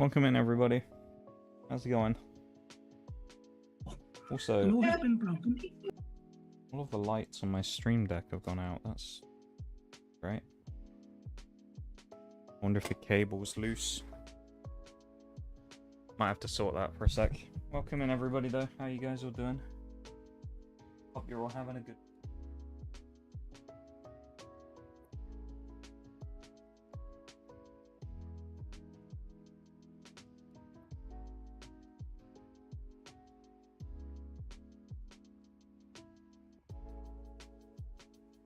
Welcome in, everybody. How's it going? Also, All has been broken. all of the lights on my stream deck have gone out. That's great. Wonder if the cable's loose. Might have to sort that for a sec. Welcome in, everybody, though. How you guys all doing? Hope you're all having a good...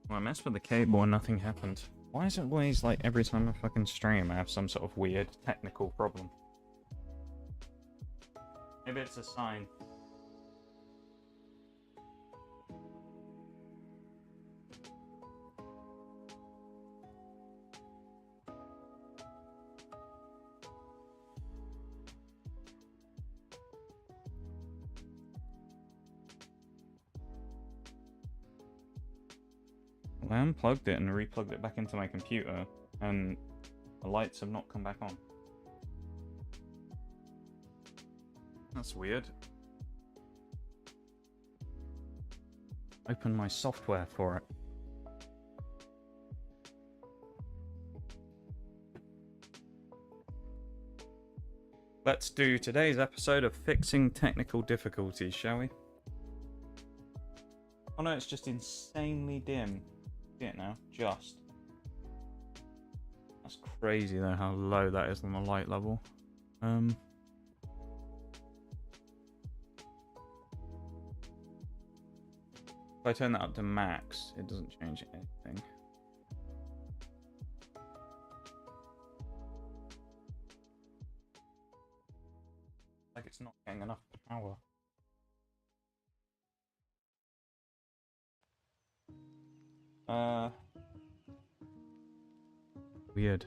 Well, I messed with the cable and nothing happened. Why is it always like every time I fucking stream I have some sort of weird technical problem? Maybe it's a sign. I unplugged it and replugged it back into my computer, and the lights have not come back on. That's weird. Open my software for it. Let's do today's episode of Fixing Technical Difficulties, shall we? Oh no, it's just insanely dim. See it now? Just. That's crazy though, how low that is on the light level. If I turn that up to max, it doesn't change anything. Like it's not getting enough power. Weird.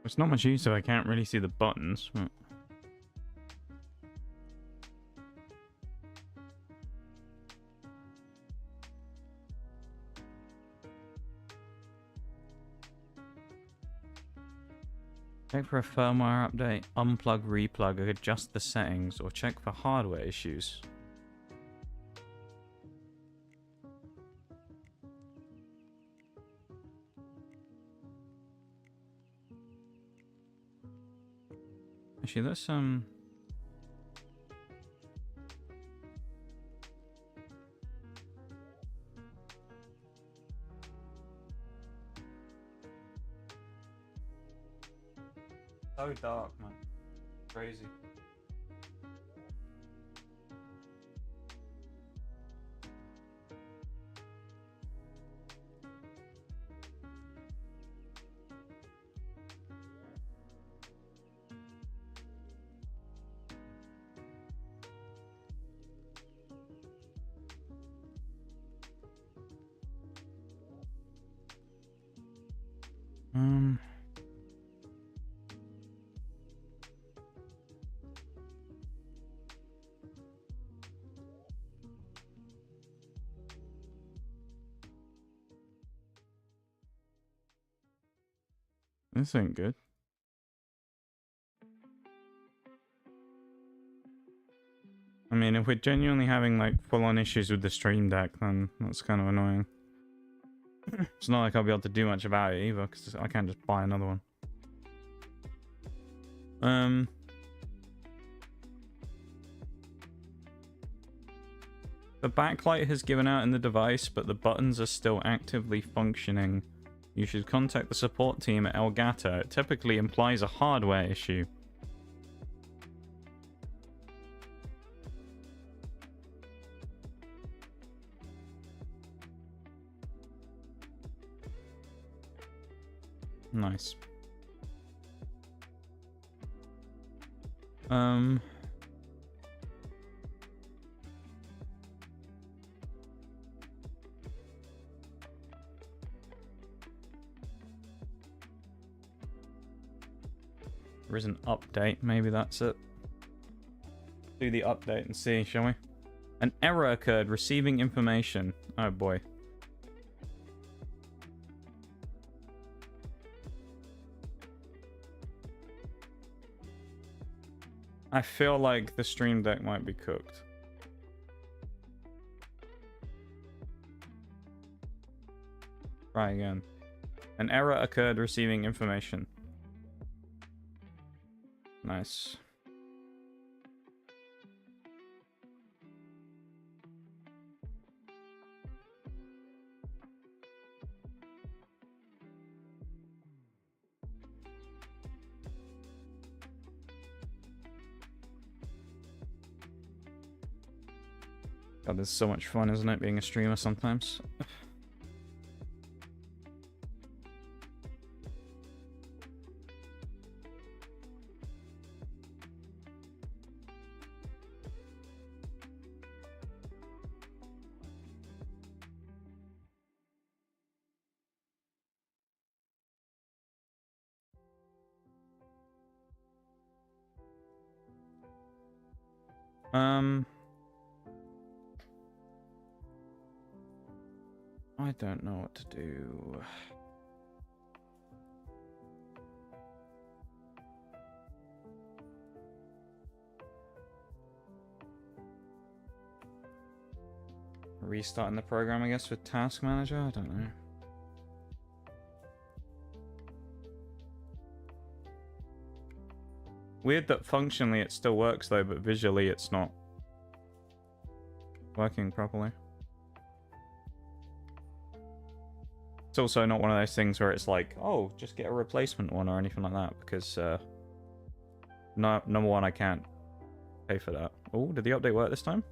It's not much use, so I can't really see the buttons. Check for a firmware update, unplug, replug, adjust the settings, or check for hardware issues. Actually, let's so dark, man. Crazy. This ain't good. I mean, if we're genuinely having like full-on issues with the stream deck, then that's kind of annoying. It's not like I'll be able to do much about it either, because I can't just buy another one. The backlight has given out in the device, but the buttons are still actively functioning. You should contact the support team at Elgato. It typically implies a hardware issue. Nice. There is an update. Maybe that's it. Do the update and see, shall we? An error occurred receiving information. Oh boy. I feel like the stream deck might be cooked. Try again. An error occurred receiving information. Nice. God, this is so much fun, isn't it, being a streamer sometimes? I don't know what to do. Restarting the program, I guess, with Task Manager? I don't know. Weird that functionally it still works though, but visually it's not working properly. It's also not one of those things where it's like, oh, just get a replacement one or anything like that, because no, number one, I can't pay for that. Oh, did the update work this time?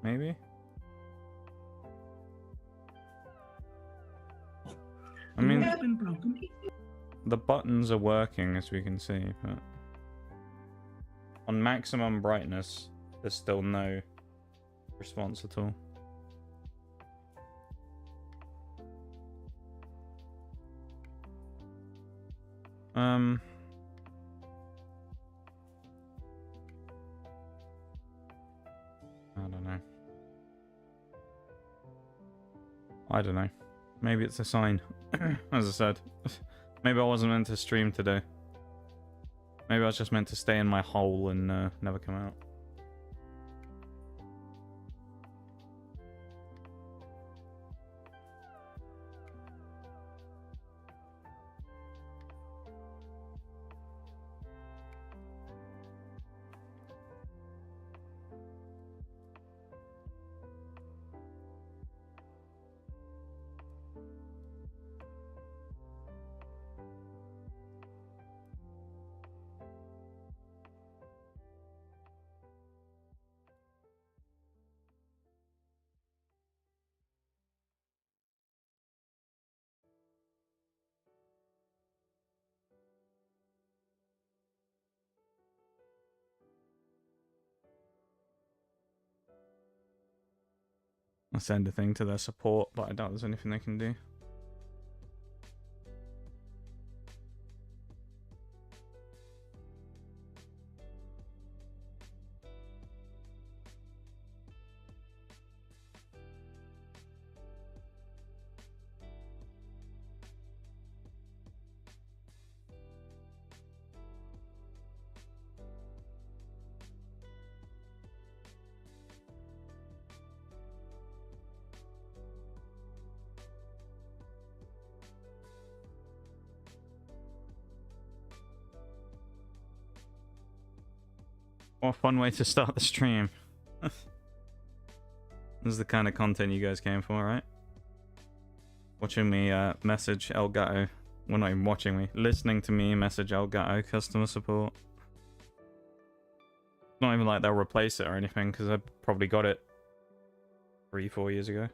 Maybe? I mean, the buttons are working, as we can see, but on maximum brightness, there's still no response at all. I don't know. Maybe it's a sign. As I said. Maybe I wasn't meant to stream today. Maybe I was just meant to stay in my hole and never come out. I'll send a thing to their support, but I doubt there's anything they can do. What a fun way to start the stream. This is the kind of content you guys came for, right? Watching me message Elgato. Well, not even watching me. Listening to me message Elgato customer support. Not even like they'll replace it or anything, because I probably got it 3-4 years ago.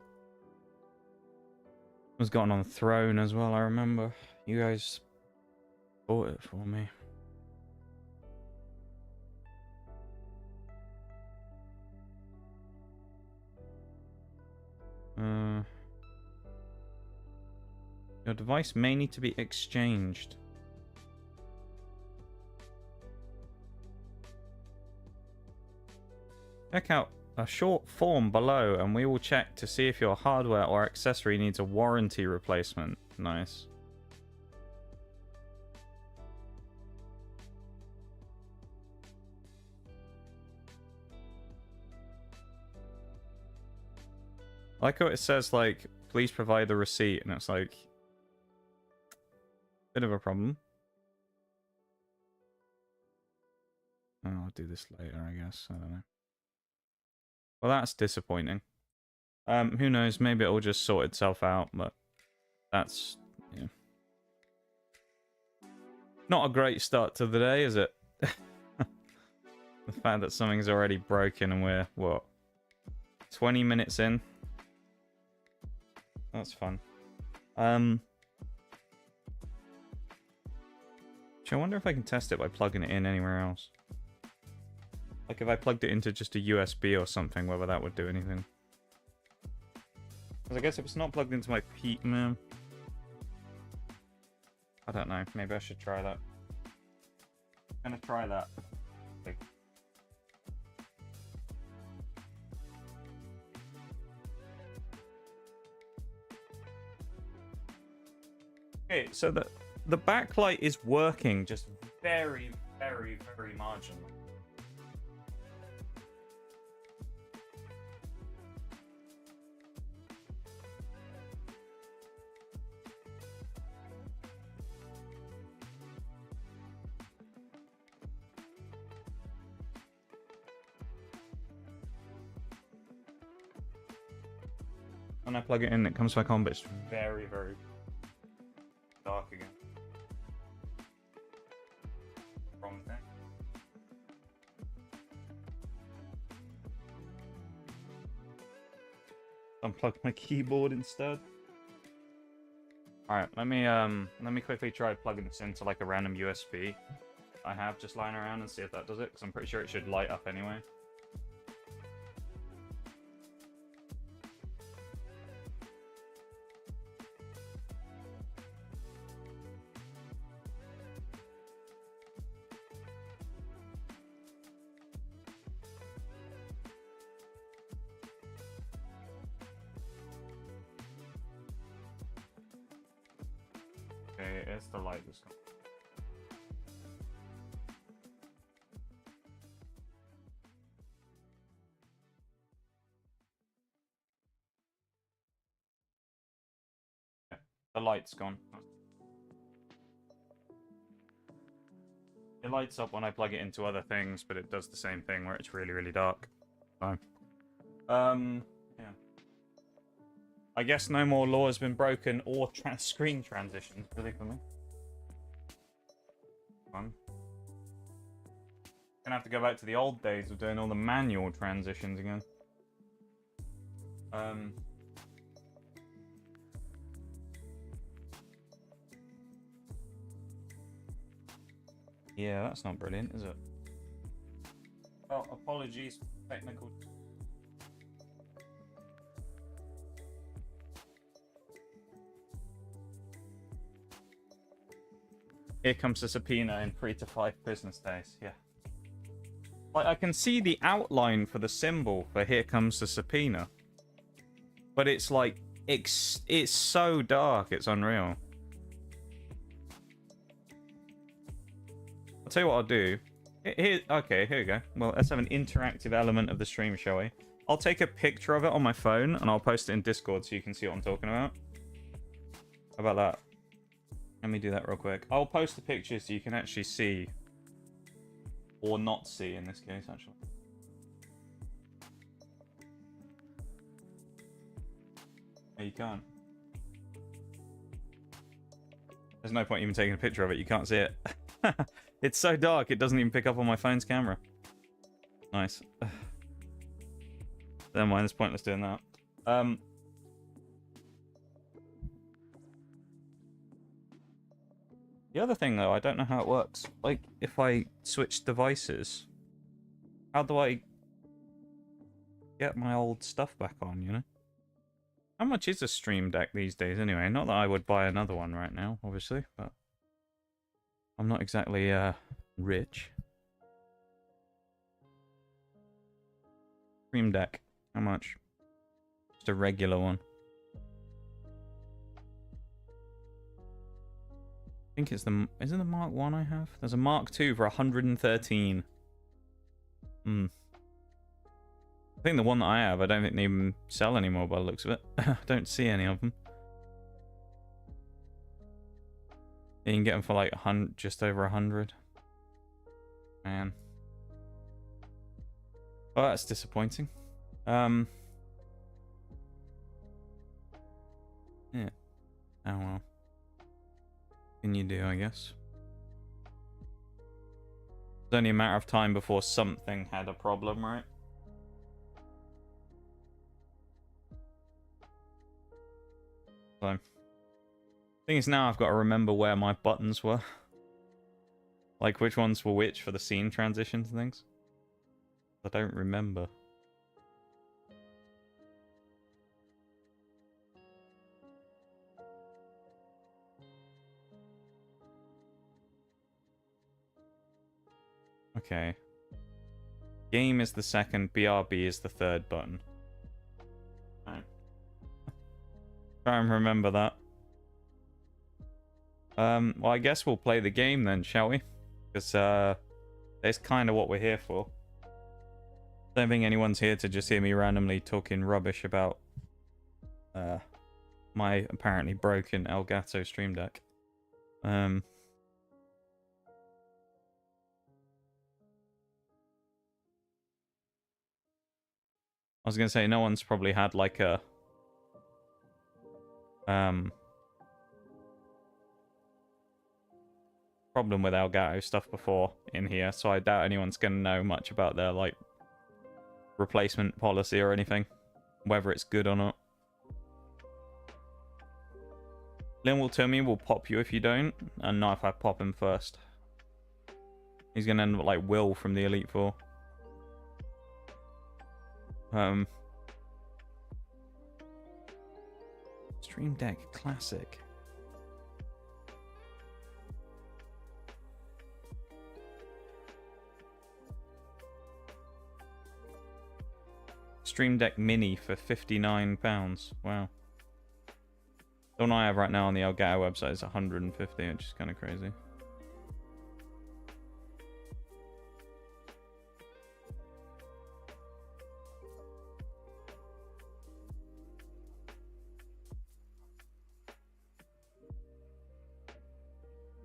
Was gotten on the throne as well, I remember. You guys bought it for me. Your device may need to be exchanged. Check out a short form below and we will check to see if your hardware or accessory needs a warranty replacement. Nice. I like how it says, like, please provide a receipt, and it's like, bit of a problem. Oh, I'll do this later, I guess. I don't know. Well, that's disappointing. Who knows? Maybe it'll just sort itself out, but that's, yeah. Not a great start to the day, is it? The fact that something's already broken and we're, what, 20 minutes in? That's fun. I wonder if I can test it by plugging it in anywhere else. Like if I plugged it into just a USB or something, whether that would do anything. Because I guess if it's not plugged into my man, I don't know. Maybe I should try that. I'm gonna try that. Okay, so the backlight is working, just very, very, very marginally. When I plug it in, it comes back on, but it's very, very dark again. Wrong thing. Unplug my keyboard instead. Alright, let me quickly try plugging this into like a random USB I have just lying around and see if that does it, because I'm pretty sure it should light up anyway. It's the light that's gone. Yeah, the light's gone. It lights up when I plug it into other things, but it does the same thing where it's really, really dark. So, yeah. I guess no more law has been broken or screen transitions, really, for me. Fun. Gonna have to go back to the old days of doing all the manual transitions again. Yeah, that's not brilliant, is it? Well, apologies for technical. Here comes the subpoena in 3 to 5 business days. Yeah. Like, I can see the outline for the symbol for here comes the subpoena. But it's like, it's so dark, it's unreal. I'll tell you what I'll do. Okay, here we go. Well, let's have an interactive element of the stream, shall we? I'll take a picture of it on my phone and I'll post it in Discord so you can see what I'm talking about. How about that? Let me do that real quick. I'll post the picture so you can actually see. Or not see in this case, actually. No, you can't. There's no point even taking a picture of it. You can't see it. It's so dark, it doesn't even pick up on my phone's camera. Nice. Never mind, it's pointless doing that. The other thing, though, I don't know how it works. Like, if I switch devices, how do I get my old stuff back on, you know? How much is a Stream Deck these days, anyway? Not that I would buy another one right now, obviously, but I'm not exactly, rich. Stream Deck, how much? Just a regular one. I think it's the... Isn't the Mark 1 I have? There's a Mark 2 for 113. Hmm. I think the one that I have, I don't think they even sell anymore by the looks of it. I don't see any of them. You can get them for like 100, just over 100. Man. Oh, that's disappointing. Yeah. Oh well. Can you do, I guess. It's only a matter of time before something had a problem, right? So, thing is, now I've got to remember where my buttons were. Like, which ones were which for the scene transitions and things. I don't remember. Okay. Game is the second, BRB is the third button. Right. Try and remember that. Well, I guess we'll play the game then, shall we? Because, that's kind of what we're here for. Don't think anyone's here to just hear me randomly talking rubbish about, my apparently broken Elgato Stream Deck. I was gonna say, no one's probably had, like, a... problem with Elgato stuff before in here, so I doubt anyone's gonna know much about their, like, replacement policy or anything. Whether it's good or not. Lynn will tell me we'll pop you if you don't, and not if I pop him first. He's gonna end up like Will from the Elite Four. Stream Deck Classic. Stream Deck Mini for £59. Wow. The one I have right now on the Elgato website is 150, which is kind of crazy.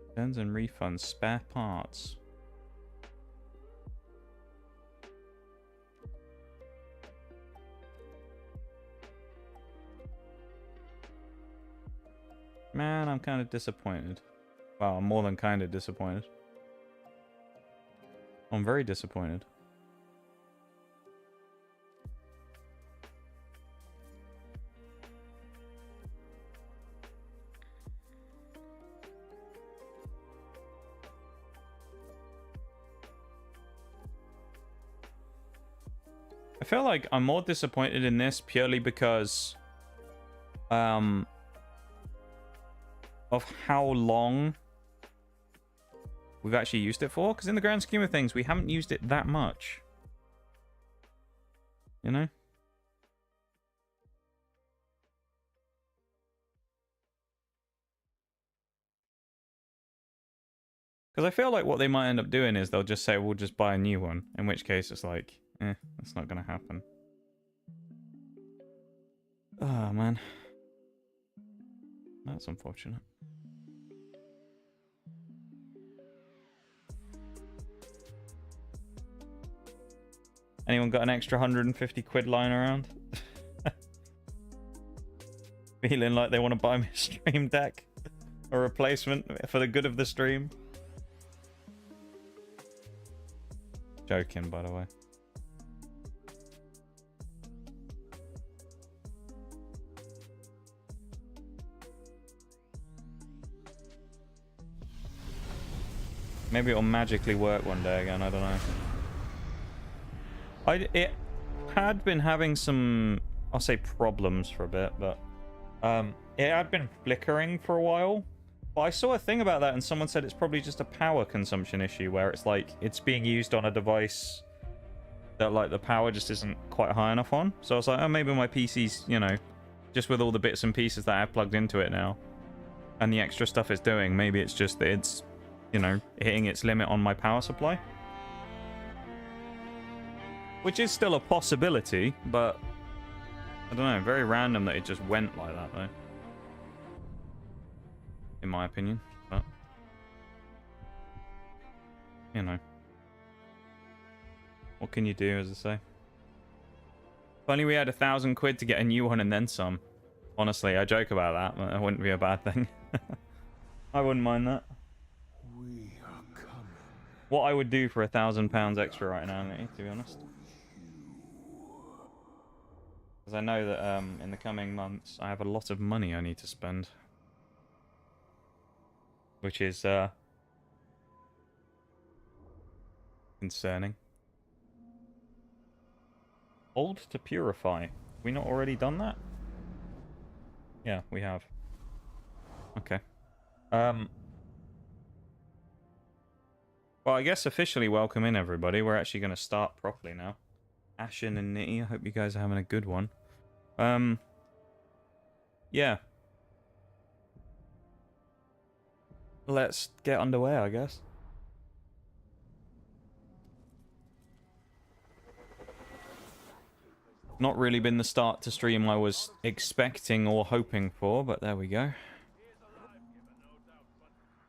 Returns and refunds, spare parts. Man, I'm kind of disappointed. Well, I'm more than kind of disappointed. I'm very disappointed. I feel like I'm more disappointed in this purely because of how long we've actually used it for. Because in the grand scheme of things, we haven't used it that much. You know? Because I feel like what they might end up doing is they'll just say, we'll just buy a new one. In which case it's like, that's not going to happen. Oh, man. That's unfortunate. Anyone got an extra 150 quid lying around? Feeling like they want to buy me a Stream Deck? A replacement for the good of the stream? Joking, by the way. Maybe it'll magically work one day again, I don't know. It had been having some, I'll say problems for a bit, but it had been flickering for a while. But I saw a thing about that and someone said it's probably just a power consumption issue where it's like it's being used on a device that like the power just isn't quite high enough on. So I was like, oh, maybe my PC's, you know, just with all the bits and pieces that I have plugged into it now and the extra stuff it's doing, maybe it's just that it's, you know, hitting its limit on my power supply. Which is still a possibility, but I don't know, very random that it just went like that though. In my opinion, but you know. What can you do, as I say? If only we had 1,000 quid to get a new one and then some. Honestly, I joke about that, but that wouldn't be a bad thing. I wouldn't mind that. We are coming. What I would do for £1,000 extra right now, mate, to be honest. Because I know that in the coming months, I have a lot of money I need to spend. Which is concerning. Hold to purify. Have we not already done that? Yeah, we have. Okay. Well, I guess officially welcome in, everybody. We're actually going to start properly now. Ashen and Nitty, I hope you guys are having a good one. Yeah. Let's get underway, I guess. Not really been the start to stream I was expecting or hoping for, but there we go.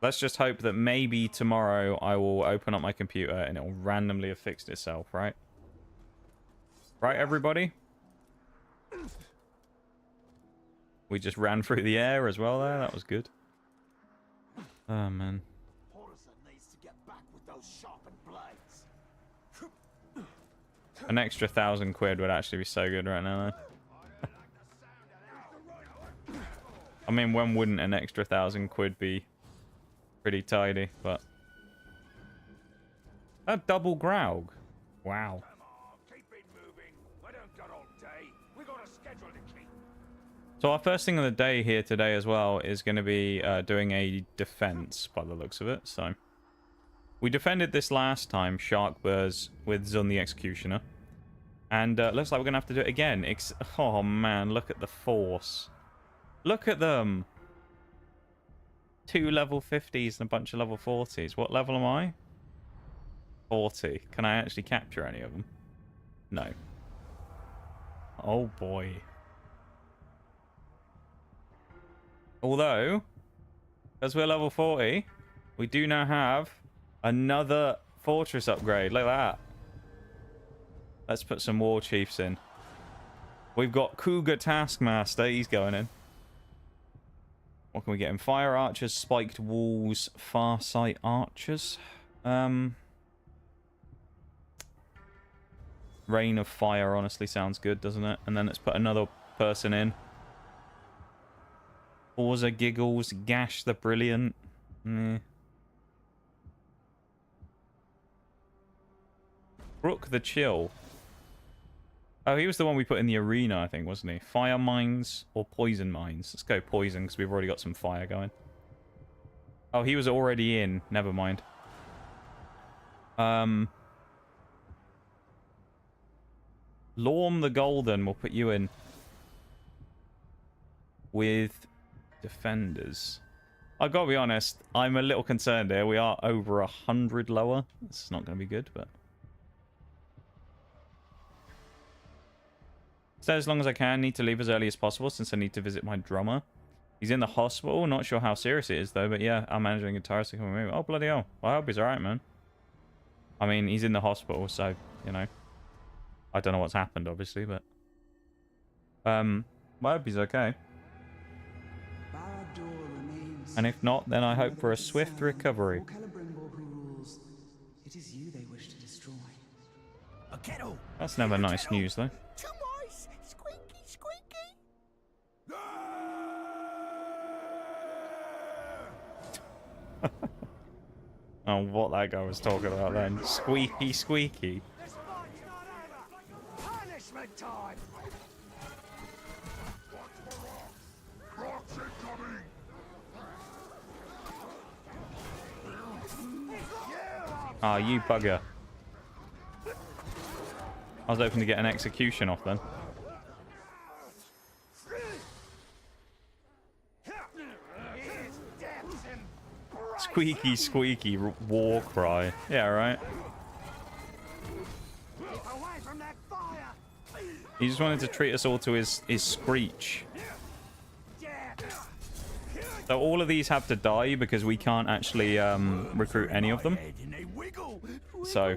Let's just hope that maybe tomorrow I will open up my computer and it will randomly have fixed itself, right? Right, everybody? We just ran through the air as well there. That was good. Oh, man. An extra 1,000 quid would actually be so good right now, though. I mean, when wouldn't an extra 1,000 quid be pretty tidy, but... A double Graug. Wow. So our first thing of the day here today as well is going to be doing a defense by the looks of it, so... We defended this last time, Sharkburs, with Zun the Executioner. And looks like we're going to have to do it again. Oh, man, look at the force. Look at them. 2 level 50s and a bunch of level 40s. What level am I? 40. Can I actually capture any of them? No. Oh, boy. Although, as we're level 40, we do now have another fortress upgrade. Look at that. Let's put some war chiefs in. We've got Cougar Taskmaster. He's going in. What can we get him? Fire archers, spiked walls, farsight archers. Rain of fire honestly sounds good, doesn't it? And then let's put another person in. Orza Giggles, Gash the Brilliant. Brook the Chill. Oh, he was the one we put in the arena, I think, wasn't he? Fire mines or poison mines? Let's go poison, because we've already got some fire going. Oh, he was already in. Never mind. Lorm the Golden, we'll put you in. With defenders. I've got to be honest, I'm a little concerned here. We are over 100 lower. This is not going to be good, but... Stay as long as I can. Need to leave as early as possible since I need to visit my drummer. He's in the hospital. Not sure how serious it is, though. But yeah, I'm managing a tireless move. Oh, bloody hell. Well, I hope he's alright, man. I mean, he's in the hospital, so, you know. I don't know what's happened, obviously, but... I hope he's okay. And if not, then I hope for a swift recovery. That's never nice news, though. Oh, what that guy was talking about then. Squeaky, squeaky. This fight's not over. Punishment time. Ah, you bugger. I was hoping to get an execution off then. Squeaky, squeaky, war cry. Yeah, right. Away from that fire. He just wanted to treat us all to his screech. So all of these have to die because we can't actually recruit any of them. So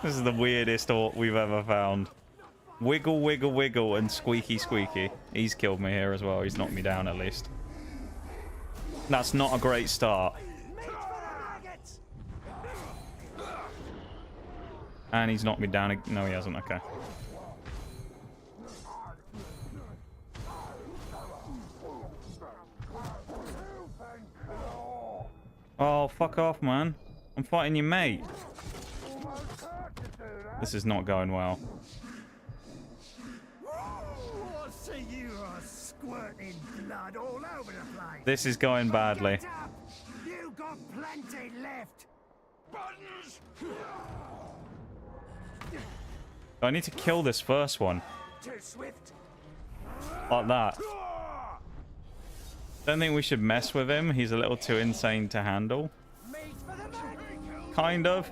this is the weirdest orc we've ever found. Wiggle, wiggle, wiggle, and squeaky, squeaky. He's killed me here as well. He's knocked me down at least. That's not a great start. And he's knocked me down. No, he hasn't. Okay. Oh, fuck off, man. I'm fighting your mate. This is not going well. I see you are squirting blood all over the place. This is going badly. Get up. You got plenty left. Buttons. I need to kill this first one. Too swift. Like that. Don't think we should mess with him. He's a little too insane to handle. Meat for the man. Kind of.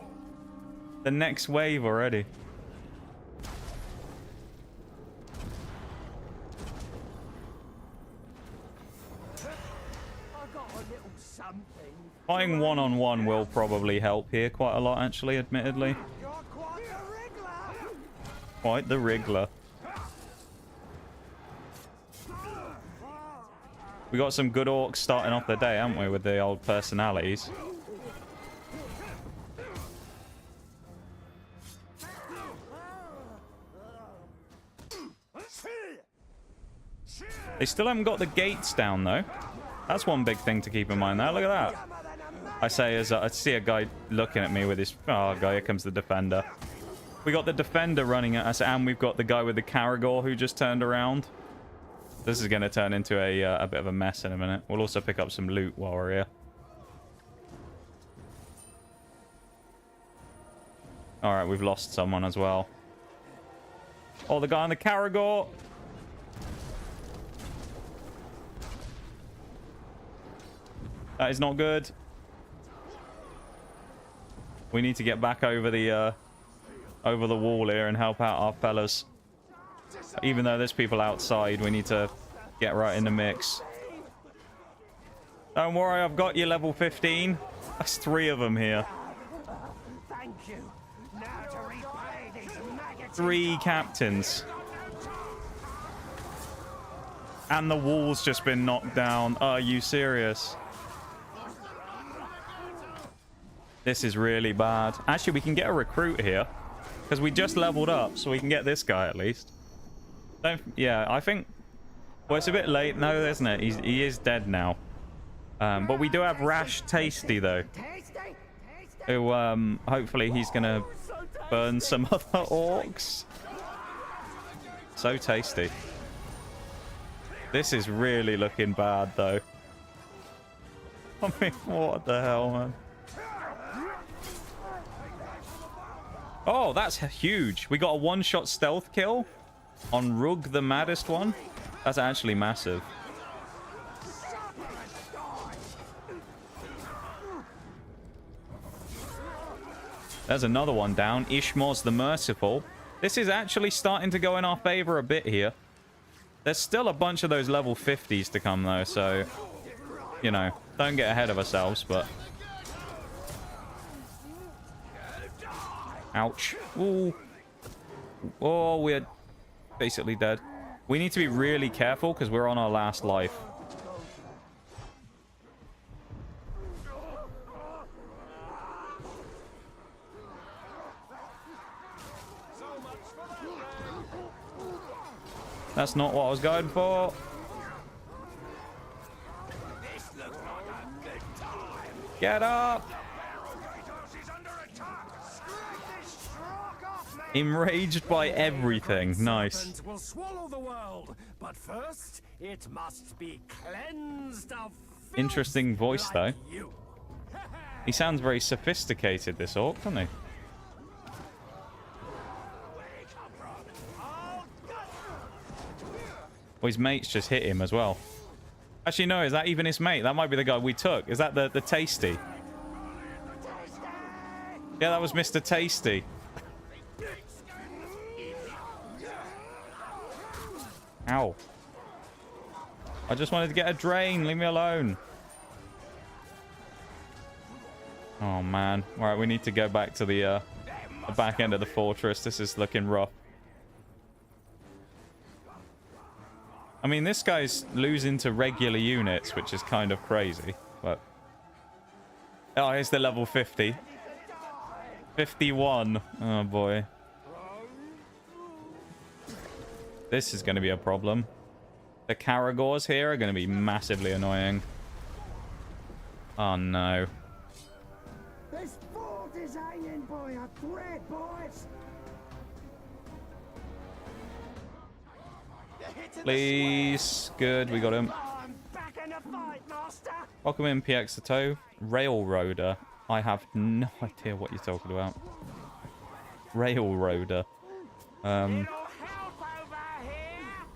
The next wave already. I got a little something. Fighting one-on-one will probably help here quite a lot, actually, admittedly. You're quite a wriggler. Quite the wriggler. We got some good orcs starting off the day, haven't we, with the old personalities. They still haven't got the gates down, though. That's one big thing to keep in mind there. Look at that. I say as I see a guy looking at me with his... Oh, guy, here comes the defender. We got the defender running at us, and we've got the guy with the Caragor who just turned around. This is going to turn into a bit of a mess in a minute. We'll also pick up some loot while we're here. Alright, we've lost someone as well. Oh, the guy on the Caragor! That is not good. We need to get back over the wall here and help out our fellas. Even though there's people outside, we need to get right in the mix. Don't worry, I've got you level 15. That's 3 of them here. Thank you. Now to repay these maggots. 3 captains. And the wall's just been knocked down. Are you serious? This is really bad. Actually, we can get a recruit here. Because we just leveled up, so we can get this guy at least. Yeah, I think... Well, it's a bit late now, isn't it? He is dead now. But we do have Rash Tasty, though. Who, hopefully he's going to burn some other orcs. So tasty. This is really looking bad, though. I mean, what the hell, man? Oh, that's huge. We got a one-shot stealth kill on Rug, the maddest one. That's actually massive. There's another one down. Ishmor's the Merciful. This is actually starting to go in our favor a bit here. There's still a bunch of those level 50s to come, though, so... You know, don't get ahead of ourselves, but... Ouch. Ooh. Oh, we're basically dead. We need to be really careful because we're on our last life. That's not what I was going for. Get up! Enraged by everything. Nice. Will swallow the world, but first it must be cleansed of filth Interesting voice, like though. you. He sounds very sophisticated, this orc, doesn't he? Well, his mates just hit him as well. Actually, no, is that even his mate? That might be the guy we took. Is that the Tasty? Yeah, that was Mr. Tasty. Ow. I just wanted to get a drain. Leave me alone. Oh, man. All right, we need to go back to the back end of the fortress. This is looking rough. I mean, this guy's losing to regular units, which is kind of crazy, but... Oh, here's the level 50. 51. Oh, boy. This is going to be a problem. The Caragors here are going to be massively annoying. Oh, no. This fort is hanging by a thread, boys. Please. Good, we got him. I'm back in the fight, master. Welcome in, PX the Toe. Railroader. I have no idea what you're talking about. Railroader. Little help over here.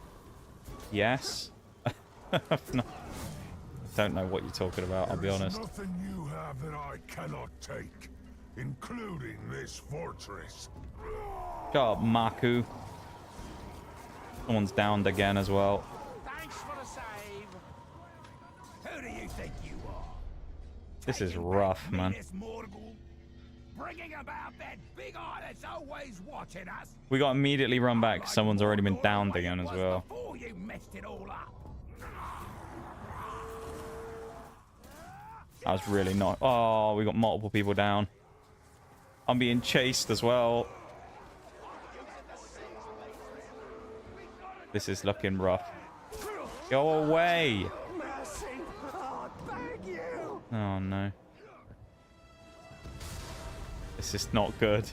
Yes. No, don't know what you're talking about, I'll be honest. Nothing you have that I cannot take, including this fortress. Shut up, Maku. Someone's downed again as well. Thanks for the save. Who do you think you are? This is rough, man. Miss Morgul, bringing about that big eye that's always watching us. We got immediately run back 'cause someone's already been downed again as well. Before you messed it all up. That was really not... Oh, we got multiple people down. I'm being chased as well. This is looking rough. Go away! Mercy, I beg you. Oh, no. This is not good.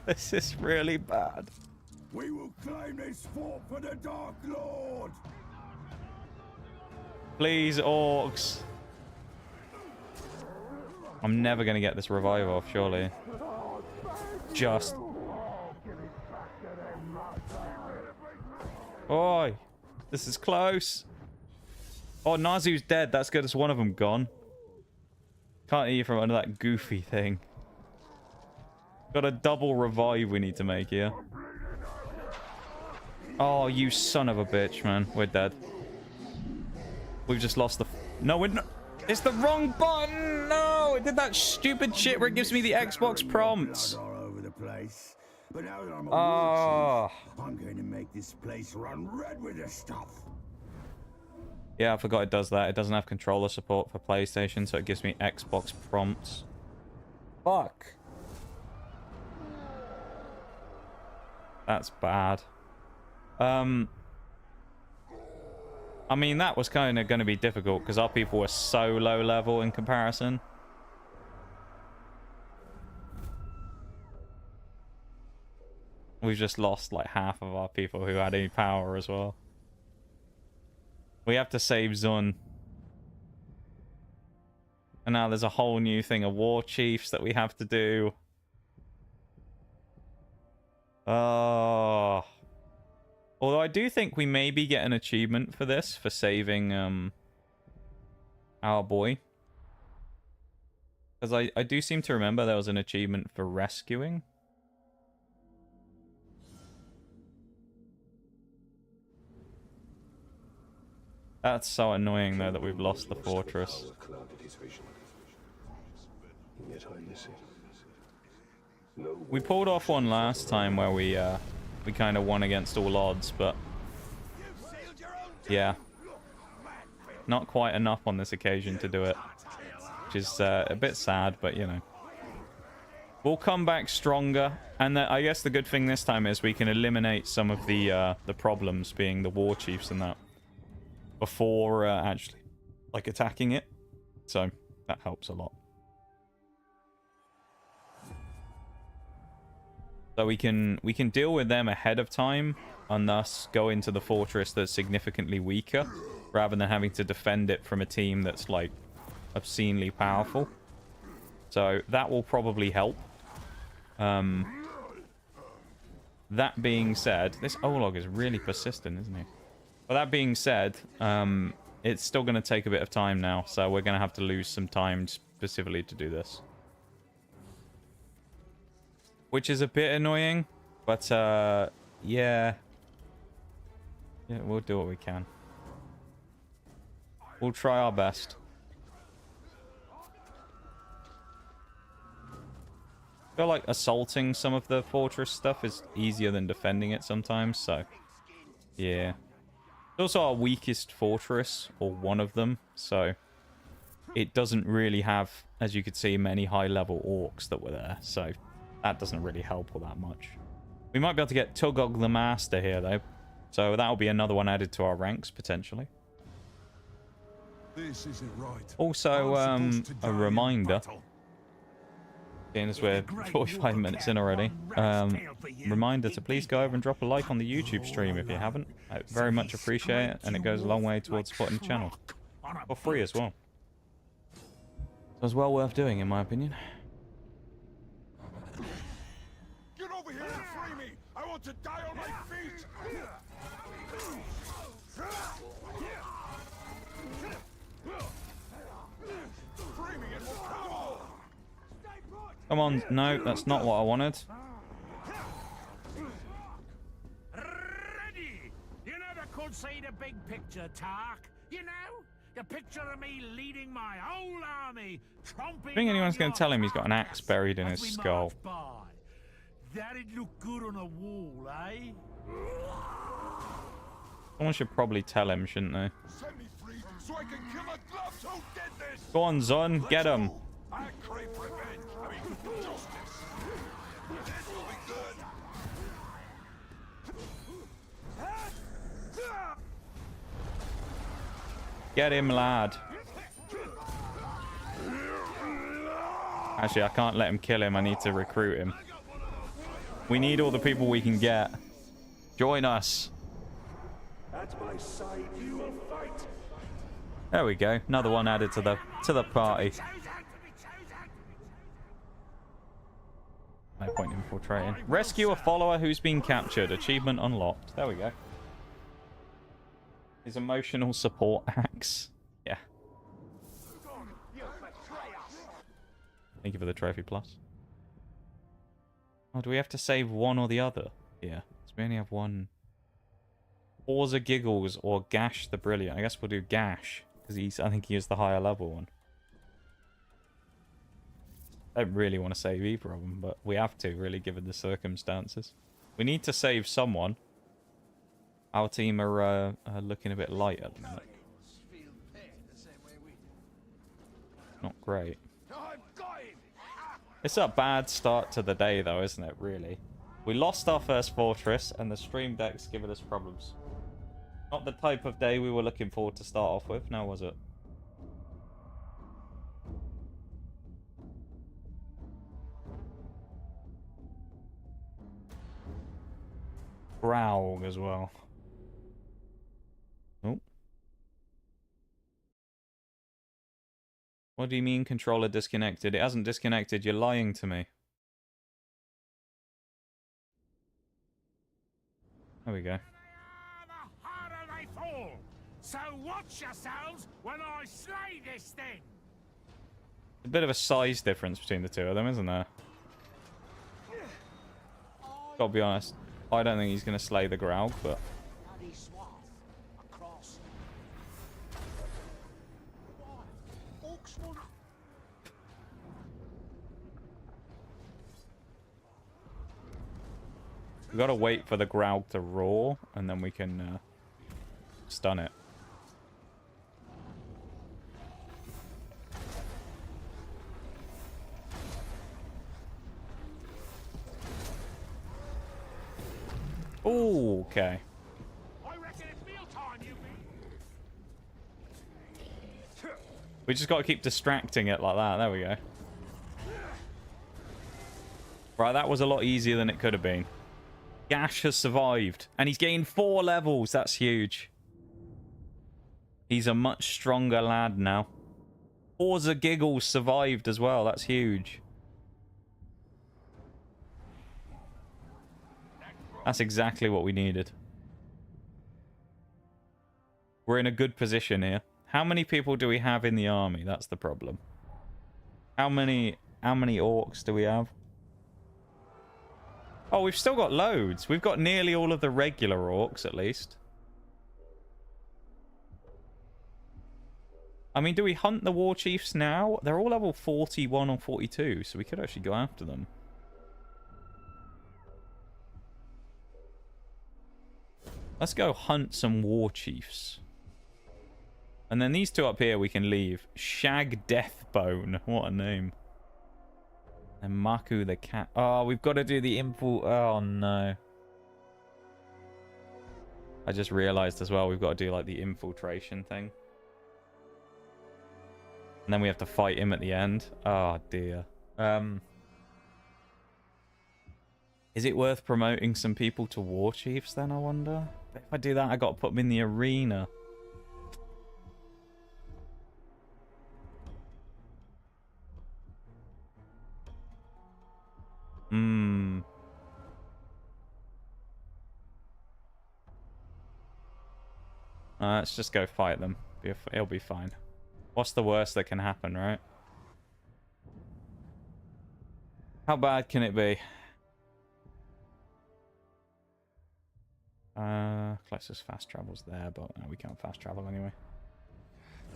This is really bad. We will claim this fort for the Dark Lord. Please, orcs. I'm never going to get this revive off, surely. Just... Oi! This is close. Oh, Nazu's dead. That's good. It's one of them gone. Can't eat from under that goofy thing. Got a double revive we need to make here. Oh, you son of a bitch, man. We're dead. We've just lost the... No, we're not... It's the wrong button! No! It did that stupid shit where it gives me the Xbox prompts. All over the place. But now that I'm a Oh. war chief, I'm going to make this place run red with this stuff. Yeah, I forgot it does that. It doesn't have controller support for PlayStation, so it gives me Xbox prompts. Fuck. That's bad. I mean, that was kind of going to be difficult because our people were so low level in comparison. We've just lost like half of our people who had any power as well. We have to save Zun. And now there's a whole new thing of war chiefs that we have to do. Oh. Although I do think we maybe get an achievement for this, for saving our boy. Because I do seem to remember there was an achievement for rescuing. That's so annoying, though, that we've lost the fortress. We pulled off one last time where we kind of won against all odds, but yeah, not quite enough on this occasion to do it, which is a bit sad, but you know, we'll come back stronger. And I guess the good thing this time is we can eliminate some of the problems, being the war chiefs and that, before actually like attacking it, so that helps a lot. So we can deal with them ahead of time and thus go into the fortress that's significantly weaker rather than having to defend it from a team that's like obscenely powerful. So that will probably help. That being said, this Olog is really persistent, isn't he? But that being said, it's still going to take a bit of time now, so we're going to have to lose some time specifically to do this. Which is a bit annoying, but yeah, we'll do what we can. We'll try our best. I feel like assaulting some of the fortress stuff is easier than defending it sometimes, so yeah. It's also our weakest fortress, or one of them, so it doesn't really have, as you could see, many high-level orcs that were there, so that doesn't really help all that much. We might be able to get Tugog the Master here, though, so that'll be another one added to our ranks, potentially. This isn't right. Also, a reminder, seeing as we're 45 minutes in already, reminder to please go over and drop a like on the YouTube stream if you haven't. I very much appreciate it, and it goes a long way towards supporting the channel. For free as well. So it's well worth doing, in my opinion. Get over here and free me! I want to die on my feet! Free me and we'll go! Come on, no, that's not what I wanted. Ready! You never could see the big picture, Tark. You know? The picture of me leading my whole army, tromping. I think anyone's going to tell him he's got an axe buried in his skull. That'd look good on a wall, eh? Someone should probably tell him, shouldn't they? Set me free so I can kill the gloves who did this! Go on, Zon, get him. I crave revenge. I mean, justice. This will be good. Get him, lad. Actually, I can't let him kill him. I need to recruit him. We need all the people we can get. Join us. At my side, you will fight. There we go. Another one added to the party. No point in infiltrating. Rescue a follower who's been captured. Achievement unlocked. There we go. His emotional support axe. Yeah. Thank you for the trophy plus. Oh, do we have to save one or the other? Yeah. So we only have one. Pause Giggles or Gash the Brilliant. I guess we'll do Gash. Because I think he is the higher level one. I don't really want to save either of them, but we have to, really, given the circumstances. We need to save someone. Our team are looking a bit light at the minute. Not great. It's a bad start to the day, though, isn't it, really? We lost our first fortress, and the stream deck's giving us problems. Not the type of day we were looking forward to start off with, now was it? Growl as well. Oh. What do you mean controller disconnected? It hasn't disconnected, you're lying to me. There we go. The harder they fall. So watch yourselves when I slay this thing. A bit of a size difference between the two of them, isn't there? Gotta be honest. I don't think he's gonna slay the Graug, but we gotta wait for the Graug to roar, and then we can stun it. Ooh, okay. I reckon it's mealtime, you mean? We just gotta keep distracting it like that. There we go. Right, that was a lot easier than it could have been. Gash has survived. And he's gained 4 levels. That's huge. He's a much stronger lad now. Forza Giggles survived as well. That's huge. That's exactly what we needed. We're in a good position here. How many people do we have in the army? That's the problem. How many orcs do we have? Oh, we've still got loads. We've got nearly all of the regular orcs, at least. I mean, do we hunt the war chiefs now? They're all level 41 or 42, so we could actually go after them. Let's go hunt some war chiefs. And then these two up here we can leave. Shag Deathbone. What a name. And Maku the cat. Oh, we've got to do the info. Oh, no. I just realized as well we've got to do like the infiltration thing. And then we have to fight him at the end. Oh, dear. Is it worth promoting some people to war chiefs then, I wonder? But if I do that, I got to put them in the arena. Let's just go fight them. It'll be fine. What's the worst that can happen, right? How bad can it be? Closest fast travel's there, but we can't fast travel anyway.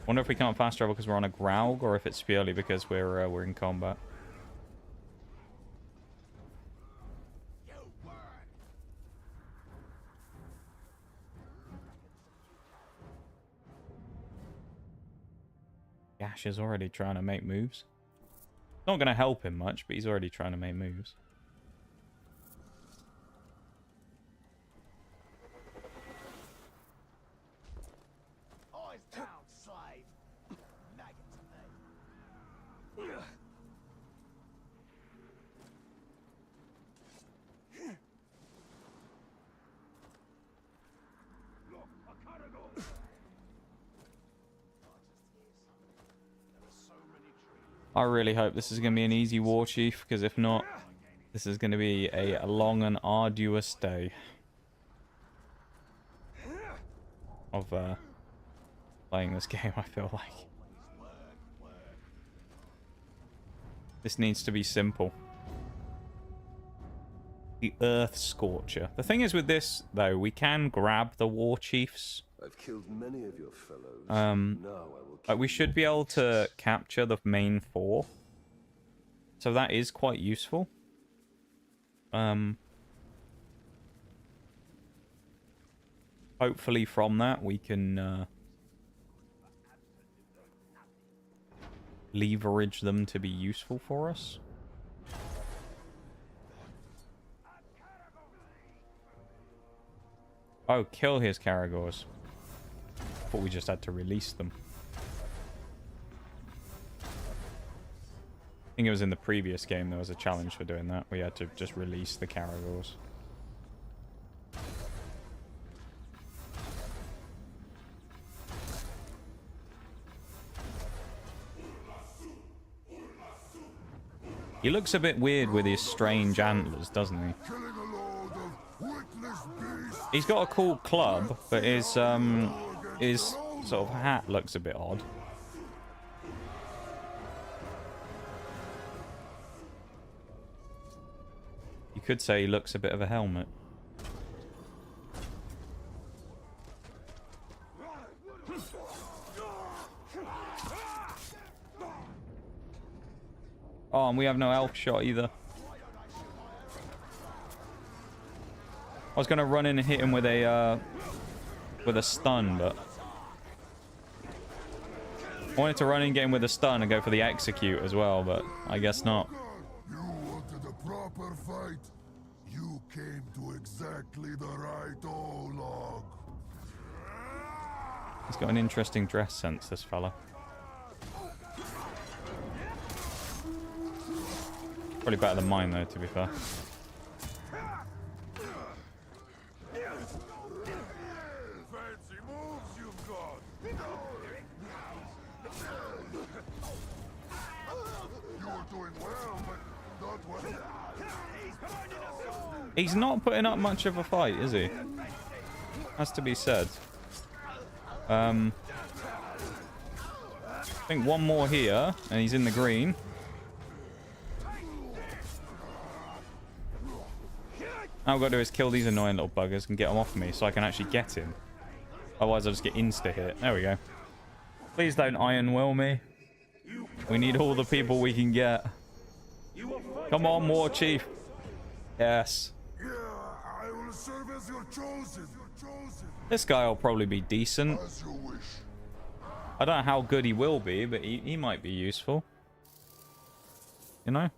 Wonder if we can't fast travel because we're on a Graug, or if it's purely because we're in combat. Gash is already trying to make moves. Not going to help him much, but he's already trying to make moves. I really hope this is going to be an easy war chief, because if not, this is going to be a long and arduous day of playing this game, I feel like. This needs to be simple. The Earth Scorcher. The thing is with this, though, we can grab the war chiefs. I've killed many of your fellows. Now I will like we should be able to capture the main 4. So that is quite useful. Hopefully from that we can leverage them to be useful for us. Oh, kill his Caragors. Thought we just had to release them. I think it was in the previous game there was a challenge for doing that. We had to just release the Caragors. He looks a bit weird with his strange antlers, doesn't he? He's got a cool club, but his sort of hat looks a bit odd. You could say he looks a bit of a helmet. Oh, and we have no elf shot either. I was going to run in and hit him with a stun, but I wanted to run in, get him with a stun and go for the execute as well, but I guess not. You wanted a proper fight. You came to exactly the right log. He's got an interesting dress sense, this fella. Probably better than mine, though, to be fair. Fancy moves you've got. You're doing well, but not well. He's not putting up much of a fight, is he? Has to be said. I think one more here, and he's in the green. All I've got to do is kill these annoying little buggers and get them off me so I can actually get him. Otherwise, I'll just get insta-hit. There we go. Please don't iron will me. We need all the people we can get. Come on, War Chief. Yes. Yeah, I will serve as your chosen. This guy will probably be decent. As you wish. I don't know how good he will be, but he might be useful. You know?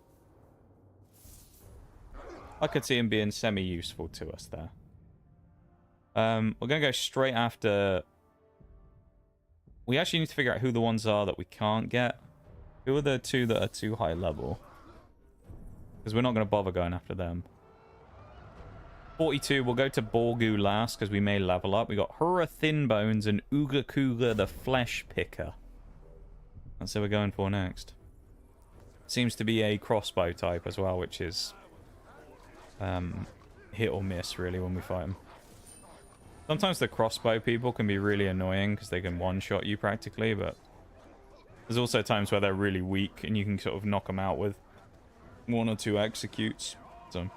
I could see him being semi-useful to us there. We're going to go straight after... We actually need to figure out who the ones are that we can't get. Who are the two that are too high level? Because we're not going to bother going after them. 42, we'll go to Borgu last because we may level up. We got Hura Thinbones and Uga Kuga the Flesh Picker. That's what we're going for next. Seems to be a crossbow type as well, which is hit or miss really when we fight them. Sometimes the crossbow people can be really annoying because they can one-shot you practically, but there's also times where they're really weak and you can sort of knock them out with one or two executes. So,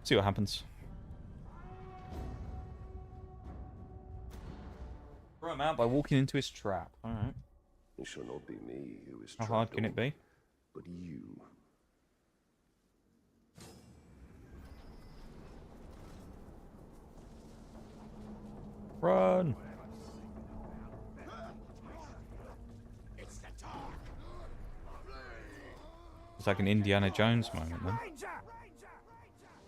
see what happens. Throw him out by walking into his trap. Alright. It shall not be me who is How hard can it be? but you. Run! It's like an Indiana Jones moment then.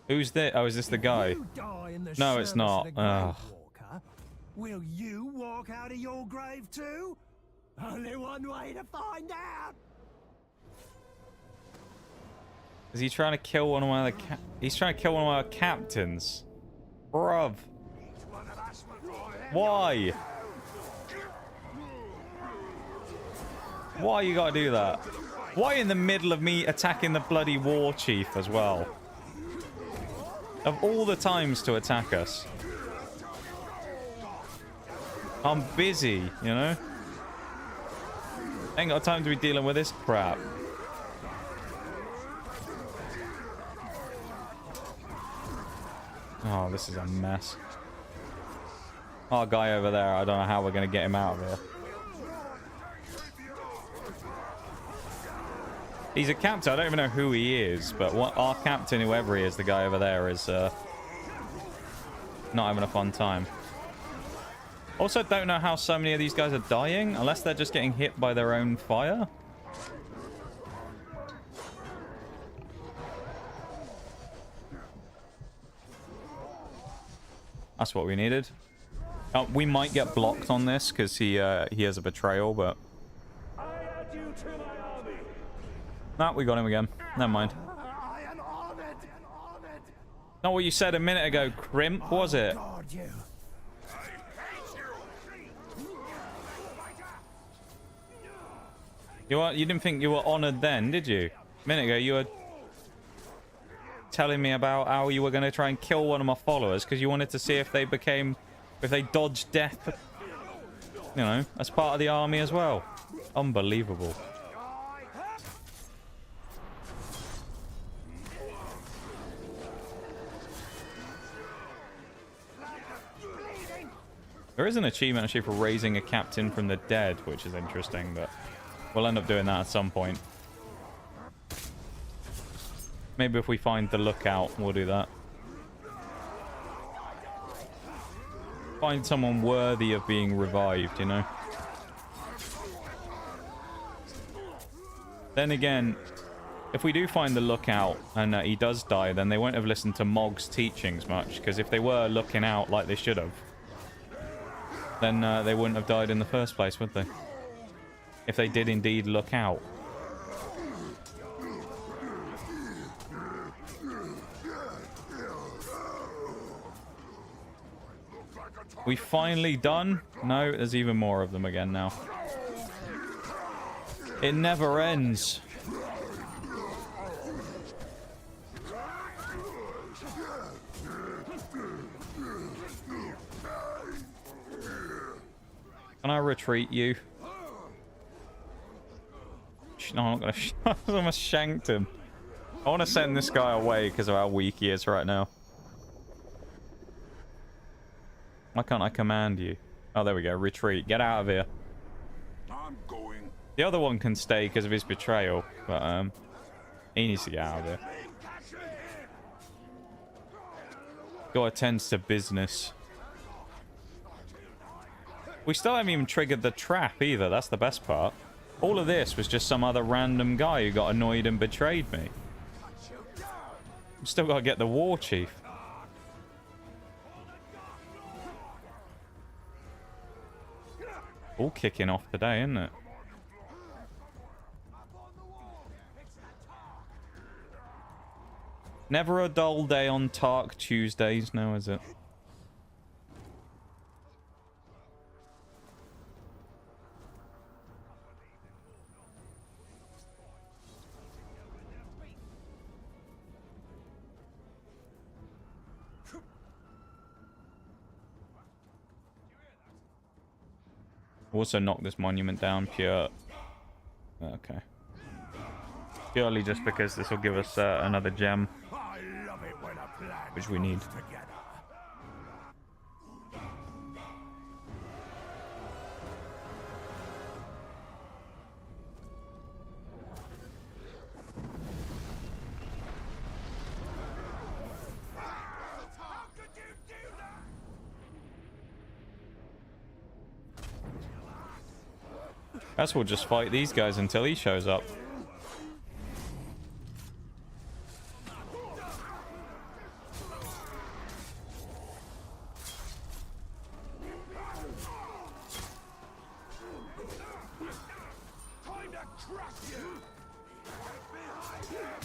Who's this? Oh, is this the guy? No, it's not. Ugh. Will you walk out of your grave too? Only one way to find out. Is he trying to kill one of my other He's trying to kill one of my captains. Bruv. Why? Why you gotta do that? Why in the middle of me attacking the bloody war chief as well? Of all the times to attack us. I'm busy, you know? Ain't got time to be dealing with this crap. Oh, this is a mess. Our guy over there, I don't know how we're going to get him out of here. He's a captain. I don't even know who he is, but our captain, whoever he is, the guy over there, is not having a fun time. Also, don't know how so many of these guys are dying, unless they're just getting hit by their own fire. That's what we needed. We might get blocked on this because he has a betrayal, but nah, we got him again. Never mind. Not what you said a minute ago, Crimp, was it? You didn't think you were honored then, did you? A minute ago, you were telling me about how you were going to try and kill one of my followers because you wanted to see if they dodged death, you know, as part of the army as well. Unbelievable. There is an achievement actually for raising a captain from the dead, which is interesting, but we'll end up doing that at some point. Maybe if we find the lookout, we'll do that. Find someone worthy of being revived, you know? Then again, if we do find the lookout and he does die, then they won't have listened to Mog's teachings much, because if they were looking out like they should have, then they wouldn't have died in the first place, would they? If they did indeed look out. We finally done? No, there's even more of them again now. It never ends. Can I retreat you? No, I'm not gonna. I almost shanked him. I want to send this guy away because of how weak he is right now. Why can't I command you? Oh, there we go. Retreat. Get out of here. I'm going. The other one can stay because of his betrayal, but he needs to get out of here. Go attend to business. We still haven't even triggered the trap either. That's the best part. All of this was just some other random guy who got annoyed and betrayed me. Still got to get the war chief. All kicking off today, isn't it? Never a dull day on Tark Tuesdays now, is it? Also knock this monument down pure. Okay. Purely just because this will give us another gem, which we need. Guess we'll just fight these guys until he shows up.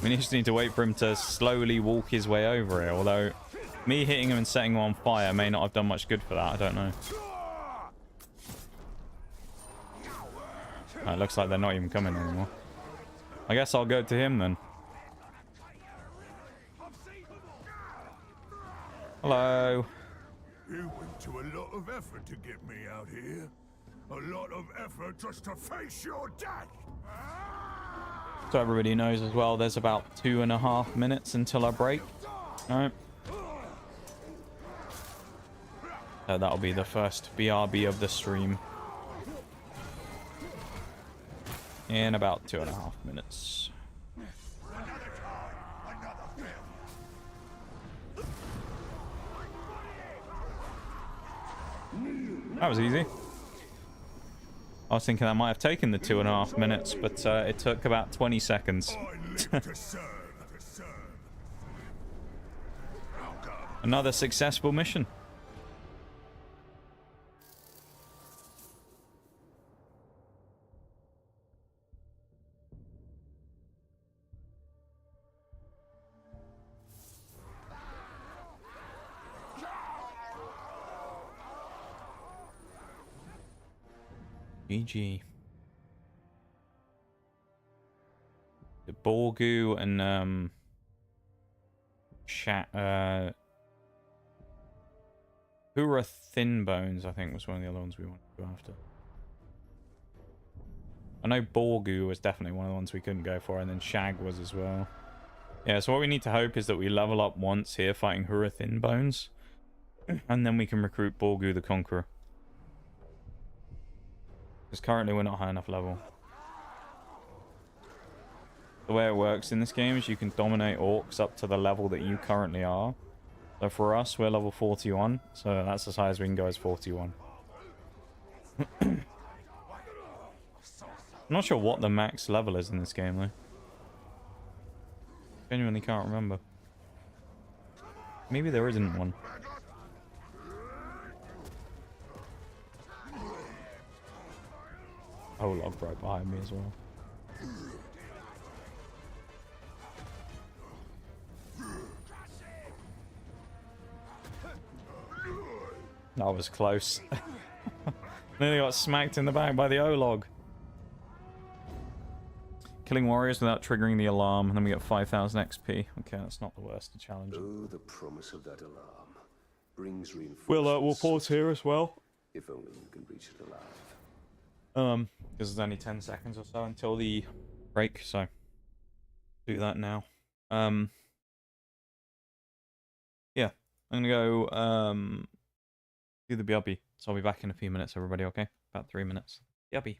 We just need to wait for him to slowly walk his way over here, although me hitting him and setting him on fire may not have done much good for that, I don't know. Oh, it looks like they're not even coming anymore. I guess I'll go to him then. Hello. You went to a lot of effort to get me out here. A lot of effort just to face your death. So everybody knows as well, there's about 2.5 minutes until I break. Alright. So that'll be the first BRB of the stream. In about 2.5 minutes. That was easy. I was thinking that might have taken the 2.5 minutes, but it took about 20 seconds. Another successful mission. GG. The Borgu and Hura Thin Bones, I think, was one of the other ones we wanted to go after. I know Borgu was definitely one of the ones we couldn't go for, and then Shag was as well. Yeah, so what we need to hope is that we level up once here fighting Hura Thin Bones, and then we can recruit Borgu the Conqueror. Because currently we're not high enough level. The way it works in this game is you can dominate orcs up to the level that you currently are. So for us, we're level 41, so that's as high as we can go as 41. I'm not sure what the max level is in this game, though. Genuinely can't remember. Maybe there isn't one. Whole log right behind me as well. That was close. Nearly got smacked in the back by the O-log. Killing warriors without triggering the alarm, and then we get 5,000 XP. Okay, that's not the worst of challenge. Oh, the promise of that alarm brings reinforcements. We'll pause here as well. If only you can reach it alive. Because there's only 10 seconds or so until the break, so do that now. Yeah, I'm gonna go do the BRB. So I'll be back in a few minutes, everybody, okay? About 3 minutes. BRB.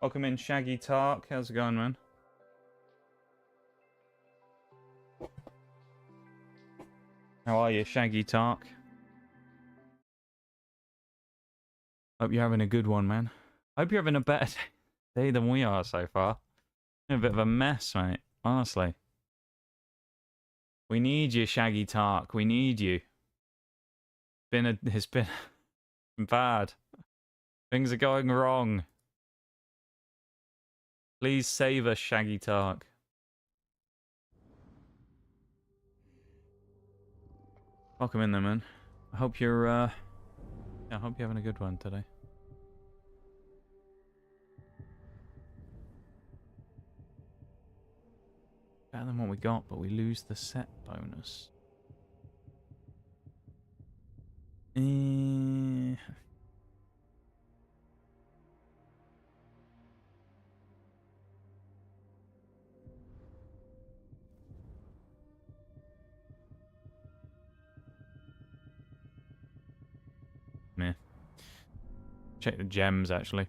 Welcome in, Shaggy Tark. How's it going, man? How are you, Shaggy Tark? Hope you're having a good one, man. Hope you're having a better day than we are so far. A bit of a mess, mate. Honestly. We need you, Shaggy Tark. We need you. It's been bad. Things are going wrong. Please save us, Shaggy Tark. Welcome in there, man. I hope you're yeah, I hope you're having a good one today. Better than what we got, but we lose the set bonus. Meh. Check the gems, actually.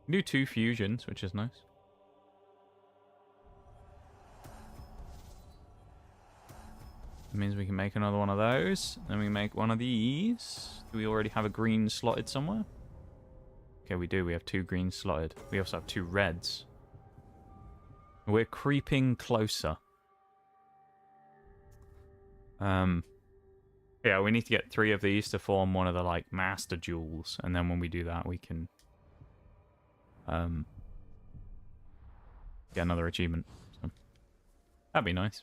Do 2 fusions, which is nice. That means we can make another one of those. Then we make one of these. Do we already have a green slotted somewhere? Okay, we do. We have 2 green slotted. We also have 2 reds. We're creeping closer. Yeah, we need to get 3 of these to form one of the, like, master jewels. And then when we do that, we can get another achievement. So, that'd be nice.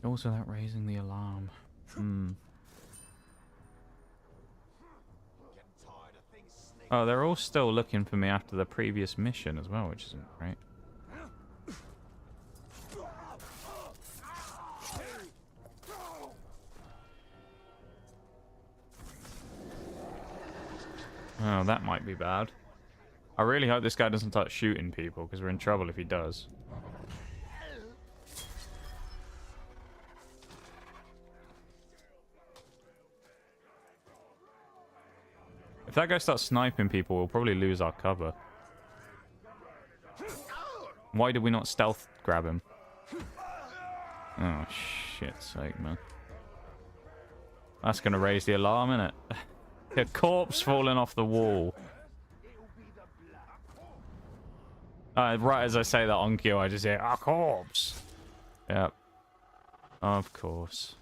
Also, that raising the alarm. Oh, they're all still looking for me after the previous mission as well, which isn't great. Oh, that might be bad. I really hope this guy doesn't start shooting people, because we're in trouble if he does. If that guy starts sniping people, we'll probably lose our cover. Why did we not stealth grab him? Oh, shit's sake, man. That's going to raise the alarm, innit? A corpse falling off the wall. Right as I say that on cue, I just hear, a corpse! Yep. Of course.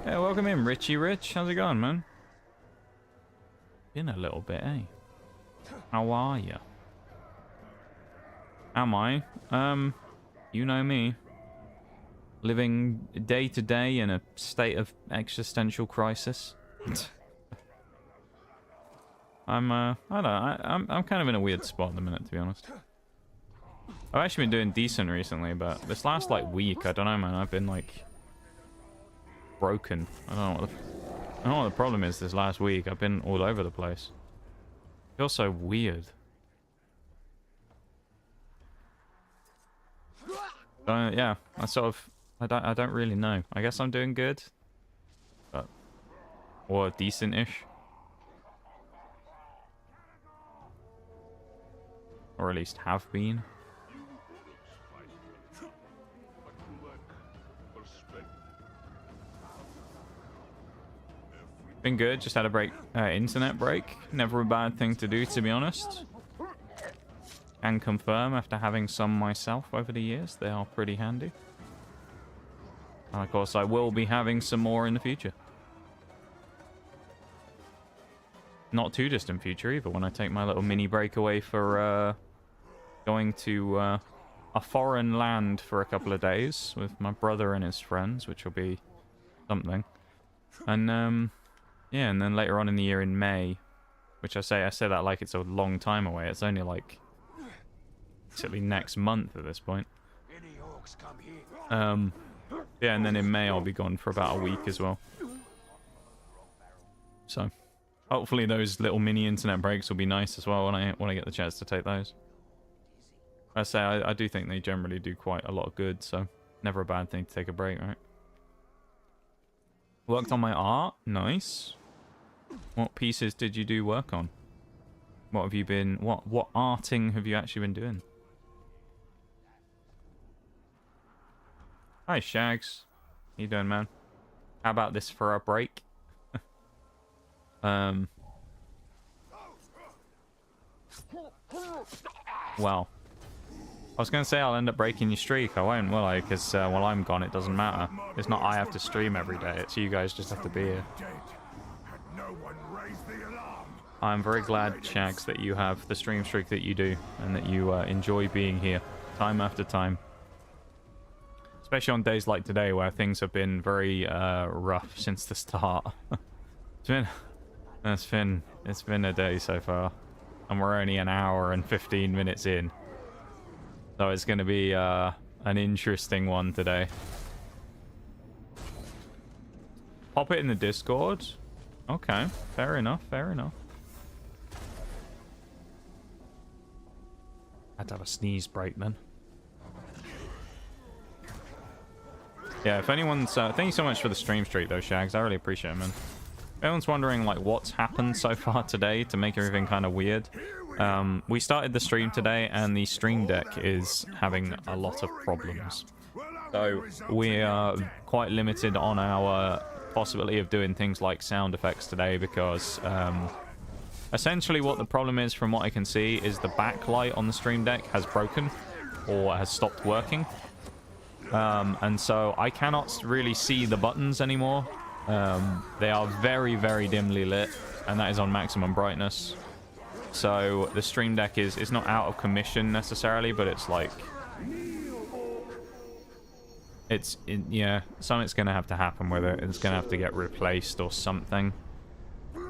Yeah, welcome in, Richie Rich. How's it going, man? Been a little bit, eh? How are you? Am I? You know me. Living day to day in a state of existential crisis. I'm kind of in a weird spot at the minute, to be honest. I've actually been doing decent recently, but this last, like, week, I don't know, man, I've been, like, broken. I don't know what the problem is this last week. I've been all over the place. It feels so weird. Yeah, I don't really know. I guess I'm doing good. But, or decent-ish. Or at least have been. Been good, just had a break, internet break. Never a bad thing to do, to be honest. Can confirm after having some myself over the years, they are pretty handy. And of course, I will be having some more in the future. Not too distant future either, when I take my little mini break away for going to a foreign land for a couple of days with my brother and his friends, which will be something. And yeah, and then later on in the year in May, which I say that like it's a long time away. It's only like basically next month at this point. Yeah, and then in May I'll be gone for about a week as well. So hopefully those little mini internet breaks will be nice as well when I get the chance to take those. I say I do think they generally do quite a lot of good, so never a bad thing to take a break, right? Worked on my art, nice. What pieces did you do work on? What have you been? What arting have you actually been doing? Hi, Shags. How you doing, man? How about this for a break? Well, I was going to say I'll end up breaking your streak. I won't, will I? Because while I'm gone, it doesn't matter. It's not I have to stream every day. It's you guys just have to be here. I'm very glad, Shags, that you have the stream streak that you do and that you enjoy being here time after time. Especially on days like today where things have been very rough since the start. It's been a day so far. And we're only an hour and 15 minutes in. So it's going to be an interesting one today. Pop it in the Discord. Okay, fair enough, fair enough. Had to have a sneeze break then. Yeah, if anyone's... thank you so much for the stream streak though, Shags. I really appreciate it, man. If anyone's wondering like what's happened so far today to make everything kind of weird, we started the stream today and the stream deck is having a lot of problems. So we are quite limited on our possibility of doing things like sound effects today because essentially what the problem is from what I can see is the backlight on the stream deck has broken or has stopped working. And so I cannot really see the buttons anymore. They are very, very dimly lit, and that is on maximum brightness. So the stream deck is not out of commission necessarily, but it's like... yeah, something's going to have to happen with it. It's going to have to get replaced or something.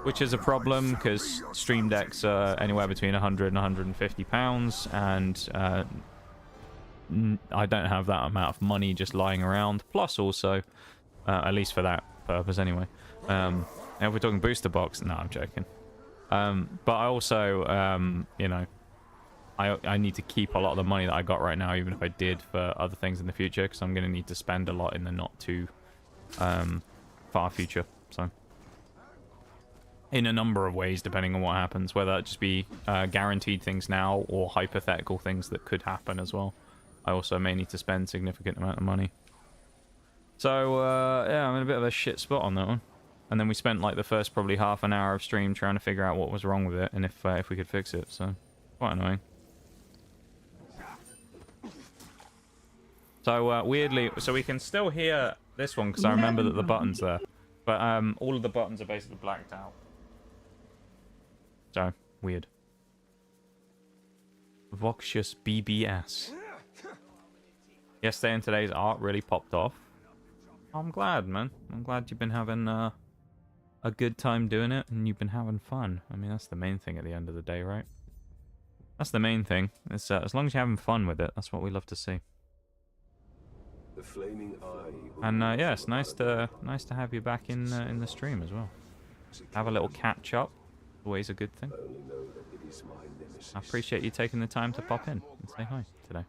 Which is a problem, because stream decks are anywhere between 100 and 150 pounds, and I don't have that amount of money just lying around. Plus also, at least for that purpose anyway. And if we're talking booster box, no, I'm joking. But I also, you know, I need to keep a lot of the money that I got right now, even if I did for other things in the future, because I'm going to need to spend a lot in the not too far future. So, in a number of ways, depending on what happens, whether it just be guaranteed things now or hypothetical things that could happen as well. I also may need to spend a significant amount of money. So, yeah, I'm in a bit of a shit spot on that one. And then we spent like the first probably half an hour of stream trying to figure out what was wrong with it and if we could fix it. So, quite annoying. So, weirdly, so we can still hear this one because I remember that the button's there. But all of the buttons are basically blacked out. So, weird. Voxious BBS. Yesterday and today's art really popped off. I'm glad, man. I'm glad you've been having a good time doing it and you've been having fun. I mean, that's the main thing at the end of the day, right? That's the main thing. It's, as long as you're having fun with it, that's what we love to see. The flaming eye. And yeah, it's nice to have you back in the stream as well. Have a little catch up. Always a good thing. I appreciate you taking the time to pop in and say hi today.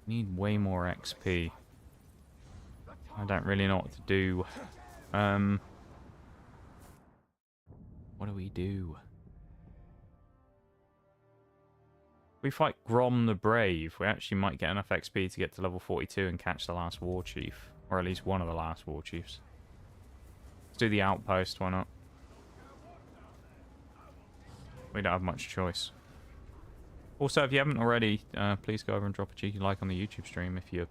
Need way more XP. I don't really know what to do. What do we do? If we fight Grom the Brave, we actually might get enough XP to get to level 42 and catch the last war chief. Or at least one of the last war chiefs. Let's do the outpost, why not? We don't have much choice. Also, if you haven't already, please go over and drop a cheeky like on the YouTube stream if you're,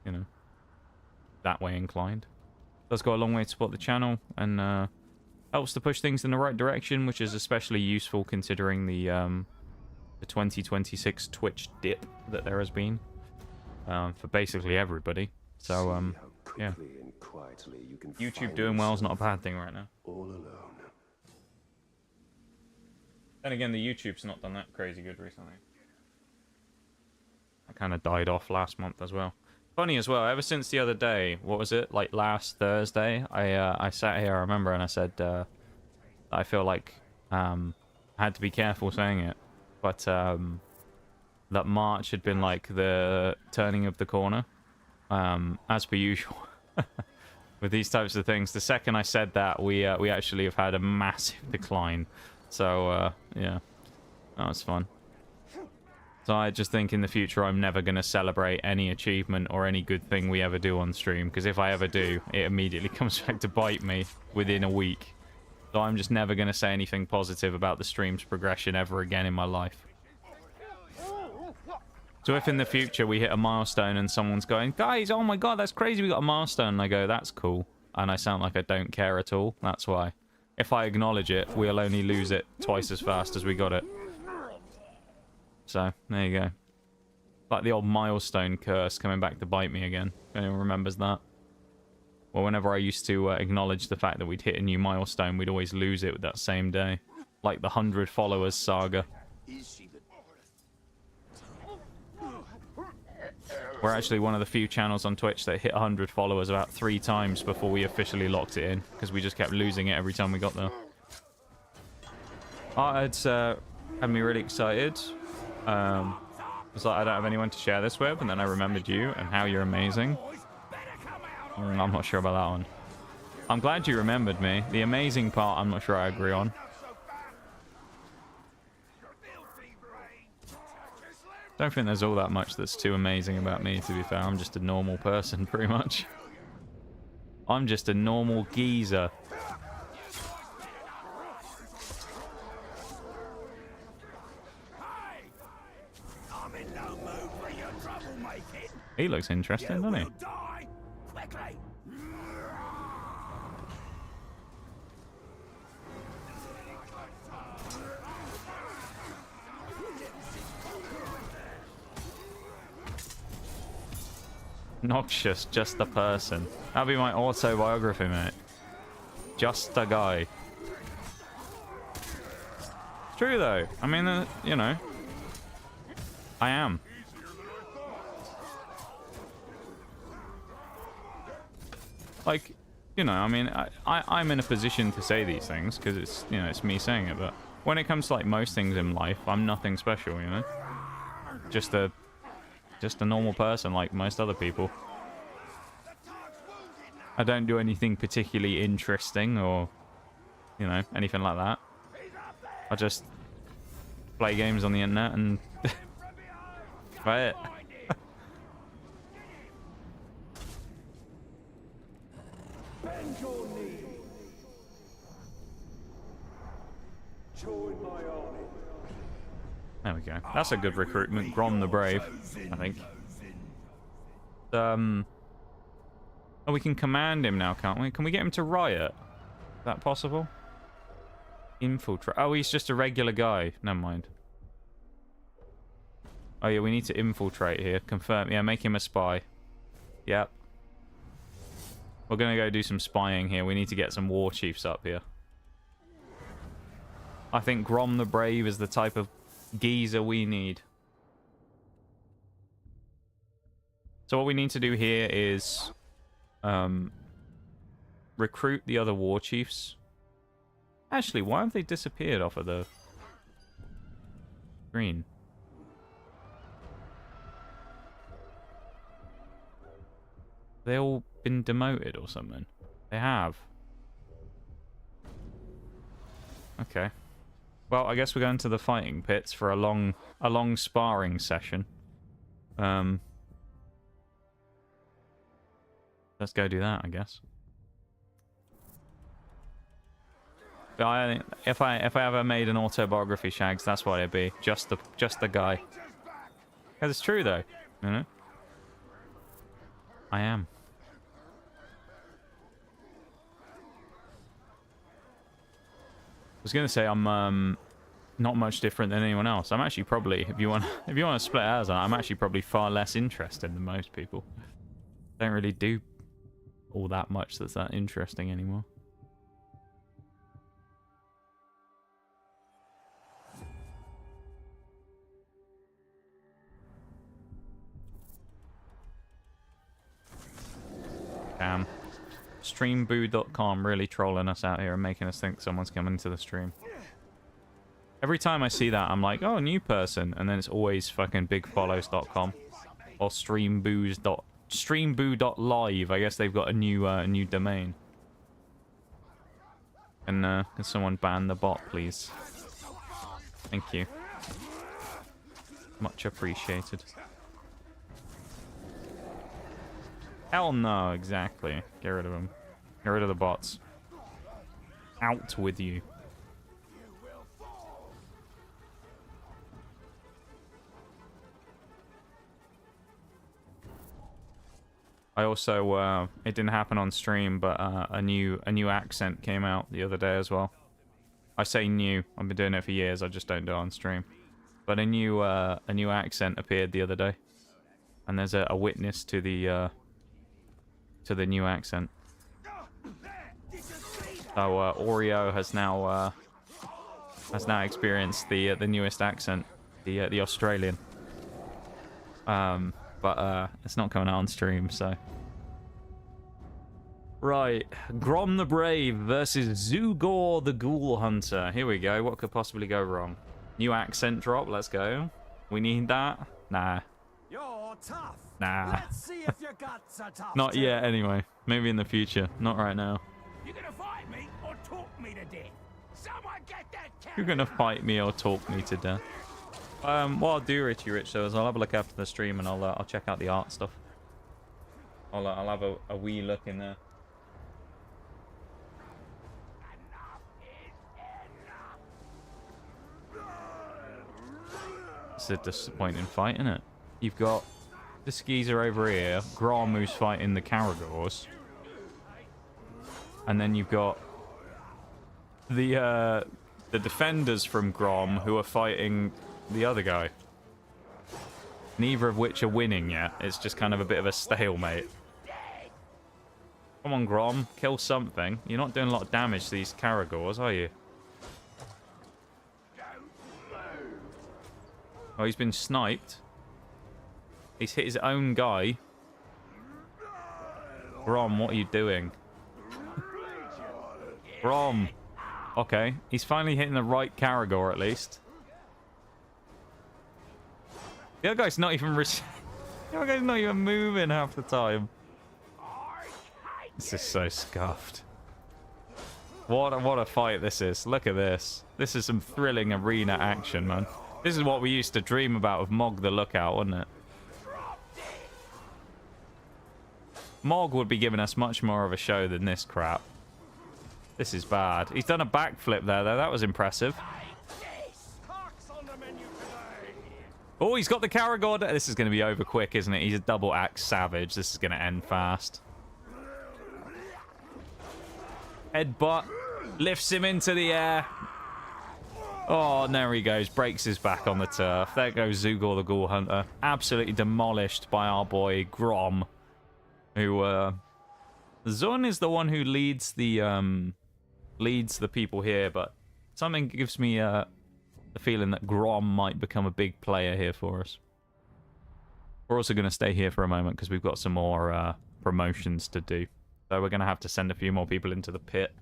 you know, that way inclined. Does go a long way to support the channel and helps to push things in the right direction, which is especially useful considering the 2026 Twitch dip that there has been for basically everybody. So yeah, YouTube doing well is not a bad thing right now. All alone. Then again, the YouTube's not done that crazy good recently. I kind of died off last month as well. Funny as well, ever since the other day, what was it, like last Thursday, I sat here, I remember, and I said I feel like I had to be careful saying it, but that March had been like the turning of the corner, as per usual. With these types of things, the second I said that, we actually have had a massive decline. So yeah, that was fun. So I just think in the future I'm never going to celebrate any achievement or any good thing we ever do on stream, because if I ever do, it immediately comes back to bite me within a week. So I'm just never going to say anything positive about the stream's progression ever again in my life. So if in the future we hit a milestone and someone's going, guys, oh my god, that's crazy, we got a milestone, and I go, that's cool, and I sound like I don't care at all, that's why. If I acknowledge it, we'll only lose it twice as fast as we got it. So, there you go. Like the old milestone curse coming back to bite me again. If anyone remembers that. Well, whenever I used to acknowledge the fact that we'd hit a new milestone, we'd always lose it that same day. Like the 100 followers saga. We're actually one of the few channels on Twitch that hit 100 followers about 3 times before we officially locked it in, because we just kept losing it every time we got there. It's had me really excited. It's like I don't have anyone to share this with, and then I remembered you and how you're amazing. I'm not sure about that one. I'm glad you remembered me. The amazing part, I'm not sure I agree on. Don't think there's all that much that's too amazing about me, to be fair. I'm just a normal person, pretty much. I'm just a normal geezer. He looks interesting, doesn't he? Noxious, just a person. That'll be my autobiography, mate. Just a guy. It's true, though. I mean, you know, I am. Like, you know, I mean, I'm in a position to say these things because it's, you know, it's me saying it. But when it comes to like most things in life, I'm nothing special, you know. Just a normal person like most other people. I don't do anything particularly interesting or, you know, anything like that. I just play games on the internet and play it. There we go. That's a good recruitment. Grom the Brave, I think. Oh, we can command him now, can't we? Can we get him to riot? Is that possible? Infiltrate. Oh, he's just a regular guy. Never mind. Oh, yeah, we need to infiltrate here. Confirm. Yeah, make him a spy. Yep. We're going to go do some spying here. We need to get some war chiefs up here. I think Grom the Brave is the type of geezer we need. So what we need to do here is recruit the other war chiefs. Actually, why have they disappeared off of the screen? They all been demoted or something? They have. Okay. Well, I guess we're going to the fighting pits for a long sparring session. Let's go do that, I guess. If I ever made an autobiography, Shags, that's what it'd be. Just the guy. Because it's true though, you know. I am. I was gonna say I'm not much different than anyone else. I'm actually probably, if you want to split hairs on, I'm actually probably far less interested than most people. Don't really do all that much that's that interesting anymore. Damn. Streamboo.com really trolling us out here and making us think someone's coming to the stream. Every time I see that, I'm like, oh, new person. And then it's always fucking bigfollows.com or streamboo.live. I guess they've got a new domain. Can someone ban the bot, please? Thank you. Much appreciated. Hell no, exactly. Get rid of them. Get rid of the bots. Out with you. I also, it didn't happen on stream, but a new accent came out the other day as well. I say new. I've been doing it for years. I just don't do it on stream. But a new accent appeared the other day, and there's a witness to the new accent. So Oreo has now experienced the newest accent, the Australian. But it's not coming out on stream, so. Right, Grom the Brave versus Zugor the Ghoul Hunter. Here we go. What could possibly go wrong? New accent drop. Let's go. We need that. Nah. You're tough. Nah. Let's see if your guts are tough. Not yet, anyway. Maybe in the future. Not right now. You're gonna fight me or talk me to death. Someone get that cat. You're gonna fight me or talk me to death. What I'll do, Richie Rich, though, is I'll have a look after the stream and I'll check out the art stuff. I'll have a wee look in there. It's a disappointing fight, isn't it? You've got the skeezer over here, Grom who's fighting the Caragors, and then you've got the defenders from Grom who are fighting the other guy. Neither of which are winning yet. It's just kind of a bit of a stalemate. Come on, Grom, kill something. You're not doing a lot of damage to these Caragors, are you? Oh, he's been sniped. He's hit his own guy. Grom, what are you doing? Grom. Okay, he's finally hitting the right Caragor at least. The other guy's not even the other guy's not even moving half the time. This is so scuffed. What a fight this is. Look at this. This is some thrilling arena action, man. This is what we used to dream about with Mog the Lookout, wasn't it? Mog would be giving us much more of a show than this crap. This is bad. He's done a backflip there, though. That was impressive. Oh, he's got the Caragor. This is going to be over quick, isn't it? He's a double axe savage. This is going to end fast. Headbutt. Lifts him into the air. Oh, and there he goes. Breaks his back on the turf. There goes Zugor the Ghoul Hunter. Absolutely demolished by our boy Grom. Who, Zun is the one who leads the people here, but something gives me the feeling that Grom might become a big player here for us. We're also going to stay here for a moment because we've got some more promotions to do. So we're going to have to send a few more people into the pit.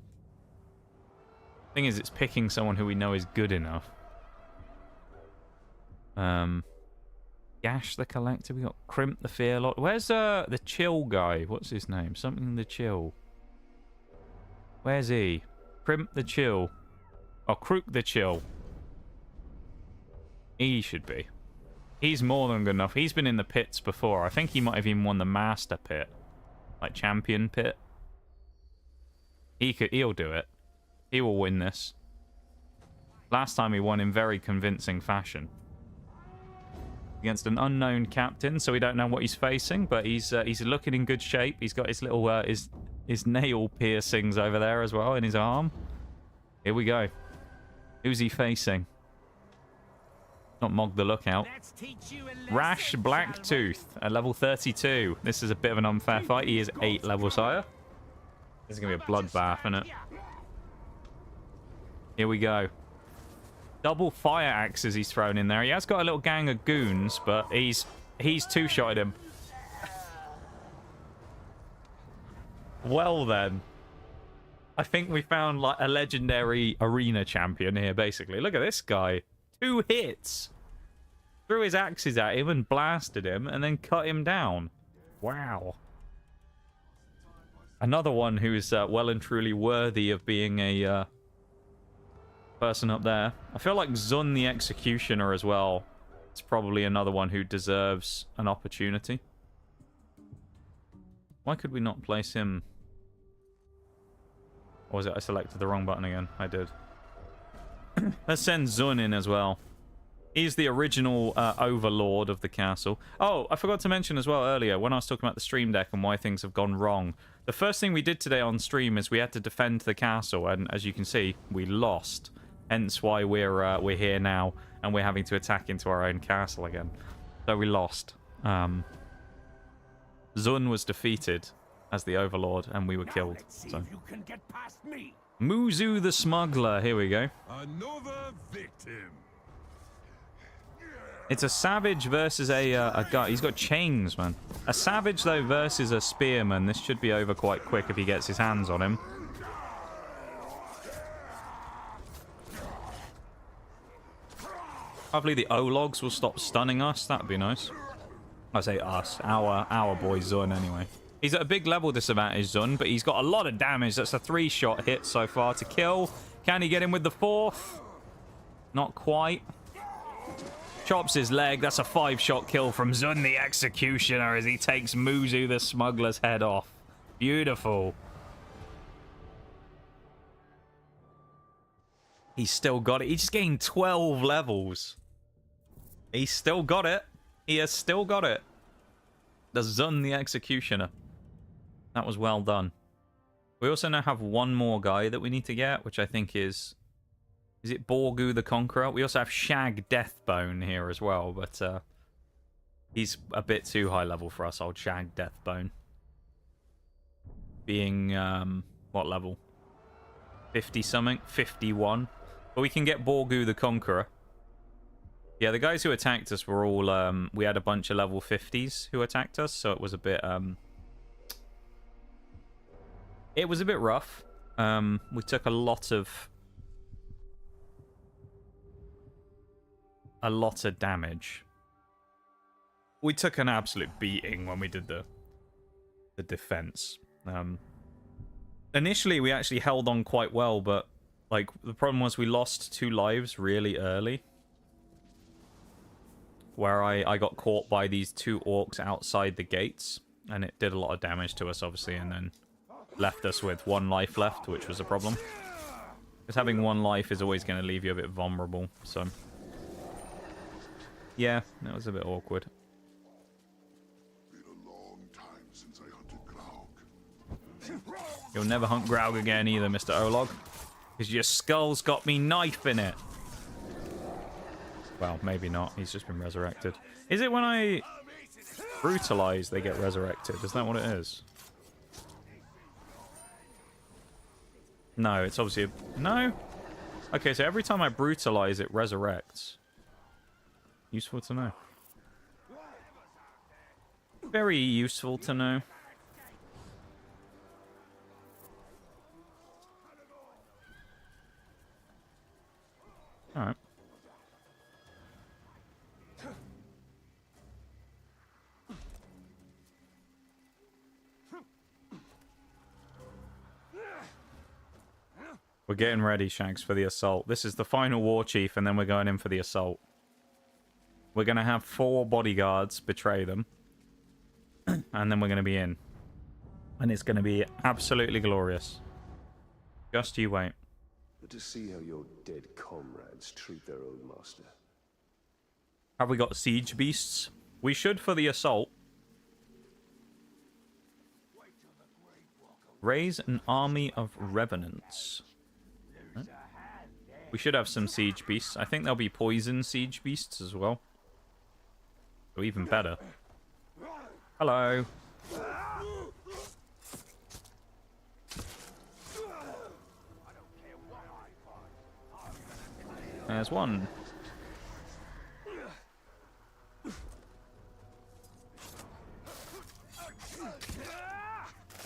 Thing is, it's picking someone who we know is good enough. Gash the Collector. We got Crimp the Fearlord. Where's the Chill guy? What's his name? Something the Chill. Where's he? Crimp the Chill. Oh, Crook the Chill. He should be. He's more than good enough. He's been in the pits before. I think he might have even won the Master Pit. Like Champion Pit. He'll do it. He will win this. Last time he won in very convincing fashion. Against an unknown captain, so we don't know what he's facing, but he's looking in good shape. He's got his little his nail piercings over there as well in his arm. Here we go. Who's he facing? Not Mog the Lookout. Rash Blacktooth at level 32. This is a bit of an unfair fight. He is 8 levels higher. This is gonna be a bloodbath, isn't it? Here we go. Double fire axes he's thrown in there. He has got a little gang of goons, but he's two-shotted him. Well then. I think we found like a legendary arena champion here, basically. Look at this guy. 2 hits. Threw his axes at him and blasted him and then cut him down. Wow. Another one who's well and truly worthy of being a person up there. I feel like Zun the Executioner as well. It's probably another one who deserves an opportunity. Why could we not place him? Or was it I selected the wrong button again? I did. Let's send Zun in as well. He's the original overlord of the castle. Oh, I forgot to mention as well earlier, when I was talking about the stream deck and why things have gone wrong. The first thing we did today on stream is we had to defend the castle, and as you can see, we lost. Hence why we're here now, and we're having to attack into our own castle again. So we lost. Zun was defeated as the overlord, and we were killed. So. Muzu the Smuggler. Here we go. Another victim. It's a savage versus a guy. He's got chains, man. A savage, though, versus a spearman. This should be over quite quick if he gets his hands on him. Hopefully the O-logs will stop stunning us. That'd be nice. I say us. Our boy Zun, anyway. He's at a big level disadvantage, Zun, but he's got a lot of damage. That's a 3-shot hit so far to kill. Can he get him with the 4th? Not quite. Chops his leg. That's a 5-shot kill from Zun the Executioner as he takes Muzu the Smuggler's head off. Beautiful. He's still got it. He just gained 12 levels. He's still got it. He has still got it. The Zun the Executioner. That was well done. We also now have one more guy that we need to get, which I think is... Is it Borgu the Conqueror? We also have Shag Deathbone here as well, but he's a bit too high level for us, old Shag Deathbone. Being, what level? 50-something? 51? But we can get Borgu the Conqueror. Yeah, the guys who attacked us were all, we had a bunch of level 50s who attacked us, so it was a bit, it was a bit rough. We took a lot of damage. We took an absolute beating when we did the defense. Initially, we actually held on quite well, but like the problem was we lost 2 lives really early. Where I got caught by these 2 orcs outside the gates, and it did a lot of damage to us, obviously, and then left us with 1 life left, which was a problem. Because having 1 life is always going to leave you a bit vulnerable, so... Yeah, that was a bit awkward. Been a long time since I hunted Graug. You'll never hunt Graug again either, Mr. Olog. Because your skull's got me knife in it. Well, maybe not. He's just been resurrected. Is it when I brutalize they get resurrected? Is that what it is? No, it's obviously a... No? Okay, so every time I brutalize it resurrects. Useful to know. Very useful to know. Alright. We're getting ready, Shags, for the assault. This is the final war chief, and then we're going in for the assault. We're going to have 4 bodyguards betray them. And then we're going to be in. And it's going to be absolutely glorious. Just you wait. but to see how your dead comrades treat their old master. Have we got siege beasts? We should for the assault. Raise an army of revenants. Right. We should have some siege beasts. I think there'll be poison siege beasts as well. So even better. Hello. There's one.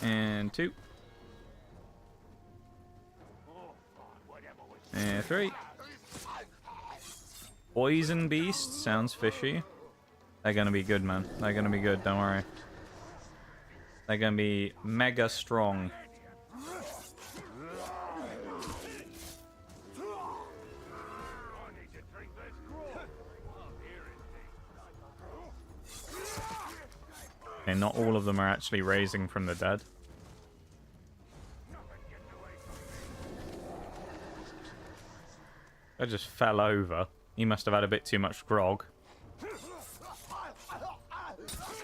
And two. And three. Poison beast sounds fishy. They're gonna be good, man. They're gonna be good, don't worry. They're gonna be mega strong. Okay, not all of them are actually raising from the dead. I just fell over. He must have had a bit too much grog.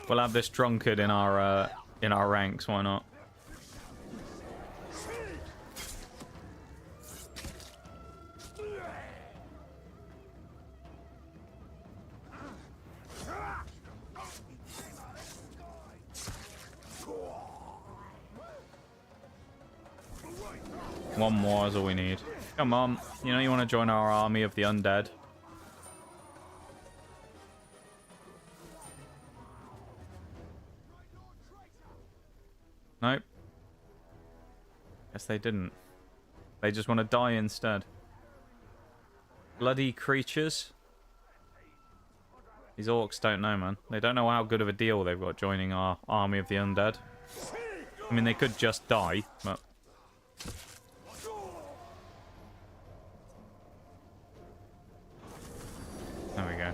We'll have this drunkard in our ranks, why not? One more is all we need. Come on. You know you want to join our army of the undead. Nope. Guess they didn't. They just want to die instead. Bloody creatures. These orcs don't know, man. They don't know how good of a deal they've got joining our army of the undead. I mean, they could just die, but... There we go.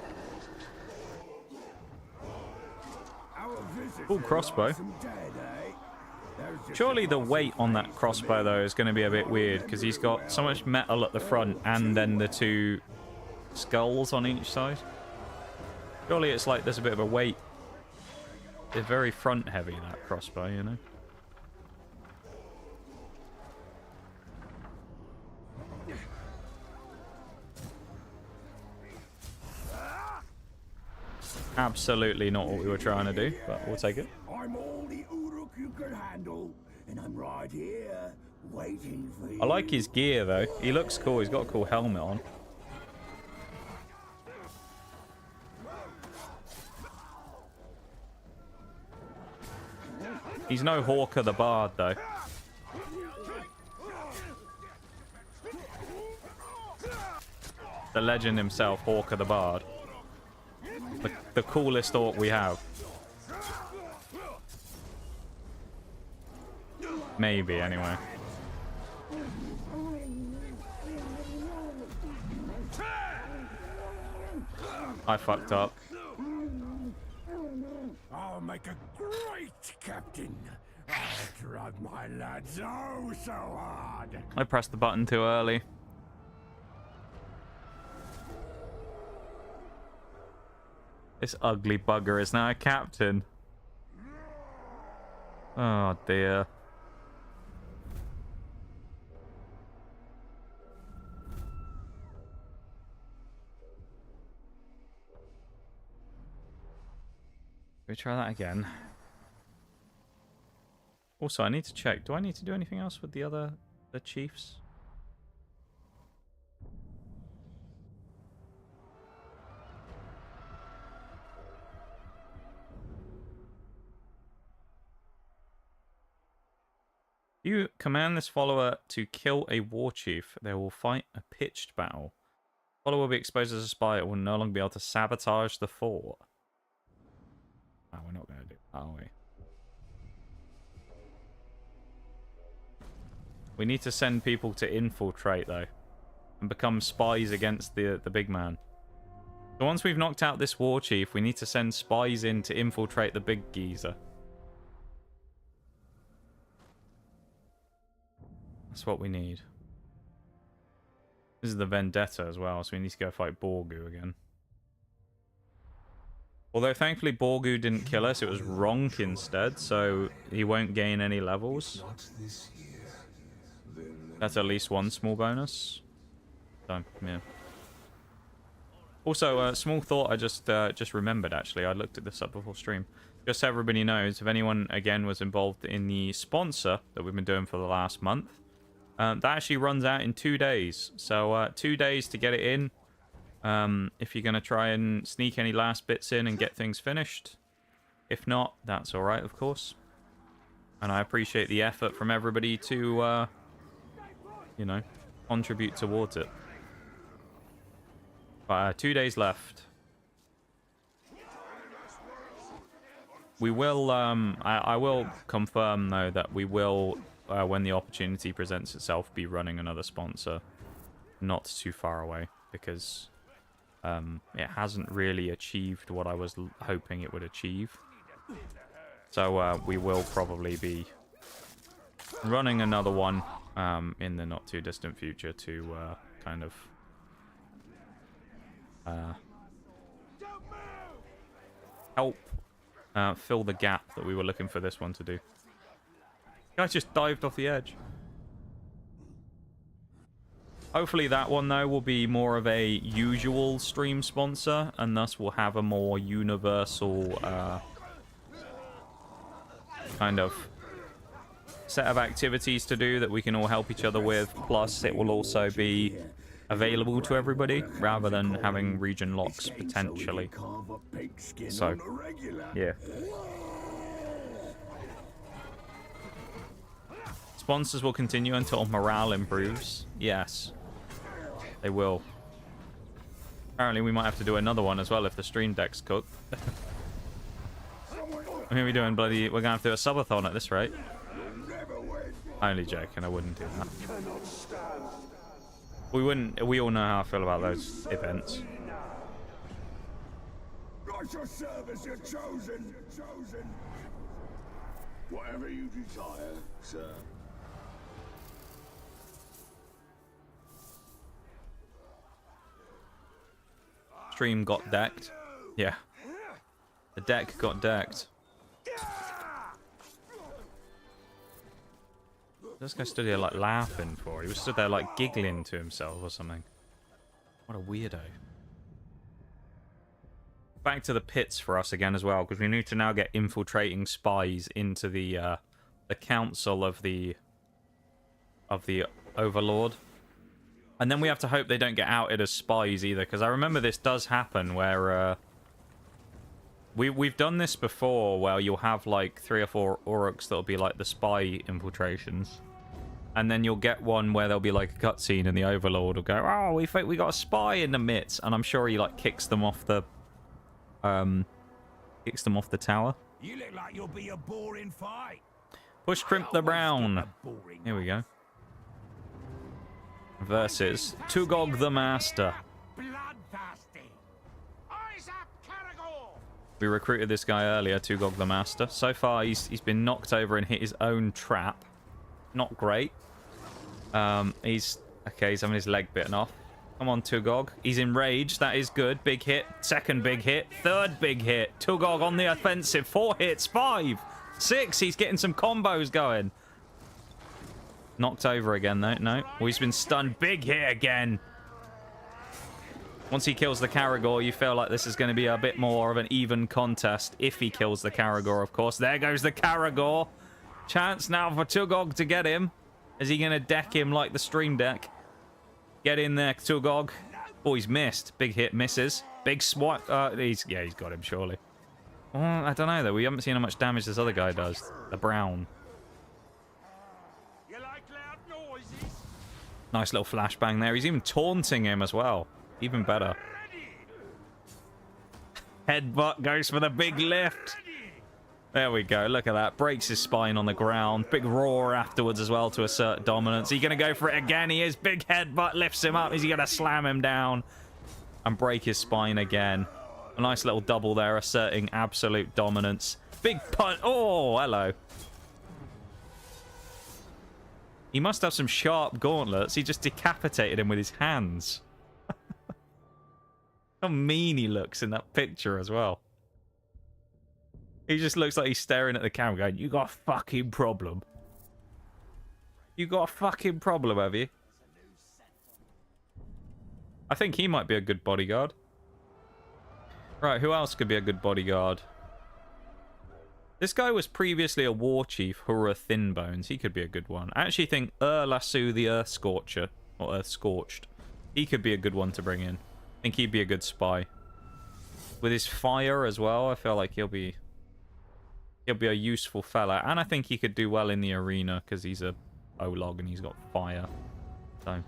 Cool crossbow. Surely the weight on that crossbow, though, is going to be a bit weird, because he's got so much metal at the front and then the two skulls on each side. Surely it's like there's a bit of a weight. It's very front heavy, that crossbow, you know? Absolutely not what we were trying to do, but we'll take it. I'm all the Uruk you can handle, and I'm right here, waiting for you. I like his gear, though. He looks cool. He's got a cool helmet on. He's no Hawker the Bard, though. The legend himself, Hawker the Bard. The coolest orc we have. Maybe, anyway. I fucked up. I'll make a great captain. I'll drive my lads oh so hard. I pressed the button too early. This ugly bugger is now a captain. Oh dear. We try that again. Also, I need to check. Do I need to do anything else with the chiefs? You command this follower to kill a war chief. They will fight a pitched battle. Follower will be exposed as a spy. It will no longer be able to sabotage the fort. Oh, we're not going to do that, are we? We need to send people to infiltrate, though, and become spies against the big man. So once we've knocked out this war chief, we need to send spies in to infiltrate the big geezer. That's what we need. This is the Vendetta as well, so we need to go fight Borgu again. Although thankfully Borgu didn't kill us, it was Ronk instead, so he won't gain any levels. That's at least one small bonus. So, yeah. Also, small thought I just remembered, actually. I looked at this up before stream. Just so everybody knows, if anyone, again, was involved in the sponsor that we've been doing for the last month, that actually runs out in 2 days. So, 2 days to get it in. If you're going to try and sneak any last bits in and get things finished. If not, that's alright, of course. And I appreciate the effort from everybody to, you know, contribute towards it. But 2 days left. We will, I will confirm, though, that we will, when the opportunity presents itself, be running another sponsor. Not too far away, because it hasn't really achieved what I was hoping it would achieve. So we will probably be running another one in the not too distant future to kind of help fill the gap that we were looking for this one to do. Guy just dived off the edge. Hopefully that one, though, will be more of a usual stream sponsor, and thus will have a more universal kind of set of activities to do that we can all help each other with. Plus, it will also be available to everybody, rather than having region locks, potentially. So, yeah. Sponsors will continue until morale improves. Yes. They will. Apparently we might have to do another one as well if the stream deck's cooked. I mean, we're doing bloody... We're going to have to do a subathon at this rate. Only joking, I wouldn't do that. We wouldn't... We all know how I feel about those events. At your service, you're chosen. Whatever you desire, sir. Stream got decked. Yeah. The deck got decked. This guy stood here like laughing for. He was stood there like giggling to himself or something. What a weirdo. Back to the pits for us again as well, because we need to now get infiltrating spies into the council of the Overlord. And then we have to hope they don't get outed as spies either, because I remember this does happen where we've done this before, where you'll have like 3 or 4 orcs that'll be like the spy infiltrations, and then you'll get one where there'll be like a cutscene and the Overlord will go, "Oh, we think we got a spy in the midst," and I'm sure he like kicks them off the tower. You look like you'll be a boring fight. Push Crimp the Brown. Here we go. Versus Tugog the Master. Bloodthirsty. Eyes up, Caragor. We recruited this guy earlier, Tugog the Master. So far, he's been knocked over and hit his own trap. Not great. He's having his leg bitten off. Come on, Tugog. He's enraged. That is good. Big hit. Second big hit. Third big hit. Tugog on the offensive. 4 hits. 5. 6. He's getting some combos going. Knocked over again, though. No. Oh, he's been stunned. Big hit again. Once he kills the Caragor, you feel like this is going to be a bit more of an even contest. If he kills the Caragor, of course. There goes the Caragor. Chance now for Tugog to get him. Is he going to deck him like the stream deck? Get in there, Tugog. Oh, he's missed. Big hit, misses. Big swat. He's got him, surely. Oh, I don't know, though. We haven't seen how much damage this other guy does. The Brown. Nice little flashbang there. He's even taunting him as well. Even better. Headbutt goes for the big lift. There we go. Look at that. Breaks his spine on the ground. Big roar afterwards as well to assert dominance. Is he going to go for it again? He is. Big headbutt lifts him up. Is he going to slam him down and break his spine again? A nice little double there, asserting absolute dominance. Big punt. Oh, hello. He must have some sharp gauntlets. He just decapitated him with his hands. How mean he looks in that picture as well. He just looks like he's staring at the camera going, you got a fucking problem. You got a fucking problem, have you? I think he might be a good bodyguard. Right, who else could be a good bodyguard? This guy was previously a war chief, Hurra Thinbones. He could be a good one. I actually think Lasso the Earth Scorcher, or Earth Scorched, he could be a good one to bring in. I think he'd be a good spy. With his fire as well, I feel like he'll be a useful fella. And I think he could do well in the arena because he's a Olog and he's got fire. So,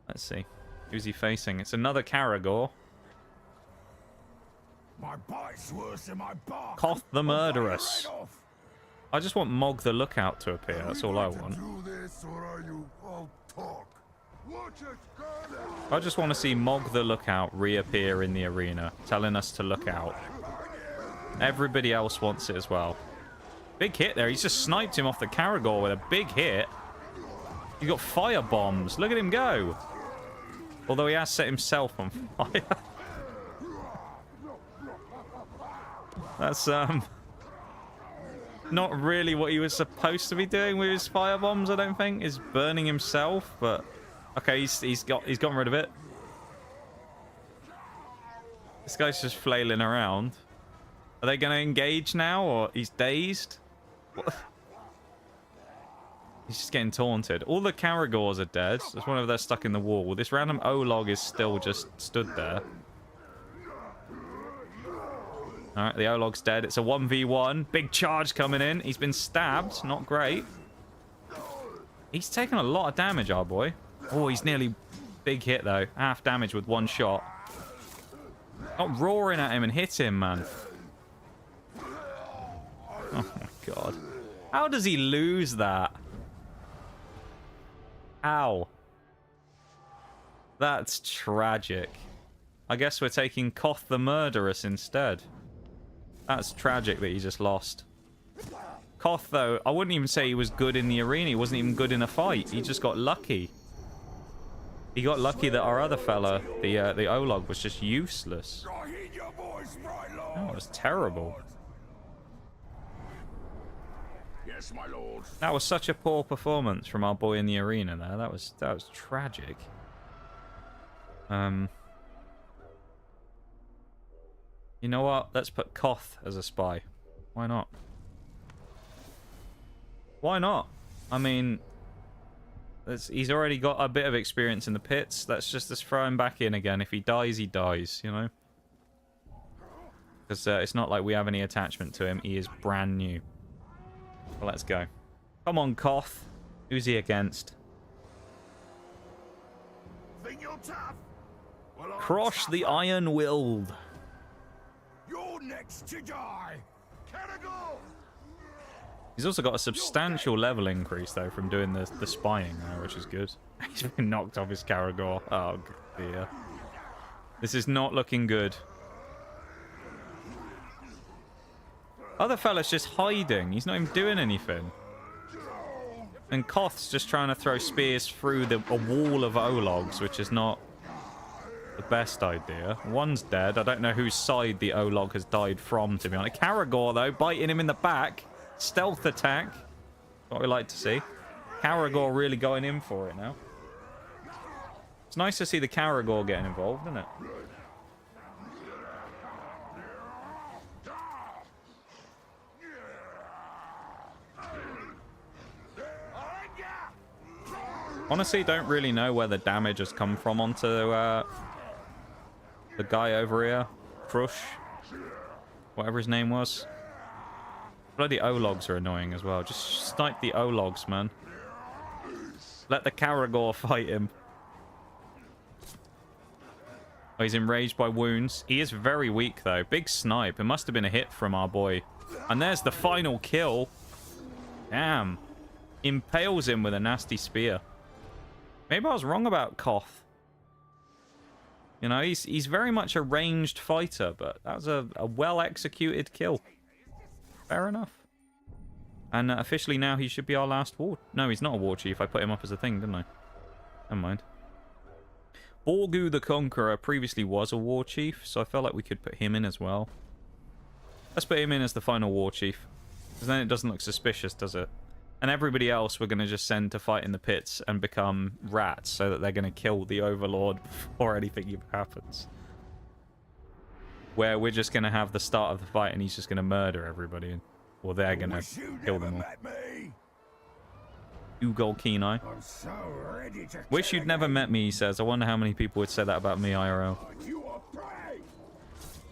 let's see. Who's he facing? It's another Caragor. My bite's worse than my bark. Koth the Murderous. I just want Mog the Lookout to appear. That's all I want. I just want to see Mog the Lookout reappear in the arena, telling us to look out. Everybody else wants it as well. Big hit there. He's just sniped him off the Caragor with a big hit. He's got fire bombs. Look at him go. Although he has set himself on fire. That's not really what he was supposed to be doing with his fire bombs, I don't think, is burning himself, but okay, he's gotten rid of it. This guy's just flailing around. Are they going to engage now, or he's dazed? What? He's just getting taunted. All the Caragors are dead. There's one of them stuck in the wall. This random Olog is still just stood there. Alright, the Olog's dead. It's a 1v1. Big charge coming in. He's been stabbed. Not great. He's taken a lot of damage, our boy. Oh, he's nearly... Big hit, though. Half damage with one shot. Not roaring at him and hit him, man. Oh, my God. How does he lose that? How? That's tragic. I guess we're taking Koth the Murderous instead. That's tragic that he just lost. Koth, though, I wouldn't even say he was good in the arena. He wasn't even good in a fight. He just got lucky. He got lucky that our other fella, the Olog, was just useless. Oh, it was terrible. Yes, my lord. That was such a poor performance from our boy in the arena there. That was tragic. You know what? Let's put Koth as a spy. Why not? Why not? I mean, he's already got a bit of experience in the pits. Let's throw him back in again. If he dies, he dies, you know? Because it's not like we have any attachment to him. He is brand new. Well, let's go. Come on, Koth. Who's he against? Think you're tough? Well, Cross the Iron-Willed. You're next to die. Caragor! He's also got a substantial level increase, though, from doing the spying there, which is good. He's been knocked off his Caragor. Oh, dear. This is not looking good. Other fella's just hiding. He's not even doing anything. And Koth's just trying to throw spears through a wall of Ologs, which is not the best idea. One's dead. I don't know whose side the Olog has died from, to be honest. Caragor, though, biting him in the back. Stealth attack. What we like to see. Caragor really going in for it now. It's nice to see the Caragor getting involved, isn't it? Honestly, don't really know where the damage has come from onto the guy over here. Crush. Whatever his name was. Bloody Ologs are annoying as well. Just snipe the Ologs, man. Let the Caragor fight him. Oh, he's enraged by wounds. He is very weak, though. Big snipe. It must have been a hit from our boy. And there's the final kill. Damn. Impales him with a nasty spear. Maybe I was wrong about Koth. You know, he's very much a ranged fighter, but that was a well-executed kill. Fair enough. And officially now he should be our last war... No, he's not a war chief. I put him up as a thing, didn't I? Never mind. Borgu the Conqueror previously was a war chief, so I felt like we could put him in as well. Let's put him in as the final war chief. Because then it doesn't look suspicious, does it? And everybody else we're going to just send to fight in the pits and become rats so that they're going to kill the Overlord before anything even happens. Where we're just going to have the start of the fight and he's just going to murder everybody. Or they're going to kill them all. Ugol Kenai. So ready to Wish you'd never met me, he says. I wonder how many people would say that about me, IRL.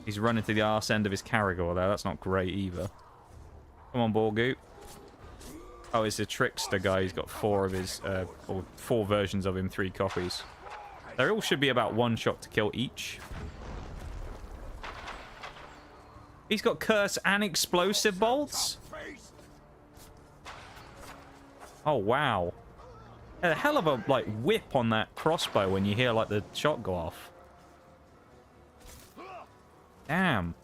He's running to the arse end of his Caragor there. That's not great either. Come on, Borgu. Oh, it's a trickster guy. He's got 4 of his, or 4 versions of him, 3 copies. They all should be about 1 shot to kill each. He's got curse and explosive bolts? Oh, wow. A hell of a, like, whip on that crossbow when you hear, like, the shot go off. Damn.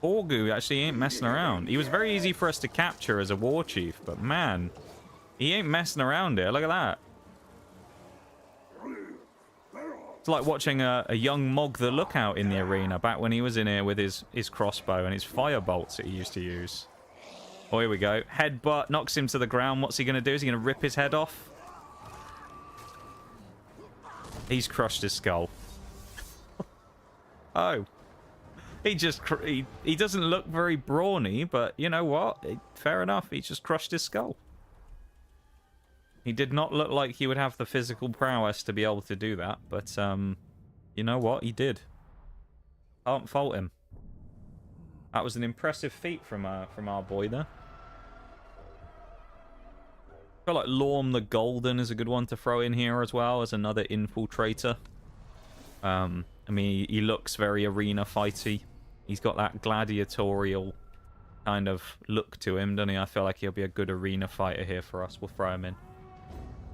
Borgu actually ain't messing around. He was very easy for us to capture as a war chief, but man, he ain't messing around here. Look at that. It's like watching a young Mog the Lookout in the arena back when he was in here with his crossbow and his fire bolts that he used to use. Oh, here we go. Headbutt knocks him to the ground. What's he going to do? Is he going to rip his head off? He's crushed his skull. Oh. He just... He doesn't look very brawny, but you know what? Fair enough. He just crushed his skull. He did not look like he would have the physical prowess to be able to do that, but you know what? He did. Can't fault him. That was an impressive feat from our boy there. I feel like Lorm the Golden is a good one to throw in here as well as another infiltrator. I mean, he looks very arena fighty. He's got that gladiatorial kind of look to him, doesn't he? I feel like he'll be a good arena fighter here for us. We'll throw him in.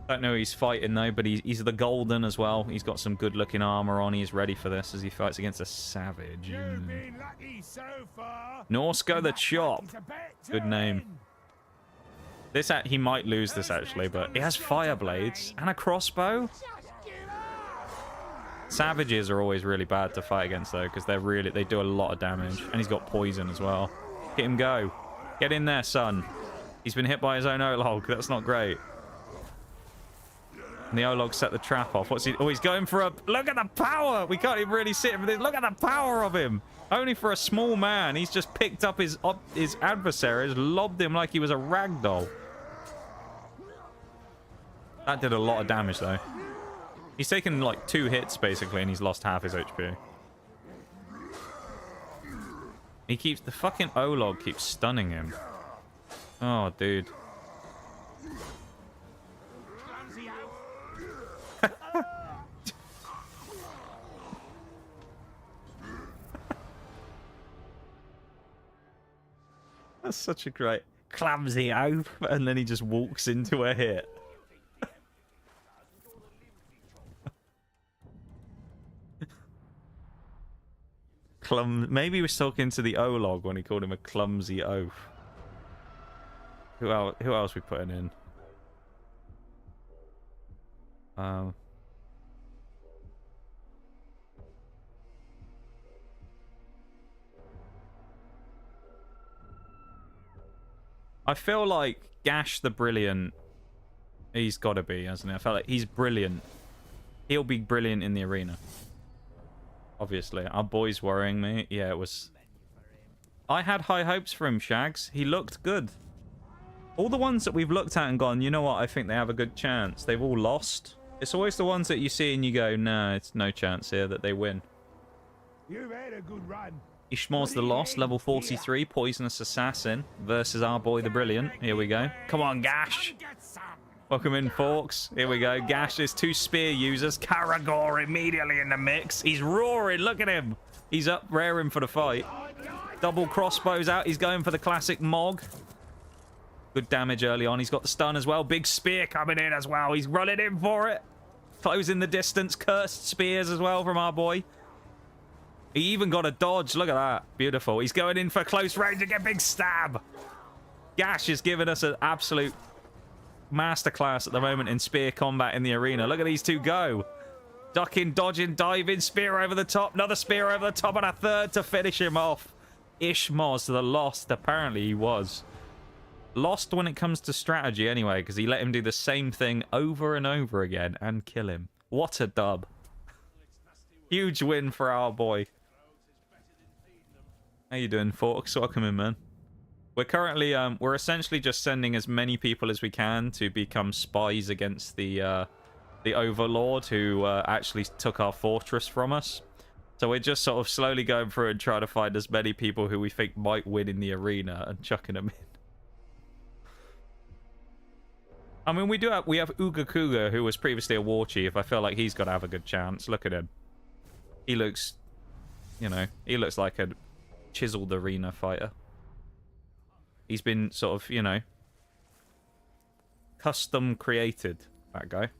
Don't know who he's fighting though, but he's the Golden as well. He's got some good looking armor on. He's ready for this as he fights against a savage. You've been lucky so far. Norsko the Chop. Good name. This he might lose this actually, but he has fire blades and a crossbow. Savages are always really bad to fight against though, because they do a lot of damage, and he's got poison as well. Get him go. Get in there, son. He's been hit by his own Olog. That's not great. And the Olog set the trap off. What's he? Oh, he's going for a... Look at the power! We can't even really sit for this. Look at the power of him! Only for a small man, he's just picked up his adversaries, lobbed him like he was a ragdoll. That did a lot of damage, though. He's taken, like, 2 hits, basically, and he's lost half his HP. He keeps... The fucking Olog keeps stunning him. Oh, dude. That's such a great clumsy oaf, and then he just walks into a hit. Maybe he was talking to the Olog when he called him a clumsy oaf. Who else we putting in? I feel like Gash the Brilliant, he's got to be, hasn't he? I feel like he's brilliant. He'll be brilliant in the arena. Obviously. Our boy's worrying me. Yeah, it was... I had high hopes for him, Shags. He looked good. All the ones that we've looked at and gone, you know what, I think they have a good chance. They've all lost. It's always the ones that you see and you go, nah, it's no chance here that they win. You've had a good run. Ishmael's the Lost, level 43, Poisonous Assassin versus our boy the Brilliant. Here we go. Come on, Gash. Welcome in, Forks. Here we go. Gash is 2 spear users. Caragor immediately in the mix. He's roaring. Look at him. He's up raring for the fight. Double crossbows out. He's going for the classic Mog. Good damage early on. He's got the stun as well. Big spear coming in as well. He's running in for it. Closing the distance. Cursed spears as well from our boy. He even got a dodge. Look at that. Beautiful. He's going in for close range to get big stab. Gash is giving us an absolute masterclass at the moment in spear combat in the arena. Look at these two go. Ducking, dodging, diving, spear over the top, another spear over the top, and a third to finish him off. Ishmoz the Lost, apparently he was. Lost when it comes to strategy anyway, because he let him do the same thing over and over again and kill him. What a dub. Huge win for our boy. How you doing, Forks? Welcome in, man. We're currently, we're essentially just sending as many people as we can to become spies against the Overlord who actually took our fortress from us. So we're just sort of slowly going through and trying to find as many people who we think might win in the arena and chucking them in. I mean, we have Uga Kuga, who was previously a war chief. I feel like he's got to have a good chance. Look at him. He looks, you know, he looks like a chiseled arena fighter. He's been sort of, you know, custom created, that guy.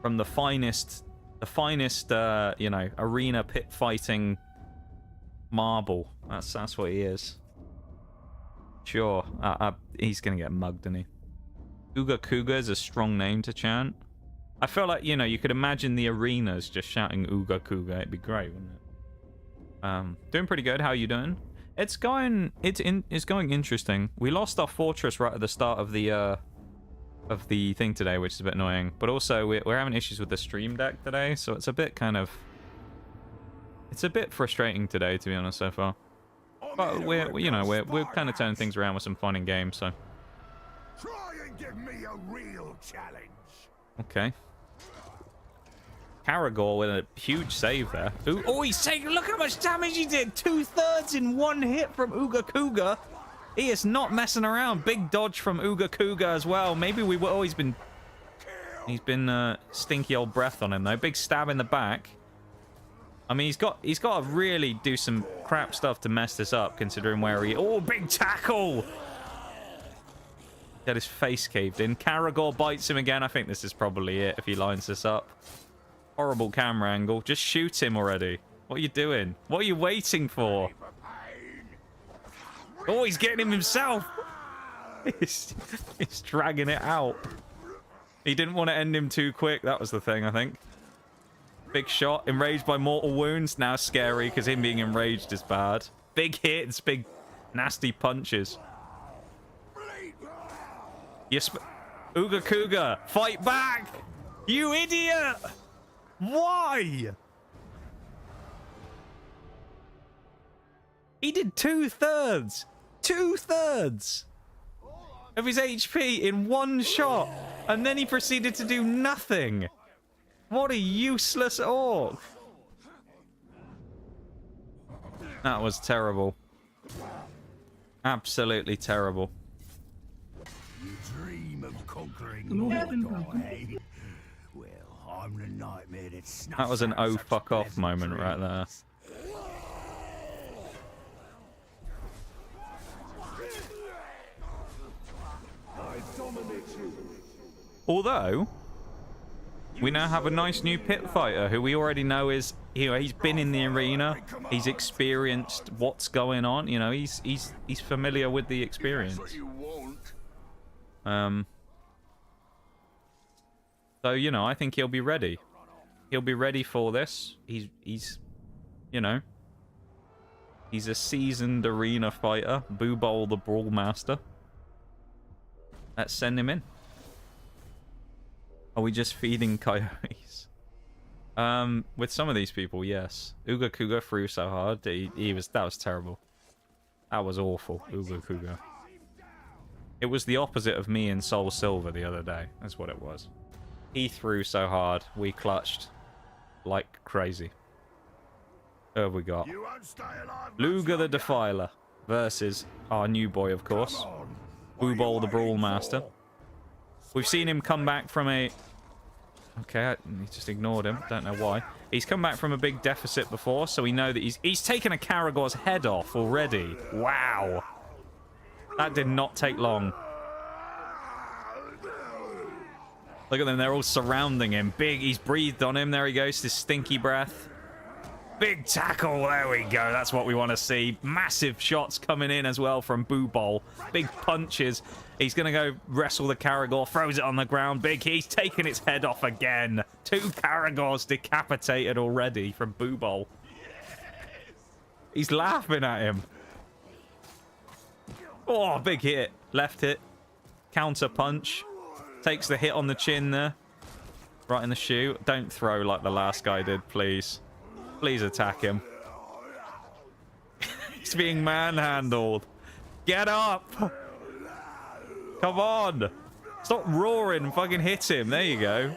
From the finest, you know, arena pit fighting marble. That's what he is. Sure, he's gonna get mugged, isn't he? Uga Kuga is a strong name to chant. I feel like, you know, you could imagine the arenas just shouting Uga Kuga. It'd be great, wouldn't it? Doing pretty good. How you doing? It's going interesting. We lost our fortress right at the start of the thing today, which is a bit annoying. But also we're having issues with the stream deck today, so it's a bit it's a bit frustrating today, to be honest, so far. But we're kind of turning things around with some fun in games, so. Try and give me a real challenge. Okay. Caragor with a huge save there. Ooh, oh, he's taking... Look how much damage he did! 2/3 in one hit from Uga Kuga. He is not messing around. Big dodge from Uga Kuga as well. Maybe we've always been... He's been stinky old breath on him, though. Big stab in the back. I mean, he's got to really do some crap stuff to mess this up, considering where he... Oh, big tackle! Got his face caved in. Caragor bites him again. I think this is probably it if he lines this up. Horrible camera angle. Just shoot him already. What are you doing? What are you waiting for? Oh, he's getting him himself. He's dragging it out. He didn't want to end him too quick. That was the thing, I think. Big shot. Enraged by mortal wounds. Now scary because him being enraged is bad. Big hits. Big nasty punches. Yes, Uga Kuga, fight back! You idiot! Why? He did 2/3 of his HP in one shot, and then he proceeded to do nothing. What a useless orc. That was terrible. Absolutely terrible. You dream of conquering Mordor, eh? Well, I'm the nightmare that snuffs That was an out oh such fuck off pleasant moment right there. dreams. Although, we now have a nice new pit fighter who we already know is, you know, he's been in the arena, he's experienced what's going on, you know, he's familiar with the experience. So, you know, I think he'll be ready. He'll be ready for this. He's you know, he's a seasoned arena fighter, Boobol the Brawl Master. Let's send him in. Are we just feeding coyotes? With some of these people, yes. Uga Kuga threw so hard. That was terrible. That was awful, Uga Kuga. It was the opposite of me in Soul Silver the other day. That's what it was. He threw so hard, we clutched like crazy. Who have we got? Luga the Defiler versus our new boy, of course. Boobol the Brawl Master. We've seen him come back from a... Okay, he just ignored him. Don't know why. He's come back from a big deficit before, so we know that he's taken a Caragor's head off already. Wow. That did not take long. Look at them, they're all surrounding him. Big, he's breathed on him. There he goes, this stinky breath. Big tackle. There we go. That's what we want to see. Massive shots coming in as well from Boobol. Big punches. He's going to go wrestle the Caragor. Throws it on the ground. Big. He's taken its head off again. 2 Caragors decapitated already from Boobol. He's laughing at him. Oh, big hit. Left hit. Counter punch. Takes the hit on the chin there. Right in the shoe. Don't throw like the last guy did, please. Please attack him. He's being manhandled. Get up! Come on! Stop roaring. Fucking hit him. There you go.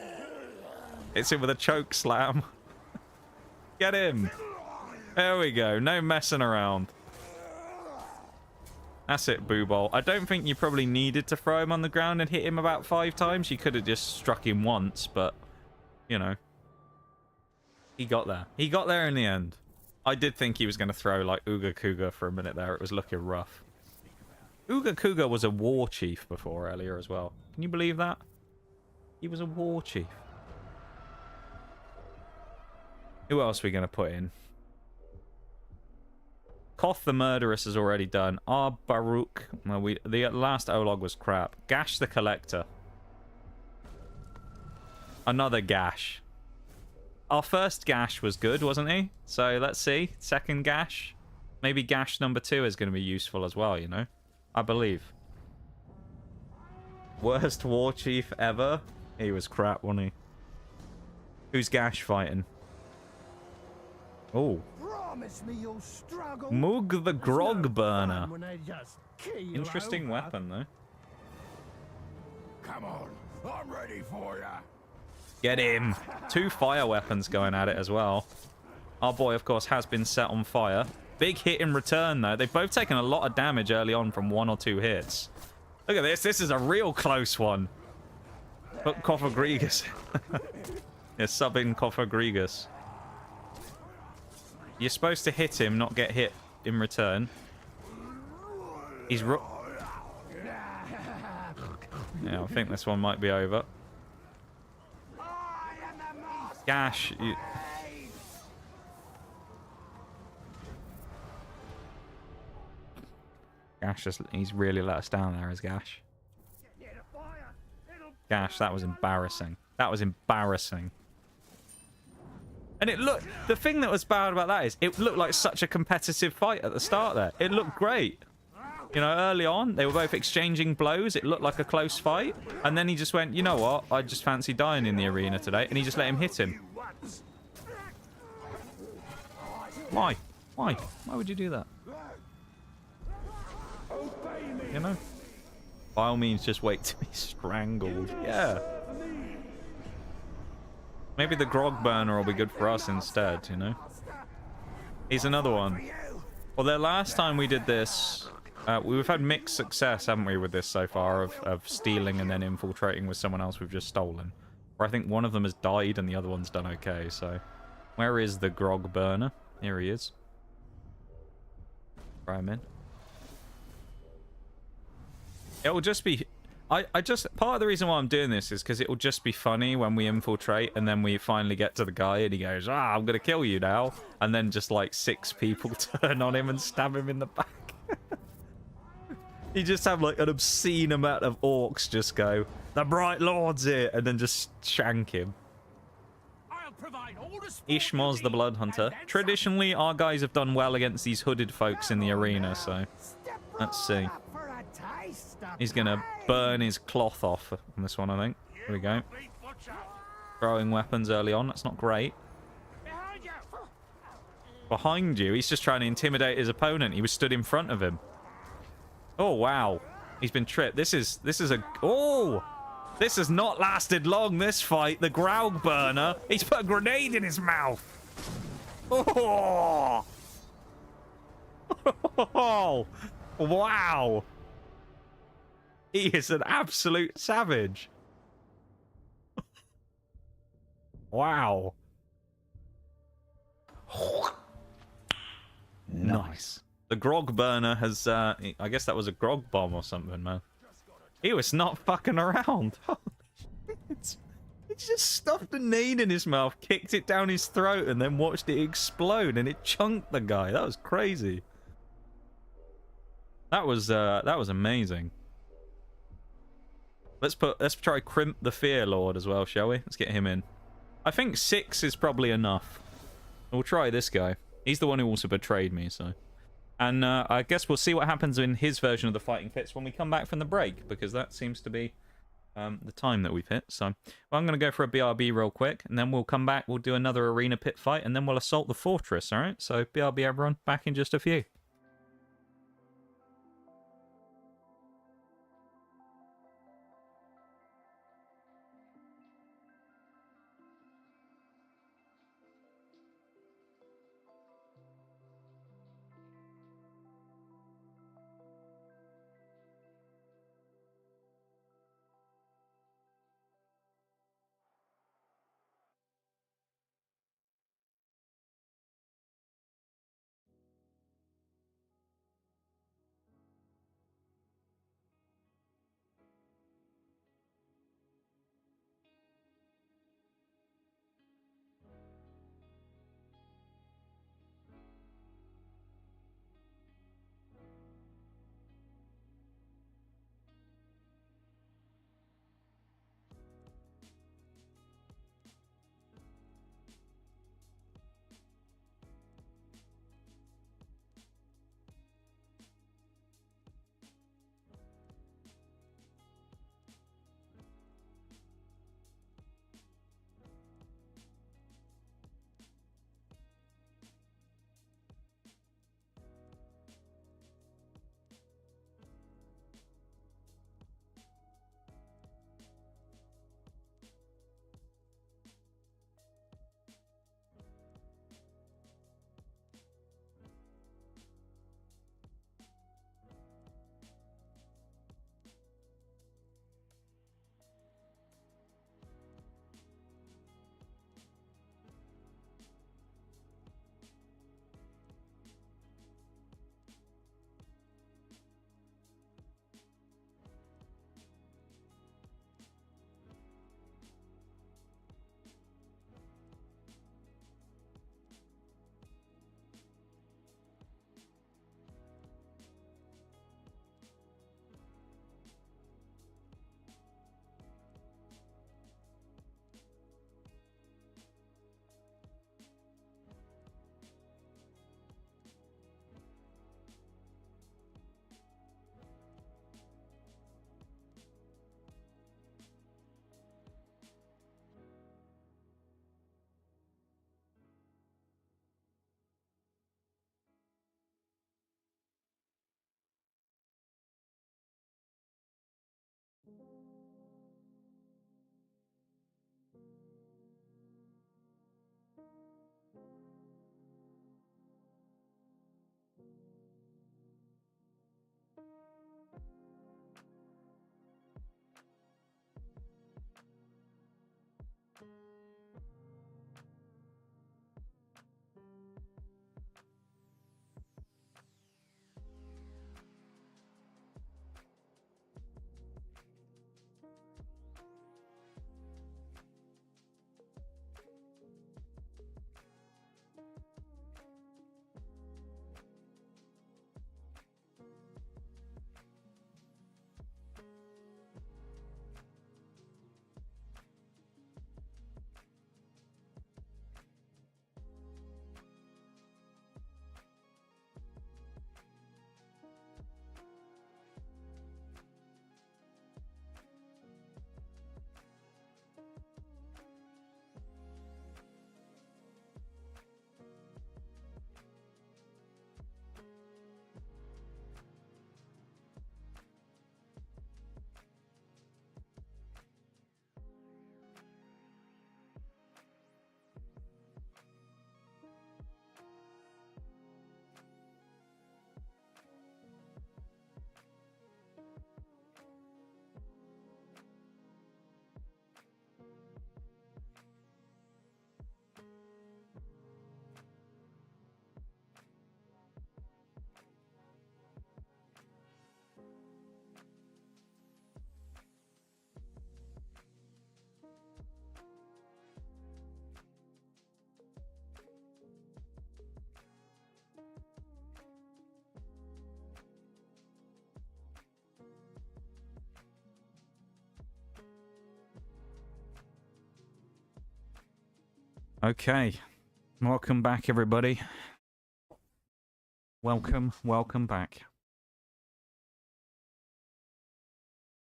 Hits him with a choke slam. Get him. There we go. No messing around. That's it, Boobol. I don't think you probably needed to throw him on the ground and hit him about 5 times. You could have just struck him once, but, you know. He got there. He got there in the end. I did think he was going to throw, like, Ooga Kuga for a minute there. It was looking rough. Ooga Kuga was a war chief before earlier as well. Can you believe that? He was a war chief. Who else are we going to put in? Koth the Murderess is already done. Baruch. Well, the last Olog was crap. Gash the Collector. Another Gash. Our first Gash was good, wasn't he? So let's see. Second Gash. Maybe Gash number 2 is going to be useful as well, you know? I believe. Worst war chief ever? He was crap, wasn't he? Who's Gash fighting? Oh. Moog the Grog Burner. Interesting weapon, though. Come on, I'm ready for ya. Get him. 2 fire weapons going at it as well. Our boy, of course, has been set on fire. Big hit in return, though. They've both taken a lot of damage early on from 1 or 2 hits. Look at this. This is a real close one. Put Kofagrigus. Yeah, sub in Kofagrigus. You're supposed to hit him, not get hit in return. He's yeah, I think this one might be over. Gash, Gash just, he's really let us down there, is Gash. Gash, that was embarrassing. That was embarrassing. And it looked, the thing that was bad about that is it looked like such a competitive fight at the start there. It looked great. You know, early on, they were both exchanging blows. It looked like a close fight. And then he just went, you know what? I just fancy dying in the arena today. And he just let him hit him. Why? Why? Why would you do that? You know? By all means, just wait to be strangled. Yeah. Maybe the Grog Burner will be good for us instead, you know? Here's another one. Well, the last time we did this, we've had mixed success, haven't we, with this so far, of stealing and then infiltrating with someone else we've just stolen. Where I think one of them has died and the other one's done okay, so... Where is the Grog Burner? Here he is. Throw him in. It will just be... I just... Part of the reason why I'm doing this is because it will just be funny when we infiltrate and then we finally get to the guy and he goes, I'm going to kill you now. And then just like 6 people turn on him and stab him in the back. You just have like an obscene amount of orcs just go, the Bright Lord's here, and then just shank him. Ishmael's the Blood Hunter. Traditionally, our guys have done well against these hooded folks in the arena, so let's see. He's gonna burn his cloth off on this one, I think. Here we go. Throwing weapons early on. That's not great. Behind you? He's just trying to intimidate his opponent. He was stood in front of him. Oh, wow. He's been tripped. This is a... Oh! This has not lasted long, this fight. The Graug Burner. He's put a grenade in his mouth. Oh! Oh! Wow! He is an absolute savage. Wow. Nice. The Grog Burner has, I guess that was a grog bomb or something, man. He was not fucking around. He just stuffed a nade in his mouth, kicked it down his throat, and then watched it explode, and it chunked the guy. That was crazy. That was amazing. Let's try Crimp the Fear Lord as well, shall we? Let's get him in. I think 6 is probably enough. We'll try this guy. He's the one who also betrayed me, so. And I guess we'll see what happens in his version of the fighting pits when we come back from the break, because that seems to be the time that we've hit. So well, I'm going to go for a BRB real quick, and then we'll come back, we'll do another arena pit fight, and then we'll assault the fortress, alright? So BRB everyone, back in just a few. Okay. Welcome back, everybody. Welcome back.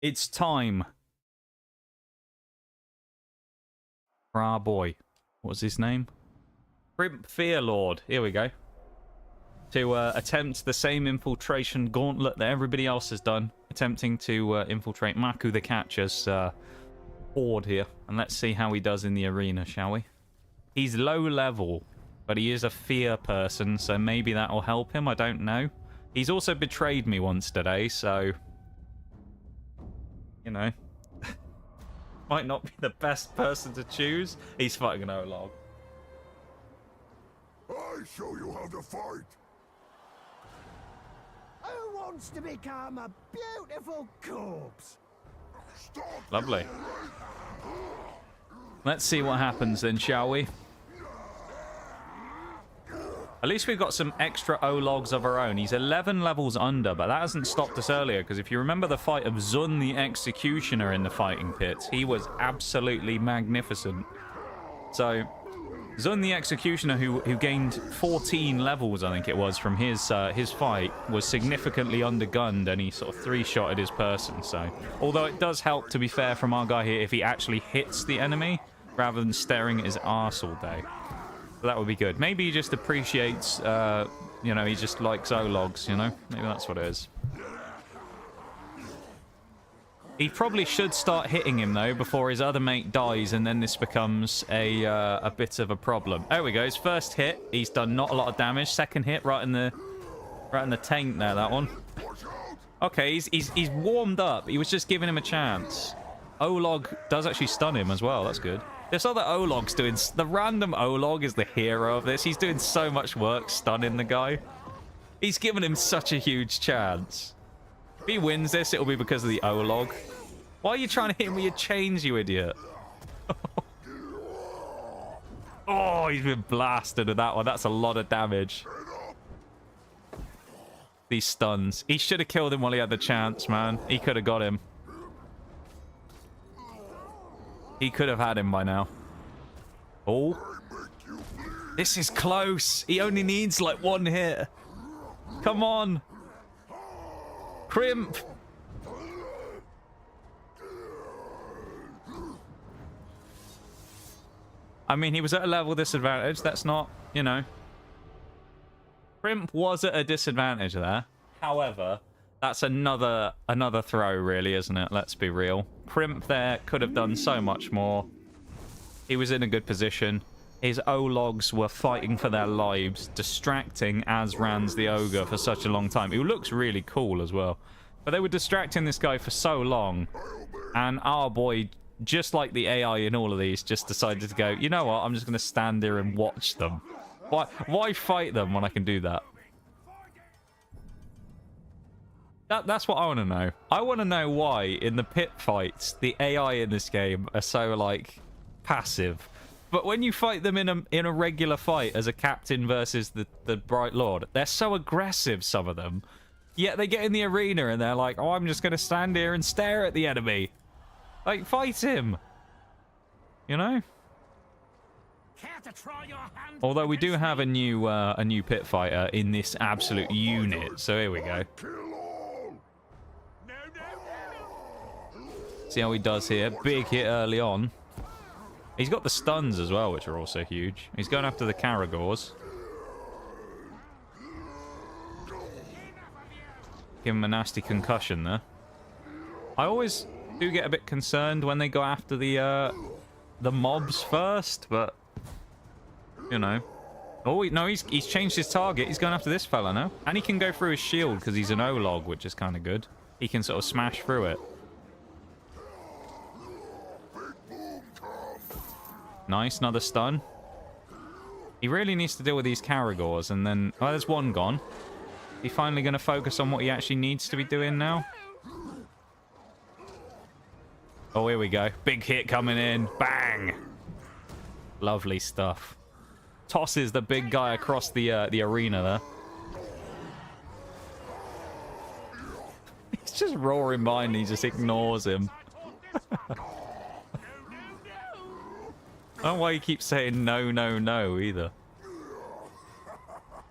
It's time for our boy. What's his name? Crimp Fearlord. Here we go. To attempt the same infiltration gauntlet that everybody else has done. Attempting to infiltrate Maku the Catcher's horde here. And let's see how he does in the arena, shall we? He's low level, but he is a fear person, so maybe that will help him. I don't know. He's also betrayed me once today, so... You know. Might not be the best person to choose. He's fighting an O-log. I show you how to fight. Who wants to become a beautiful corpse? Stop. Lovely. Let's see what happens then, shall we? At least we've got some extra O-logs of our own. He's 11 levels under, but that hasn't stopped us earlier, because if you remember the fight of Zun the Executioner in the fighting pits, he was absolutely magnificent. So, Zun the Executioner, who gained 14 levels, I think it was, from his fight, was significantly undergunned, and he sort of three-shotted his person. So, although it does help, to be fair, from our guy here, if he actually hits the enemy, rather than staring at his arse all day. So that would be good. Maybe he just appreciates, you know, he just likes O-logs, you know? Maybe that's what it is. He probably should start hitting him, though, before his other mate dies, and then this becomes a bit of a problem. There we go. His first hit, he's done not a lot of damage. Second hit, right in the taint there, that one. Okay, he's warmed up. He was just giving him a chance. O-log does actually stun him as well. That's good. This other O-log's doing... The random O-log is the hero of this. He's doing so much work stunning the guy. He's given him such a huge chance. If he wins this, it'll be because of the O-log. Why are you trying to hit him with your chains, you idiot? Oh, he's been blasted with that one. That's a lot of damage. These stuns. He should have killed him while he had the chance, man. He could have got him. He could have had him by now. Oh. This is close. He only needs like one hit. Come on. Crimp. I mean, he was at a level disadvantage. That's not, you know. Crimp was at a disadvantage there. However, that's another throw, really, isn't it? Let's be real. Crimp there could have done so much more. He was in a good position. His O-logs were fighting for their lives, distracting Azran's the Ogre for such a long time. He looks really cool as well. But they were distracting this guy for so long. And our boy, just like the AI in all of these, just decided to go, you know what, I'm just going to stand there and watch them. Why fight them when I can do that? That's what I want to know. I want to know why, in the pit fights, the AI in this game are so, like, passive. But when you fight them in a regular fight as a captain versus the Bright Lord, they're so aggressive, some of them. Yet they get in the arena and they're like, oh, I'm just going to stand here and stare at the enemy. Like, fight him. You know? Although we do have a new pit fighter in this absolute unit. So here we go. See how he does here. Big hit early on. He's got the stuns as well, which are also huge. He's going after the Caragors. Give him a nasty concussion there. I always do get a bit concerned when they go after the mobs first, but you know. Oh no, he's changed his target. He's going after this fella now, and he can go through his shield because he's an O-log, which is kind of good. He can sort of smash through it. Nice, another stun. He really needs to deal with these Caragors, and then... Oh, there's one gone. Is he finally going to focus on what he actually needs to be doing now? Oh, here we go. Big hit coming in. Bang! Lovely stuff. Tosses the big guy across the arena there. He's just roaring by and he just ignores him. I don't know why he keeps saying no, no, no either.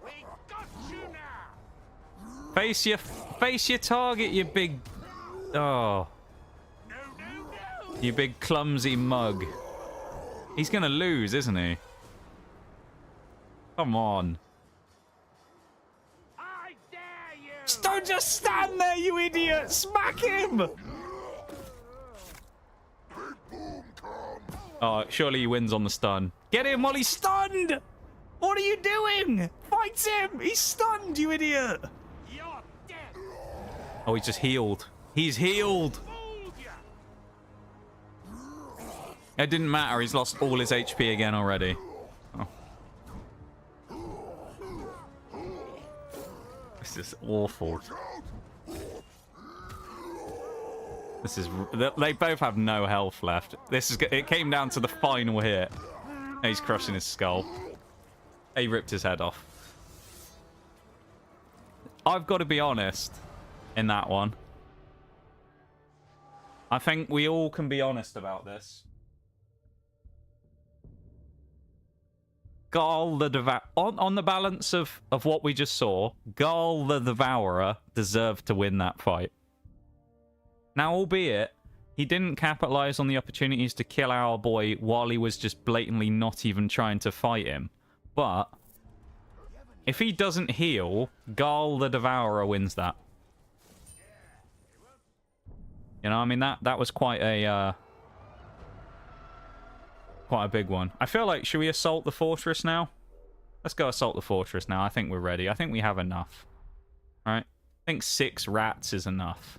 We got you now. Face your target, you big... Oh. No, no, no. You big clumsy mug. He's gonna lose, isn't he? Come on. I dare you. Don't just stand there, you idiot! Smack him! Oh, surely he wins on the stun. Get him while he's stunned! What are you doing? Fight him! He's stunned, you idiot! You're dead. Oh, he's just healed. He's healed! Fooled ya. It didn't matter, he's lost all his HP again already. Oh. This is awful. This is... They both have no health left. It came down to the final hit. He's crushing his skull. He ripped his head off. I've got to be honest in that one. I think we all can be honest about this. Garl the Devourer... On the balance of what we just saw, Garl the Devourer deserved to win that fight. Now, albeit, he didn't capitalize on the opportunities to kill our boy while he was just blatantly not even trying to fight him. But if he doesn't heal, Garl the Devourer wins that. You know, I mean, that was quite a big one. I feel like, should we assault the fortress now? Let's go assault the fortress now. I think we're ready. I think we have enough. All right? I think 6 rats is enough.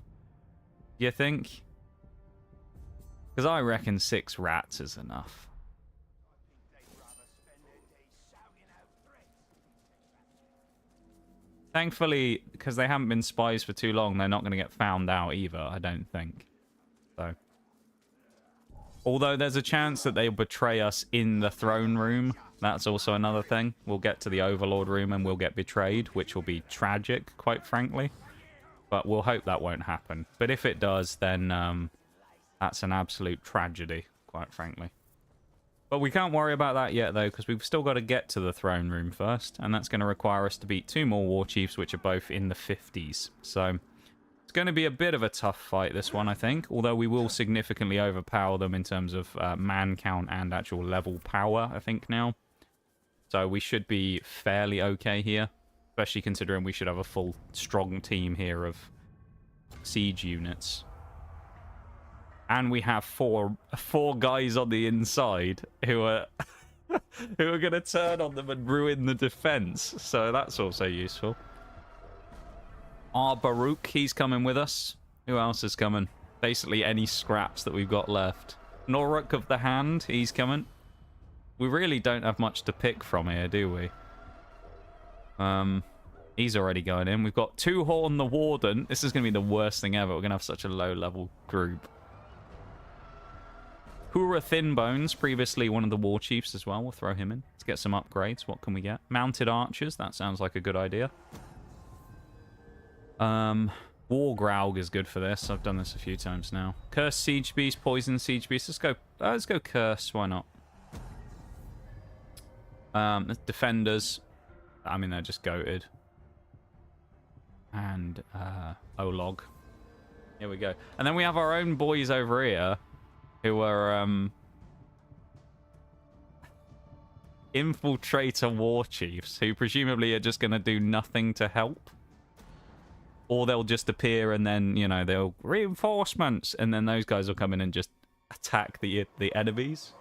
You think? Because I reckon 6 rats is enough. Thankfully, because they haven't been spies for too long, they're not going to get found out either, I don't think. So, although there's a chance that they'll betray us in the throne room. That's also another thing. We'll get to the Overlord room and we'll get betrayed, which will be tragic, quite frankly. But we'll hope that won't happen. But if it does, then that's an absolute tragedy, quite frankly. But we can't worry about that yet, though, because we've still got to get to the throne room first. And that's going to require us to beat 2 more war chiefs, which are both in the 50s. So it's going to be a bit of a tough fight, this one, I think. Although we will significantly overpower them in terms of man count and actual level power, I think, now. So we should be fairly okay here. Especially considering we should have a full, strong team here of siege units. And we have four guys on the inside who are who are going to turn on them and ruin the defense. So that's also useful. Baruch, he's coming with us. Who else is coming? Basically any scraps that we've got left. Noruk of the Hand, he's coming. We really don't have much to pick from here, do we? He's already going in. We've got Two-Horn the Warden. This is going to be the worst thing ever. We're going to have such a low-level group. Hura Thinbones, previously one of the war chiefs as well. We'll throw him in. Let's get some upgrades. What can we get? Mounted Archers. That sounds like a good idea. Wargraug is good for this. I've done this a few times now. Curse Siege Beast, Poison Siege Beast. Let's go Curse. Why not? Defenders. I mean, they're just goated. And Olog. Here we go. And then we have our own boys over here who are infiltrator war chiefs who presumably are just going to do nothing to help. Or they'll just appear and then, you know, they'll reinforcements and then those guys will come in and just attack the enemies.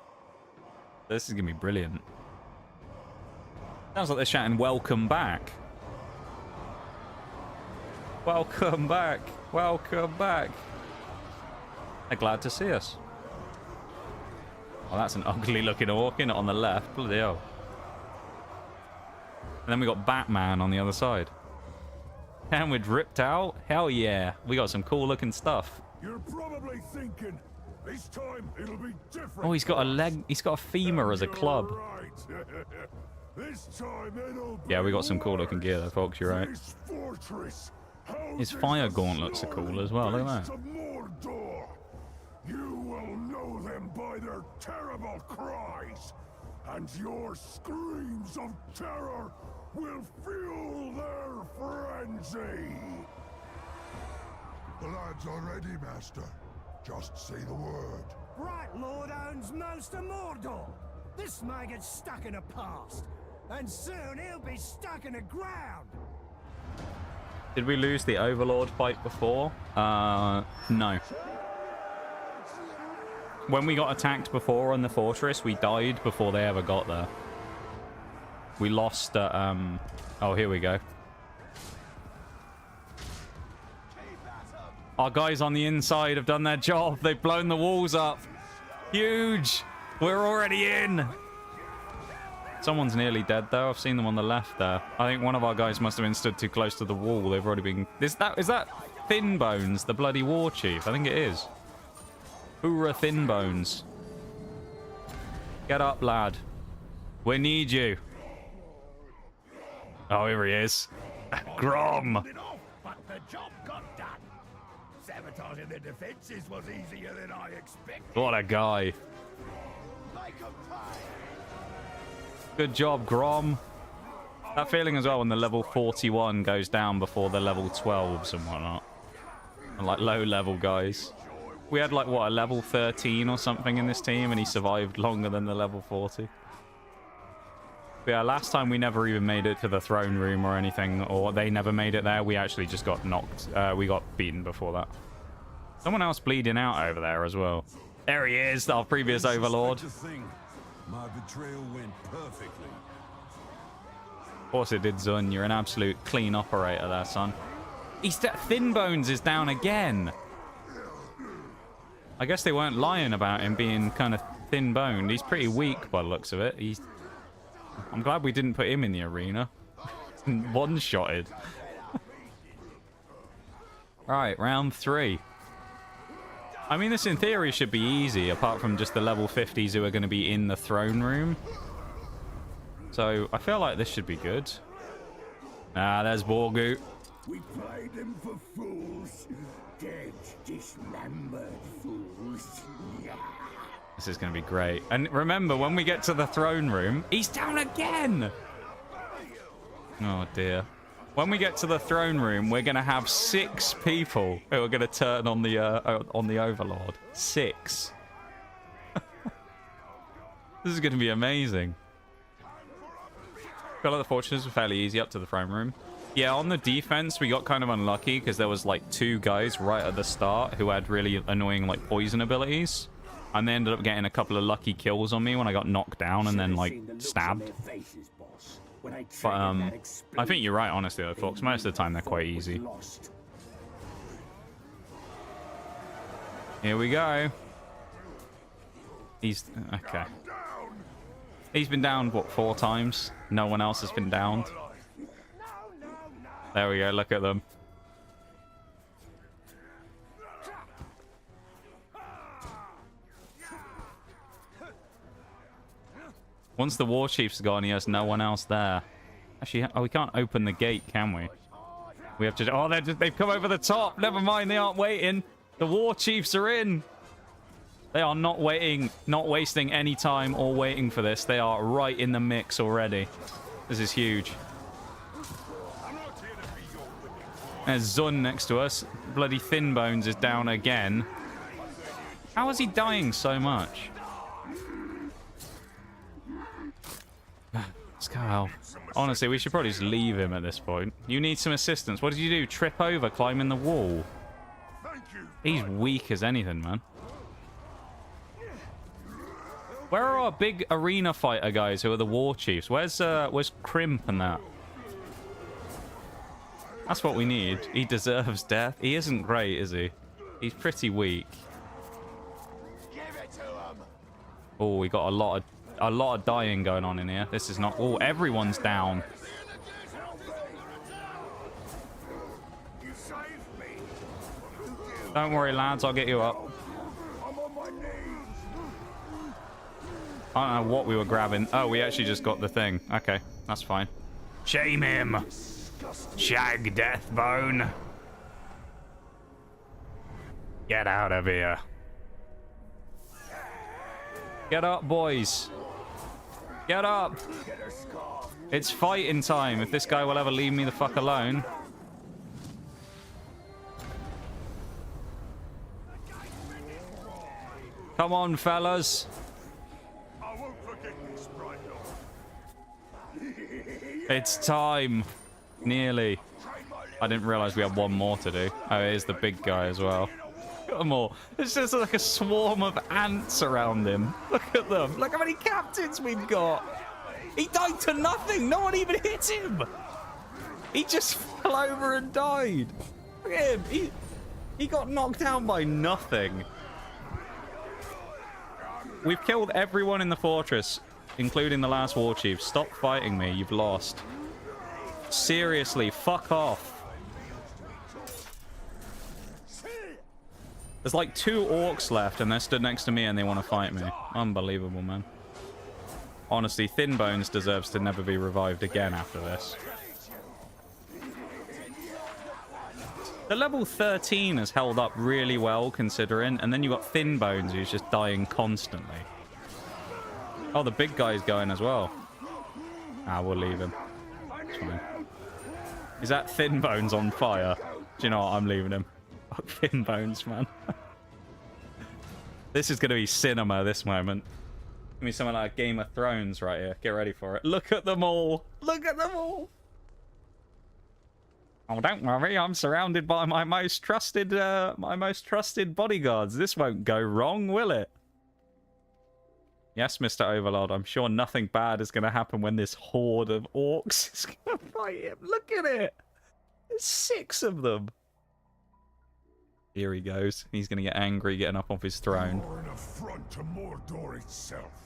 This is going to be brilliant. Sounds like they're shouting, "Welcome back." Welcome back. Welcome back. They're glad to see us. Oh, that's an ugly looking orc, isn't it, on the left? Bloody hell. And then we got Batman on the other side. And we're dripped out. Hell yeah. We got some cool looking stuff. You're probably thinking, this time it'll be different. Oh, he's got a leg. He's got a femur as a club. Right. This time it'll Yeah, we got some cool looking gear there, folks. You're right. This fortress His fire gauntlets are cool as well. Look at that. You will know them by their terrible cries, and your screams of terror will fuel their frenzy. The lads are ready, Master. Just say the word. Right, Lord owns most of Mordor. This maggot's stuck in the past, and soon he'll be stuck in the ground. Did we lose the Overlord fight before? No. When we got attacked before on the fortress, we died before they ever got there. We lost oh, here we go. Our guys on the inside have done their job. They've blown the walls up. Huge. We're already in. Someone's nearly dead though. I've seen them on the left there. I think one of our guys must have been stood too close to the wall. They've already been... Is that Thin Bones, the bloody war chief? I think it is. Hoorah, Thin Bones. Get up, lad. We need you. Oh, here he is. Grom. But the job got done. Sabotaging the defenses was easier than I expected. What a guy. Like a pie. Good job, Grom. That feeling as well when the level 41 goes down before the level 12s and whatnot. And like low level guys. We had like, what, a level 13 or something in this team and he survived longer than the level 40. But yeah, last time we never even made it to the throne room or anything, or they never made it there. We actually just got knocked. We got beaten before that. Someone else bleeding out over there as well. There he is, our previous Overlord. My betrayal went perfectly. Of course it did, Zun. You're an absolute clean operator there, son. Thin Bones is down again. I guess they weren't lying about him being kind of thin-boned. He's pretty weak by the looks of it. I'm glad we didn't put him in the arena. One-shotted. Right, round 3. I mean, this in theory should be easy, apart from just the level 50s who are going to be in the throne room. So, I feel like this should be good. Ah, there's Borgu. We played them for fools. Dead, dismembered fools. Yeah. This is going to be great. And remember, when we get to the throne room, he's down again! Oh, dear. When we get to the throne room, we're going to have 6 people who are going to turn on the Overlord. 6. This is going to be amazing. I feel like the fortunes were fairly easy up to the throne room. Yeah, on the defense, we got kind of unlucky because there was like 2 guys right at the start who had really annoying like poison abilities. And they ended up getting a couple of lucky kills on me when I got knocked down and then like stabbed. But I think you're right, honestly, though, Fox. Most of the time, they're quite easy. Here we go. He's... Okay. He's been downed, what, 4 times? No one else has been downed. There we go, look at them. Once the war chief's gone, he has no one else there. Actually, oh, we can't open the gate, can we? We have to... Oh, they've come over the top. Never mind, they aren't waiting. The war chiefs are in. They are not waiting, not wasting any time or waiting for this. They are right in the mix already. This is huge. There's Zun next to us. Bloody Thin Bones is down again. How is he dying so much? Scowl. Honestly, we should probably just leave him at this point. You need some assistance. What did you do? Trip over, climbing the wall? He's weak as anything, man. Where are our big arena fighter guys who are the war chiefs? Where's Crimp and that? That's what we need. He deserves death. He isn't great, is he? He's pretty weak. Oh, we got a lot of dying going on in here. This is not... Oh, everyone's down. Don't worry, lads. I'll get you up. I don't know what we were grabbing. Oh, we actually just got the thing. Okay, that's fine. Shame him. Shag Deathbone. Get out of here. Get up, boys. Get up. It's fighting time, if this guy will ever leave me the fuck alone. Come on, fellas. It's time. Nearly. I didn't realize we had one more to do. Oh, it is the big guy as well. Look at them all. It's just like a swarm of ants around him. Look at them. Look how many captains we've got. He died to nothing. No one even hit him. He just fell over and died. Look at him. He got knocked down by nothing. We've killed everyone in the fortress, including the last war chief. Stop fighting me. You've lost. Seriously, fuck off. There's like 2 orcs left, and they're stood next to me, and they want to fight me. Unbelievable, man. Honestly, Thin Bones deserves to never be revived again after this. The level 13 has held up really well, considering, and then you've got Thin Bones, who's just dying constantly. Oh, the big guy's going as well. Ah, we'll leave him. It's fine. Is that Thin Bones on fire? Do you know what? I'm leaving him. Fuck Thin Bones, man. This is going to be cinema, this moment. Give me something like Game of Thrones right here. Get ready for it. Look at them all. Look at them all. Oh, don't worry. I'm surrounded by my most trusted bodyguards. This won't go wrong, will it? Yes, Mr. Overlord. I'm sure nothing bad is going to happen when this horde of orcs is going to fight him. Look at it. There's 6 of them. Here he goes. He's going to get angry getting up off his throne.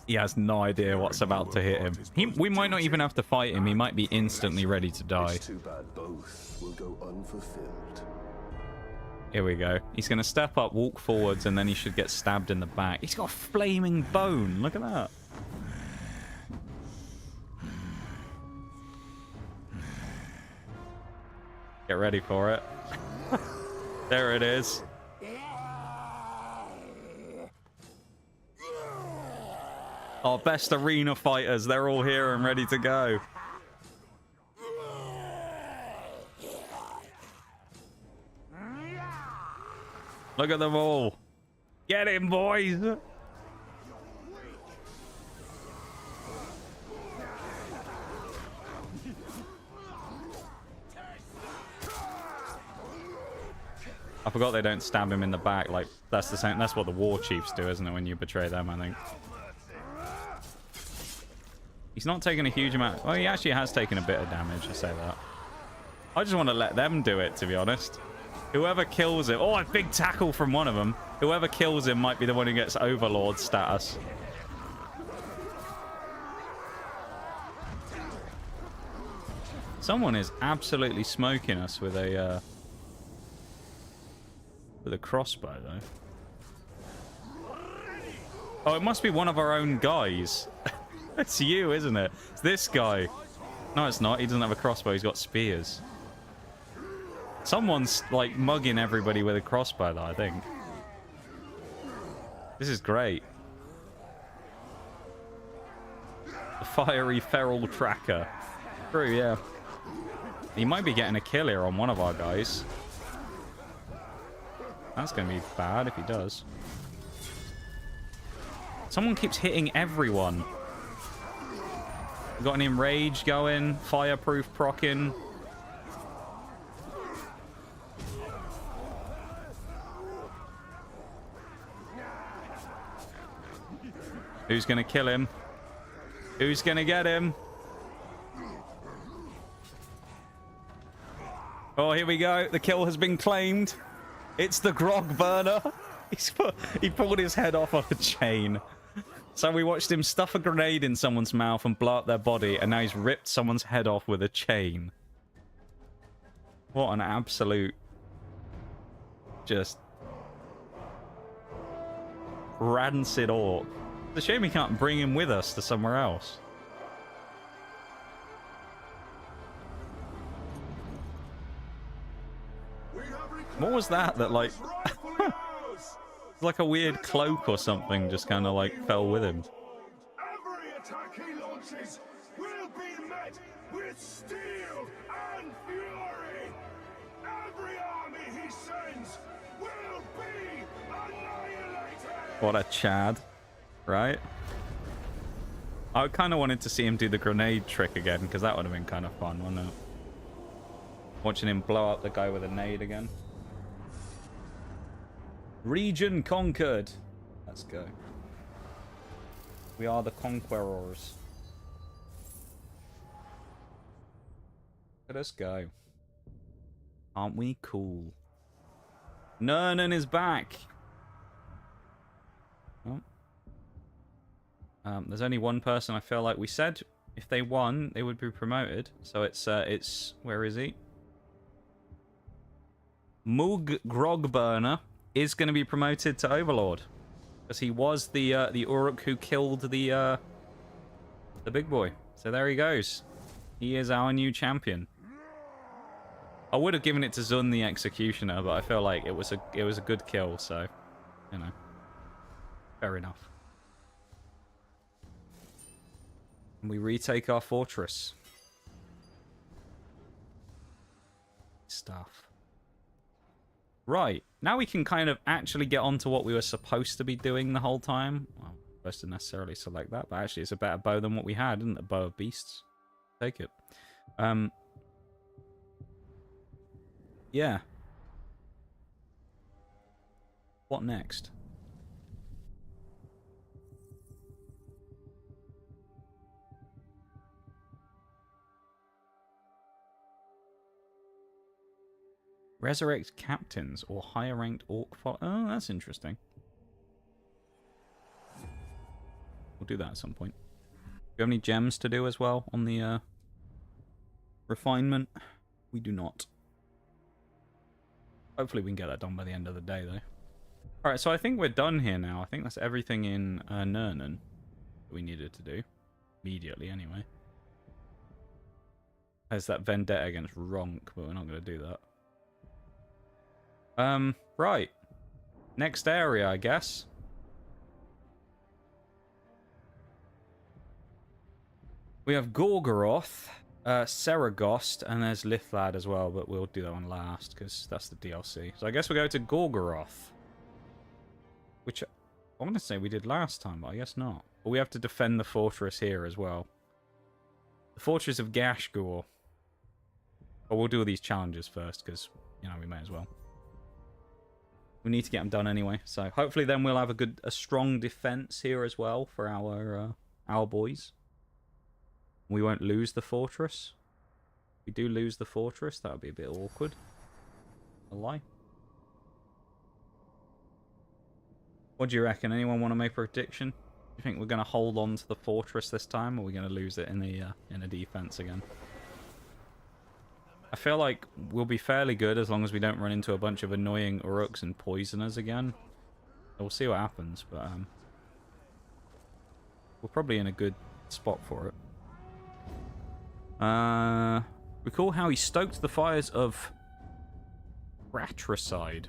He has no idea what's about to hit him. We might not even have to fight him. He might be instantly ready to die. It's too bad both will go unfulfilled. Here we go. He's going to step up, walk forwards, and then he should get stabbed in the back. He's got a flaming bone. Look at that. Get ready for it. There it is. Our best arena fighters. They're all here and ready to go. Look at them all. Get him, boys. I forgot they don't stab him in the back. Like, that's the same. That's what the war chiefs do, isn't it, when you betray them, I think. He's not taking a huge amount. Oh, he actually has taken a bit of damage, I say that. I just want to let them do it, to be honest. Whoever kills him... Oh, a big tackle from one of them. Whoever kills him might be the one who gets Overlord status. Someone is absolutely smoking us with a crossbow, though. Oh, it must be one of our own guys. It's you, isn't it? It's this guy. No, it's not. He doesn't have a crossbow. He's got spears. Someone's, like, mugging everybody with a crossbow, though, I think. This is great. The fiery feral tracker. True, yeah. He might be getting a kill here on one of our guys. That's going to be bad if he does. Someone keeps hitting everyone. We've got an enrage going. Fireproof procking. Who's going to kill him? Who's going to get him? Oh, here we go. The kill has been claimed. It's the grog burner. He pulled his head off on a chain. So we watched him stuff a grenade in someone's mouth and blow up their body, and now he's ripped someone's head off with a chain. What an absolute... just... rancid orc. It's a shame we can't bring him with us to somewhere else. What was that? That, like... It's like a weird cloak or something just kind of like fell with him. Every attack he launches will be met with steel and fury. Every army he sends will be annihilated. What a Chad, right? I kind of wanted to see him do the grenade trick again, because that would have been kind of fun, wouldn't it? Watching him blow up the guy with a nade again. Region conquered. Let's go. We are the conquerors. Let us go. Aren't we cool? Nernan is back. Oh. There's only one person I feel like we said if they won, they would be promoted. So it's where is he? Mug Grogburner is going to be promoted to Overlord because he was the Uruk who killed the big boy. So there he goes. He is our new champion. I would have given it to Zun the Executioner, but I feel like it was a good kill. So, you know, fair enough. And we retake our fortress. Stuff. Right, now we can kind of actually get on to what we were supposed to be doing the whole time. Well, supposed to necessarily select that, but actually it's a better bow than what we had, isn't it? Bow of Beasts. Take it. Yeah. What next? Resurrect captains or higher ranked orc followers. Oh, that's interesting. We'll do that at some point. Do you have any gems to do as well on the refinement? We do not. Hopefully we can get that done by the end of the day, though. Alright, so I think we're done here now. I think that's everything in Nernan that we needed to do. Immediately, anyway. There's that vendetta against Ronk, but we're not going to do that. Right. Next area, I guess. We have Gorgoroth, Saragost, and there's Lithlad as well, but we'll do that one last, because that's the DLC. So I guess we'll go to Gorgoroth. Which, I want to say we did last time, but I guess not. But we have to defend the fortress here as well. The fortress of Gashgor. But we'll do all these challenges first, because, you know, we may as well. We need to get them done anyway, so hopefully then we'll have a strong defense here as well for our boys. We won't lose the fortress. If we do lose the fortress, that would be a bit awkward. A lie. What do you reckon? Anyone want to make a prediction? Do you think we're going to hold on to the fortress this time, or are we going to lose it in the defense again? I feel like we'll be fairly good as long as we don't run into a bunch of annoying Uruks and poisoners again. We'll see what happens, but we're probably in a good spot for it. Recall how he stoked the fires of fratricide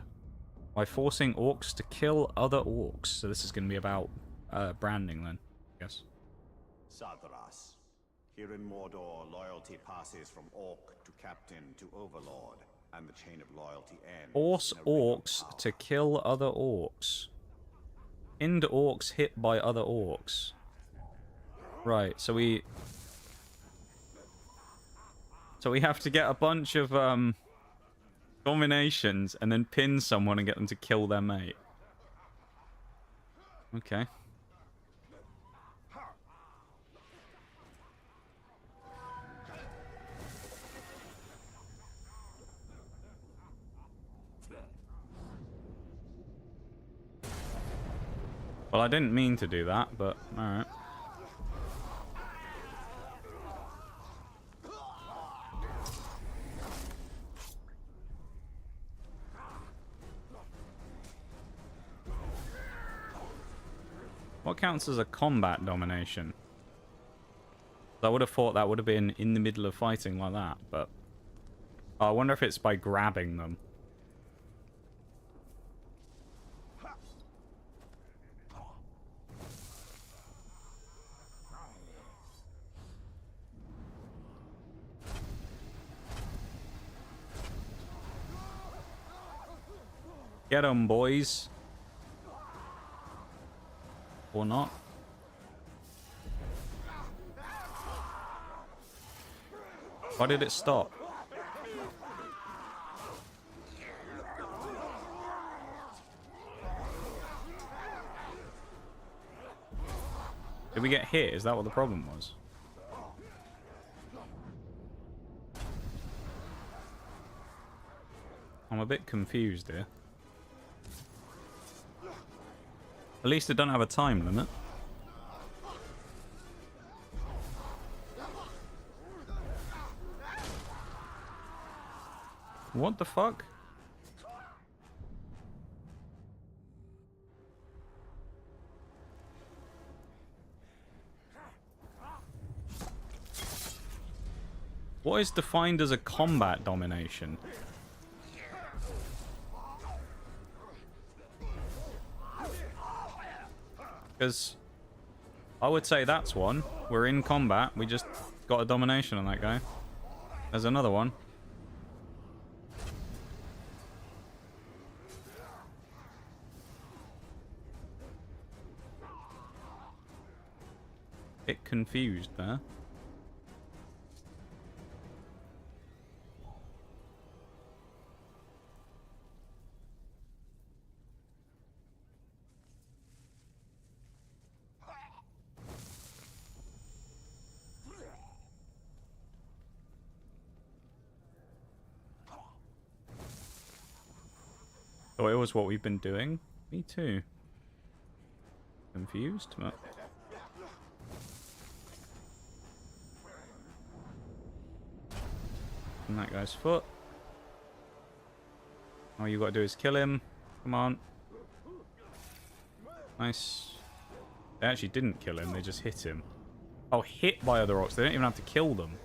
by forcing orcs to kill other orcs. So this is going to be about branding then, I guess. Sadras. Here in Mordor, loyalty passes from orc to captain to overlord, and the chain of loyalty ends. Force orcs to kill other orcs. End orcs hit by other orcs. Right, so we have to get a bunch of combinations and then pin someone and get them to kill their mate. Okay. Well, I didn't mean to do that, but alright. What counts as a combat domination? I would have thought that would have been in the middle of fighting like that, but... Oh, I wonder if it's by grabbing them. Get 'em, boys. Or not. Why did it stop? Did we get hit? Is that what the problem was? I'm a bit confused here. At least it don't have a time limit. What the fuck? What is defined as a combat domination? Because I would say that's one. We're in combat. We just got a domination on that guy. There's another one. Bit confused there. Oh, it was what we've been doing. Me too. Confused, but... And that guy's foot. All you gotta do is kill him. Come on. Nice. They actually didn't kill him, they just hit him. Oh, hit by other orcs. They don't even have to kill them.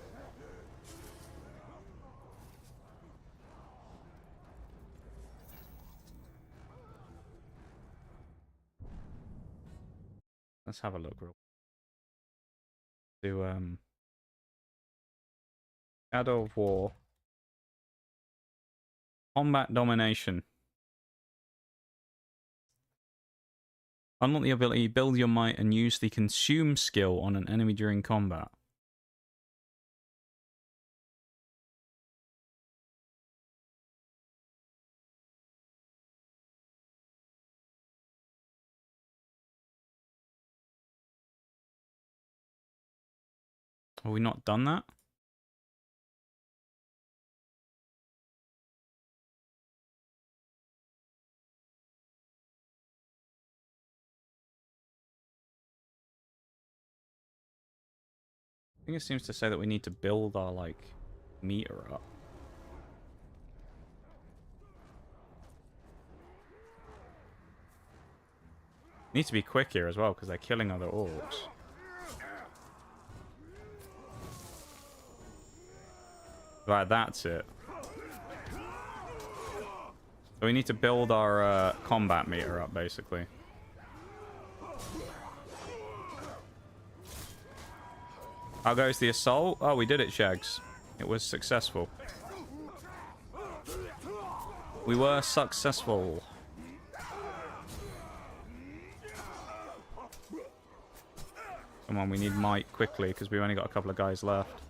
Let's have a look real quick. Do Shadow of War. Combat domination. Unlock the ability, build your might, and use the consume skill on an enemy during combat. Have we not done that? I think it seems to say that we need to build our, like, meter up. Need to be quick here as well, because they're killing other orcs. Right, that's it. So we need to build our combat meter up, basically. How goes the assault? Oh, we did it, Shags. It was successful. We were successful. Come on, we need might quickly, because we've only got a couple of guys left.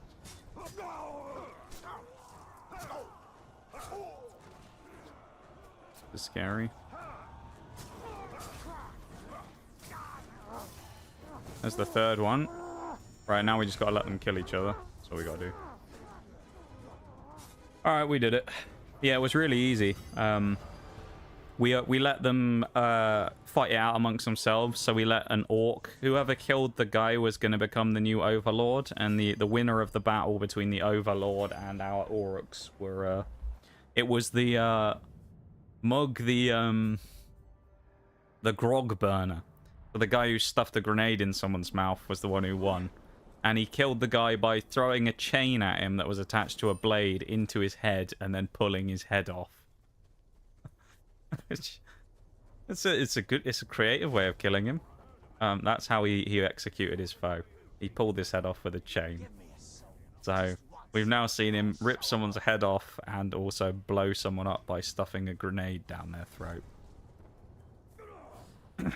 This is scary. There's the third one. Right, now we just gotta let them kill each other. That's all we gotta do. Alright, we did it. Yeah, it was really easy. We let them fight it out amongst themselves. So we let an orc... Whoever killed the guy was going to become the new overlord. And the winner of the battle between the overlord and our orcs were... it was the... Mug, the grog burner. So the guy who stuffed a grenade in someone's mouth was the one who won. And he killed the guy by throwing a chain at him that was attached to a blade into his head and then pulling his head off. It's a creative way of killing him. That's how he executed his foe. He pulled his head off with a chain. So We've now seen him rip someone's head off and also blow someone up by stuffing a grenade down their throat.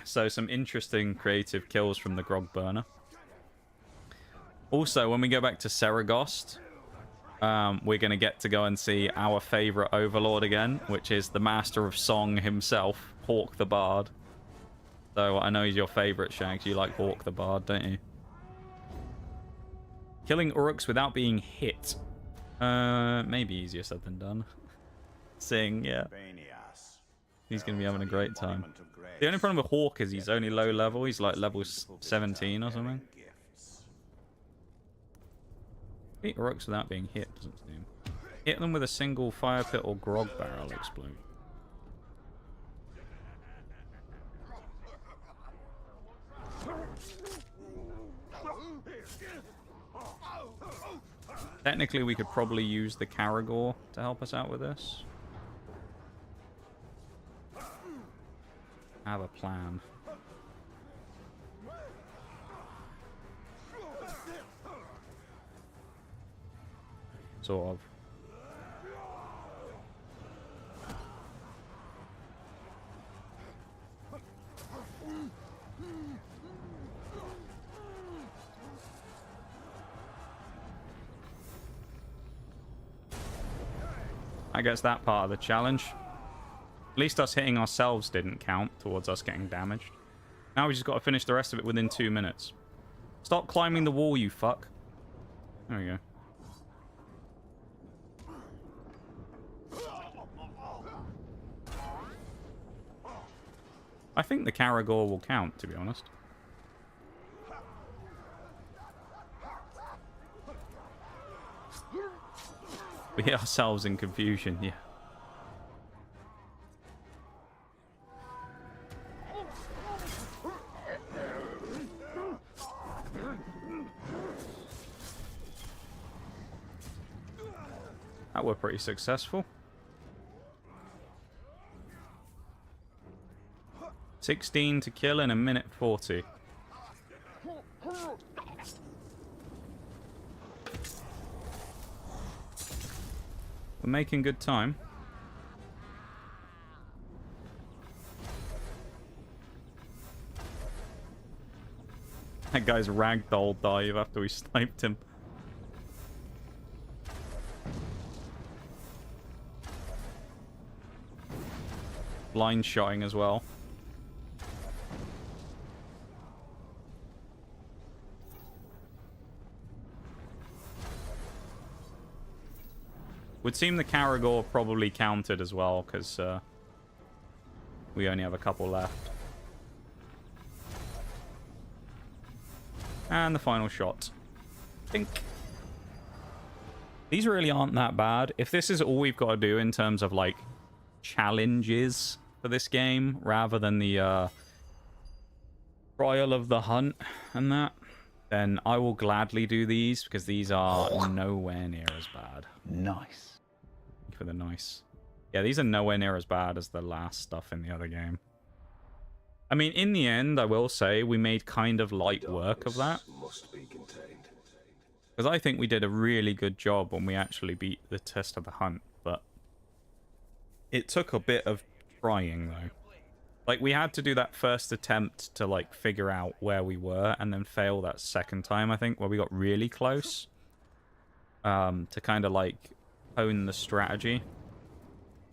So some interesting creative kills from the Grog Burner. Also, when we go back to Saragost, we're going to get to go and see our favourite overlord again, which is the Master of Song himself, Hawk the Bard. So I know he's your favourite, Shags. You like Hawk the Bard, don't you? Killing orcs without being hit. Maybe easier said than done. Sing, yeah. He's going to be having a great time. The only problem with Hawk is he's only low level. He's like level 17 or something. Hit orcs without being hit doesn't seem. Hit them with a single fire pit or grog barrel explode. Technically, we could probably use the Caragor to help us out with this. I have a plan. Sort of. I guess that part of the challenge. At least us hitting ourselves didn't count towards us getting damaged. Now we just got to finish the rest of it within 2 minutes. Stop climbing the wall, you fuck. There we go. I think the Caragor will count, to be honest. We hit ourselves in confusion, yeah. That were pretty successful. 16 to kill in 1:40. We're making good time. That guy's ragdoll dive after we sniped him. Blind shotting as well. Would seem the Caragor probably counted as well, because we only have a couple left. And the final shot. Think. These really aren't that bad. If this is all we've got to do in terms of, like, challenges for this game, rather than the Trial of the Hunt and that, then I will gladly do these, because these are nowhere near as bad. Nice. For the nice. Yeah, these are nowhere near as bad as the last stuff in the other game. I mean, in the end, I will say, we made kind of light work of that. Because I think we did a really good job when we actually beat the Test of the Hunt, but it took a bit of trying, though. Like, we had to do that first attempt to, like, figure out where we were, and then fail that second time, I think, where we got really close. To kind of, like, hone the strategy.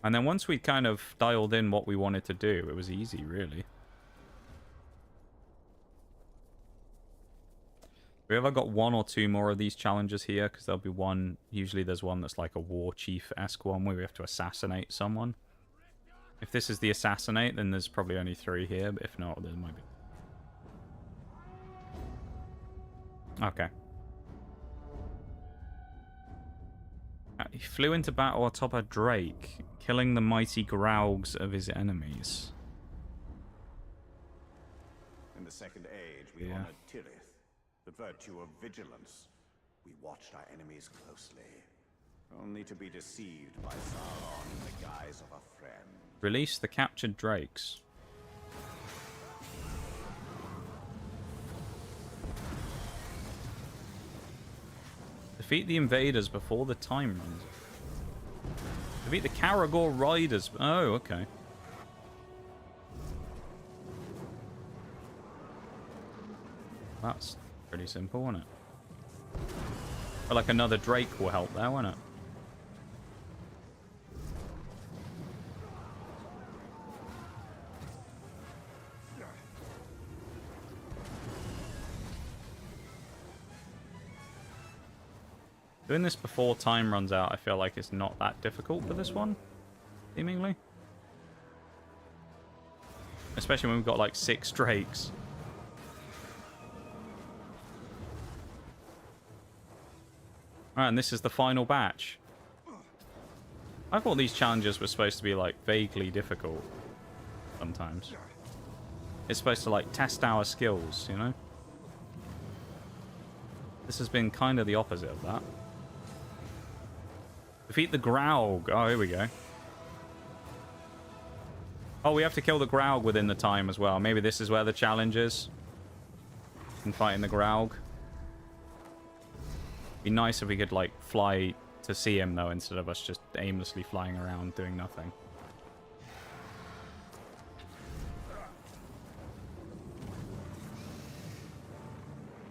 And then once we kind of dialed in what we wanted to do, it was easy, really. We ever got 1 or 2 more of these challenges here? Because there'll be one, usually there's one that's like a war chief-esque one where we have to assassinate someone. If this is the assassinate, then there's probably only 3 here, but if not, there might be. Okay. He flew into battle atop a drake, killing the mighty growls of his enemies. In the Second Age, we honored Tirith, the virtue of vigilance. We watched our enemies closely, only to be deceived by Sauron in the guise of a friend. Release the captured drakes. Defeat the invaders before the time runs. Defeat the Karagor riders. Oh, okay. That's pretty simple, isn't it? But like another Drake will help there, won't it? Doing this before time runs out, I feel like it's not that difficult for this one, seemingly. Especially when we've got like 6 Drakes. Alright, and this is the final batch. I thought these challenges were supposed to be like vaguely difficult sometimes. It's supposed to like test our skills, you know? This has been kind of the opposite of that. Defeat the Graug. Oh, here we go. Oh, we have to kill the Graug within the time as well. Maybe this is where the challenge is. In fighting the Graug. Be nice if we could, like, fly to see him, though, instead of us just aimlessly flying around doing nothing.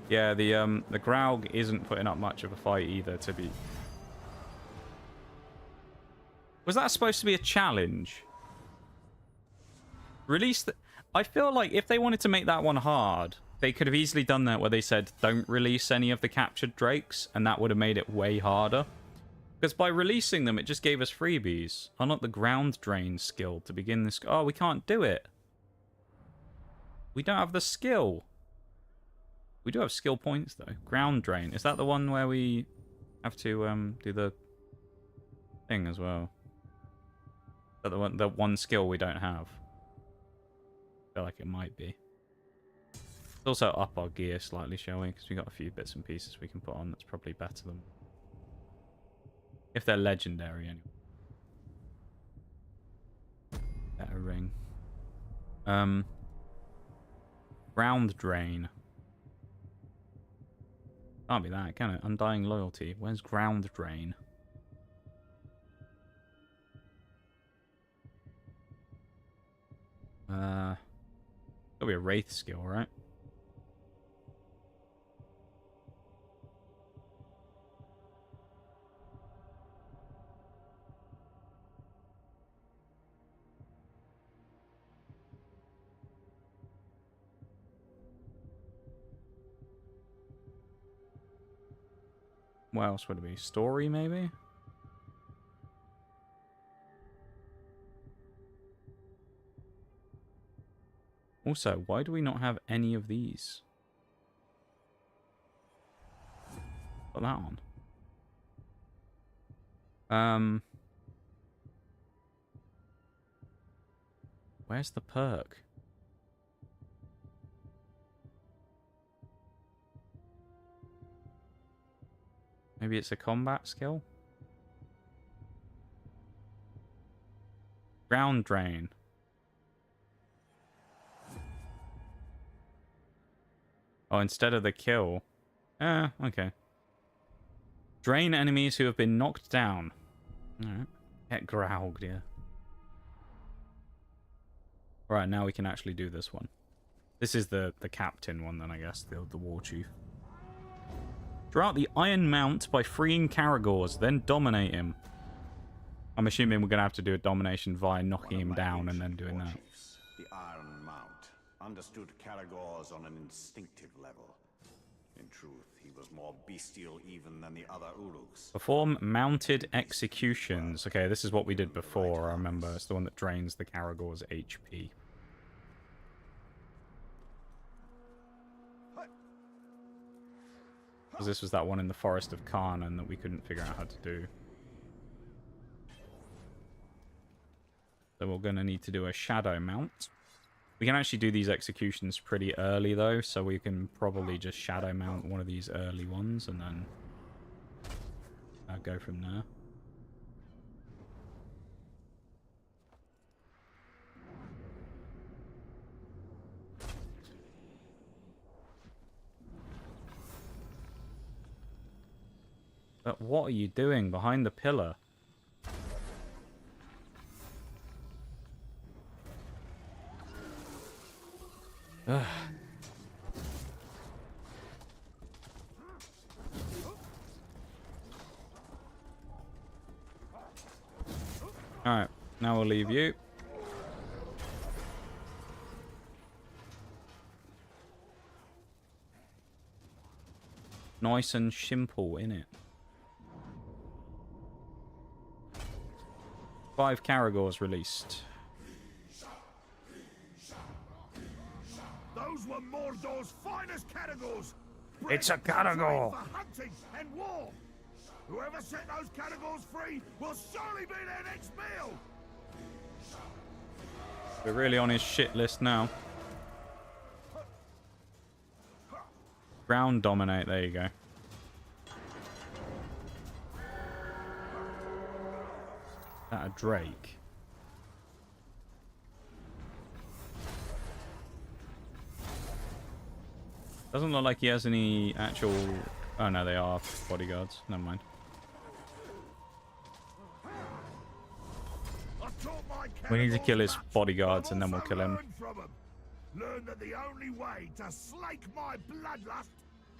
Yeah, the Graug isn't putting up much of a fight either, to be... Was that supposed to be a challenge? Release the... I feel like if they wanted to make that one hard, they could have easily done that where they said, don't release any of the captured Drakes, and that would have made it way harder. Because by releasing them, it just gave us freebies. Unlock the ground drain skill to begin this... Oh, we can't do it. We don't have the skill. We do have skill points, though. Ground drain. Is that the one where we have to do the thing as well? But the one skill we don't have. I feel like it might be. Let's also up our gear slightly, shall we? Because we got a few bits and pieces we can put on that's probably better than... If they're legendary, anyway. Better ring. Ground drain. Can't be that, can it? Undying loyalty. Where's ground drain? Gotta be a wraith skill, right? What else would it be? Story, maybe? Also, why do we not have any of these? Put that on. Where's the perk? Maybe it's a combat skill? Ground drain. Oh, instead of the kill. Okay. Drain enemies who have been knocked down. Alright. Get Grauged, yeah. Alright, now we can actually do this one. This is the captain one then, I guess. The war chief. Draw out the Iron Mount by freeing Karagors, then dominate him. I'm assuming we're going to have to do a domination via knocking him down and then doing that. The Iron Mount understood Karagors on an instinctive level. In truth, he was more bestial even than the other Uruks. Perform mounted executions. Okay, this is what we did before, I remember. It's the one that drains the Karagors' HP. Because this was that one in the Forest of Karnan that we couldn't figure out how to do. So we're going to need to do a shadow mount. We can actually do these executions pretty early, though, so we can probably just shadow mount one of these early ones and then go from there. But what are you doing behind the pillar? Ugh. Alright, now we'll leave you. Nice and simple, innit? 5 Caragors released. Those were Mordor's finest Caragors. It's a Caragor! For hunting and war. Whoever set those Caragors free will surely be their next meal. We're really on his shit list now. Ground dominate, there you go. That a Drake? Doesn't look like he has any actual... Oh no, they are bodyguards. Never mind. We need to kill his bodyguards and then we'll kill him. Learn that the only way to slake my bloodlust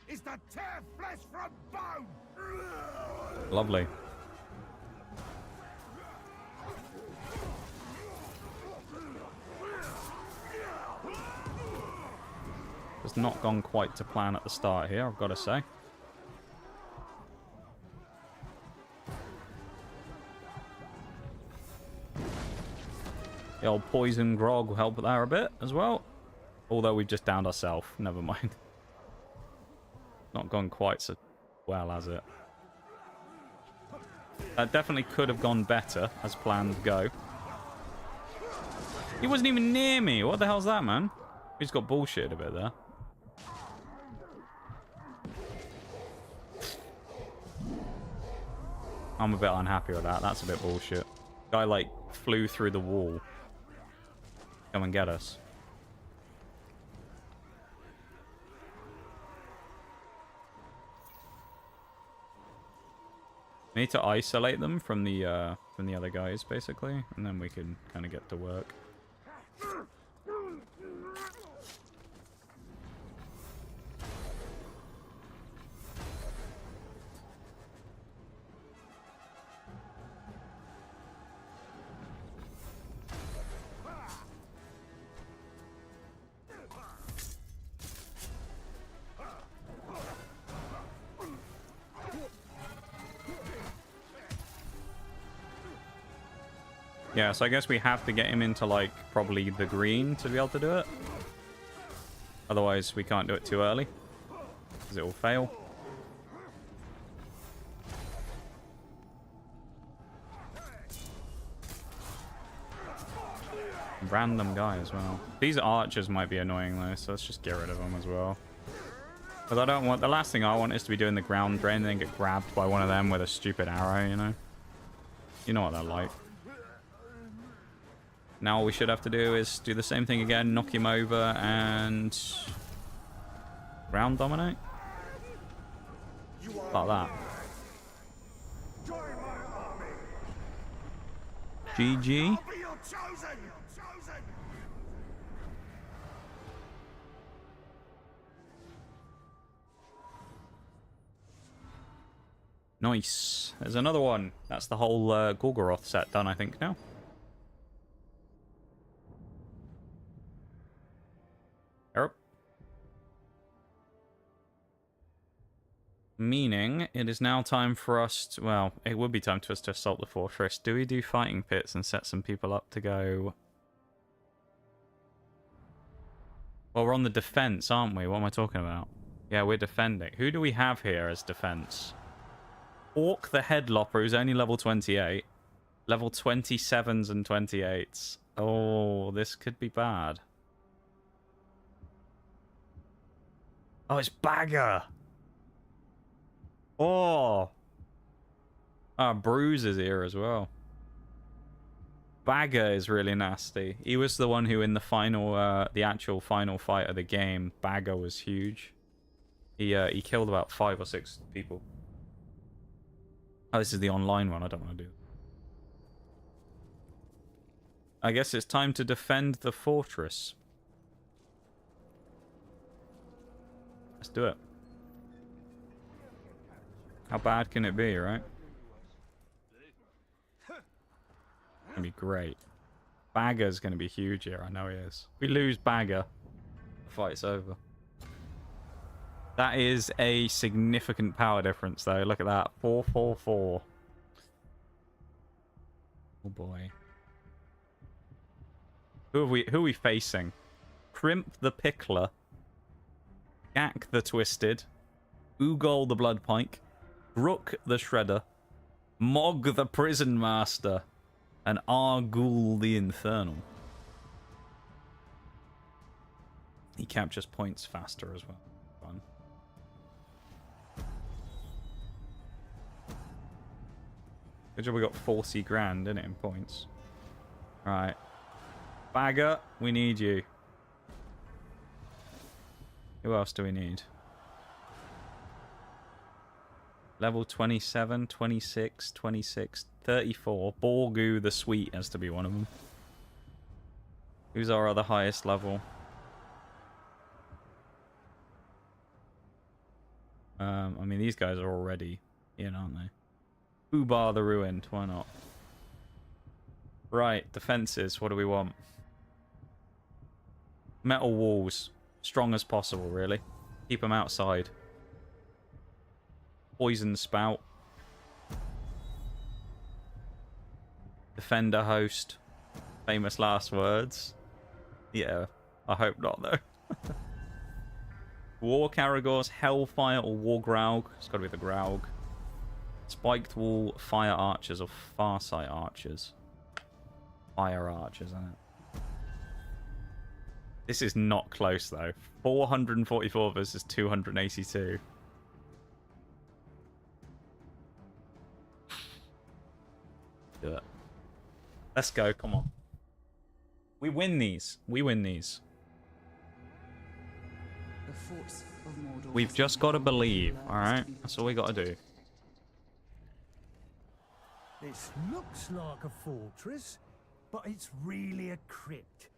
is to tear flesh from bone. Lovely. It's not gone quite to plan at the start here, I've got to say. The old poison grog will help there a bit as well. Although we've just downed ourselves. Never mind. Not gone quite so well, has it? That definitely could have gone better as plans go. He wasn't even near me. What the hell's that, man? He's got bullshit a bit there. I'm a bit unhappy with that. That's a bit bullshit. Guy, like, flew through the wall. Come and get us. We need to isolate them from the other guys, basically, and then we can kind of get to work. Yeah, so I guess we have to get him into, like, probably the green to be able to do it. Otherwise, we can't do it too early, because it will fail. Random guy as well. These archers might be annoying, though, so let's just get rid of them as well. Because I don't want... The last thing I want is to be doing the ground drain and then get grabbed by one of them with a stupid arrow, you know? You know what they're like. Now all we should have to do is do the same thing again, knock him over, and... ground dominate? Like that. GG. Nice. There's another one. That's the whole Gorgoroth set done, I think, now. Erp. Meaning, it is now time for us to... Well, it would be time for us to assault the fortress. Do we do fighting pits and set some people up to go... Well, we're on the defense, aren't we? What am I talking about? Yeah, we're defending. Who do we have here as defense? Orc the Headlopper, who's only level 28. Level 27s and 28s. Oh, this could be bad. Oh, it's Bagger. Oh. Bruise is here as well. Bagger is really nasty. He was the one who in the final, the actual final fight of the game, Bagger was huge. He killed about 5 or 6 people. Oh, this is the online one. I don't want to do that. I guess it's time to defend the fortress. Let's do it. How bad can it be, right? It's gonna be great. Bagger's gonna be huge here, I know he is. We lose Bagger, the fight's over. That is a significant power difference, though. Look at that. 444. Oh boy. Who are we facing? Crimp the Pickler, Gak the Twisted, Ugol the Bloodpike, Brook the Shredder, Mog the Prison Master, and Argul the Infernal. He captures points faster as well. Fun. Good job we got 40 grand, didn't it, in points? Right. Bagger, we need you. Who else do we need? Level 27, 26, 26, 34. Borgu the Sweet has to be one of them. Who's our other highest level? I mean, these guys are already in, aren't they? Ubar the Ruined, why not? Right, defenses, what do we want? Metal walls. Strong as possible, really. Keep them outside. Poison spout. Defender host. Famous last words. Yeah, I hope not, though. War Caragors, Hellfire, or War Graug. It's got to be the Graug. Spiked Wall, Fire Archers, or Farsight Archers. Fire Archers, isn't it? This is not close, though. 444 versus 282. Do it. Let's go, come on. We win these. We win these. We've just got to believe, alright? That's all we got to do. This looks like a fortress, but it's really a crypt.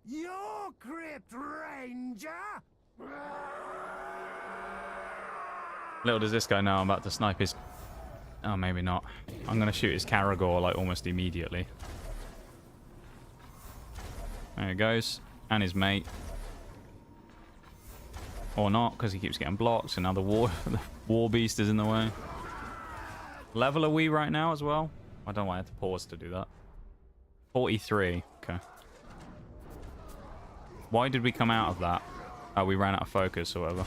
Your crypt, Ranger! Little does this guy know I'm about to snipe his... Oh, maybe not. I'm going to shoot his Caragor, like, almost immediately. There he goes. And his mate. Or not, because he keeps getting blocked, and now the war beast is in the way. Level are we right now as well? I don't know why I had to pause to do that. 43. Okay. Why did we come out of that? Oh, we ran out of focus or whatever.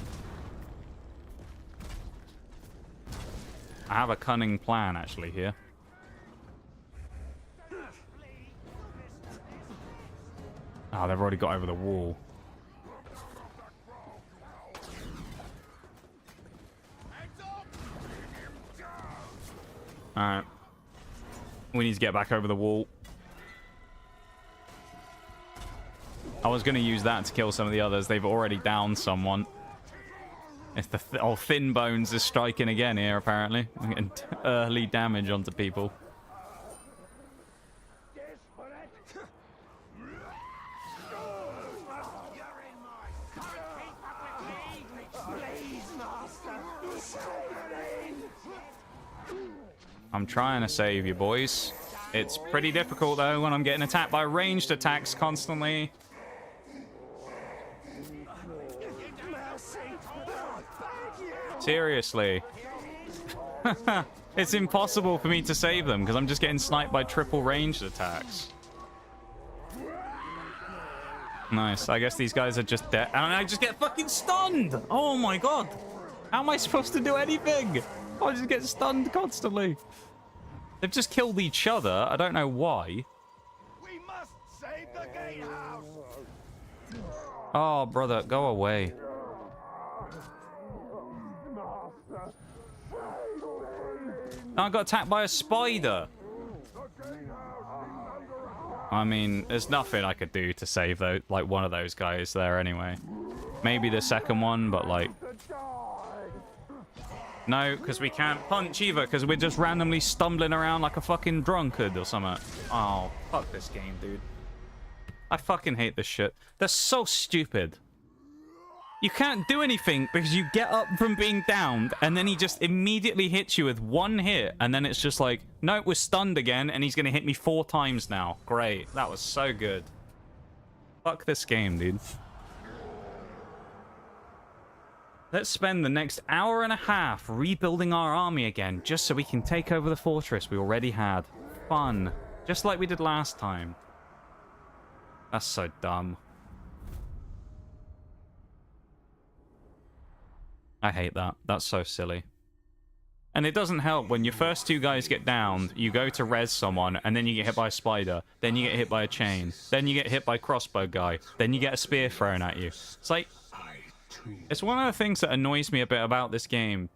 I have a cunning plan, actually, here. Oh, they've already got over the wall. Alright. We need to get back over the wall. I was going to use that to kill some of the others. They've already downed someone. It's the Thin Bones is striking again here, apparently. I'm getting early damage onto people. I'm trying to save you, boys. It's pretty difficult, though, when I'm getting attacked by ranged attacks constantly. Seriously. It's impossible for me to save them, because I'm just getting sniped by triple ranged attacks. Nice. I guess these guys are just dead. And I just get fucking stunned! Oh my god! How am I supposed to do anything? I just get stunned constantly. They've just killed each other. I don't know why. We must save the gatehouse! Oh, brother, go away. I got attacked by a spider. I mean, there's nothing I could do to save those, like one of those guys there anyway. Maybe the second one, but like... No, because we can't punch either, because we're just randomly stumbling around like a fucking drunkard or something. Oh, fuck this game, dude. I fucking hate this shit. They're so stupid. You can't do anything because you get up from being downed, and then he just immediately hits you with one hit, and then it's just like, no, we're stunned again, and he's going to hit me 4 times now. Great. That was so good. Fuck this game, dude. Let's spend the next hour and a half rebuilding our army again, just so we can take over the fortress we already had. Fun. Just like we did last time. That's so dumb. I hate that. That's so silly. And it doesn't help when your first 2 guys get downed, you go to res someone, and then you get hit by a spider, then you get hit by a chain, then you get hit by a crossbow guy, then you get a spear thrown at you. It's like... It's one of the things that annoys me a bit about this game,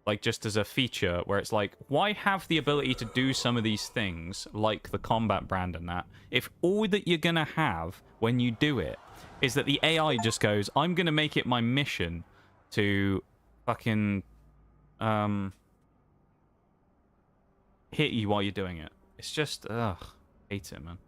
like just as a feature, where it's like, why have the ability to do some of these things, like the combat brand and that, if all that you're gonna have when you do it is that the AI just goes, I'm gonna make it my mission to fucking hit you while you're doing it. It's just, ugh, hate it, man.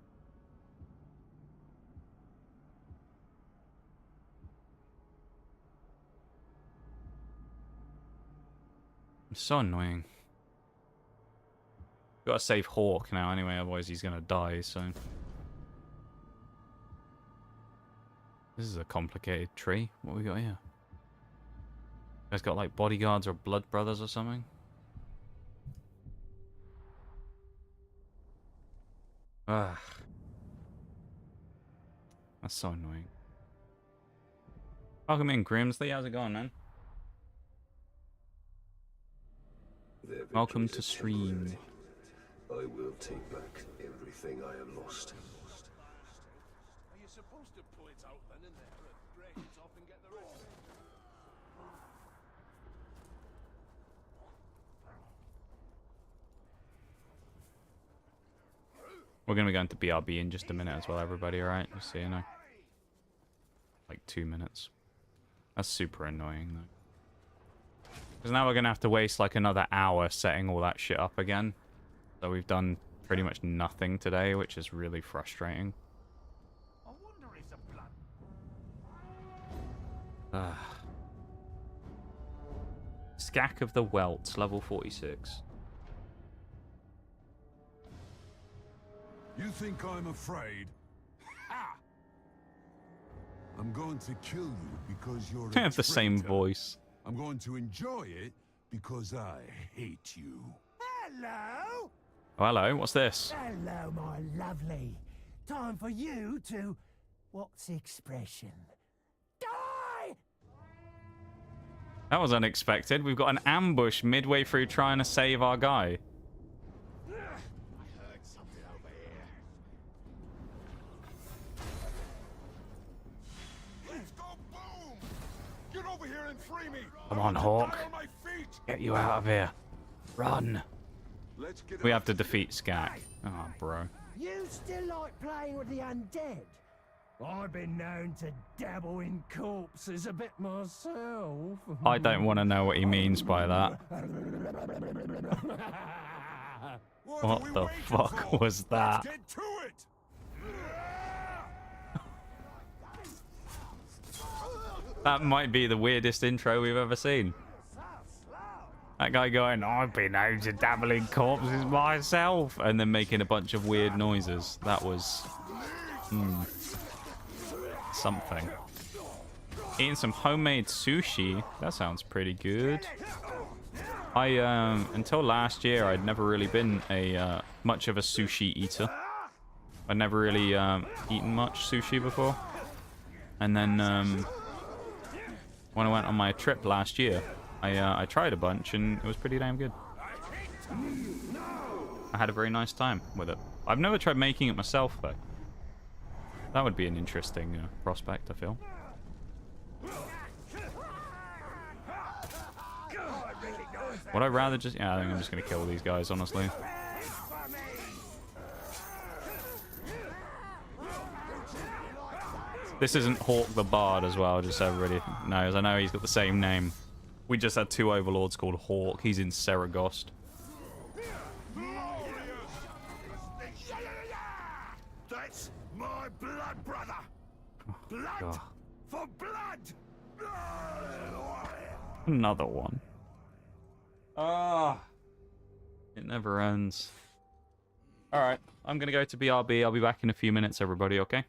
It's so annoying. Gotta save Hawk now anyway, otherwise he's gonna die, so... This is a complicated tree. What we got here? You guys got like bodyguards or blood brothers or something? Ugh. That's so annoying. Welcome in, Grimsley. How's it going, man? Welcome to stream. I will take back everything I have lost. Are you supposed to pull it out then and there and break it off and get the rest? We're gonna be going to BRB in just a minute as well, everybody, alright? Just so you know. Like 2 minutes. That's super annoying, though. Because now we're going to have to waste like another hour setting all that shit up again. So we've done pretty much nothing today, which is really frustrating. I wonder if the blood. Scack of the Welts, level 46. You think I'm afraid? Ha! I'm going to kill you because you're I a have the same traitor. voice. I'm going to enjoy it because I hate you. Hello? Oh, hello, what's this? Hello, my lovely. Time for you to... What's the expression? Die! That was unexpected. We've got an ambush midway through trying to save our guy. Let's go boom! Get over here and free me! Come on, Hawk. Die on my feet! Get you out of here. Run. Let's get We it have to up defeat Scack. Oh, bro. You still like playing with the undead? I've been known to dabble in corpses a bit myself. I don't want to know what he means by that. What What are we the waiting fuck for? was that? Let's get to it! That might be the weirdest intro we've ever seen. That guy going, I've been known to dabble in corpses myself, and then making a bunch of weird noises. That was... something. Eating some homemade sushi. That sounds pretty good. Until last year, I'd never really been a much of a sushi eater. I'd never really eaten much sushi before. And then when I went on my trip last year, I tried a bunch and it was pretty damn good. I had a very nice time with it. I've never tried making it myself though. That would be an interesting prospect, I feel. Would I rather just... Yeah, I think I'm just going to kill these guys, honestly. This isn't Hawk the Bard as well, just so everybody knows. I know he's got the same name. We just had 2 overlords called Hawk. He's in Saragost. That's my blood, brother. Blood God. for blood. Another one. Ah. It never ends. Alright, I'm gonna go to BRB. I'll be back in a few minutes, everybody, okay?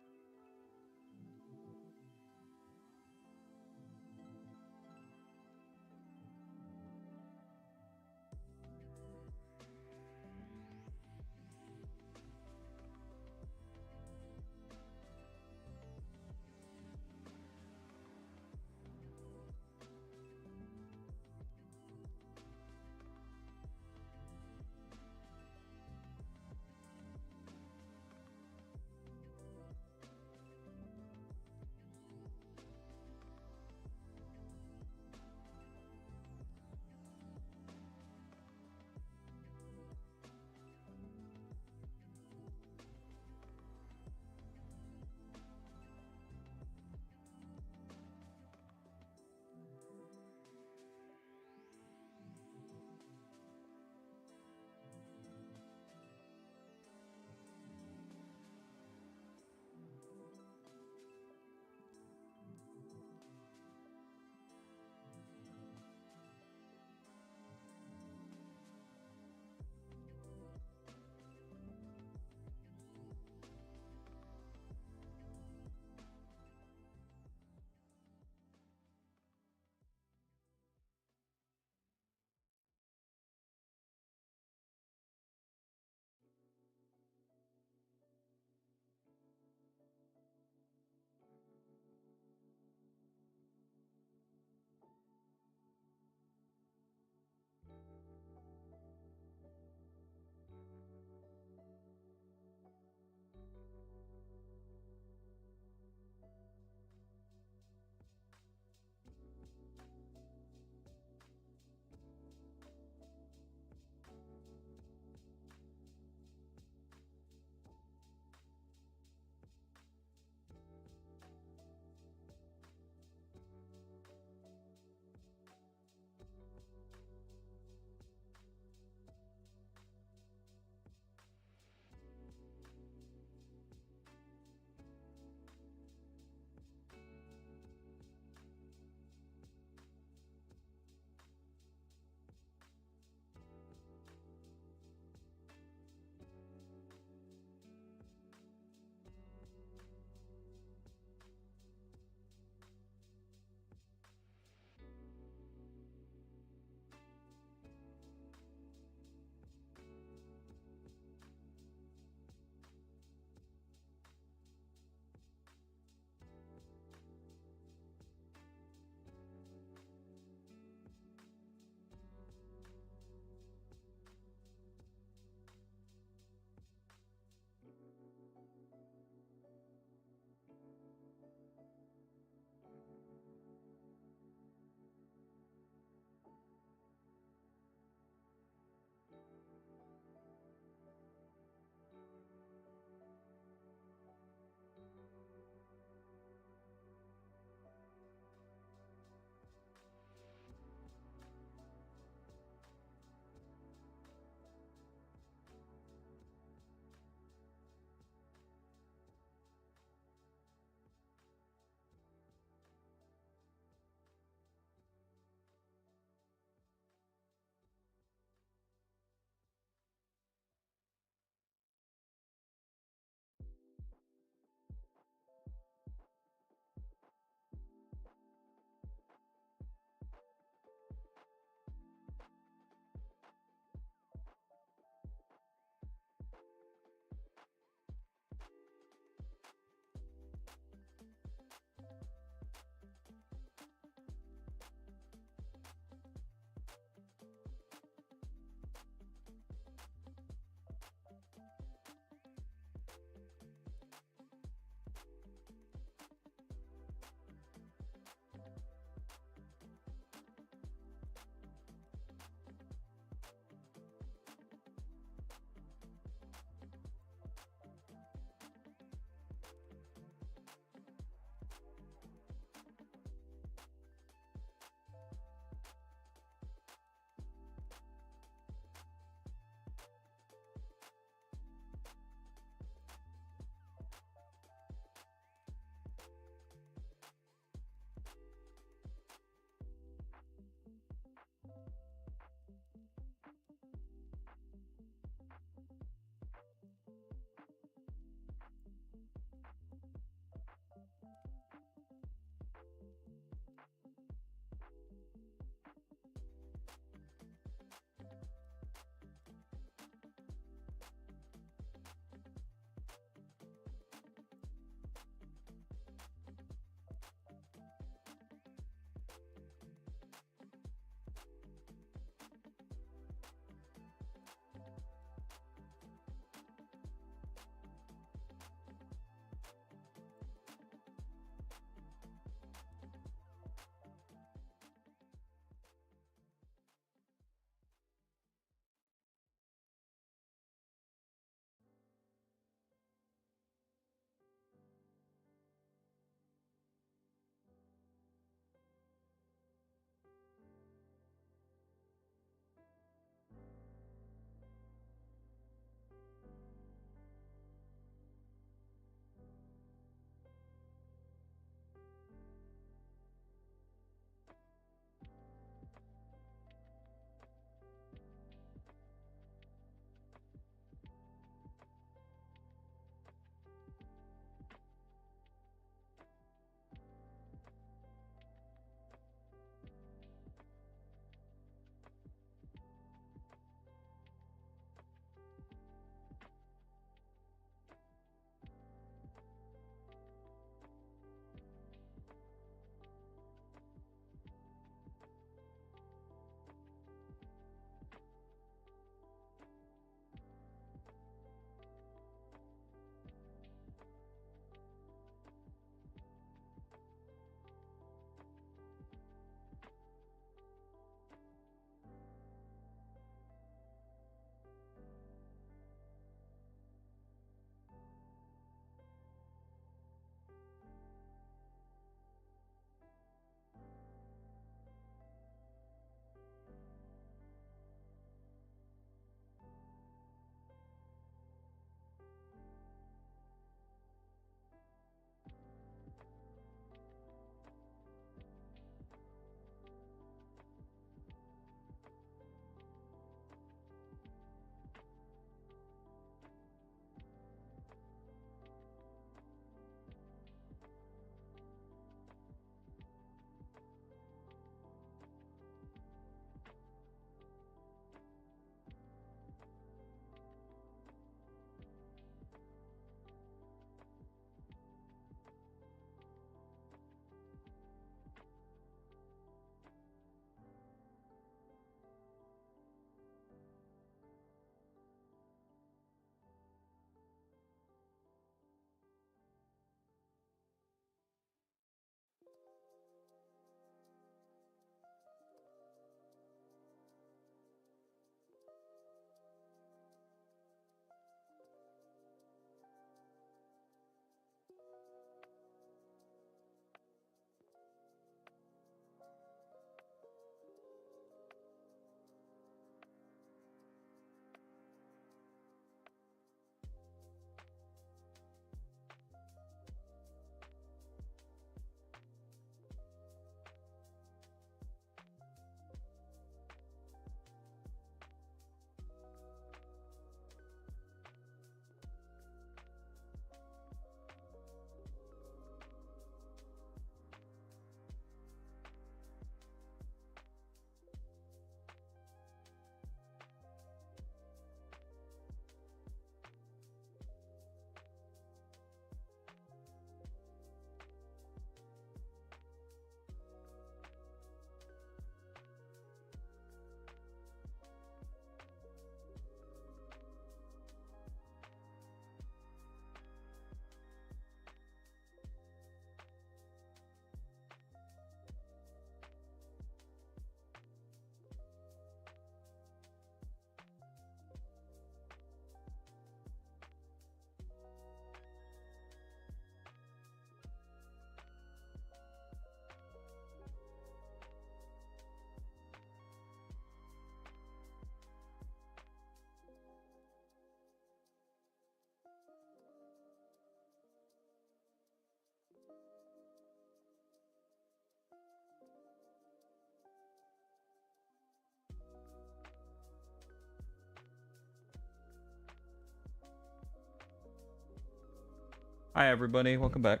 Hi everybody, welcome back.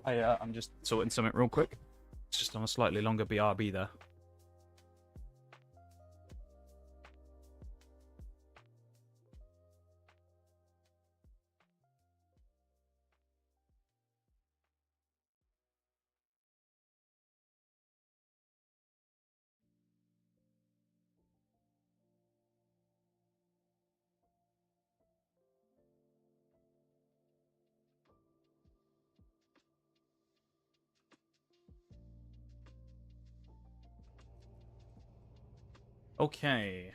I'm just sorting something real quick. It's just on a slightly longer BRB there. Okay.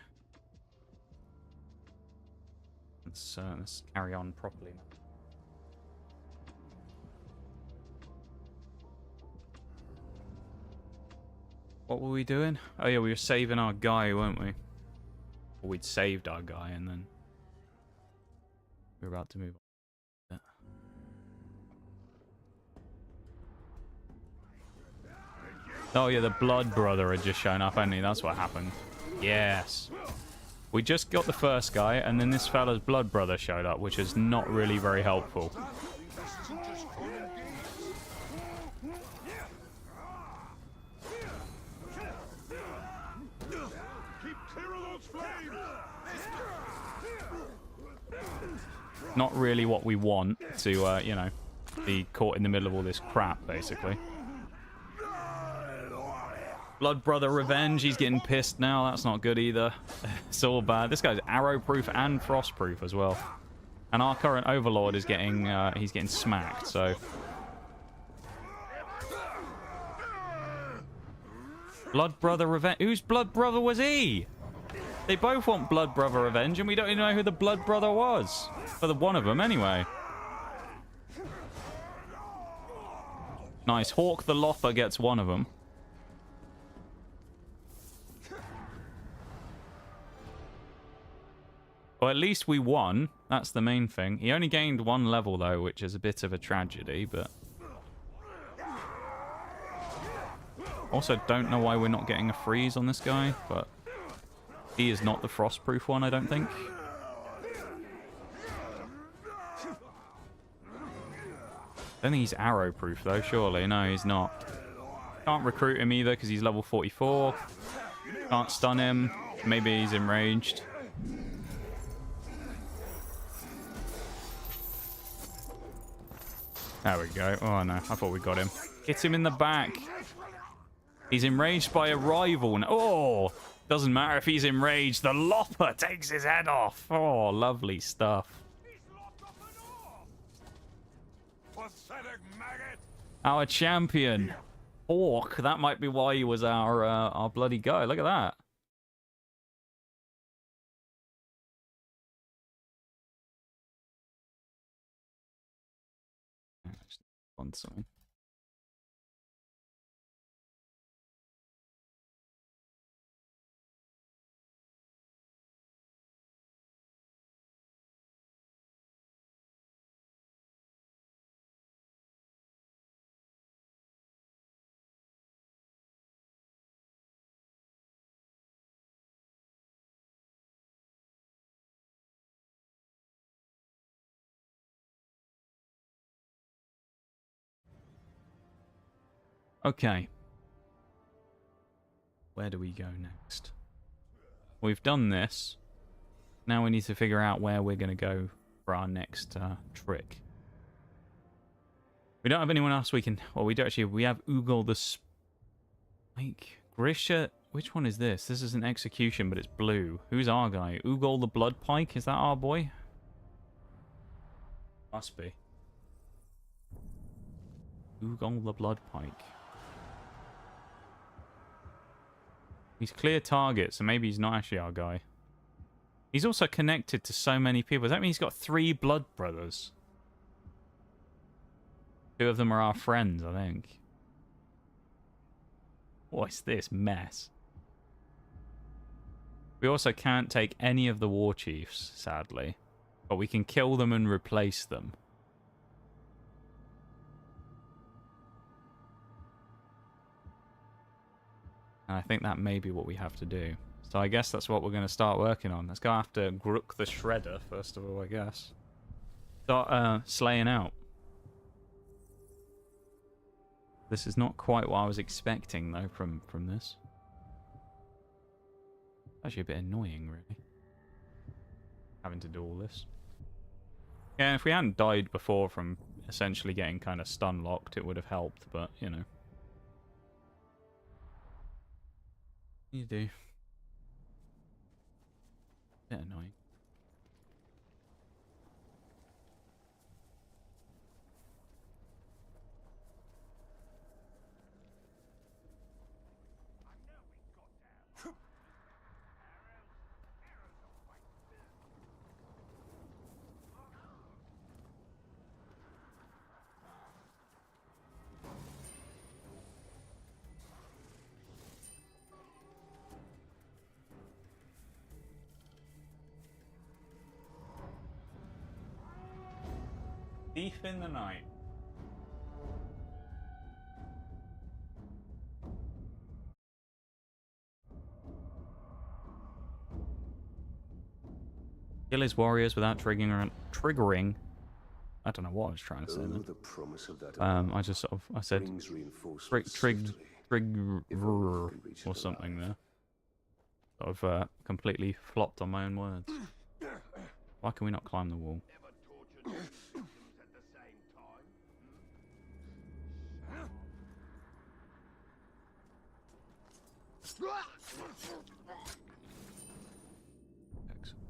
Let's carry on properly now. What were we doing? Oh yeah, we were saving our guy, weren't we? Or we'd saved our guy and then we were about to move on. Oh yeah, the blood brother had just shown up, hadn't he? That's what happened. Yes. We just got the first guy, and then this fella's blood brother showed up, which is not really very helpful. Not really what we want to, you know, be caught in the middle of all this crap, basically. Blood brother revenge, he's getting pissed now. That's not good either. It's all bad. This guy's arrow-proof and frost-proof as well. And our current overlord is getting, he's getting smacked, so... Blood brother revenge. Whose blood brother was he? They both want blood brother revenge, and we don't even know who the blood brother was. For the one of them, anyway. Nice. Hawk the Lopper gets one of them. Well, at least we won. That's the main thing. He only gained 1 level, though, which is a bit of a tragedy, but... Also, don't know why we're not getting a freeze on this guy, but... He is not the frost-proof one, I don't think. I don't think he's arrow-proof, though, surely. No, he's not. Can't recruit him either, because he's level 44. Can't stun him. Maybe he's enraged. There we go. Oh, no. I thought we got him. Hit him in the back. He's enraged by a rival. Oh! Doesn't matter if he's enraged. The Lopper takes his head off. Oh, lovely stuff. Our champion. Orc. That might be why he was our bloody guy. Look at that. On something. Okay. Where do we go next? We've done this. Now we need to figure out where we're going to go for our next trick. We don't have anyone else we can... Well, we do actually. We have Ugol the Spike. Grisha... Which one is this? This is an execution, but it's blue. Who's our guy? Ugol the Blood Pike? Is that our boy? Must be. Ugol the Blood Pike. He's clear target, so maybe he's not actually our guy. He's also connected to so many people. Does that mean he's got 3 blood brothers? 2 of them are our friends, I think. What's this mess? We also can't take any of the war chiefs, sadly. But we can kill them and replace them. And I think that may be what we have to do. So I guess that's what we're going to start working on. Let's go after Grook the Shredder, first of all, I guess. Start slaying out. This is not quite what I was expecting, though, from this. Actually a bit annoying, really. Having to do all this. Yeah, if we hadn't died before from essentially getting kind of stun locked, it would have helped, but, you know. You do. Bit annoying. Thief in the night. Kill his warriors without triggering. I don't know what I was trying to say then. The promise of that I just sort of I said trig or something there. Sort of completely flopped on my own words. Why can we not climb the wall? Excellent.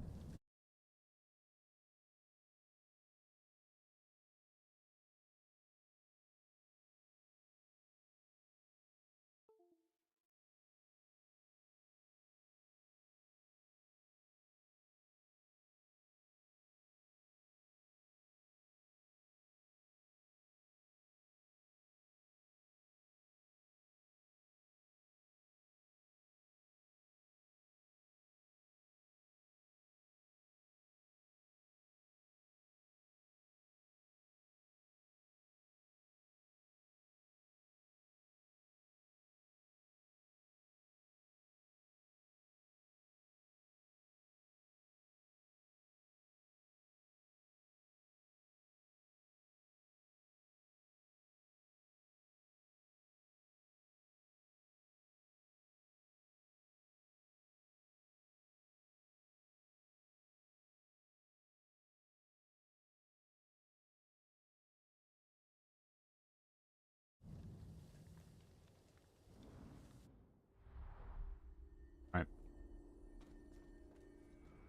Right.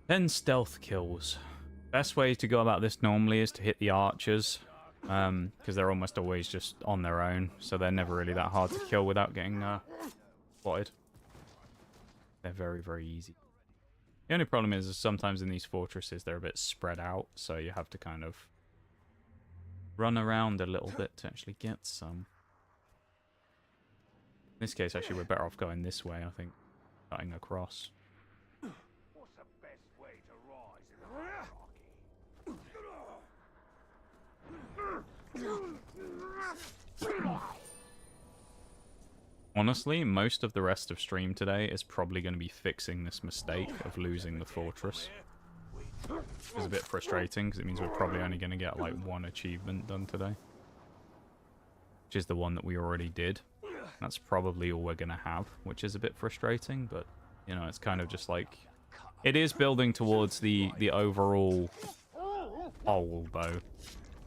10 stealth kills. Best way to go about this normally is to hit the archers, because they're almost always just on their own, so they're never really that hard to kill without getting spotted. They're very, very easy. The only problem is sometimes in these fortresses they're a bit spread out, so you have to kind of run around a little bit to actually get some. In this case, actually, we're better off going this way, I think, cutting across. What's the best way to rise in the hierarchy? Honestly, most of the rest of stream today is probably going to be fixing this mistake of losing the fortress. It's a bit frustrating, because it means we're probably only going to get, like, one achievement done today. Which is the one that we already did. That's probably all we're going to have, which is a bit frustrating, but, you know, it's kind of just like... It is building towards the overall whole, though.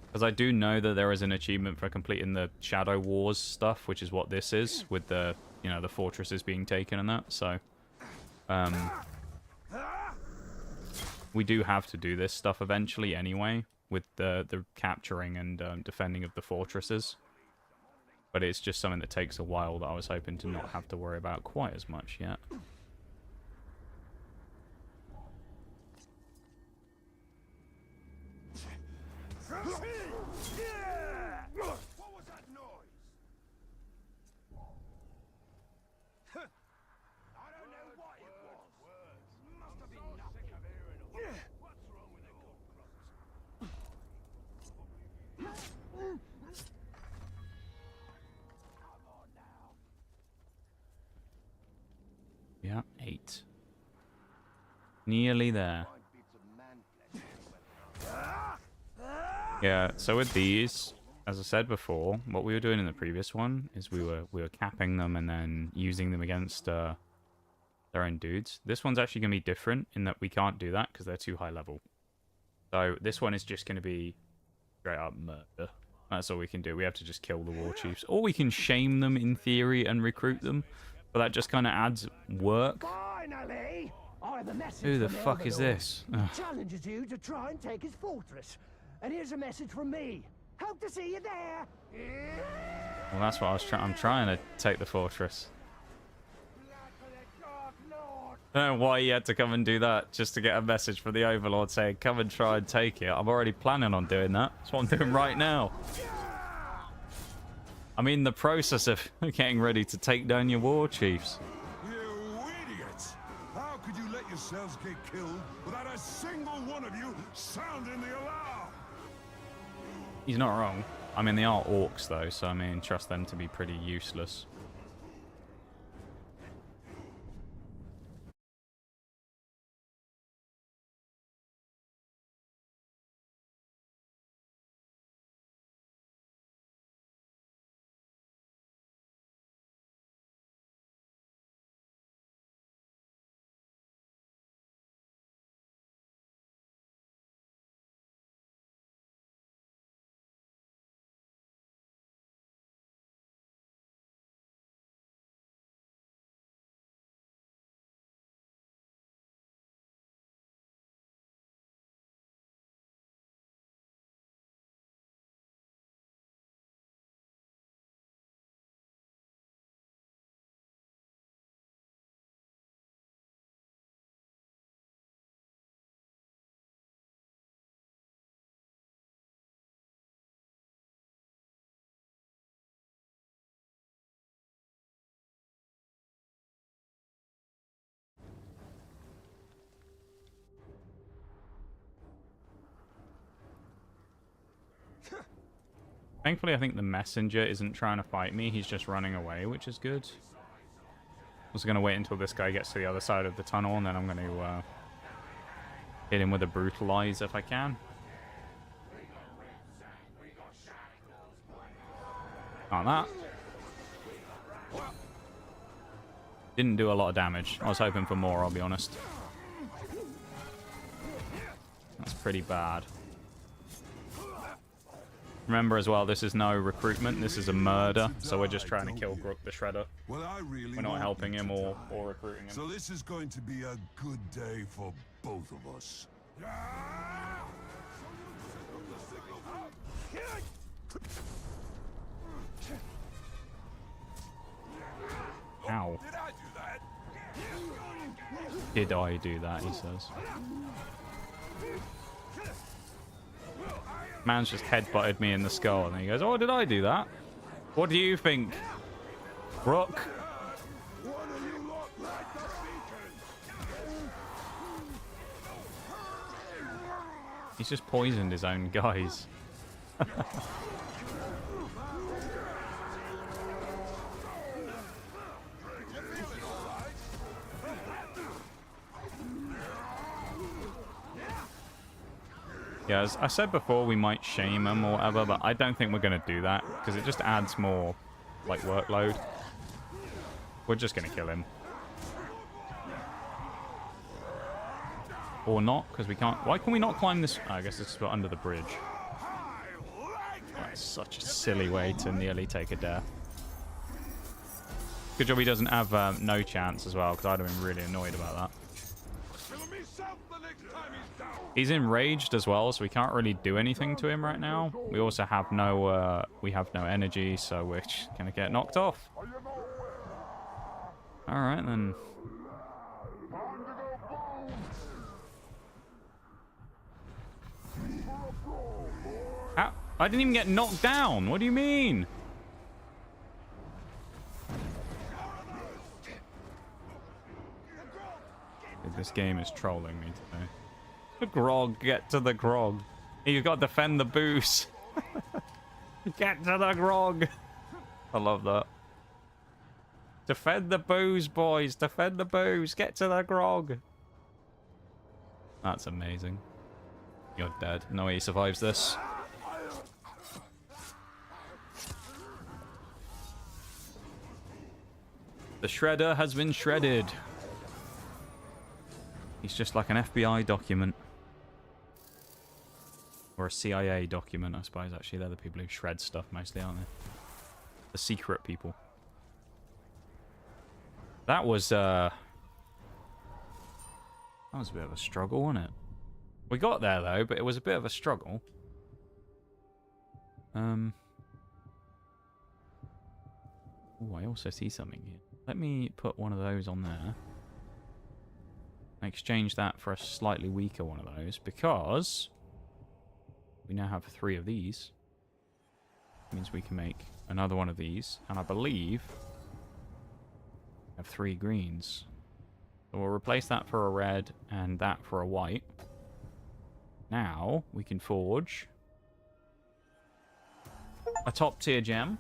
Because I do know that there is an achievement for completing the Shadow Wars stuff, which is what this is, with the, you know, the fortresses being taken and that, so... we do have to do this stuff eventually anyway, with the capturing and defending of the fortresses. But it's just something that takes a while that I was hoping to not have to worry about quite as much yet. What was that noise? I don't know what it was. Must have been nothing. What's wrong with the good crops? Come on now. Yeah, 8. Nearly there. Yeah, so with these, as I said before, what we were doing in the previous one is we were capping them and then using them against their own dudes. This one's actually going to be different in that we can't do that because they're too high level. So this one is just going to be straight up murder. That's all we can do. We have to just kill the war chiefs. Or we can shame them in theory and recruit them. But that just kind of adds work. Finally! I have a message Who the from fuck is Overlord. this? He challenges you to try and take his fortress. And here's a message from me. Hope to see you there. Well, that's what I was trying. I'm trying to take the fortress. I don't know why you had to come and do that just to get a message from the Overlord saying, come and try and take it. I'm already planning on doing that. That's what I'm doing right now. I'm in the process of getting ready to take down your war chiefs. You idiots! How could you let yourselves get killed without a single one of you sounding the alarm? He's not wrong. I mean, they are orcs, though, so I mean, trust them to be pretty useless. Thankfully, I think the messenger isn't trying to fight me. He's just running away, which is good. I was going to wait until this guy gets to the other side of the tunnel, and then I'm going to hit him with a brutalize if I can. Like that. Didn't do a lot of damage. I was hoping for more, I'll be honest. That's pretty bad. Remember as well, this is no recruitment, this is a murder, so we're just trying to kill Grook the Shredder. Well, I really We're not want helping you him to or die. recruiting him. So this is going to be a good day for both of us. Ow. Did I do that, he says. Man's just headbutted me in the skull, and he goes, oh, did I do that? What do you think, Rook? He's just poisoned his own guys. Yeah, as I said before, we might shame him or whatever, but I don't think we're going to do that, because it just adds more, like, workload. We're just going to kill him. Or not, because we can't... Why can we not climb this... Oh, I guess it's under the bridge. That's such a silly way to nearly take a death. Good job he doesn't have no chance as well, because I'd have been really annoyed about that. He's enraged as well, so we can't really do anything to him right now. We also have no energy, so we're just gonna get knocked off. All right then. How? I didn't even get knocked down. What do you mean? This game is trolling me today. The grog, get to the grog. You've got to defend the booze. Get to the grog. I love that. Defend the booze, boys. Defend the booze. Get to the grog. That's amazing. You're dead. No way he survives this. The shredder has been shredded. He's just like an FBI document. Or a CIA document, I suppose, actually. They're the people who shred stuff mostly, aren't they? The secret people. That was a bit of a struggle, wasn't it? We got there, though, but it was a bit of a struggle. Oh, I also see something here. Let me put one of those on there. Exchange that for a slightly weaker one of those, because we now have 3 of these. Means we can make another one of these, and I believe we have 3 greens. So we'll replace that for a red and that for a white. Now we can forge a top tier gem.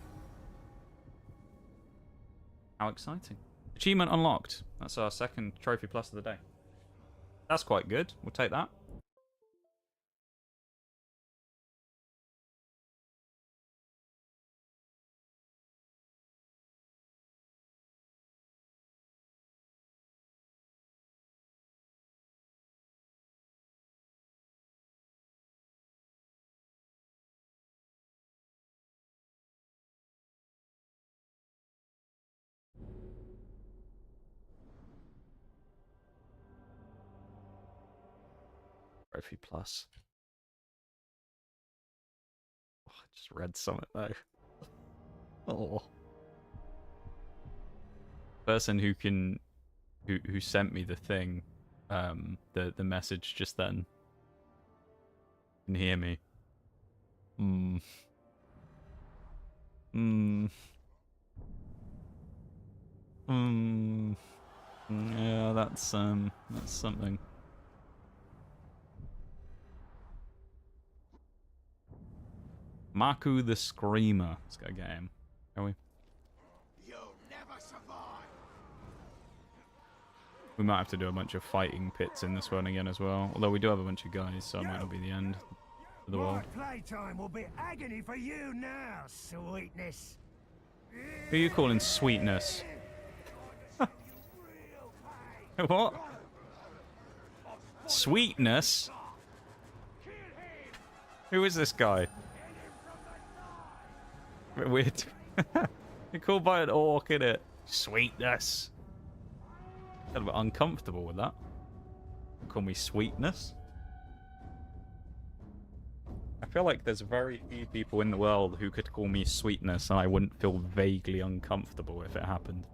How exciting. Achievement unlocked. That's our second trophy plus of the day. That's quite good. We'll take that. Trophy plus. Oh, I just read something though. Oh. Person who sent me the thing, the message just then, can hear me. Yeah, that's something. Maku the Screamer. Let's go get him. Shall we? You'll never survive. We might have to do a bunch of fighting pits in this one again as well. Although we do have a bunch of guys, so it might not be the end of the world. My playtime will be agony for you now, sweetness. Who are you calling sweetness? What? Sweetness? Who is this guy? Bit weird. You're called by an orc, innit? Sweetness. A little bit uncomfortable with that. Call me sweetness. I feel like there's very few people in the world who could call me sweetness and I wouldn't feel vaguely uncomfortable if it happened.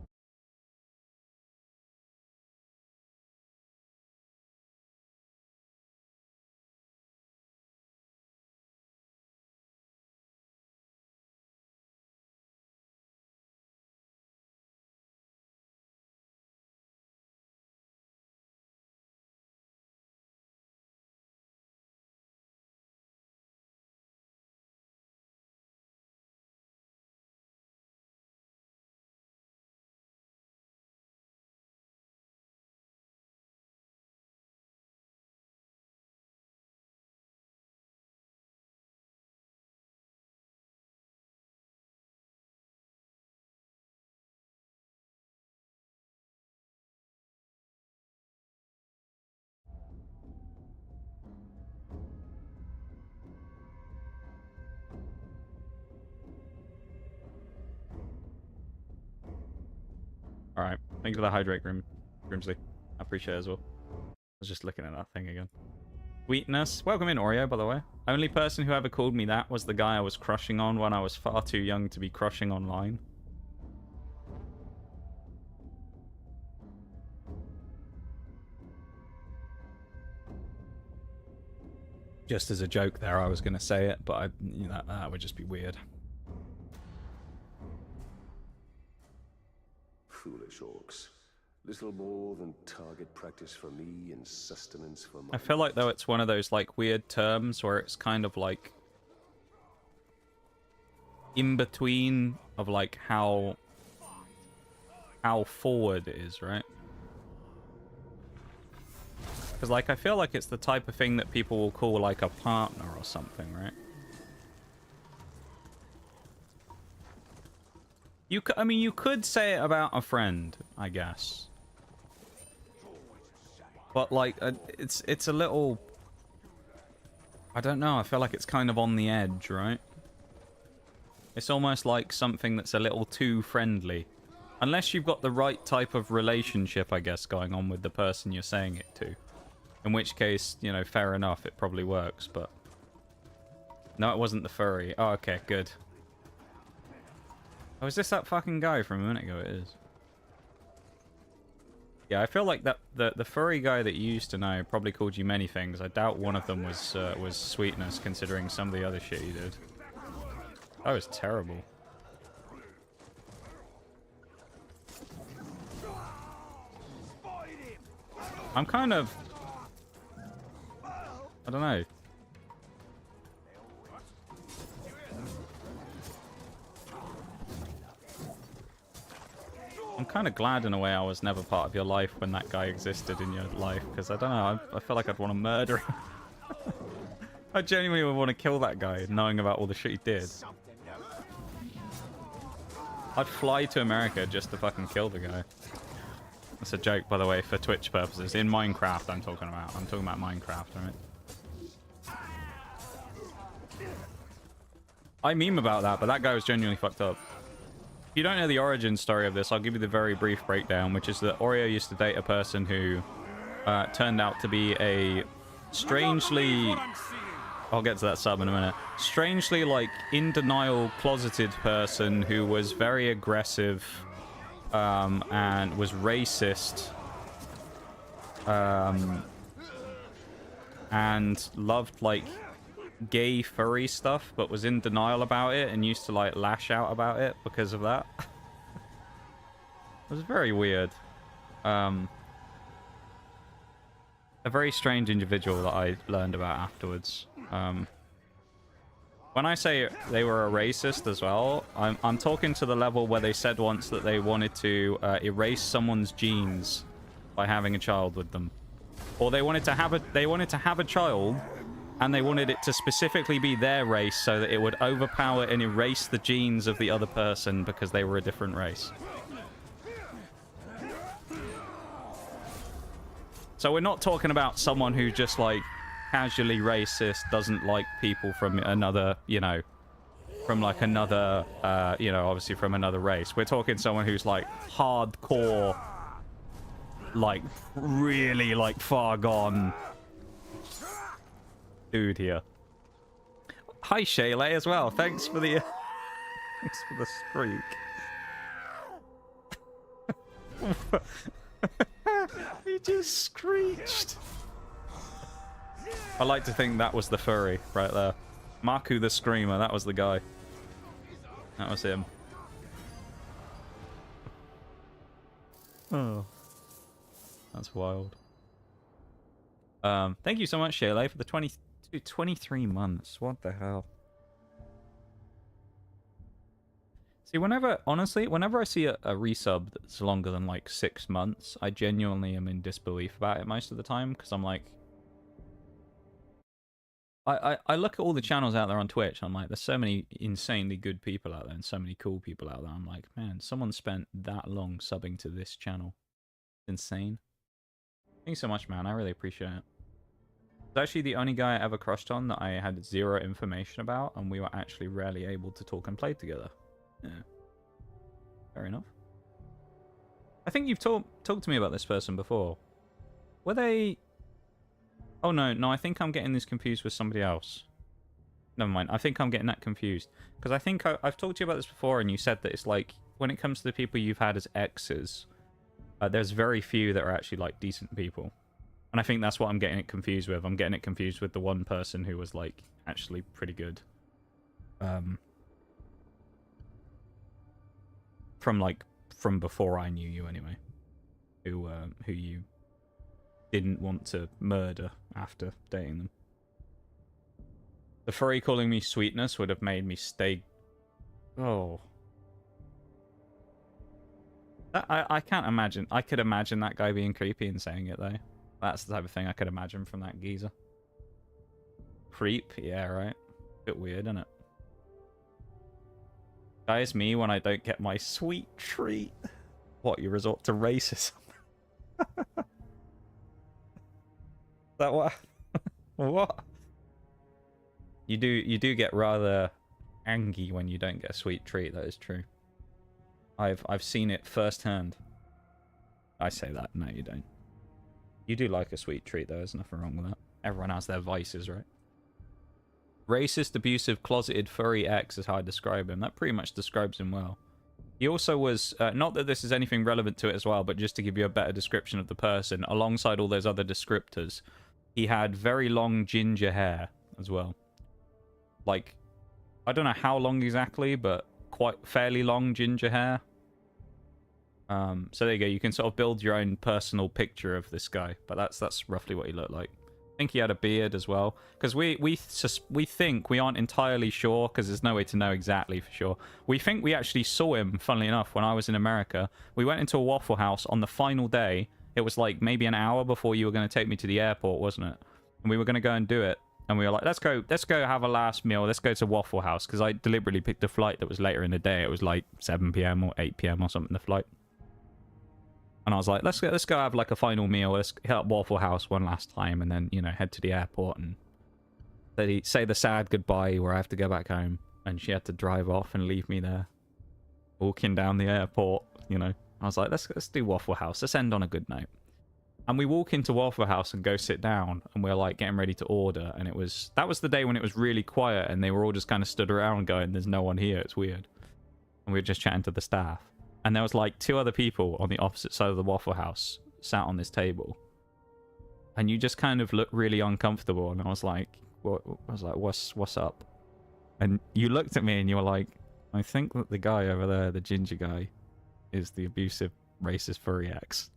Alright, thank you for the hydrate, Grimsley. I appreciate it as well. I was just looking at that thing again. Sweetness. Welcome in, Oreo, by the way. Only person who ever called me that was the guy I was crushing on when I was far too young to be crushing online. Just as a joke there, I was going to say it, but that would just be weird. Foolish orcs. Little more than target practice for me and sustenance for my... I feel like, though, it's one of those, like, weird terms where it's kind of, like, in between of, like, how forward it is, right? Because, like, I feel like it's the type of thing that people will call, like, a partner or something, right? I mean, you could say it about a friend, I guess. But like, it's a little. I don't know. I feel like it's kind of on the edge, right? It's almost like something that's a little too friendly. Unless you've got the right type of relationship, I guess, going on with the person you're saying it to. In which case, you know, fair enough, it probably works, but... No, it wasn't the furry. Oh, okay, good. Oh, is this that fucking guy from a minute ago? It is. Yeah, I feel like that the furry guy that you used to know probably called you many things. I doubt one of them was sweetness, considering some of the other shit he did. That was terrible. I'm kind of... I don't know. I'm kind of glad in a way I was never part of your life when that guy existed in your life, because I don't know, I feel like I'd want to murder him. I genuinely would want to kill that guy, knowing about all the shit he did. I'd fly to America just to fucking kill the guy. That's a joke, by the way, for Twitch purposes. In Minecraft, I'm talking about. I'm talking about Minecraft, right? I meme about that, but that guy was genuinely fucked up. If you don't know the origin story of this, I'll give you the very brief breakdown, which is that Oreo used to date a person who turned out to be a strangely... I'll get to that sub in a minute. Strangely, like, in denial, closeted person who was very aggressive and was racist and loved, like, gay furry stuff, but was in denial about it and used to, like, lash out about it because of that. It was very weird. A very strange individual that I learned about afterwards. When I say they were a racist as well, I'm talking to the level where they said once that they wanted to erase someone's genes by having a child with them, or they wanted to have a child, and they wanted it to specifically be their race so that it would overpower and erase the genes of the other person because they were a different race. So we're not talking about someone who just, like, casually racist, doesn't like people from another, you know, from, like, another, you know, obviously from another race. We're talking someone who's, like, hardcore, like, really, like, far gone dude here. Hi, Shayla, as well. Thanks for the... thanks for the streak. He just screeched. I like to think that was the furry right there. Marku the Screamer, that was the guy. That was him. Oh. That's wild. Thank you so much, Shayla, for the 23 months. What the hell? See, honestly, whenever I see a resub that's longer than, like, 6 months, I genuinely am in disbelief about it most of the time, because I'm like... I look at all the channels out there on Twitch, and I'm like, there's so many insanely good people out there, and so many cool people out there. I'm like, man, someone spent that long subbing to this channel. Insane. Thanks so much, man. I really appreciate it. It's actually the only guy I ever crushed on that I had zero information about, and we were actually rarely able to talk and play together. Yeah. Fair enough. I think you've talked to me about this person before. Were they... Oh, no, I think I'm getting this confused with somebody else. Never mind, I think I'm getting that confused. Because I think I've talked to you about this before, and you said that it's like, when it comes to the people you've had as exes, there's very few that are actually, like, decent people. And I think that's what I'm getting it confused with. I'm getting it confused with the one person who was, like, actually pretty good. From before I knew you, anyway. Who you didn't want to murder after dating them. The furry calling me sweetness would have made me stay... Oh. I can't imagine. I could imagine that guy being creepy and saying it, though. That's the type of thing I could imagine from that geezer. Creep? Yeah, right. Bit weird, isn't it? That is me when I don't get my sweet treat. What, you resort to racism? That what? What? You do get rather angry when you don't get a sweet treat, that is true. I've seen it firsthand. I say that, no you don't. You do like a sweet treat though, there's nothing wrong with that. Everyone has their vices, right? Racist, abusive, closeted, furry X is how I describe him. That pretty much describes him well. He also was, not that this is anything relevant to it as well, but just to give you a better description of the person, alongside all those other descriptors, he had very long ginger hair as well. Like, I don't know how long exactly, but quite fairly long ginger hair. So there you go, you can sort of build your own personal picture of this guy, but that's roughly what he looked like. I think he had a beard as well, because we think, we aren't entirely sure, because there's no way to know exactly for sure. We think we actually saw him, funnily enough, when I was in America. We went into a Waffle House on the final day. It was like maybe an hour before you were going to take me to the airport, wasn't it? And we were going to go and do it. And we were like, let's go have a last meal. Let's go to Waffle House, because I deliberately picked a flight that was later in the day. It was like 7 p.m. or 8 p.m. or something, the flight. And I was like, let's go have like a final meal. Let's hit up Waffle House one last time, and then, you know, head to the airport and say the sad goodbye where I have to go back home. And she had to drive off and leave me there, walking down the airport. You know, I was like, let's do Waffle House. Let's end on a good note. And we walk into Waffle House and go sit down, and we're like getting ready to order. And that was the day when it was really quiet, and they were all just kind of stood around going, "There's no one here. It's weird." And we were just chatting to the staff. And there was like 2 other people on the opposite side of the Waffle House sat on this table. And you just kind of looked really uncomfortable. And I was like, what's up? And you looked at me and you were like, I think that the guy over there, the ginger guy, is the abusive, racist furry X.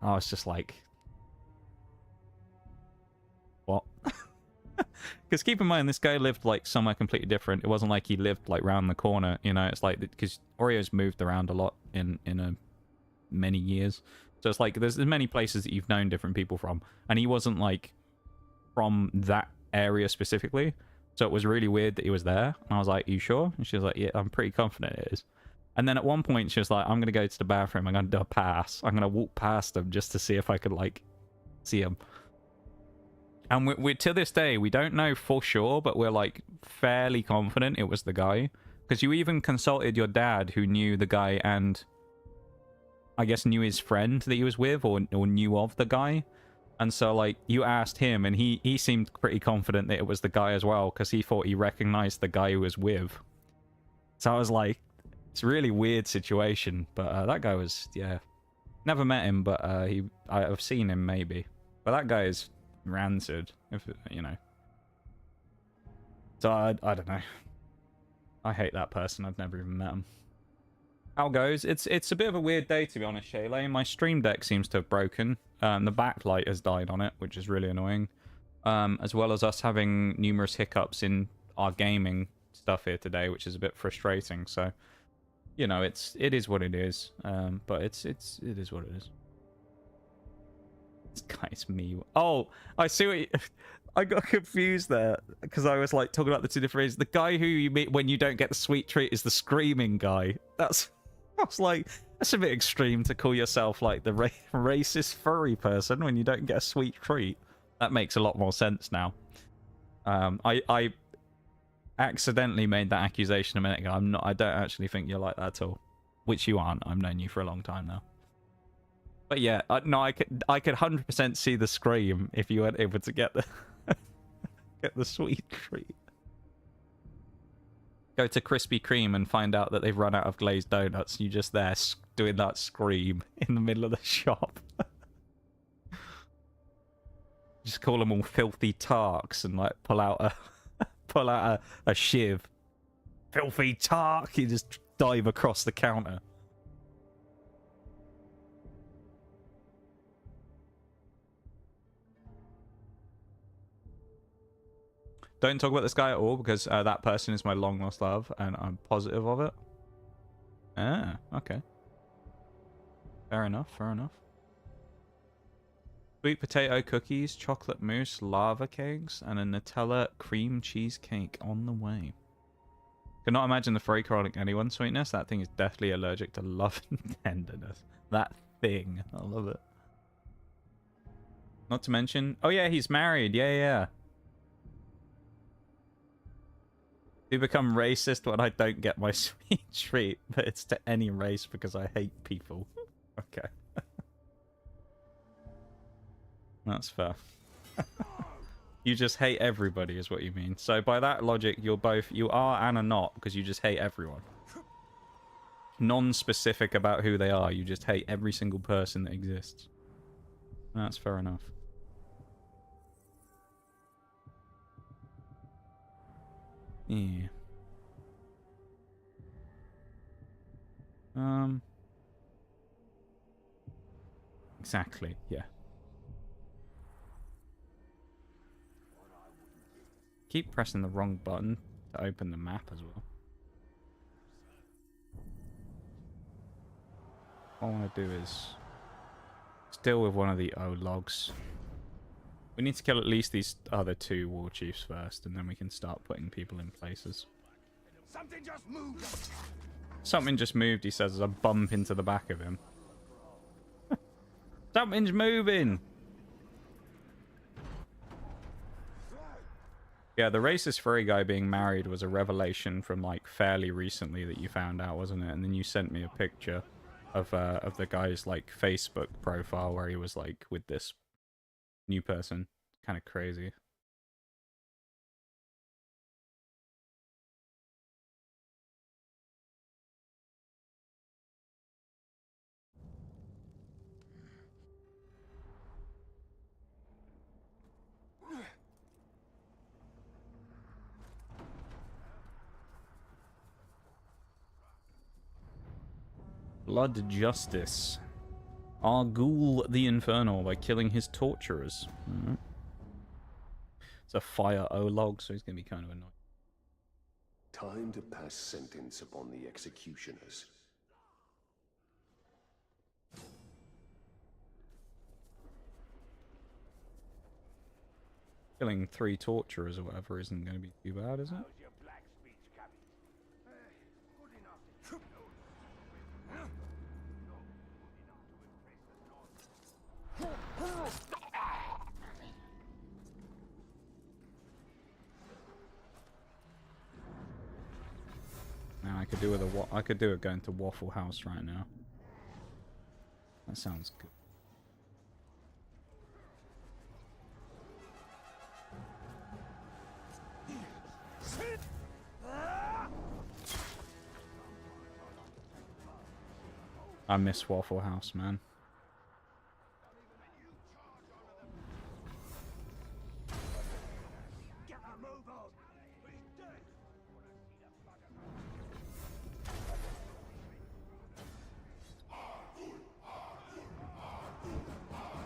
I was just like, what? Because keep in mind, this guy lived like somewhere completely different. It wasn't like he lived like round the corner, you know. It's like, because Oreo's moved around a lot in many years, so it's like there's many places that you've known different people from, and he wasn't like from that area specifically. So it was really weird that he was there. And I was like, you sure? And she was like, yeah, I'm pretty confident it is. And then at one point she was like, I'm gonna go to the bathroom, I'm gonna do a pass, I'm gonna walk past him just to see if I could like see him. And we to this day, we don't know for sure, but we're like fairly confident it was the guy. Because you even consulted your dad, who knew the guy and I guess knew his friend that he was with, or knew of the guy. And so like you asked him, and he seemed pretty confident that it was the guy as well, because he thought he recognized the guy he was with. So I was like, it's a really weird situation. But that guy was, yeah, never met him, but I've seen him maybe. But that guy is rancid, if you know. So I don't know. I hate that person. I've never even met him. How goes? It's a bit of a weird day, to be honest, Shaylay. My stream deck seems to have broken. The backlight has died on it, which is really annoying. As well as us having numerous hiccups in our gaming stuff here today, which is a bit frustrating. So, you know, it is what it is. But it is what it is. This guy's me. Oh, I see what you... I got confused there, because I was like talking about the 2 different ways. The guy who you meet when you don't get the sweet treat is the screaming guy. I was like, that's a bit extreme to call yourself like the racist furry person when you don't get a sweet treat. That makes a lot more sense now. I accidentally made that accusation a minute ago. I don't actually think you're like that at all. Which you aren't. I've known you for a long time now. But yeah, no, I could 100% see the scream if you weren't able to get the get the sweet treat. Go to Krispy Kreme and find out that they've run out of glazed donuts. You just there doing that scream in the middle of the shop. Just call them all filthy Tarks and like pull out a shiv. Filthy Tark. You just dive across the counter. Don't talk about this guy at all, because that person is my long lost love, and I'm positive of it. Ah, okay. Fair enough, fair enough. Sweet potato cookies, chocolate mousse, lava cakes, and a Nutella cream cheesecake on the way. Cannot imagine the furry crawling anyone sweetness. That thing is deathly allergic to love and tenderness. That thing. I love it. Not to mention... Oh yeah, he's married. Yeah, yeah. Do become racist when I don't get my sweet treat, but it's to any race because I hate people. Okay. That's fair. You just hate everybody is what you mean. So by that logic, you are and are not, because you just hate everyone. Non-specific about who they are, you just hate every single person that exists. That's fair enough. Yeah. Exactly, yeah. Keep pressing the wrong button to open the map as well. What I want to do is deal with one of the O logs. We need to kill at least these other 2 war chiefs first, and then we can start putting people in places. Something just moved. Something just moved, he says, as I bump into the back of him. Something's moving! Yeah, the racist furry guy being married was a revelation from, like, fairly recently that you found out, wasn't it? And then you sent me a picture of the guy's, like, Facebook profile where he was, like, with this new person. Kind of crazy. Blood Justice. Argul the Infernal by killing his torturers. It's a fire O-log, so he's going to be kind of annoying. Time to pass sentence upon the executioners. Killing 3 torturers or whatever isn't going to be too bad, is it? Now I could do it going to Waffle House right now. That sounds good. I miss Waffle House, man.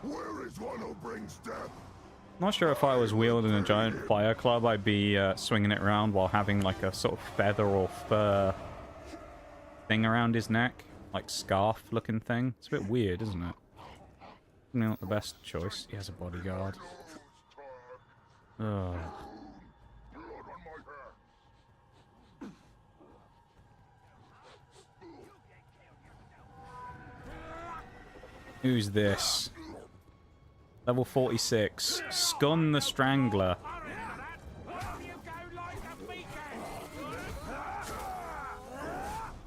Where is one who brings death? Not sure if I was wielding a giant fire club, I'd be swinging it around while having like a sort of feather or fur thing around his neck. Like scarf looking thing. It's a bit weird, isn't it? Not the best choice. He has a bodyguard. Ugh. Who's this? Level 46. Scun the Strangler.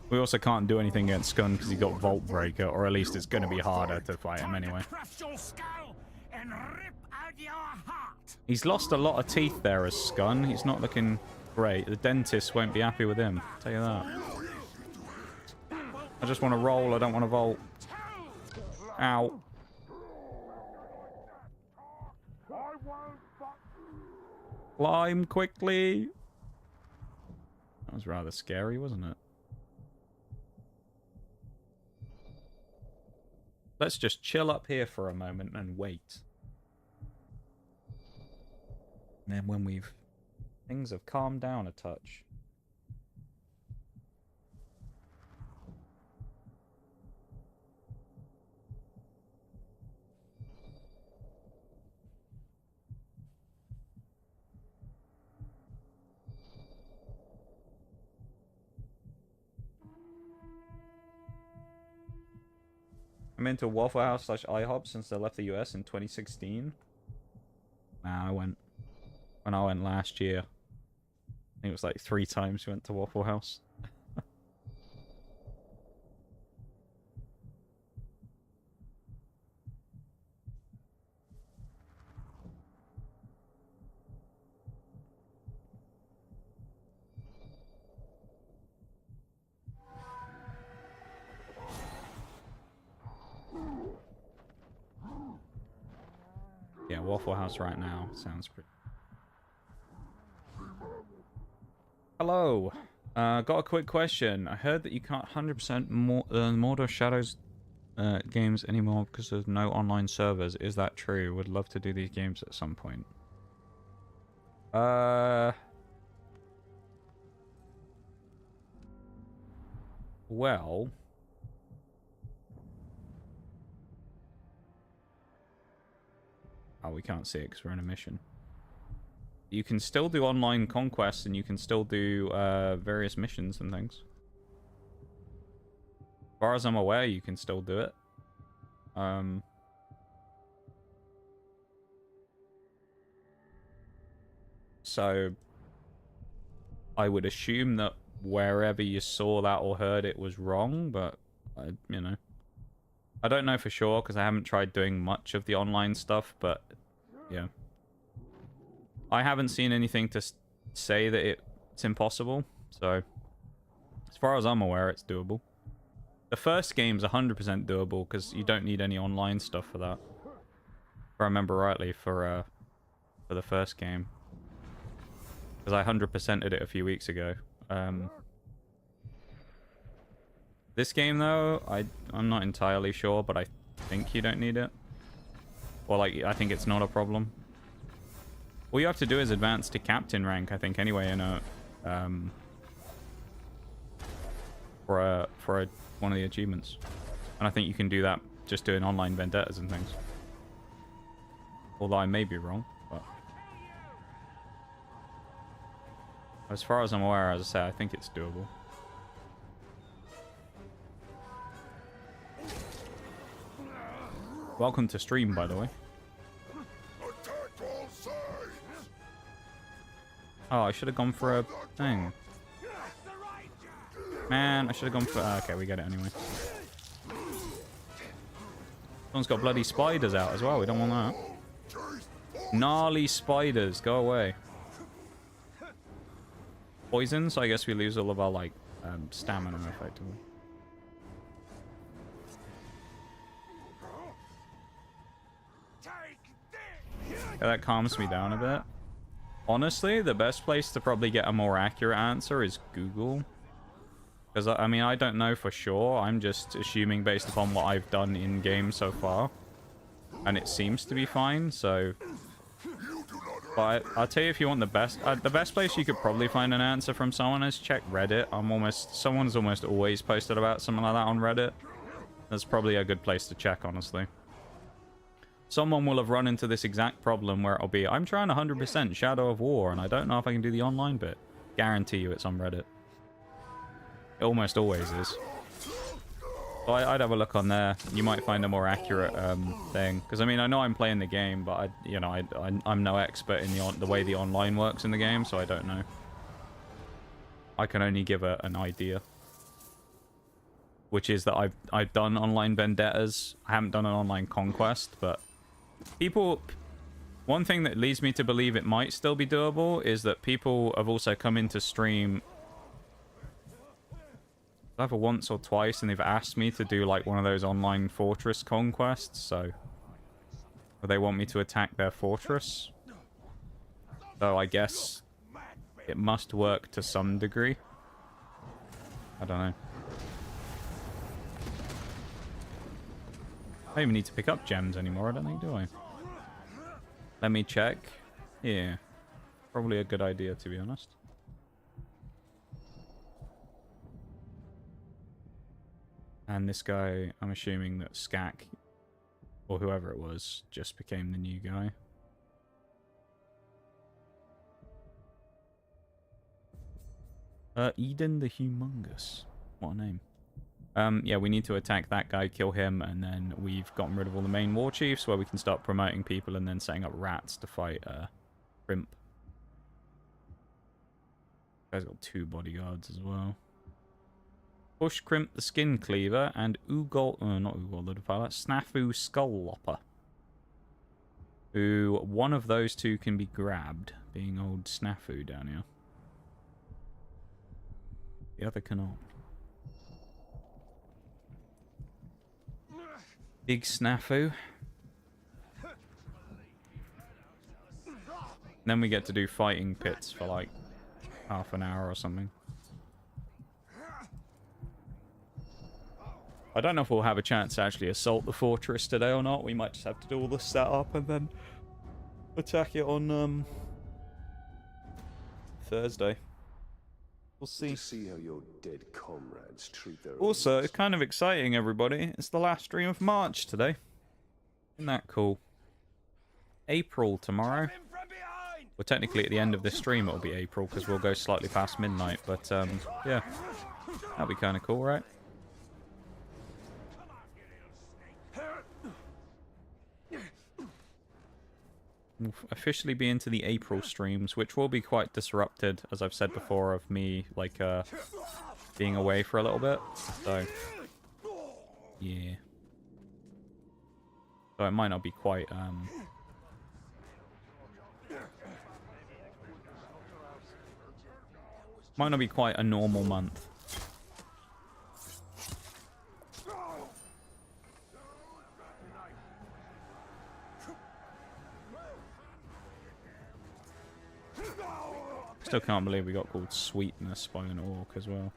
We also can't do anything against Scun because he got Vault Breaker, or at least it's going to be harder to fight him anyway. He's lost a lot of teeth there as Scun. He's not looking great. The dentist won't be happy with him, I'll tell you that. I just want to roll, I don't want to vault. Ow. Climb quickly. That was rather scary, wasn't it? Let's just chill up here for a moment and wait. And then when things have calmed down a touch. I'm into Waffle House / IHOP since they left the US in 2016. Nah, when I went last year. I think it was like 3 times we went to Waffle House. Yeah, Waffle House right now sounds pretty... Hello. Got a quick question. I heard that you can't 100% Mordor Shadows games anymore because there's no online servers. Is that true? Would love to do these games at some point. Well... Oh, we can't see it because we're in a mission. You can still do online conquests and you can still do various missions and things. As far as I'm aware, you can still do it. So I would assume that wherever you saw that or heard it was wrong, but you know, I don't know for sure because I haven't tried doing much of the online stuff, but yeah. I haven't seen anything to say that it's impossible, so as far as I'm aware, it's doable. The first game's 100% doable because you don't need any online stuff for that. If I remember rightly, for the first game, because I 100%ed it a few weeks ago. This game though, I'm not entirely sure, but I think you don't need it. Or like, I think it's not a problem. All you have to do is advance to captain rank, I think, anyway, in a for one of the achievements. And I think you can do that just doing online vendettas and things. Although I may be wrong, but as far as I'm aware, as I say, I think it's doable. Welcome to stream, by the way. Oh, I should have gone for a thing. Man, I should have gone for... okay, we get it anyway. Someone's got bloody spiders out as well. We don't want that. Gnarly spiders. Go away. Poison, so I guess we lose all of our, like, stamina, effectively. Yeah, that calms me down a bit. Honestly, the best place to probably get a more accurate answer is Google. Because, I mean, I don't know for sure. I'm just assuming based upon what I've done in-game so far. And it seems to be fine, so... But I'll tell you, if you want the best place you could probably find an answer from someone is check Reddit. Someone's almost always posted about something like that on Reddit. That's probably a good place to check, honestly. Someone will have run into this exact problem where it'll be, I'm trying 100% Shadow of War, and I don't know if I can do the online bit. Guarantee you it's on Reddit. It almost always is. So I'd have a look on there. You might find a more accurate thing. Because, I mean, I know I'm playing the game, but, I'm no expert in the way the online works in the game, so I don't know. I can only give an idea. Which is that I've done online vendettas. I haven't done an online conquest, but... One thing that leads me to believe it might still be doable is that people have also come into stream either once or twice and they've asked me to do like one of those online fortress conquests, so they want me to attack their fortress. So I guess it must work to some degree. I don't know. I don't even need to pick up gems anymore, I don't think, do I? Let me check. Yeah. Probably a good idea, to be honest. And this guy, I'm assuming that Skak, or whoever it was, just became the new guy. Eden the Humongous. What a name. Yeah, we need to attack that guy, kill him, and then we've gotten rid of all the main war chiefs where we can start promoting people and then setting up rats to fight Crimp. Guy's got 2 bodyguards as well. Push Crimp the Skin Cleaver and Ugol, not Ugol the Defiler, Snafu Skull Lopper. Who, one of those 2 can be grabbed, being old Snafu down here. The other cannot. Big Snafu. Then we get to do fighting pits for like half an hour or something. I don't know if we'll have a chance to actually assault the fortress today or not. We might just have to do all the setup and then attack it on Thursday. We'll see. To see how your dead comrades treat their Also, own. it's kind of exciting, everybody. It's the last stream of March today. Isn't that cool? April tomorrow. Well, technically at the end of this stream it'll be April because we'll go slightly past midnight. But yeah, that'll be kind of cool, right? We'll officially be into the April streams, which will be quite disrupted, as I've said before, of me like being away for a little bit. So yeah, so it might not be quite a normal month. Still can't believe we got called Sweetness by an orc as well.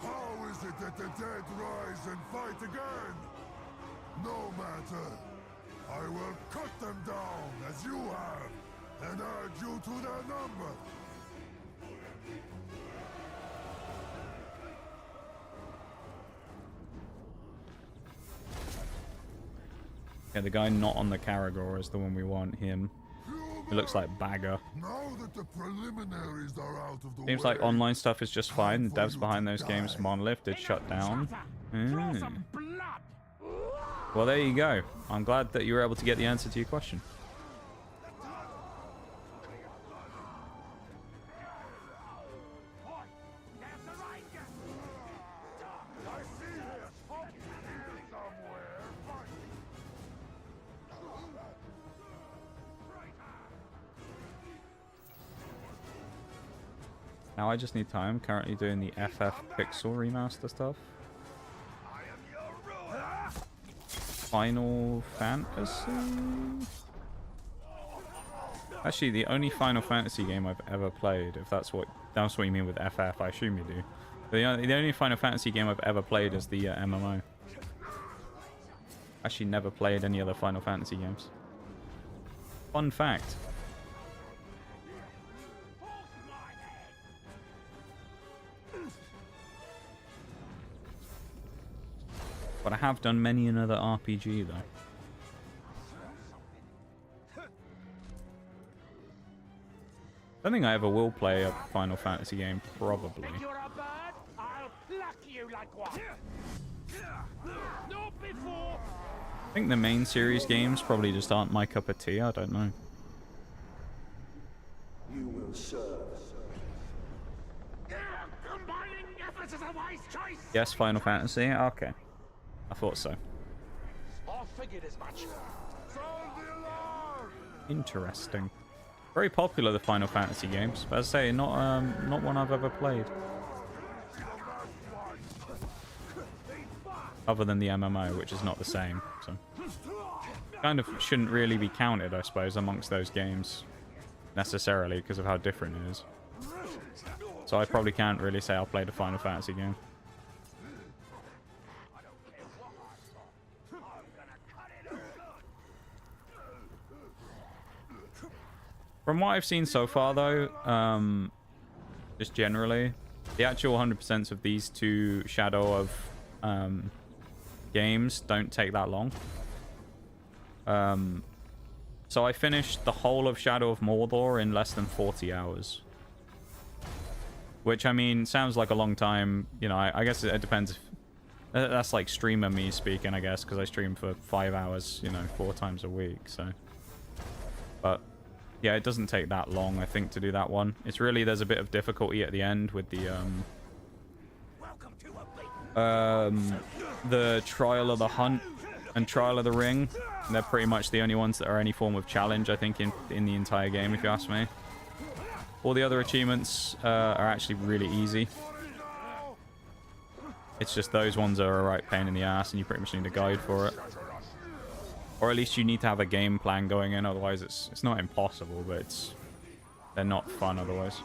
How is it that the dead rise and fight again? No matter. I will cut them down as you have, and add you to their number. Yeah, the guy not on the Caragor is the one we want, him. It looks like Bagger. Now that the preliminaries are out of the Seems way, like online stuff is just fine. The devs behind those games, Monolith, did shut down. Well, there you go. I'm glad that you were able to get the answer to your question. Now I just need time. Currently doing the FF Pixel remaster stuff. Final Fantasy? Actually, the only Final Fantasy game I've ever played, if that's what you mean with FF, I assume you do. The only Final Fantasy game I've ever played is the MMO. Actually, never played any other Final Fantasy games. Fun fact. But I have done many another RPG, though. I don't think I ever will play a Final Fantasy game, probably. You're a bird, I'll pluck you like one. Not before. I think the main series games probably just aren't my cup of tea, I don't know. You will serve. Combining efforts is a wise choice. Yes, Final Fantasy? Okay. I thought so. I figured as much. Interesting. Very popular, the Final Fantasy games, but as I say, not one I've ever played. Other than the MMO, which is not the same, so kind of shouldn't really be counted, I suppose, amongst those games necessarily because of how different it is. So I probably can't really say I'll play the Final Fantasy game. From what I've seen so far, though, just generally, the actual 100% of these two Shadow of games don't take that long. So I finished the whole of Shadow of Mordor in less than 40 hours. Which, I mean, sounds like a long time. You know, I guess it depends. If, that's like streamer me speaking, I guess, because I stream for 5 hours, you know, 4 times a week, so. But, yeah, it doesn't take that long, I think, to do that one. It's really, there's a bit of difficulty at the end with the Trial of the Hunt and Trial of the Ring. They're pretty much the only ones that are any form of challenge, I think, in the entire game, if you ask me. All the other achievements are actually really easy. It's just those ones are a right pain in the ass, and you pretty much need a guide for it. Or at least you need to have a game plan going in, otherwise it's not impossible, but they're not fun otherwise.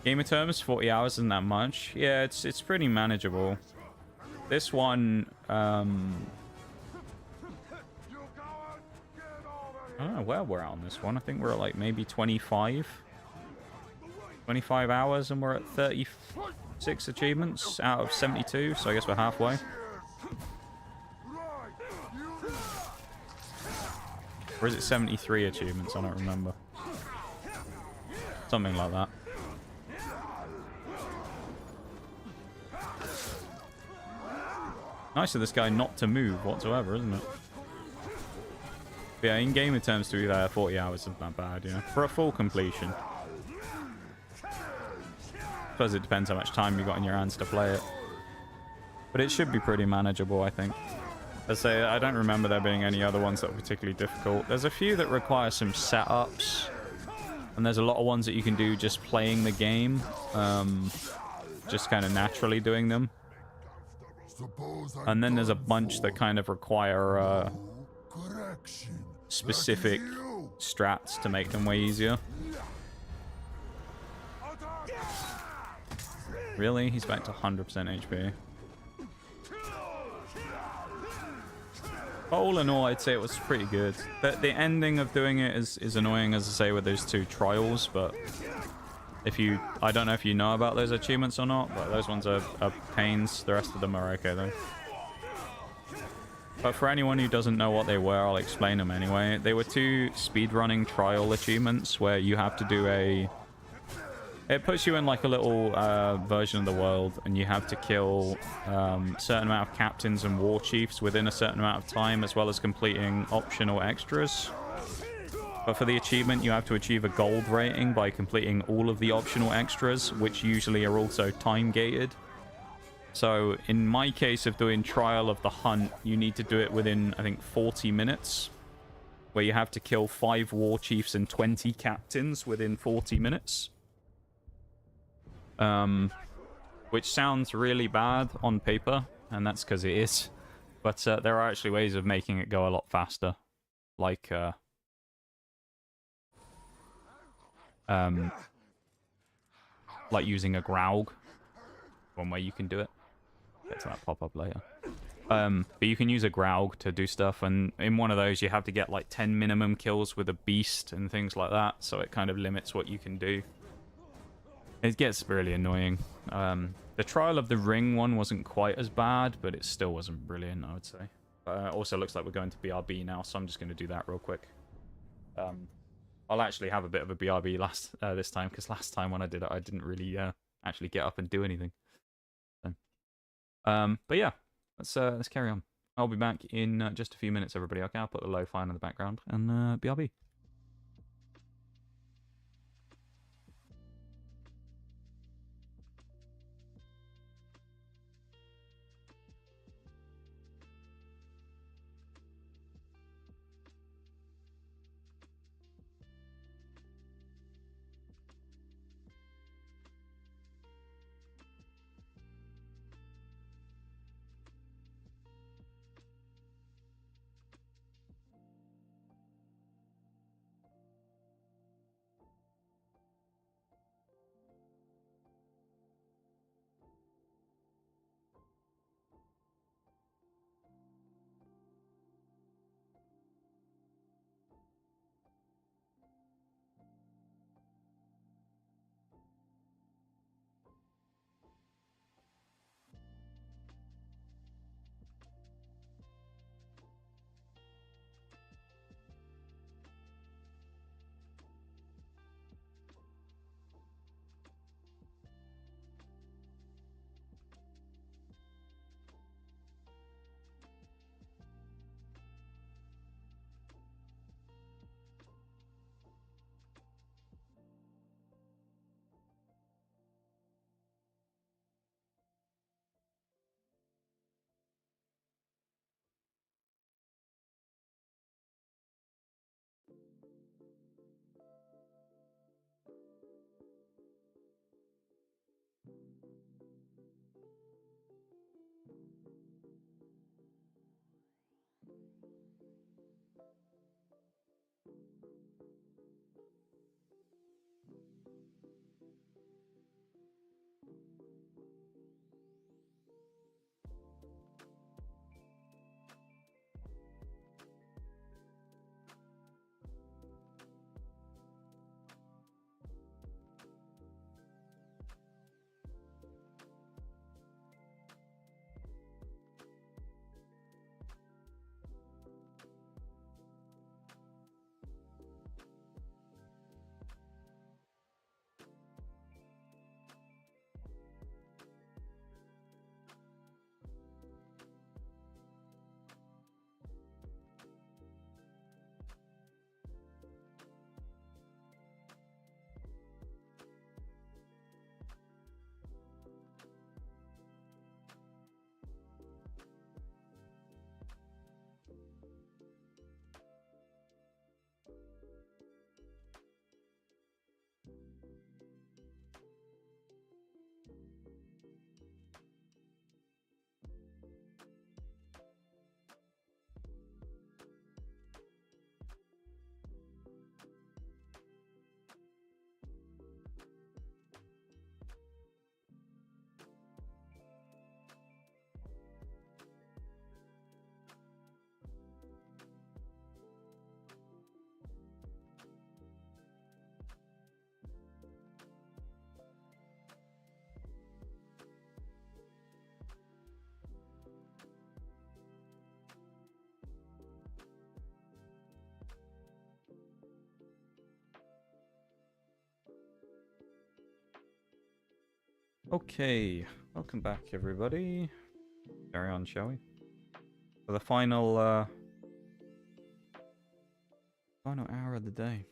Gamer terms, 40 hours isn't that much. Yeah, it's pretty manageable. This one, I don't know where we're at on this one. I think we're at like maybe 25 hours, and we're at 36 achievements out of 72, so I guess we're halfway. Or is it 73 achievements? I don't remember. Something like that. Nice of this guy not to move whatsoever, isn't it? But yeah, in gamer terms, to be there, 40 hours isn't that bad, you know, for a full completion. I suppose it depends how much time you got in your hands to play it. But it should be pretty manageable, I think. As I say, I don't remember there being any other ones that were particularly difficult. There's a few that require some setups. And there's a lot of ones that you can do just playing the game. Just kind of naturally doing them. And then there's a bunch that kind of require specific strats to make them way easier. Really? He's back to 100% HP. But all in all, I'd say it was pretty good. The ending of doing it is annoying, as I say, with those 2 trials, but if you... I don't know if you know about those achievements or not, but those ones are pains. The rest of them are okay, though. But for anyone who doesn't know what they were, I'll explain them anyway. They were 2 speedrunning trial achievements where you have to do a... It puts you in like a little version of the world, and you have to kill a certain amount of captains and war chiefs within a certain amount of time, as well as completing optional extras. But for the achievement, you have to achieve a gold rating by completing all of the optional extras, which usually are also time-gated. So in my case of doing Trial of the Hunt, you need to do it within, I think, 40 minutes, where you have to kill 5 war chiefs and 20 captains within 40 minutes. Which sounds really bad on paper, and that's because it is. But there are actually ways of making it go a lot faster. Like, using a Graug. One way you can do it. Get to that pop-up later. But you can use a Graug to do stuff, and in one of those you have to get like 10 minimum kills with a beast and things like that, so it kind of limits what you can do. It gets really annoying. The Trial of the Ring one wasn't quite as bad, but it still wasn't brilliant, I would say. Also looks like we're going to BRB now, so I'm just going to do that real quick. I'll actually have a bit of a BRB this time, because last time when I did it, I didn't really actually get up and do anything. So, but yeah, let's carry on. I'll be back in just a few minutes, everybody. Okay, I'll put the lo-fi in the background, and BRB. Okay, welcome back everybody. Carry on, shall we? For the final final hour of the day.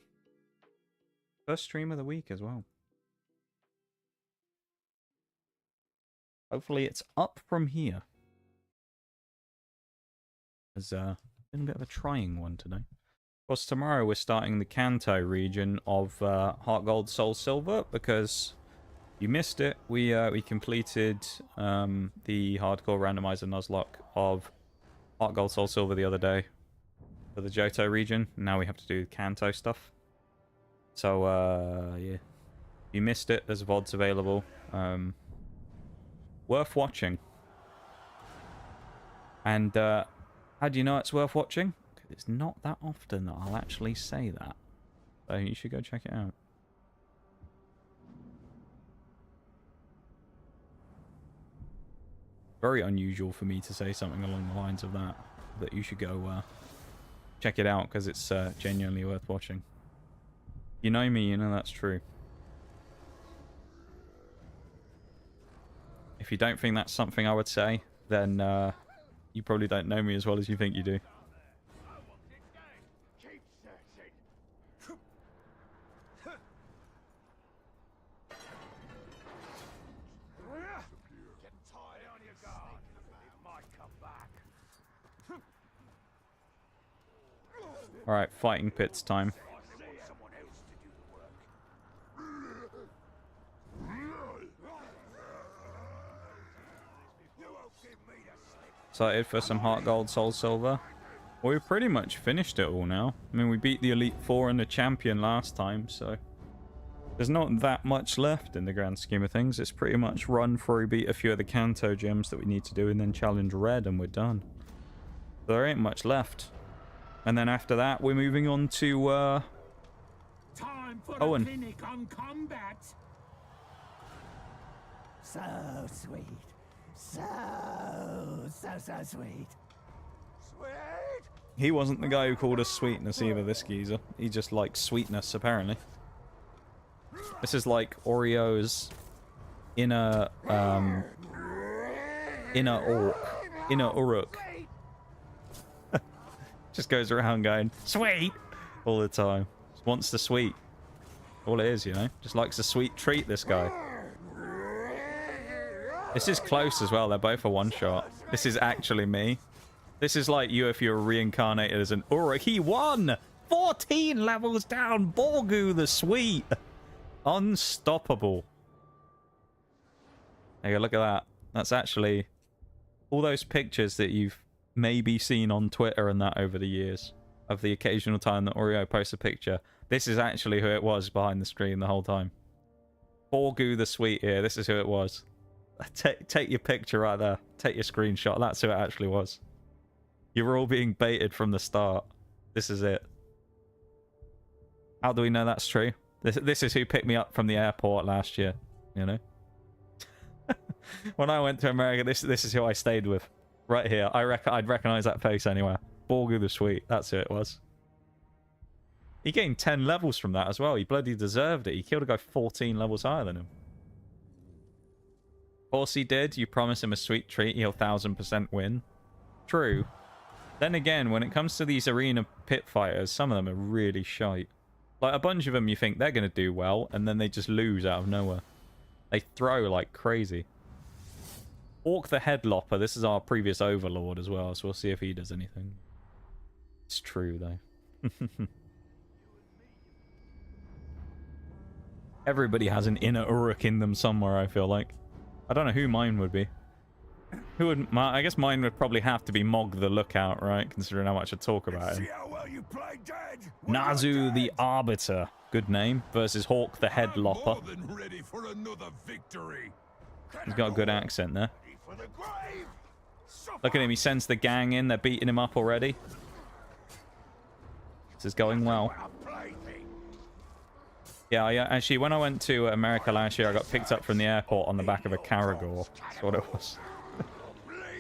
First stream of the week as well. Hopefully it's up from here. It's been a bit of a trying one today. Of course, tomorrow we're starting the Kanto region of Heart Gold, Soul Silver, because you missed it. We completed the hardcore randomizer Nuzlocke of Heart Gold, Soul Silver the other day for the Johto region. Now we have to do Kanto stuff. So yeah, if you missed it, there's VODs available. Worth watching. And how do you know it's worth watching? Because it's not that often that I'll actually say that. So you should go check it out. Very unusual for me to say something along the lines of that. That you should go check it out because it's genuinely worth watching. You know me, you know that's true. If you don't think that's something I would say, then you probably don't know me as well as you think you do. Alright, fighting pits time. Excited for some Heart Gold, Soul Silver. Well, we've pretty much finished it all now. I mean, we beat the Elite Four and the Champion last time, so there's not that much left in the grand scheme of things. It's pretty much run through, beat a few of the Kanto gems that we need to do, and then challenge Red, and we're done. There ain't much left. And then after that, we're moving on to Time for Owen. a clinic on combat. So sweet. So sweet. Sweet? He wasn't the guy who called us sweetness either, this geezer. He just likes sweetness, apparently. This is like Oreo's inner Uruk. Just goes around going, sweet! All the time. Just wants the sweet. All it is, you know? Just likes a sweet treat, this guy. This is close as well. They're both a one-shot. This is actually me. This is like you if you were reincarnated as an Uruk. He won! 14 levels down! Borgu the Sweet! Unstoppable. There you go, look at that. That's actually all those pictures that you've maybe seen on Twitter and that over the years of the occasional time that Oreo posts a picture. This is actually who it was behind the screen the whole time. Borgu the Sweet here. This is who it was. Take your picture right there. Take your screenshot. That's who it actually was. You were all being baited from the start. This is it. How do we know that's true? This is who picked me up from the airport last year. You know? When I went to America, this is who I stayed with. Right here. I'd recognize that face anywhere. Borgu the Sweet. That's who it was. He gained 10 levels from that as well. He bloody deserved it. He killed a guy 14 levels higher than him. Of course he did. You promise him a sweet treat, he'll 1000% win. True. Then again, when it comes to these arena pit fighters, some of them are really shite. Like, a bunch of them you think they're going to do well, and then they just lose out of nowhere. They throw like crazy. Orc the Headlopper. This is our previous overlord as well, so we'll see if he does anything. It's true, though. Everybody has an inner Uruk in them somewhere, I feel like. I don't know who mine would be. Who would... I guess mine would probably have to be Mog the Lookout, right? Considering how much I talk about him. Nazu the Arbiter. Good name. Versus Hawk the Headlopper. He's got a good accent there. Look at him. He sends the gang in. They're beating him up already. This is going well. Yeah, actually, when I went to America last year, I got picked up from the airport on the back of a Caragor. That's what it was.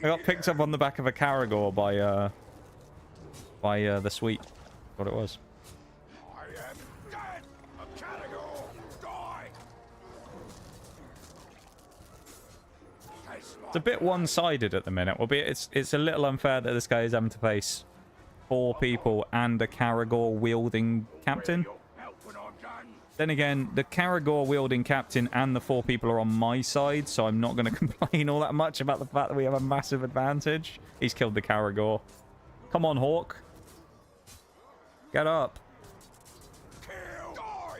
I got picked up on the back of a Caragor by the Sweet. That's what it was. It's a bit one-sided at the minute. Albeit it's a little unfair that this guy is having to face 4 people and a Caragor wielding captain. Then again, the Caragor wielding captain and the 4 people are on my side, so I'm not going to complain all that much about the fact that we have a massive advantage. He's killed the Caragor. Come on, Hawk. Get up.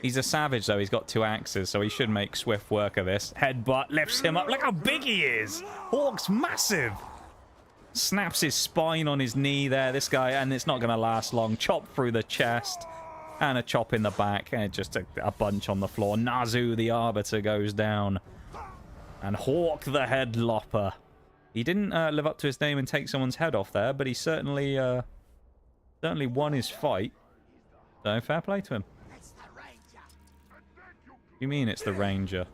He's a savage, though. He's got 2 axes, so he should make swift work of this. Headbutt lifts him up. Look how big he is. Hawk's massive. Snaps his spine on his knee there, this guy, and it's not going to last long. Chop through the chest. And a chop in the back, and just a bunch on the floor. Nazu the Arbiter goes down. And Hawk the Headlopper. He didn't live up to his name and take someone's head off there, but he certainly won his fight. So, fair play to him. You mean it's the Ranger?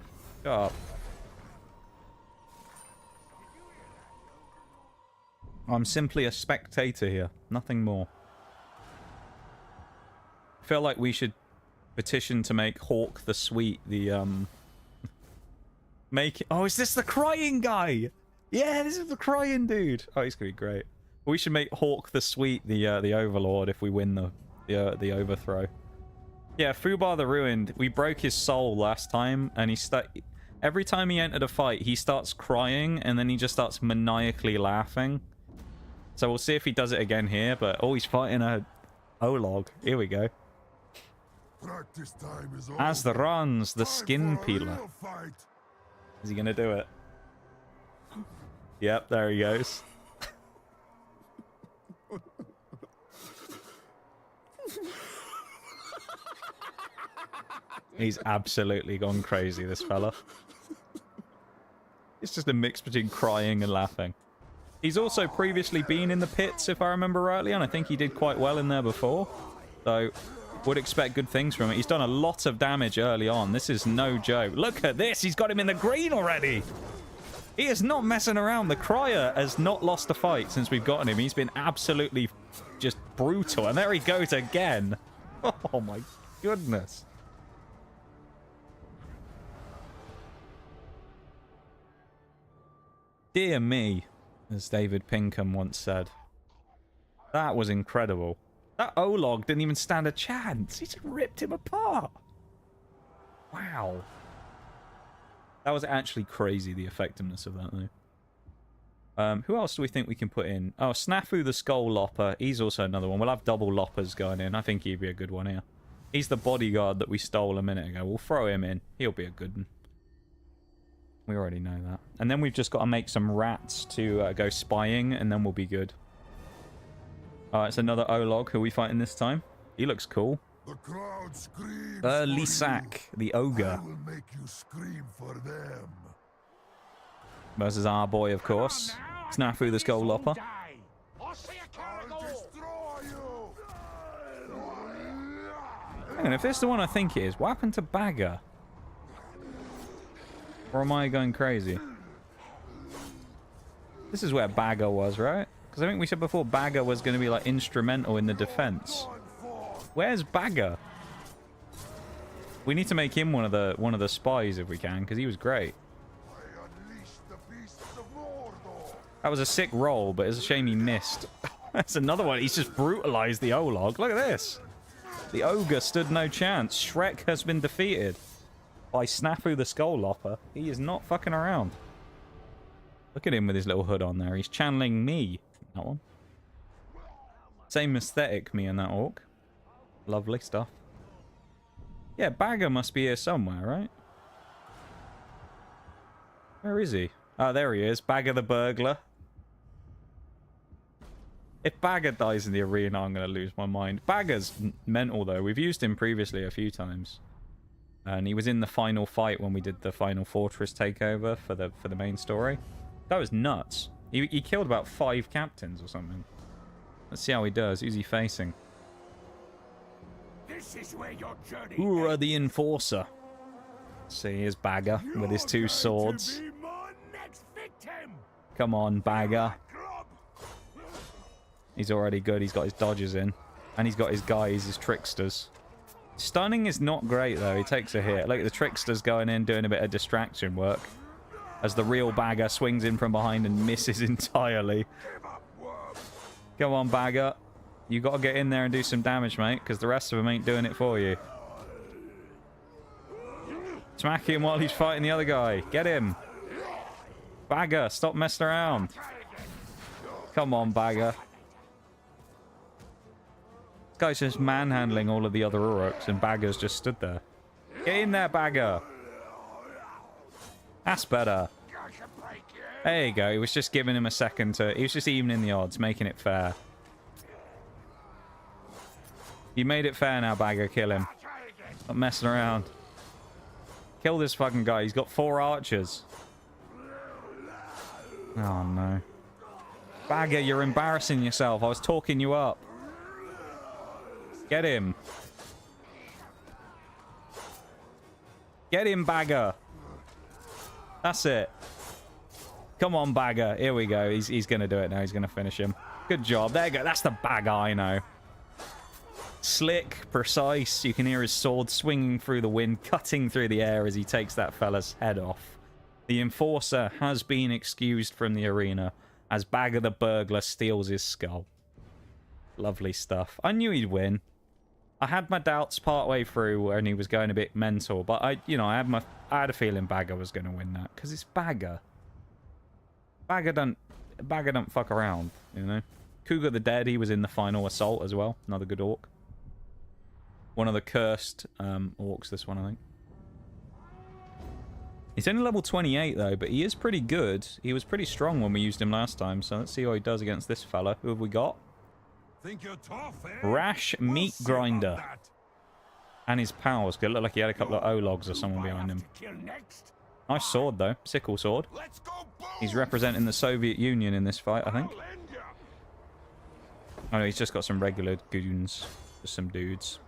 Shut up. I'm simply a spectator here. Nothing more. I feel like we should petition to make Hawk the Sweet the make it... Oh, is this the crying guy? Yeah, this is the crying dude. Oh, he's gonna be great. We should make Hawk the Sweet the overlord if we win the overthrow. Yeah, Fubar the Ruined. We broke his soul last time, and every time he entered a fight, he starts crying, and then he just starts maniacally laughing. So we'll see if he does it again here. But oh, he's fighting a Olog. Here we go. Practice time is over. As the runs, the skin peeler. Is he gonna do it? Yep, there he goes. He's absolutely gone crazy, this fella. It's just a mix between crying and laughing. He's also previously been in the pits, if I remember rightly, and I think he did quite well in there before. So, would expect good things from him. He's done a lot of damage early on. This is no joke. Look at this. He's got him in the green already. He is not messing around. The Crier has not lost a fight since we've gotten him. He's been absolutely just brutal. And there he goes again. Oh, my goodness. Dear me, as David Pinkham once said. That was incredible. That Olog didn't even stand a chance. He just ripped him apart. Wow. That was actually crazy, the effectiveness of that, though. Who else do we think we can put in? Oh, Snafu the Skull Lopper. He's also another one. We'll have double Loppers going in. I think he'd be a good one here. He's the bodyguard that we stole a minute ago. We'll throw him in. He'll be a good one. We already know that. And then we've just got to make some rats to go spying, and then we'll be good. It's another Olog. Who are we fighting this time? He looks cool. The crowd screams Lisak, the ogre. I will make you scream for them. Versus our boy, of course. Snafu the Skull Lopper. I'll destroy you. Hang on, if this is the one I think it is, what happened to Bagger? Or am I going crazy? This is where Bagger was, right? Because I think we said before Bagger was going to be like instrumental in the defense. Where's Bagger? We need to make him one of the spies if we can, because he was great. That was a sick roll, but it's a shame he missed. That's another one. He's just brutalized the Olog. Look at this. The ogre stood no chance. Shrek has been defeated by Snafu the Skull Lopper. He is not fucking around. Look at him with his little hood on there. He's channeling me. That one. Same aesthetic, me and that orc. Lovely stuff. Yeah, Bagger must be here somewhere, right? Where is he? Oh, there he is. Bagger the burglar. If Bagger dies in the arena, I'm going to lose my mind. Bagger's mental, though. We've used him previously a few times. And he was in the final fight when we did the final fortress takeover for the main story. That was nuts. He killed about 5 captains or something. Let's see how he does. Who's he facing? This is where your journey Ura the Enforcer. See, here's Bagger with his 2 swords. be my next victim. Come on, Bagger. He's already good. He's got his dodges in. And he's got his guys, his tricksters. Stunning is not great, though. He takes a hit. Look at the tricksters going in, doing a bit of distraction work. As the real Bagger swings in from behind and misses entirely. Come on, Bagger. You got to get in there and do some damage, mate, because the rest of them ain't doing it for you. Smack him while he's fighting the other guy. Get him. Bagger, stop messing around. Come on, Bagger. This guy's just manhandling all of the other orcs, and Bagger's just stood there. Get in there, Bagger. That's better. There you go. He was just giving him a second to... He was just evening the odds, making it fair. You made it fair now, Bagger. Kill him. Not messing around. Kill this fucking guy. He's got 4 archers. Oh, no. Bagger, you're embarrassing yourself. I was talking you up. Get him. Get him, Bagger. That's it. Come on, Bagger. Here we go. He's going to do it now. He's going to finish him. Good job. There you go. That's the Bagger I know. Slick, precise. You can hear his sword swinging through the wind, cutting through the air as he takes that fella's head off. The Enforcer has been excused from the arena as Bagger the burglar steals his skull. Lovely stuff. I knew he'd win. I had my doubts partway through when he was going a bit mental, but I had a feeling Bagger was going to win that because it's Bagger. Bagger don't fuck around, you know. Cougar the Dead, he was in the final assault as well. Another good orc. One of the cursed orcs, this one, I think. He's only level 28, though, but he is pretty good. He was pretty strong when we used him last time, so let's see how he does against this fella. Who have we got? Think you're tough, eh? Rash Meat see about Grinder. that. And his pals. It looked like he had a couple of Ologs or someone behind him. Nice sword, though. Sickle sword. Let's go boom! He's representing the Soviet Union in this fight, I think. I'll end ya. Oh, no, he's just got some regular goons. Just some dudes.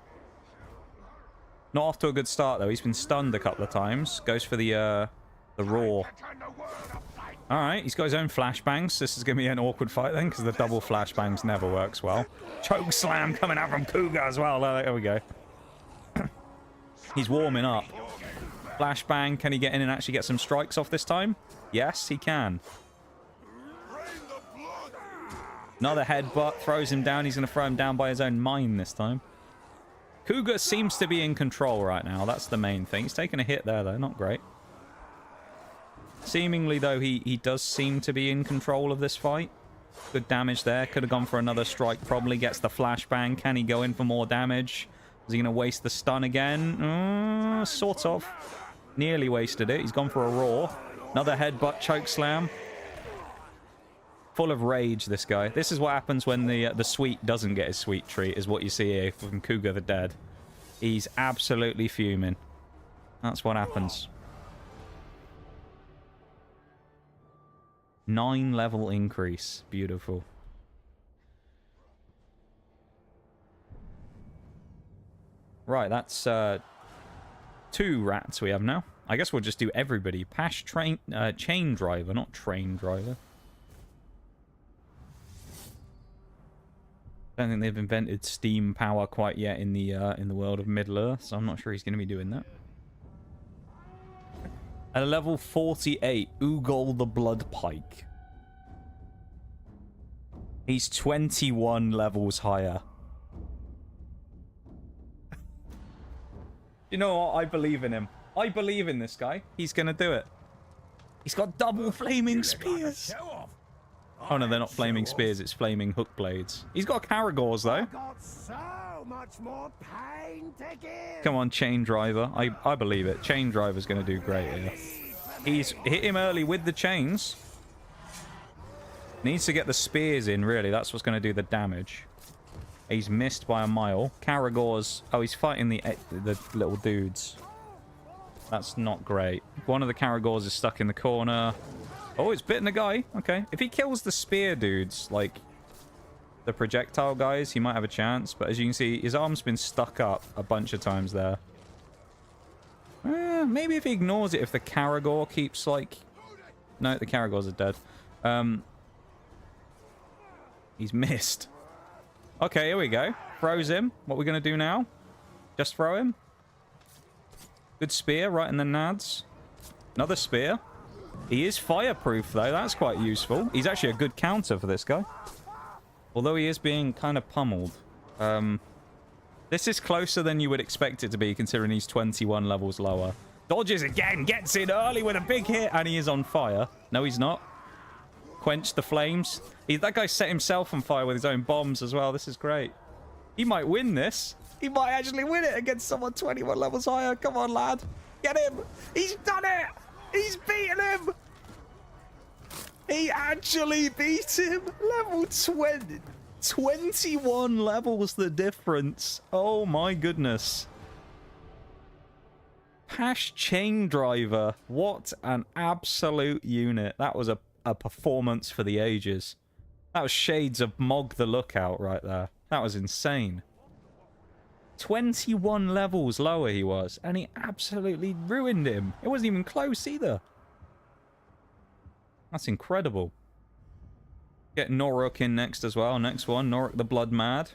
Not off to a good start, though. He's been stunned a couple of times. Goes for the roar. Alright, he's got his own flashbangs. This is going to be an awkward fight, then, because the double flashbangs never works well. Choke slam coming out from Cougar as well. There we go. He's warming up. Flashbang. Can he get in and actually get some strikes off this time? Yes, he can. Another headbutt. Throws him down. He's going to throw him down by his own mine this time. Cougar seems to be in control right now. That's the main thing. He's taking a hit there, though. Not great. Seemingly, though, he does seem to be in control of this fight. Good damage there. Could have gone for another strike. Probably gets the flashbang. Can he go in for more damage? Is he going to waste the stun again? Sort of. Nearly wasted it. He's gone for a roar. Another headbutt choke slam. full of rage, this guy. This is what happens when the sweet doesn't get his sweet treat, is what you see here from Cougar the Dead. He's absolutely fuming. That's what happens. 9 level increase. Beautiful. Right, that's 2 rats we have now. I guess we'll just do everybody. Pash chain driver, not train driver. Don't think they've invented steam power quite yet in the world of Middle-earth, so I'm not sure he's going to be doing that. At level 48, Ugol the Blood Pike. He's 21 levels higher. You know what? I believe in him. I believe in this guy. He's going to do it. He's got double flaming spears. Oh no, they're not flaming spears, it's flaming hook blades. He's got Caragors though. Got so much more pain to give. Come on, Chain Driver. I believe it. Chain Driver's going to do great here. He's hit him early with the chains. Needs to get the spears in, really. That's what's going to do the damage. He's missed by a mile. Caragors... Oh, he's fighting the little dudes. That's not great. One of the Caragors is stuck in the corner. Oh, it's bitten a guy. Okay. If he kills the spear dudes, like the projectile guys, he might have a chance. But as you can see, his arm's been stuck up a bunch of times there. Maybe if he ignores it, if the Caragor keeps, like... No, the Caragors are dead. He's missed. Okay, here we go. Throws him. What are we going to do now? Just throw him. Good spear right in the nads. Another spear. He is fireproof, though. That's quite useful. He's actually a good counter for this guy. Although he is being kind of pummeled. This is closer than you would expect it to be, considering he's 21 levels lower. Dodges again. Gets in early with a big hit. And he is on fire. No, he's not. Quench the flames. That guy set himself on fire with his own bombs as well. This is great. He might win this. He might actually win it against someone 21 levels higher. Come on, lad. Get him. He's done it. He's beaten him. He actually beat him. Level 20. 21 levels the difference. Oh my goodness. Pash Chain Driver. What an absolute unit. That was a performance for the ages. That was shades of Mog the Lookout right there. That was insane. 21 levels lower he was, and he absolutely ruined him. It wasn't even close either. That's incredible. Get Noruk in next as well. Next one, Noruk the Blood Mad.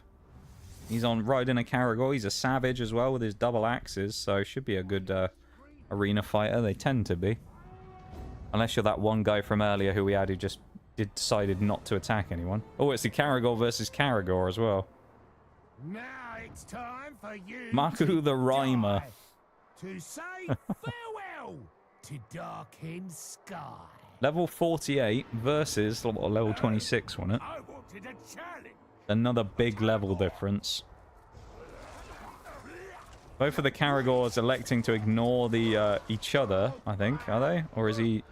He's on riding a Caragor. He's a savage as well with his double axes, so should be a good arena fighter. They tend to be. Unless you're that one guy from earlier who we had who just decided not to attack anyone. Oh, it's the Caragor versus Caragor as well. Now it's time for you Maku the Rhymer. to say farewell to Darkened Sky. Level 48 versus level 26, wasn't it? I wanted a challenge. Another big level difference. Both of the Caragors electing to ignore the each other, I think. Are they? Or is he...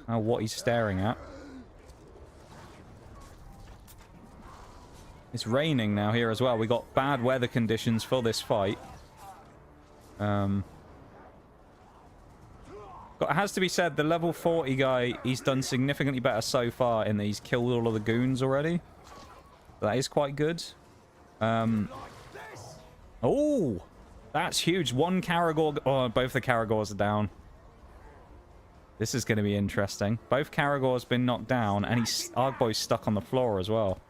Oh, what he's staring at. It's raining now here as well. We got bad weather conditions for this fight. It has to be said, the level 40 guy, he's done significantly better so far in that he's killed all of the goons already. That is quite good. Oh, that's huge. One Caragor... Oh, both the Caragors are down. This is going to be interesting. Both Caragors been knocked down, and Argboy's stuck on the floor as well.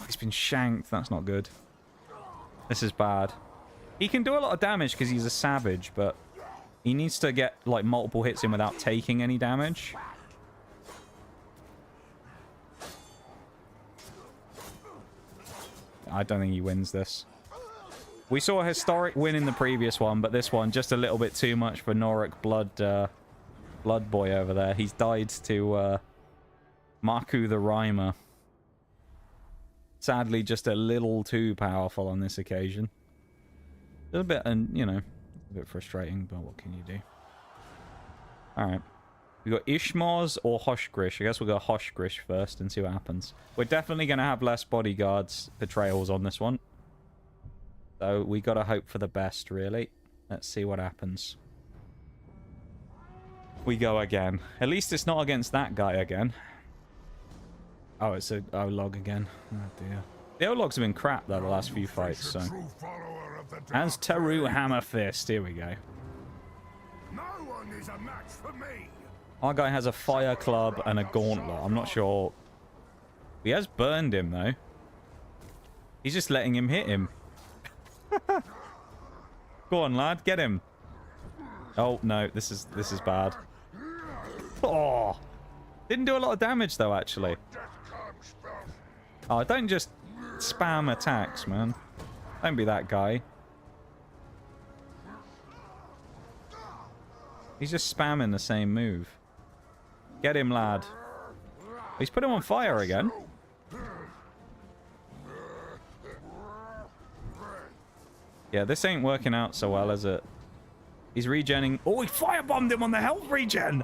He's been shanked. That's not good. This is bad. He can do a lot of damage because he's a savage, but he needs to get like multiple hits in without taking any damage. I don't think he wins this. We saw a historic win in the previous one, but this one just a little bit too much for Noruk Blood Boy over there. He's died to Maku the Rhymer. Sadly, just a little too powerful on this occasion. A little bit, and you know, a bit frustrating, but what can you do? All right. We got Ishmars or Hoshgrish. I guess we'll go Hoshgrish first and see what happens. We're definitely going to have less bodyguards betrayals on this one. So we got to hope for the best, really. Let's see what happens. We go again. At least it's not against that guy again. Oh, it's a log again. Oh, dear. The O-logs have been crap, though, the last few fights, so... As Teru Hammerfist. Here we go. No one is a match for me. Our guy has a fire club and a gauntlet. I'm not sure. He has burned him, though. He's just letting him hit him. Go on, lad. Get him. Oh, no. This is bad. Oh. Didn't do a lot of damage, though, actually. Oh, don't just spam attacks, man. Don't be that guy. He's just spamming the same move. Get him, lad. He's put him on fire again. Yeah, this ain't working out so well, is it? He's regenning. Oh, he firebombed him on the health regen!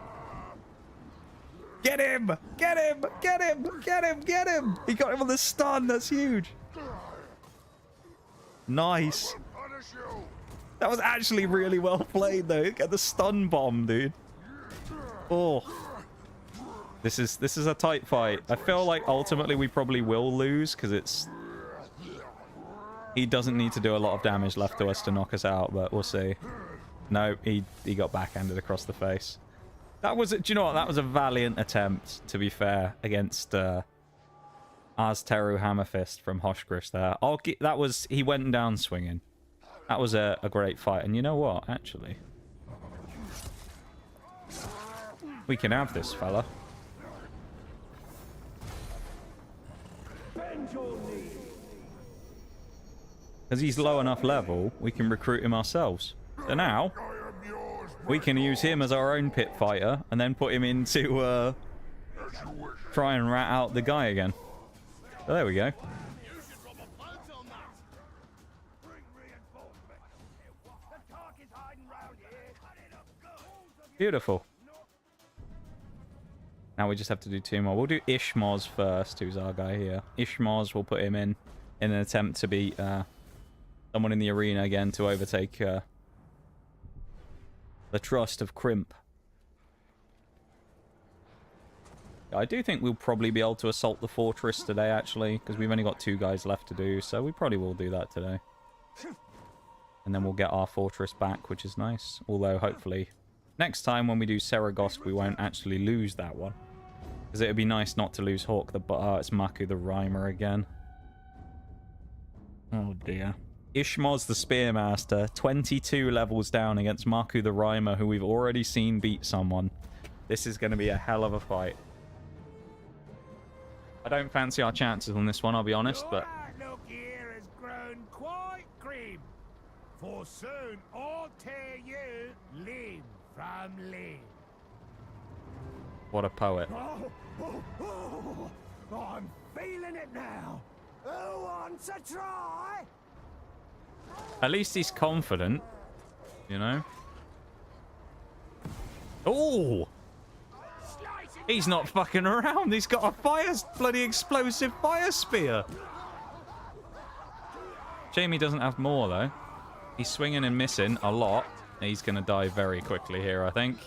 Get him! Get him! Get him! Get him! Get him! He got him on the stun. That's huge. Nice. That was actually really well played, though. Get the stun bomb, dude. Oh. This is a tight fight. I feel like ultimately we probably will lose because it's... He doesn't need to do a lot of damage left to us to knock us out, but we'll see. No, he got backhanded across the face. That was... Do you know what? That was a valiant attempt, to be fair, against Azteru Hammerfist from Hoshgrish there. That was... He went down swinging. That was a great fight. And you know what? Actually... We can have this fella. Because he's low enough level, we can recruit him ourselves. So now, we can use him as our own pit fighter, and then put him in to try and rat out the guy again. So there we go. Beautiful. Now we just have to do two more. We'll do Ishmars first, who's our guy here. Ishmars, we'll put him in an attempt to beat someone in the arena again to overtake the trust of Crimp. I do think we'll probably be able to assault the fortress today, actually, because we've only got 2 guys left to do, so we probably will do that today. And then we'll get our fortress back, which is nice. Although, hopefully, next time when we do Saragosk, we won't actually lose that one. Because it would be nice not to lose Hawk the... it's Maku the Rhymer again. Oh, dear. Ishmaz the Spearmaster, 22 levels down against Maku the Rhymer, who we've already seen beat someone. This is going to be a hell of a fight. I don't fancy our chances on this one, I'll be honest, but... Your outlook here has grown quite grim. For soon I'll tear you limb from limb. What a poet. I'm feeling it now. Who wants a try? At least he's confident, you know? Oh! He's not fucking around. He's got a bloody explosive fire spear. Jamie doesn't have more, though. He's swinging and missing a lot. He's going to die very quickly here, I think.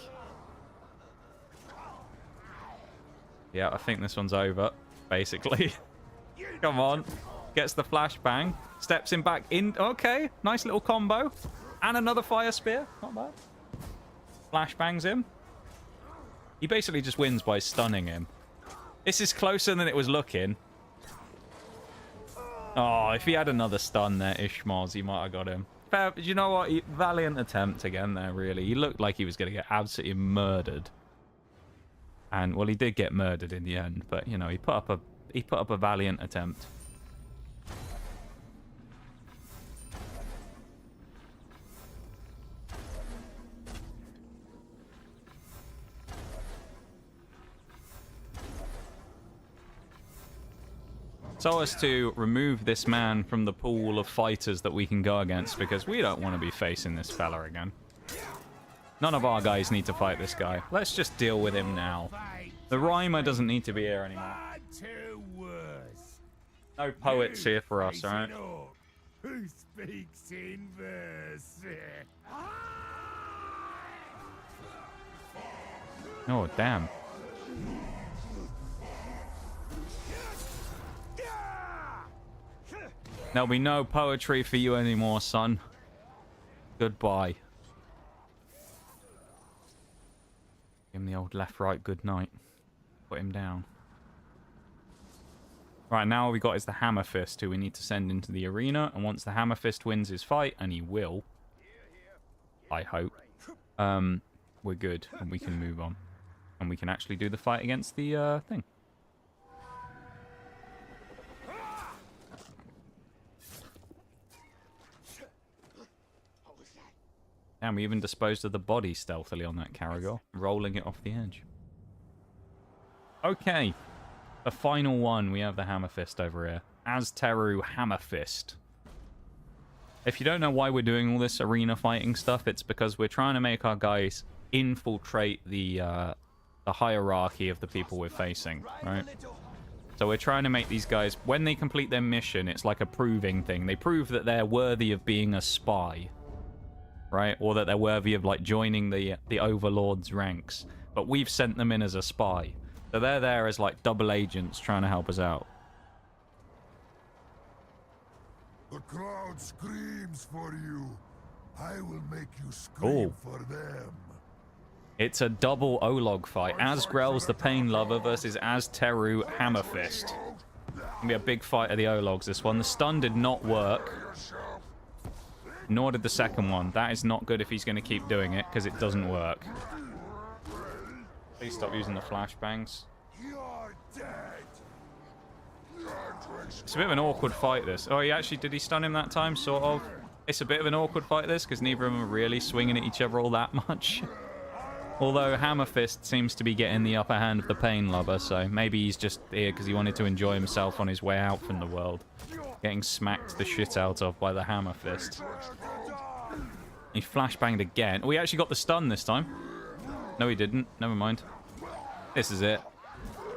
Yeah, I think this one's over, basically. Come on. Gets the flashbang. Steps him back in. Okay, nice little combo. And another fire spear. Not bad. Flashbangs him. He basically just wins by stunning him. This is closer than it was looking. Oh, if he had another stun there, Ishmaz, he might have got him. Fair, you know what? Valiant attempt again there, really. He looked like he was going to get absolutely murdered. And, well, he did get murdered in the end. But, you know, he put up a valiant attempt. So as to remove this man from the pool of fighters that we can go against, because we don't want to be facing this fella again. None of our guys need to fight this guy. Let's just deal with him now. The rhymer doesn't need to be here anymore. No poets here for us, alright? Who speaks in verse? Oh, damn. There'll be no poetry for you anymore, son. Goodbye. Give him the old left-right good night. Put him down. Right, now all we got is the Hammer Fist, who we need to send into the arena. And once the Hammer Fist wins his fight, and he will, I hope, we're good, and we can move on. And we can actually do the fight against the thing. And we even disposed of the body stealthily on that Caragor, rolling it off the edge. Okay. The final one, we have the Hammer Fist over here. Azteru Hammer Fist. If you don't know why we're doing all this arena fighting stuff, it's because we're trying to make our guys infiltrate the hierarchy of the people we're facing, right? So we're trying to make these guys, when they complete their mission, it's like a proving thing. They prove that they're worthy of being a spy, right? Or that they're worthy of, like, joining the Overlord's ranks. But we've sent them in as a spy. So they're there as, like, double agents trying to help us out. The crowd screams for you. I will make you scream for them. It's a double Olog fight. Azgrel's the Pain Lover versus Azteru Hammerfist. Gonna be a big fight of the Ologs, this one. The stun did not work. Nor did the second one. That is not good if he's going to keep doing it, because it doesn't work. Please stop using the flashbangs. It's a bit of an awkward fight, this. Oh, did he stun him that time? Sort of. It's a bit of an awkward fight, this, because neither of them are really swinging at each other all that much. Although Hammerfist seems to be getting the upper hand of the Pain Lover, so maybe he's just here because he wanted to enjoy himself on his way out from the world. Getting smacked the shit out of by the Hammerfist. He flashbanged again. Oh, he actually got the stun this time. No, he didn't. Never mind. This is it.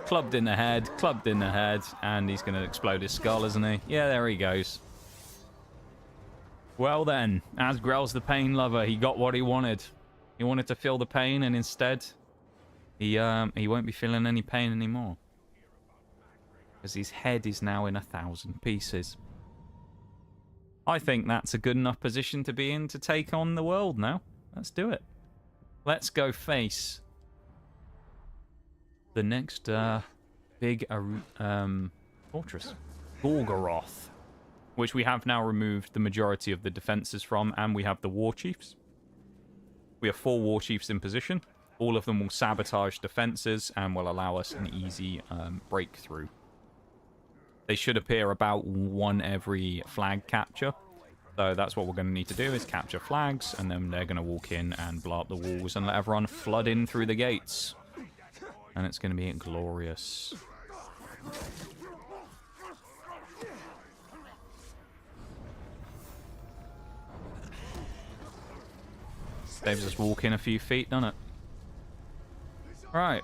Clubbed in the head, and he's going to explode his skull, isn't he? Yeah, there he goes. Well then, Azgrel's the Pain Lover. He got what he wanted. He wanted to feel the pain, and instead, he won't be feeling any pain anymore. Because his head is now in 1,000 pieces. I think that's a good enough position to be in to take on the world now. Let's do it. Let's go face the next big fortress. Gorgoroth. Which we have now removed the majority of the defenses from, and we have the War Chiefs. We have 4 War Chiefs in position. All of them will sabotage defenses and will allow us an easy breakthrough. They should appear about 1 every flag capture. So that's what we're going to need to do, is capture flags, and then they're going to walk in and blow up the walls and let everyone flood in through the gates. And it's going to be glorious. Saves us walking a few feet, doesn't it? Right.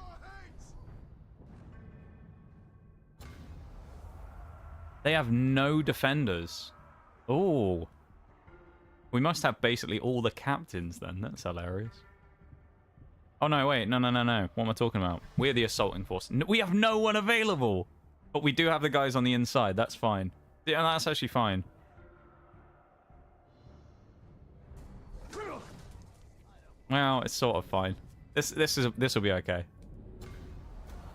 They have no defenders. Oh. We must have basically all the captains then. That's hilarious. Oh, no, wait. No. What am I talking about? We're the assaulting force. No, we have no one available. But we do have the guys on the inside. That's fine. Yeah, that's actually fine. Well, it's sort of fine. This will be okay.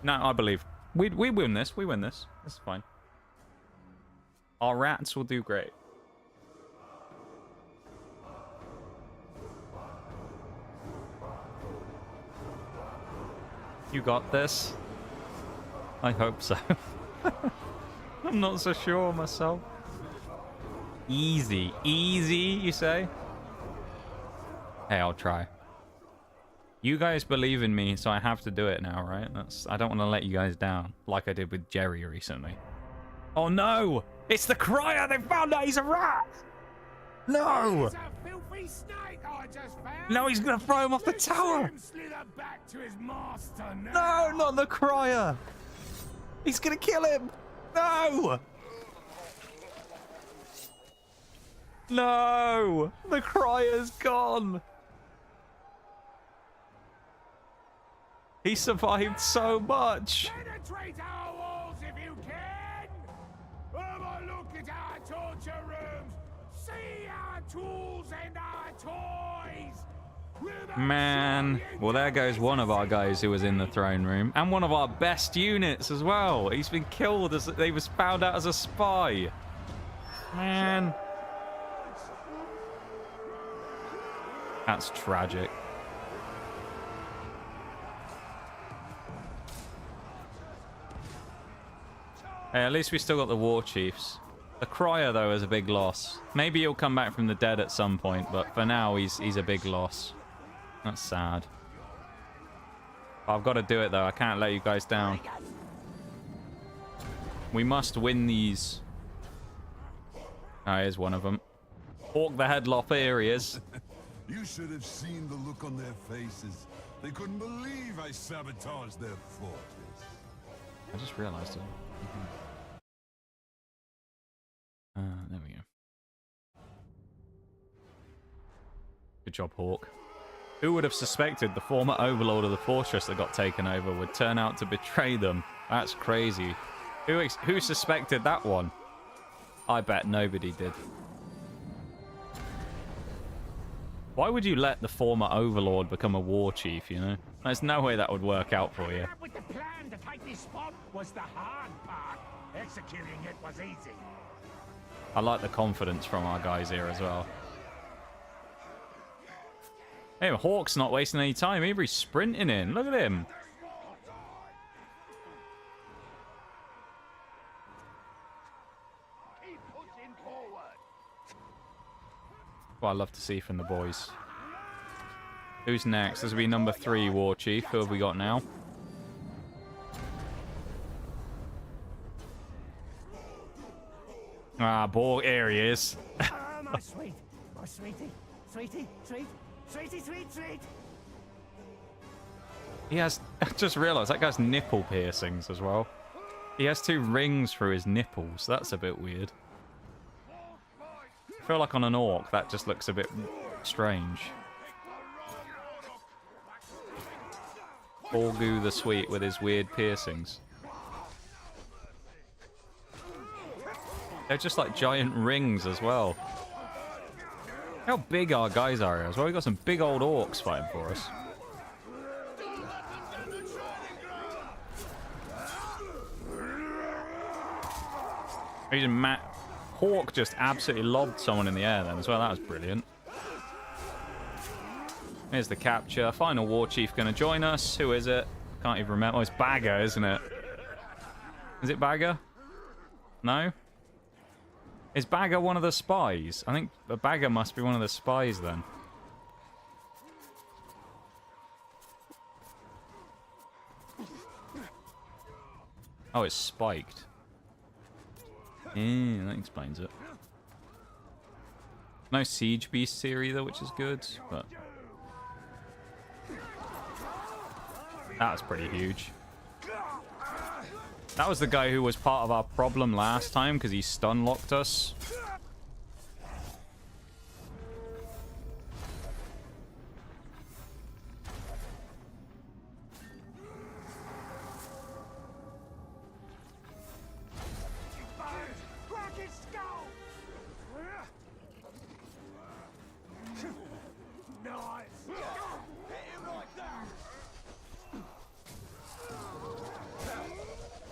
No, I believe. We win this. We win this. This is fine. Our rats will do great. You got this? I hope so. I'm not so sure myself. Easy. Easy, you say? Hey, I'll try. You guys believe in me, so I have to do it now, right? I don't want to let you guys down, like I did with Jerry recently. Oh no! It's the Crier! They found out he's a rat! No! It's a filthy snake I just found. No, he's gonna throw him off the Let's tower! see him slither back to his master now. No, not the crier! He's gonna kill him! No! No! The crier's gone! He survived so much! Penetrate our walls if you can! Have a look at our torture rooms! See our tools and our toys! Man. Well, there goes one of our guys who was in the throne room. And one of our best units as well. He's been killed as he was found out as a spy. Man. That's tragic. Hey, at least we still got the war chiefs. The crier, though, is a big loss. Maybe he'll come back from the dead at some point, but for now, he's a big loss. That's sad. I've got to do it, though. I can't let you guys down. We must win these. Oh, here's one of them. Orc the headlock, here he is. You should have seen the look on their faces. They couldn't believe I sabotaged their fortress. I just realized it. There we go. Good job, Hawk. Who would have suspected the former overlord of the fortress that got taken over would turn out to betray them? That's crazy. Who suspected that one? I bet nobody did. Why would you let the former overlord become a war chief, you know? There's no way that would work out for you. With the plan to take this spot was the hard part. Executing it was easy. I like the confidence from our guys here as well. Hey, Hawk's not wasting any time either. He's sprinting in. Look at him. Keep pushing forward. What I love to see from the boys. Who's next? This will be number 3 war chief. Who have we got now? Ah, boy, here he is. My sweet, my sweetie, sweetie, sweet. He has... I just realised that guy's nipple piercings as well. He has 2 rings through his nipples. That's a bit weird. I feel like on an orc, that just looks a bit strange. Orgu the Sweet with his weird piercings. They're just like giant rings as well. How big our guys are here as well. We've got some big old orcs fighting for us. Hawk just absolutely lobbed someone in the air then as well. That was brilliant. Here's the capture. Final war chief going to join us. Who is it? Can't even remember. Oh, it's Bagger, isn't it? Is it Bagger? No? Is Bagger one of the spies? I think the Bagger must be one of the spies then. Oh, it's spiked. Yeah, that explains it. No siege beasts here either, which is good, but that was pretty huge. That was the guy who was part of our problem last time because he stun locked us.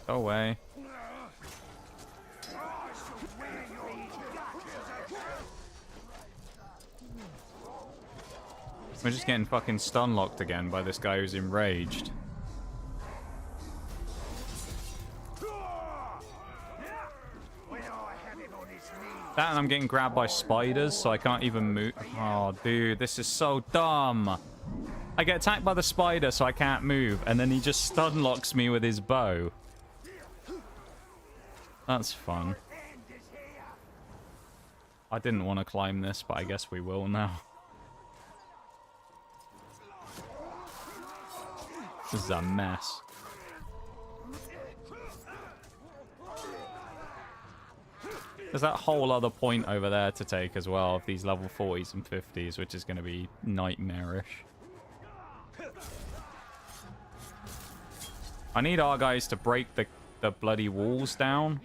Go away. We're just getting fucking stun locked again by this guy who's enraged. That and I'm getting grabbed by spiders, so I can't even move. Oh, dude, this is so dumb. I get attacked by the spider, so I can't move, and then he just stun locks me with his bow. That's fun. I didn't want to climb this, but I guess we will now. This is a mess. There's that whole other point over there to take as well, of these level 40s and 50s, which is going to be nightmarish. I need our guys to break the bloody walls down.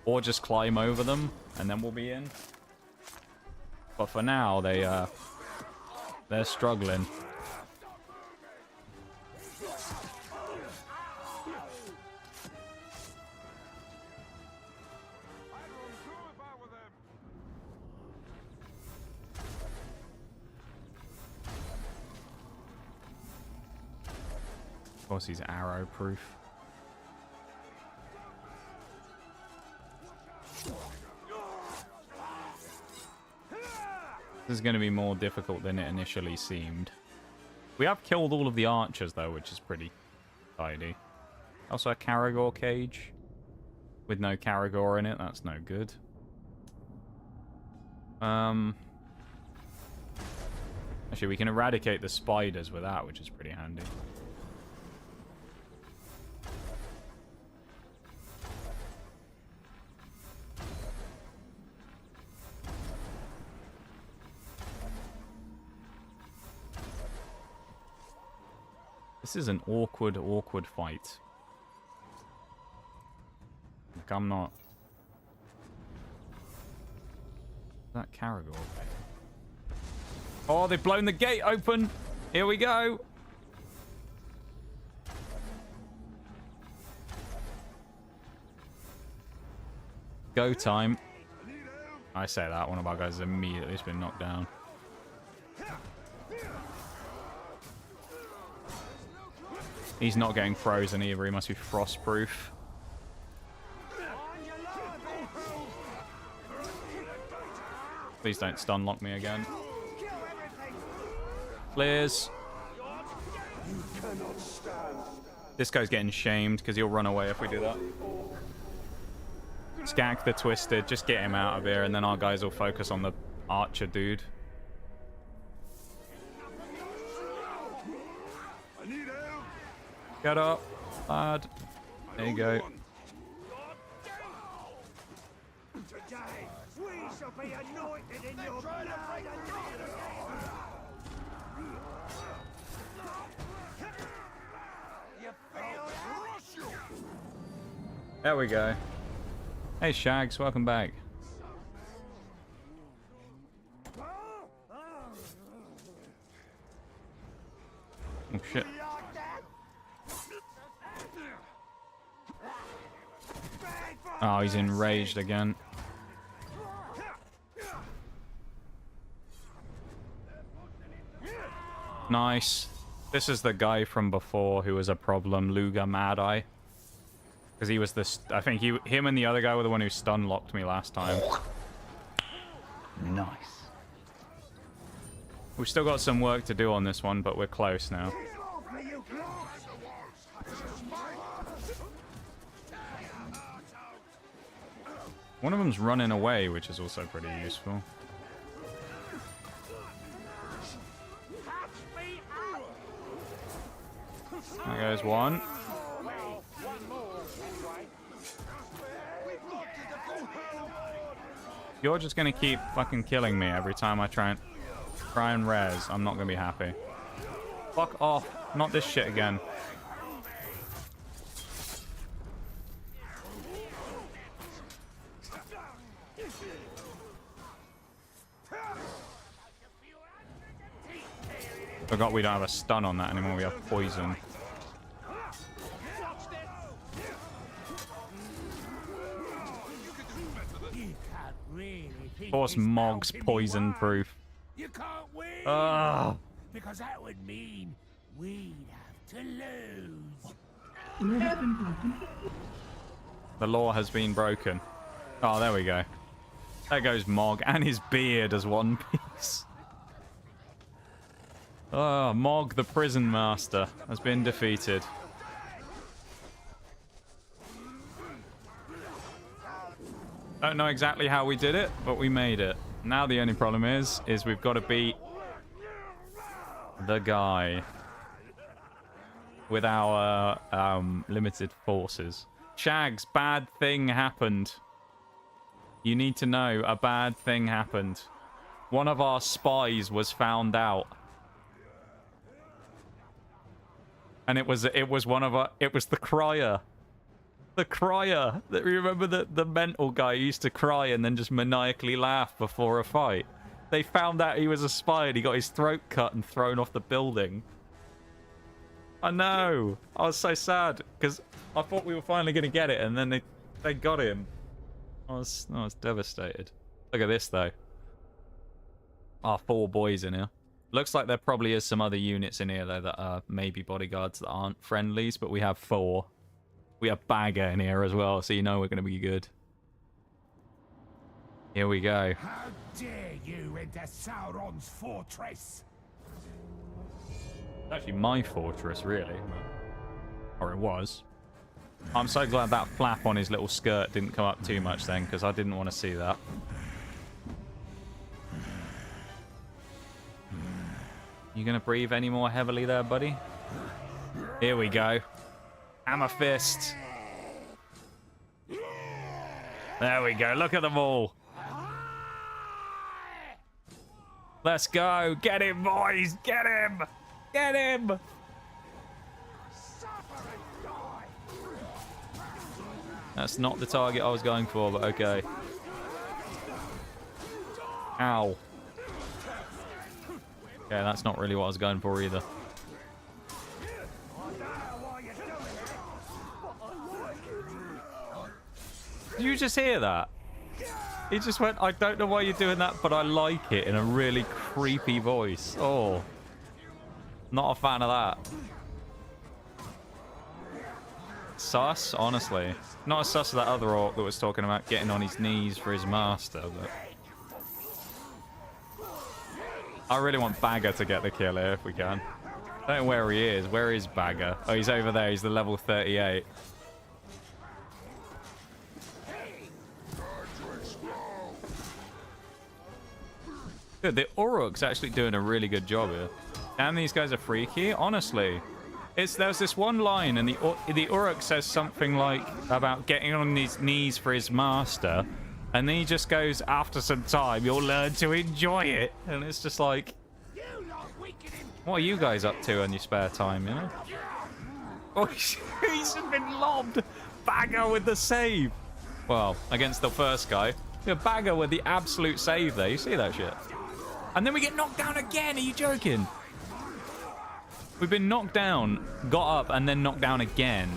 Or just climb over them, and then we'll be in. But for now, they're struggling. Of course, he's arrow-proof. This is going to be more difficult than it initially seemed. We have killed all of the archers, though, which is pretty tidy. Also a Caragor cage. With no Caragor in it, that's no good. Actually, we can eradicate the spiders with that, which is pretty handy. This is an awkward fight. Like, I'm not... Is that Caragor? Oh, they've blown the gate open! Here we go! Go time. I say that, one of our guys has immediately been knocked down. He's not getting frozen either. He must be frost-proof. Please don't stun lock me again. Clears. This guy's getting shamed because he'll run away if we do that. Skak the Twisted. Just get him out of here, and then our guys will focus on the archer dude. Get up, lad. There you go. Today, we shall be anointed in your blood. You feel that? There we go. Hey, Shags, welcome back. Oh, shit. Oh, he's enraged again. Nice. This is the guy from before who was a problem, Luga Mad Eye. Because he was the... I think him and the other guy were the one who stun locked me last time. Nice. We've still got some work to do on this one, but we're close now. One of them's running away, which is also pretty useful. There goes one. You're just gonna keep fucking killing me every time I try and res. I'm not gonna be happy. Fuck off. Not this shit again. Forgot we don't have a stun on that anymore. We have poison. Of course, Mog's poison proof. You can't win. Because that would mean we'd have to lose. The law has been broken. Oh, there we go. There goes Mog and his beard as one piece. Oh, Mog, the prison master, has been defeated. Don't know exactly how we did it, but we made it. Now the only problem is we've got to beat the guy with our limited forces. Shags, bad thing happened. You need to know a bad thing happened. One of our spies was found out. And it was the crier. The crier. Remember the mental guy who used to cry and then just maniacally laugh before a fight? They found out he was a spy and he got his throat cut and thrown off the building. I know. I was so sad because I thought we were finally going to get it and then they got him. I was devastated. Look at this though. Our 4 boys in here. Looks like there probably is some other units in here though that are maybe bodyguards that aren't friendlies, but we have 4. We have Bagger in here as well, so you know we're going to be good. Here we go. How dare you enter Sauron's fortress? It's actually my fortress, really. Or it was. I'm so glad that flap on his little skirt didn't come up too much then, because I didn't want to see that. You gonna breathe any more heavily there, buddy? Here we go. Hammer fist. There we go. Look at them all. Let's go. Get him, boys. Get him. Get him. That's not the target I was going for, but okay. Ow. Okay, that's not really what I was going for either. Did you just hear that? He just went, I don't know why you're doing that, but I like it, in a really creepy voice. Oh. Not a fan of that. Sus, honestly. Not as sus as that other orc that was talking about getting on his knees for his master, but... I really want Bagger to get the kill here if we can. I don't know where he is. Where is Bagger? Oh, he's over there. He's the level 38. Good, the Orcs actually doing a really good job here. Damn, these guys are freaky. Honestly, there's this one line, and the Orc says something like about getting on his knees for his master, and then he just goes, after some time, you'll learn to enjoy it. And it's just like, what are you guys up to on your spare time, you know? Oh, he's been lobbed. Bagger with the save. Well, against the first guy. Yeah, Bagger with the absolute save there. You see that shit? And then we get knocked down again. Are you joking? We've been knocked down, got up, and then knocked down again.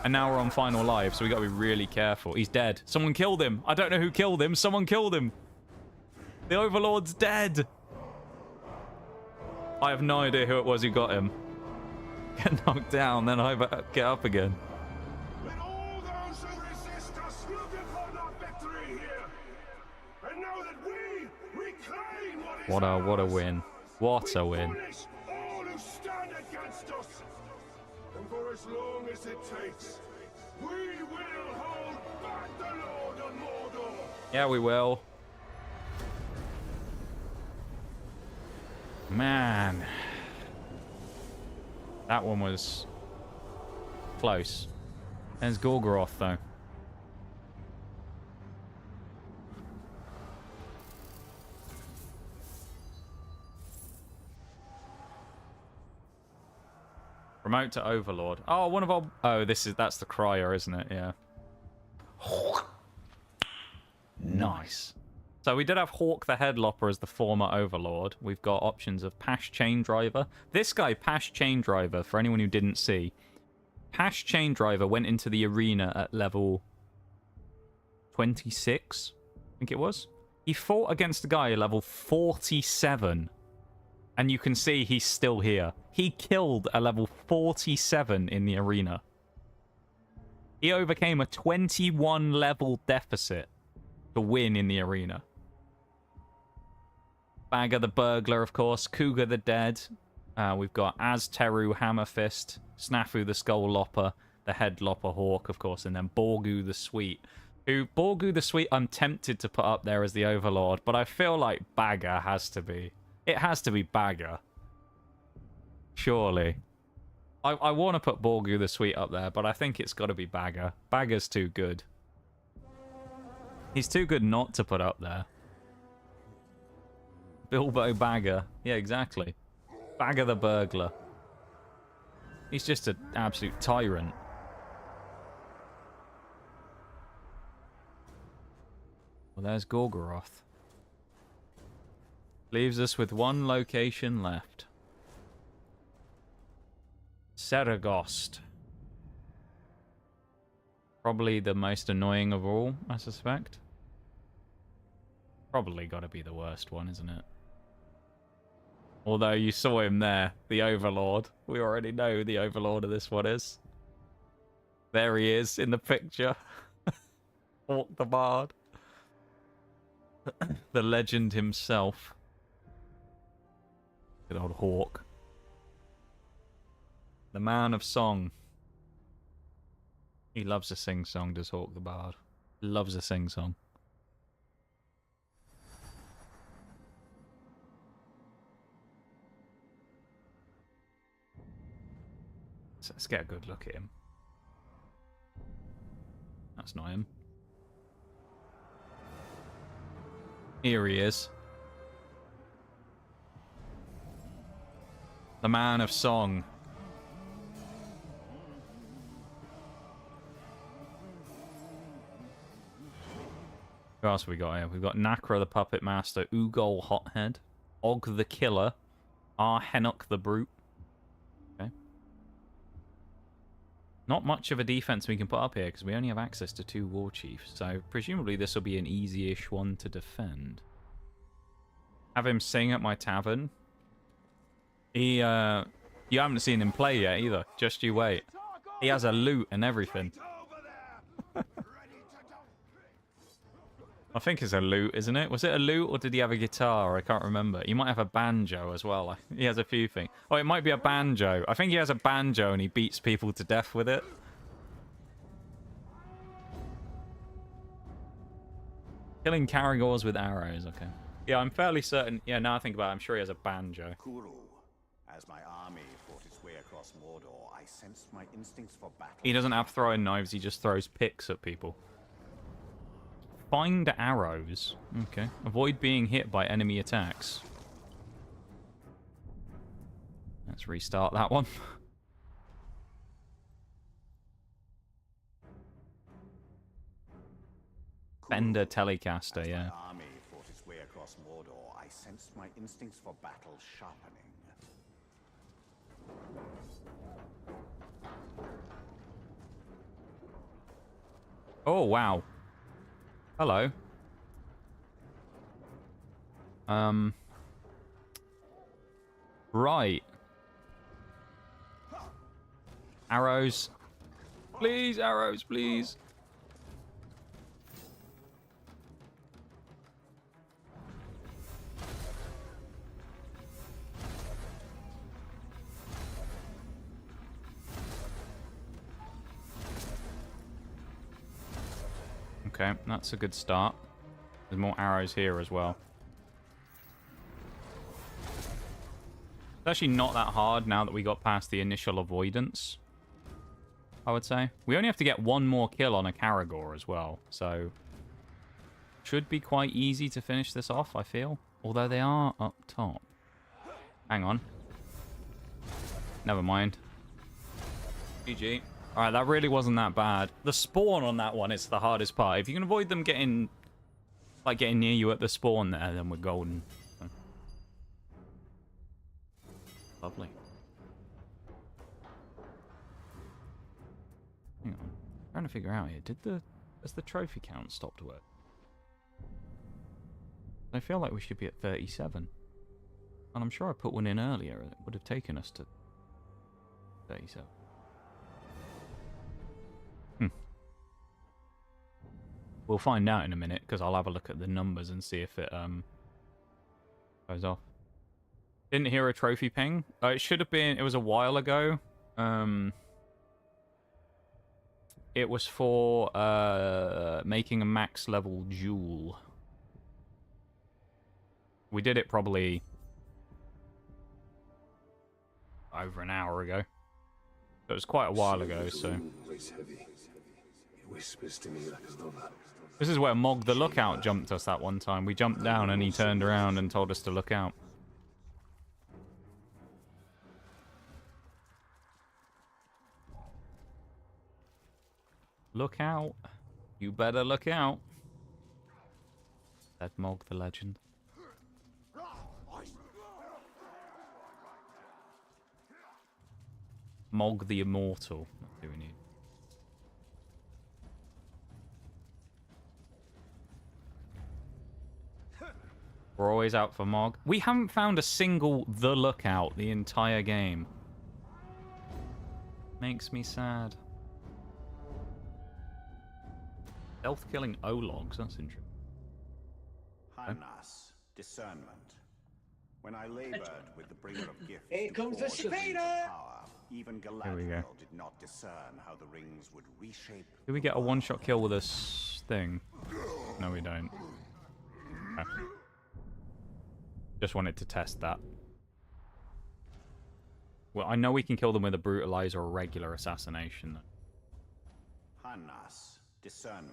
And now we're on final life, so we got to be really careful. He's dead. Someone killed him. I don't know who killed him. Someone killed him. The Overlord's dead. I have no idea who it was who got him. Get knocked down, then I get up again. Let all those who resist us look upon our victory here, and know that we reclaim what is What a win. What a win. punish all who stand against us. And for as long as it takes, we will hold back the Lord of Mordor. Yeah, we will. Man. That one was close. There's Gorgoroth, though. Promote to Overlord. Oh, one of our... Oh, that's the Crier, isn't it? Yeah. Nice. So we did have Hawk the Headlopper as the former Overlord. We've got options of Pash Chain Driver. This guy, Pash Chain Driver, for anyone who didn't see, Pash Chain Driver went into the arena at level 26, I think it was. He fought against a guy at level 47. And you can see he's still here. He killed a level 47 in the arena. He overcame a 21 level deficit to win in the arena. Bagger the Burglar, of course. Cougar the Dead. We've got Azteru Hammerfist. Snafu the Skull Lopper. The Head Lopper Hawk, of course. And then Borgu the Sweet. Who Borgu the Sweet I'm tempted to put up there as the Overlord, but I feel like Bagger has to be. It has to be Bagger. Surely. I want to put Borgu the Sweet up there, but I think it's got to be Bagger. Bagger's too good. He's too good not to put up there. Bilbo Bagger. Yeah, exactly. Bagger the Burglar. He's just an absolute tyrant. Well, there's Gorgoroth. Leaves us with one location left. Saragost. Probably the most annoying of all, I suspect. Probably got to be the worst one, isn't it? Although you saw him there, the Overlord. We already know who the Overlord of this one is. There he is in the picture. Hawk the Bard. The legend himself. Good old Hawk. The man of song. He loves a sing-song, does Hawk the Bard. Loves a sing-song. So let's get a good look at him. That's not him. Here he is. The man of song. Who else have we got here? We've got Nakra the Puppet Master, Ugol Hothead, Og the Killer, Henok the Brute. Okay. Not much of a defense we can put up here because we only have access to 2 War Chiefs. So presumably this will be an easy-ish one to defend. Have him sing at my tavern. He, you haven't seen him play yet either. Just you wait. He has a lute and everything. I think it's a lute, isn't it? Was it a lute or did he have a guitar? I can't remember. He might have a banjo as well. He has a few things. Oh, it might be a banjo. I think he has a banjo and he beats people to death with it. Killing Caragors with arrows, okay. Yeah, I'm fairly certain. Yeah, now I think about it, I'm sure he has a banjo. Kuru. As my army fought its way across Mordor, I sensed my instincts for battle. He doesn't have throwing knives, he just throws picks at people. Find arrows. Okay. Avoid being hit by enemy attacks. Let's restart that one. Fender Telecaster, yeah. My army fought its way across Mordor, I sensed my instincts for battle sharpening. Oh, wow. Hello. Right. Arrows. Please, arrows, please. Okay, that's a good start. There's more arrows here as well. It's actually not that hard now that we got past the initial avoidance, I would say. We only have to get one more kill on a Caragor as well, so should be quite easy to finish this off, I feel. Although they are up top. Hang on. Never mind. GG. Alright, that really wasn't that bad. The spawn on that one is the hardest part. If you can avoid them getting near you at the spawn there, then we're golden. Lovely. Hang on. I'm trying to figure out here. Has the trophy count stopped work? I feel like we should be at 37. And I'm sure I put one in earlier. It would have taken us to 37. We'll find out in a minute, because I'll have a look at the numbers and see if it goes off. Didn't hear a trophy ping. It should have been, it was a while ago. It was for making a max level jewel. We did it probably over an hour ago. It was quite a while ago, so... This is where Mog the Lookout jumped us that one time. We jumped down and he turned around and told us to look out. Look out. You better look out. Said Mog the Legend. Mog the Immortal. That's who we need. We're always out for Mog. We haven't found a single The Lookout the entire game. Makes me sad. Stealth killing O-logs, that's interesting. Hanas, discernment. When I labored with the bringer of gifts, Here comes the speeder! Power, even Galadriel did not discern how the rings would reshape. Do we get a one-shot kill with this thing? No, we don't. Okay. Just wanted to test that. Well, I know we can kill them with a brutalizer or a regular assassination. Hanas, discernment.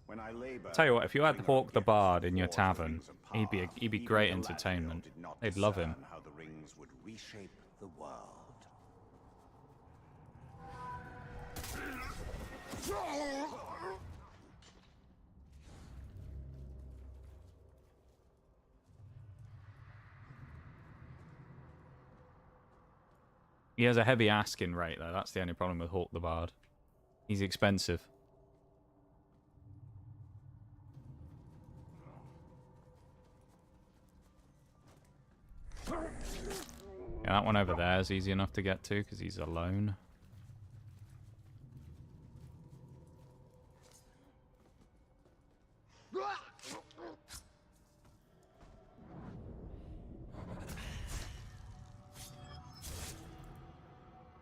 When I labored, Tell you what, if you had Hawk the Bard in your tavern, he'd be great entertainment. They'd love him. How the rings would reshape the world. He has a heavy asking rate, though. That's the only problem with Hawk the Bard. He's expensive. Yeah, that one over there is easy enough to get to because he's alone.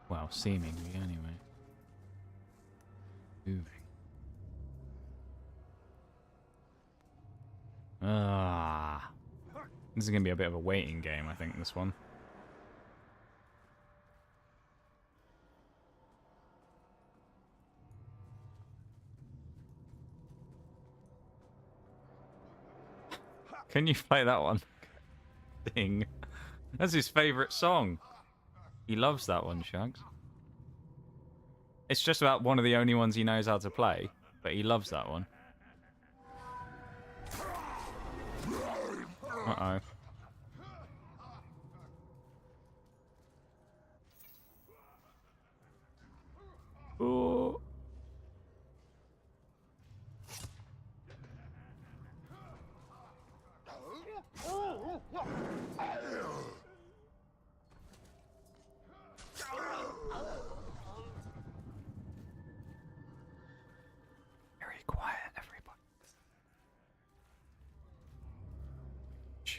Well, seemingly, anyway. Moving. Ah. This is going to be a bit of a waiting game, I think, this one. Can you play that one? Ding. That's his favourite song. He loves that one, Shags. It's just about one of the only ones he knows how to play, but he loves that one. Uh-oh. Ooh. Very quiet, everybody. Shh.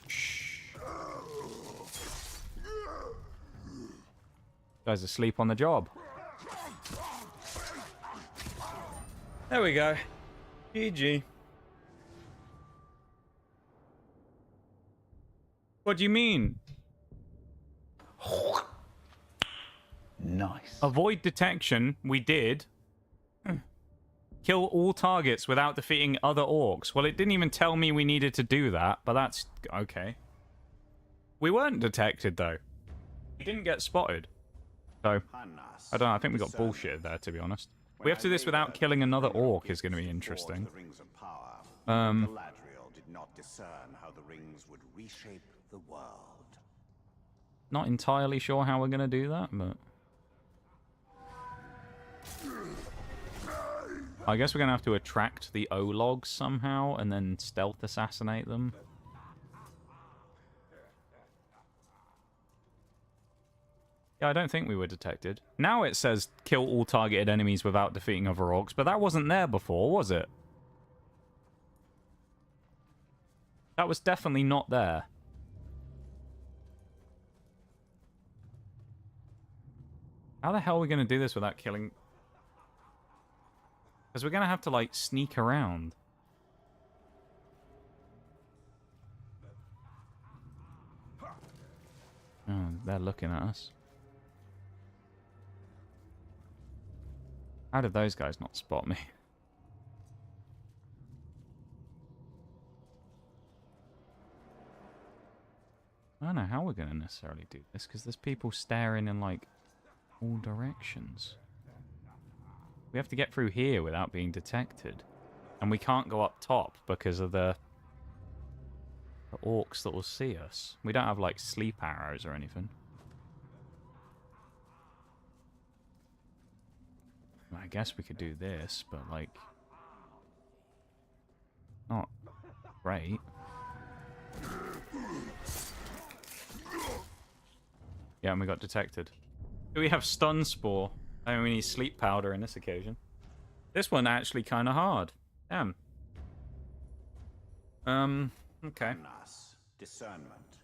Shh. Guys asleep on the job. There we go. GG. What do you mean? Nice. Avoid detection, we did. Kill all targets without defeating other orcs. Well, it didn't even tell me we needed to do that, but that's okay. We weren't detected, though. We didn't get spotted. So, I don't know, I think we got bullshitted there, to be honest. We have to do this without killing another orc is going to be interesting. Galadriel did not discern how the rings would reshape the world. Not entirely sure how we're going to do that, but... I guess we're going to have to attract the O-logs somehow and then stealth assassinate them. Yeah, I don't think we were detected. Now it says kill all targeted enemies without defeating other orcs, but that wasn't there before, was it? That was definitely not there. How the hell are we going to do this without killing? Because we're going to have to, like, sneak around. Oh, they're looking at us. How did those guys not spot me? I don't know how we're going to necessarily do this, because there's people staring in, like, all directions. We have to get through here without being detected. And we can't go up top because of the orcs that will see us. We don't have, like, sleep arrows or anything. I guess we could do this, but, like, not great. Yeah, and we got detected. Do we have stun spore? I mean, we need sleep powder in this occasion. This one actually kind of hard. Damn. Okay. Discernment.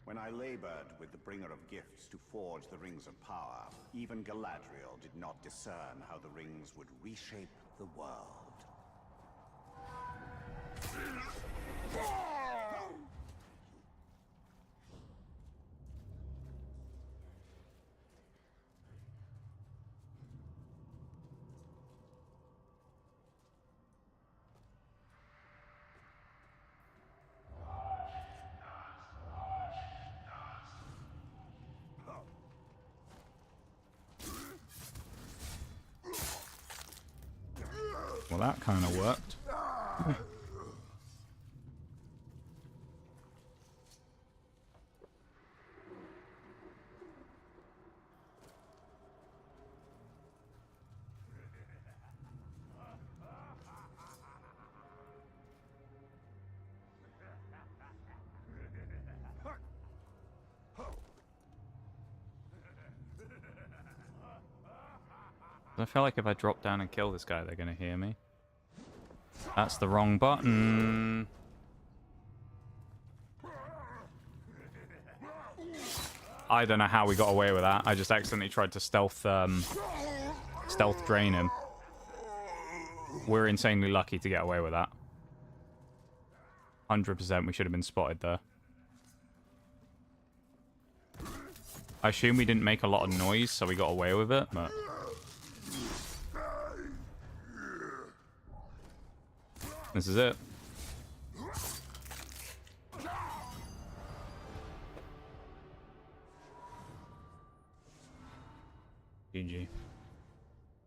When I labored with the bringer of gifts to forge the rings of power, even Galadriel did not discern how the rings would reshape the world. Well, that kind of worked. I feel like if I drop down and kill this guy, they're going to hear me. That's the wrong button. I don't know how we got away with that. I just accidentally tried to stealth drain him. We're insanely lucky to get away with that. 100% we should have been spotted there. I assume we didn't make a lot of noise, so we got away with it, but... This is it. GG. Is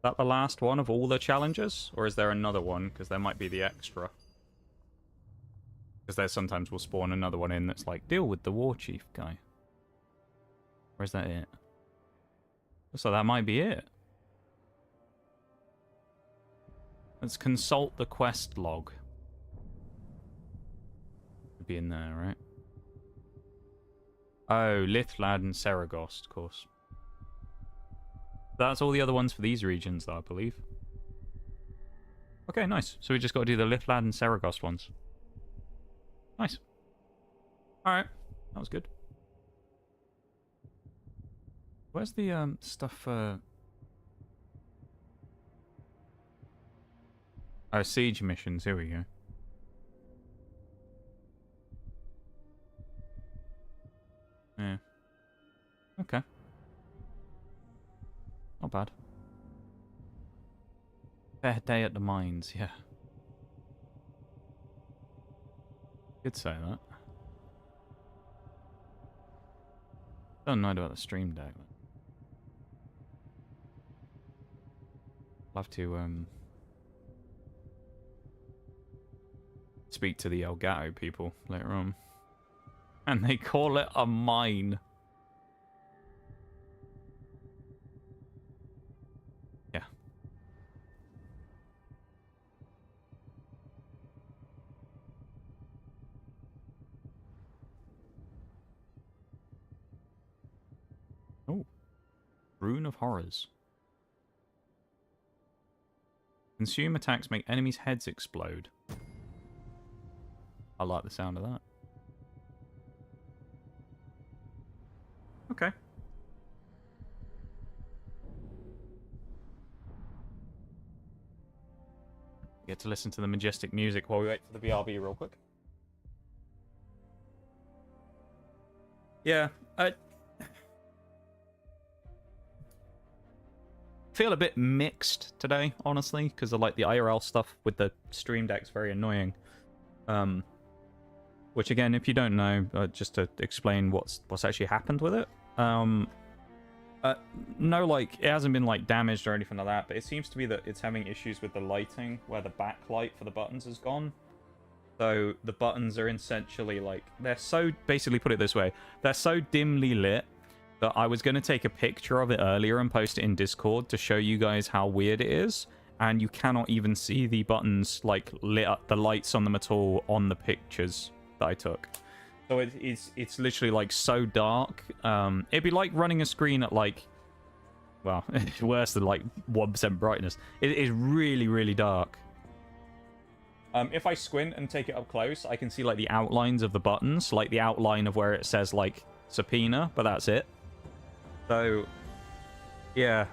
that the last one of all the challenges? Or is there another one? Because there might be the extra. Because there sometimes will spawn another one in that's like, deal with the war chief guy. Or is that it? So that might be it. Let's consult the quest log. Could be in there, right? Oh, Lithlad and Saragost, of course. That's all the other ones for these regions, though, I believe. Okay, nice. So we just got to do the Lithlad and Saragost ones. Nice. Alright. That was good. Where's the stuff for... Oh, siege missions. Here we go. Yeah. Okay. Not bad. Fair day at the mines, yeah. Could say that. Don't know about the stream deck. I'll have to speak to the Elgato people later on. And they call it a mine. Yeah. Oh. Rune of Horrors. Consume attacks make enemies' heads explode. I like the sound of that. Okay. Get to listen to the majestic music while we wait for the BRB real quick. Yeah, I feel a bit mixed today, honestly, because of like the IRL stuff with the Stream Deck's very annoying. Which again, if you don't know, just to explain what's actually happened with it. No, like, it hasn't been like damaged or anything like that, but it seems to be that it's having issues with the lighting, where the backlight for the buttons is gone. So the buttons are essentially like, they're so, basically put it this way, they're so dimly lit that I was going to take a picture of it earlier and post it in Discord to show you guys how weird it is. And you cannot even see the buttons like lit up, the lights on them at all on the pictures that I took. So it's literally like so dark. It'd be like running a screen at like, well, worse than like 1% brightness. It is really, really dark. If I squint and take it up close, I can see like the outlines of the buttons, like the outline of where it says like subpoena, but that's it. So, yeah.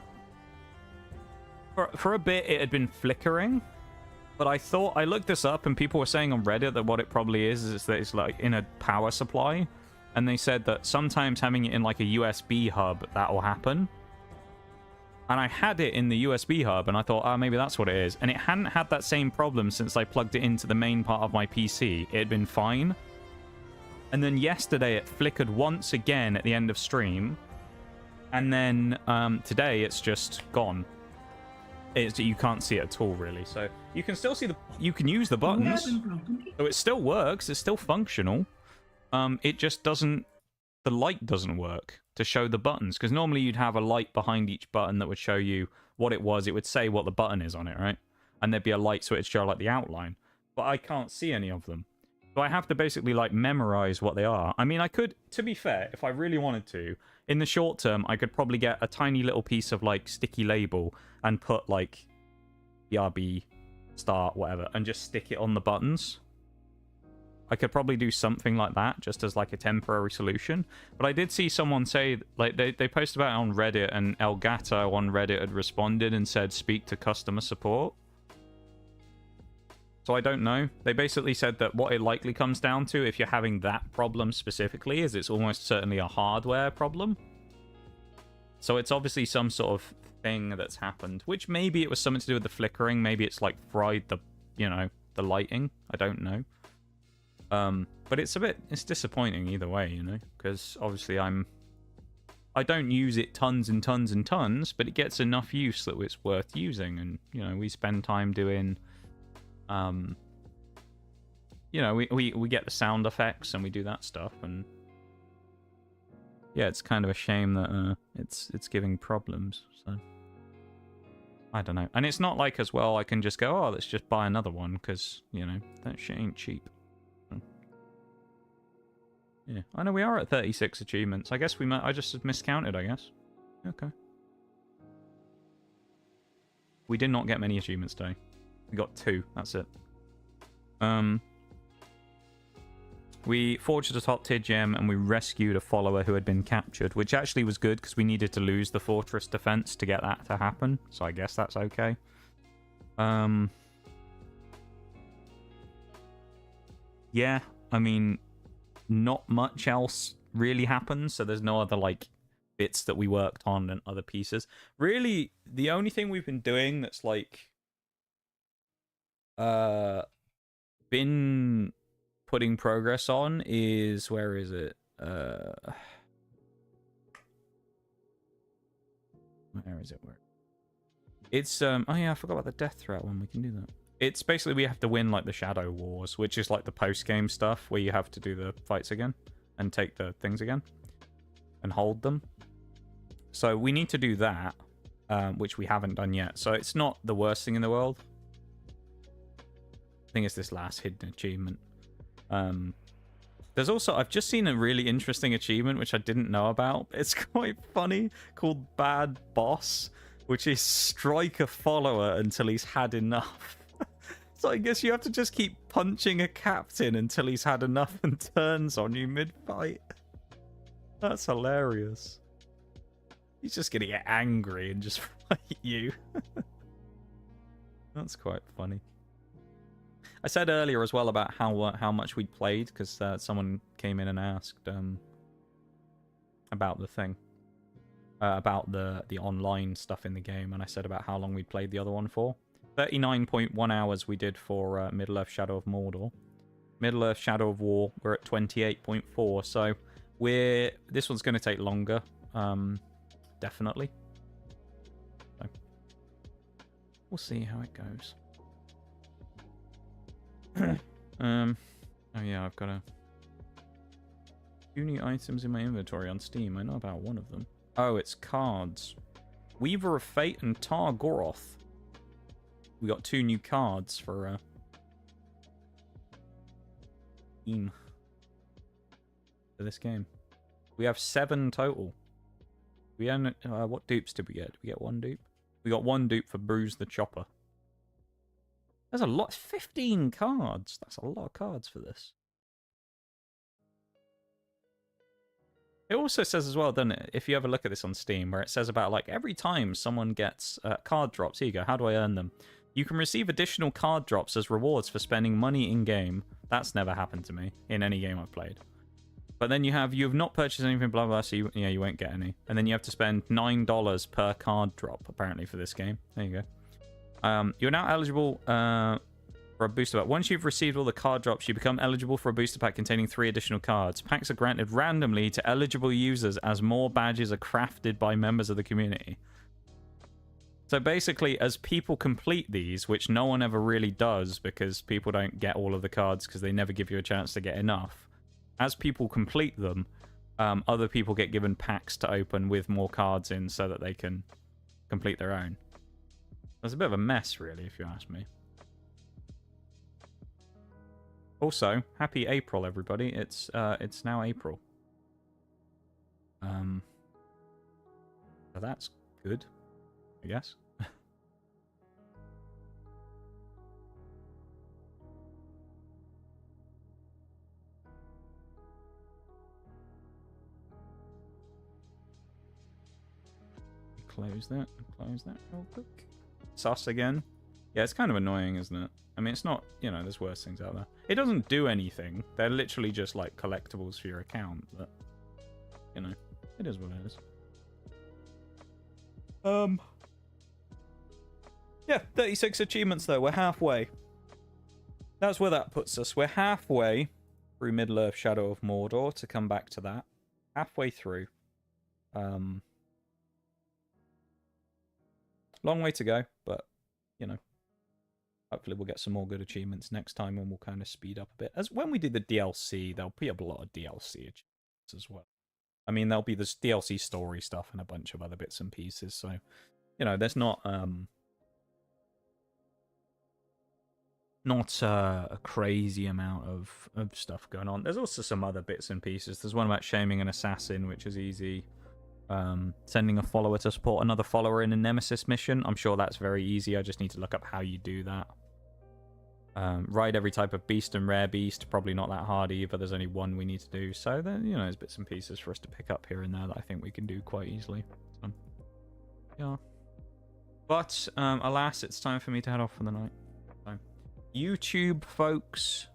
For a bit, it had been flickering, but I looked this up, and people were saying on Reddit that what it probably is that it's like in a power supply, and they said that sometimes having it in like a USB hub, that will happen. And I had it in the USB hub, and I thought, oh, maybe that's what it is. And it hadn't had that same problem since I plugged it into the main part of my PC. It had been fine. And then yesterday, it flickered once again at the end of stream. And then today, it's just gone. You can't see it at all, really. So you can still see you can use the buttons. So it still works. It's still functional. It just doesn't... The light doesn't work to show the buttons, because normally you'd have a light behind each button that would show you what it was. It would say what the button is on it, right? And there'd be a light so it'd show like the outline. But I can't see any of them. So I have to basically like memorize what they are. I mean, I could, to be fair, if I really wanted to, in the short term, I could probably get a tiny little piece of like sticky label and put like BRB, start, whatever, and just stick it on the buttons. I could probably do something like that, just as like a temporary solution. But I did see someone say, like, they posted about it on Reddit, and Elgato on Reddit had responded and said, speak to customer support. So I don't know. They basically said that what it likely comes down to, if you're having that problem specifically, is it's almost certainly a hardware problem. So it's obviously some sort of thing that's happened, which maybe it was something to do with the flickering. Maybe it's like fried the, you know, the lighting. I don't know. But it's disappointing either way, you know, because obviously I don't use it tons and tons and tons, but it gets enough use that it's worth using. And, you know, we spend time doing, you know, we get the sound effects and we do that stuff. And yeah, it's kind of a shame that, it's giving problems. So I don't know. And it's not like as well, I can just go, oh, let's just buy another one. Cause you know, that shit ain't cheap. Yeah, I know we are at 36 achievements. I guess I just miscounted, I guess. Okay. We did not get many achievements today. We got 2, that's it. We forged a top tier gem and we rescued a follower who had been captured, which actually was good because we needed to lose the fortress defense to get that to happen. So I guess that's okay. Yeah, I mean, not much else really happens, so there's no other like bits that we worked on and other pieces. Really, the only thing we've been doing that's like been putting progress on is, where is it? Where is it? It's oh yeah, I forgot about the death threat one. We can do that. It's basically we have to win like the Shadow Wars, which is like the post-game stuff where you have to do the fights again and take the things again and hold them. So we need to do that, which we haven't done yet. So it's not the worst thing in the world. I think it's this last hidden achievement. There's also, I've just seen a really interesting achievement which I didn't know about. It's quite funny, called Bad Boss, which is strike a follower until he's had enough. So I guess you have to just keep punching a captain until he's had enough and turns on you mid-fight. That's hilarious. He's just gonna get angry and just fight you. That's quite funny. I said earlier as well about how much we'd played, because someone came in and asked about the thing. About the online stuff in the game, and I said about how long we'd played the other one for. 39.1 hours we did for Middle-earth Shadow of Mordor. Middle-earth Shadow of War, we're at 28.4, so this one's going to take longer, definitely. So, we'll see how it goes. Oh yeah, I've got 2 new items in my inventory on Steam. I know about one of them. Oh, it's cards. Weaver of Fate and Tar Goroth. We got 2 new cards for this game. We have 7 total. We own what dupes did we get? Did we get 1 dupe? We got 1 dupe for Bruise the Chopper. There's a lot. 15 cards. That's a lot of cards for this. It also says as well, doesn't it, if you ever look at this on Steam, where it says about, like, every time someone gets card drops, here you go, how do I earn them? You can receive additional card drops as rewards for spending money in-game. That's never happened to me in any game I've played. But then you have not purchased anything, blah, blah, so you won't get any. And then you have to spend $9 per card drop, apparently, for this game. There you go. You're now eligible for a booster pack. Once you've received all the card drops, you become eligible for a booster pack containing 3 additional cards. Packs are granted randomly to eligible users as more badges are crafted by members of the community. So basically, as people complete these, which no one ever really does because people don't get all of the cards because they never give you a chance to get enough, as people complete them, other people get given packs to open with more cards in so that they can complete their own. It's a bit of a mess, really, if you ask me. Also, happy April, everybody. It's now April. So that's good, I guess. Close that real quick. Sus again. Yeah, it's kind of annoying, isn't it? I mean, it's not, there's worse things out there. It doesn't do anything. They're literally just, like, collectibles for your account, but, it is what it is. Yeah, 36 achievements, though. We're halfway. That's where that puts us. We're halfway through Middle-earth Shadow of Mordor, to come back to that. Halfway through. Long way to go, but, hopefully we'll get some more good achievements next time and we'll kind of speed up a bit. As when we do the DLC, there'll be a lot of DLC achievements as well. I mean, there'll be this DLC story stuff and a bunch of other bits and pieces, so, there's not a crazy amount of stuff going on. There's also some other bits and pieces. There's one about shaming an assassin, which is easy. Sending a follower to support another follower in a Nemesis mission. I'm sure that's very easy. I just need to look up how you do that. Ride every type of beast and rare beast. Probably not that hard either. There's only one we need to do. So, then, there's bits and pieces for us to pick up here and there that I think we can do quite easily. So, yeah. But, alas, it's time for me to head off for the night. So, YouTube, folks.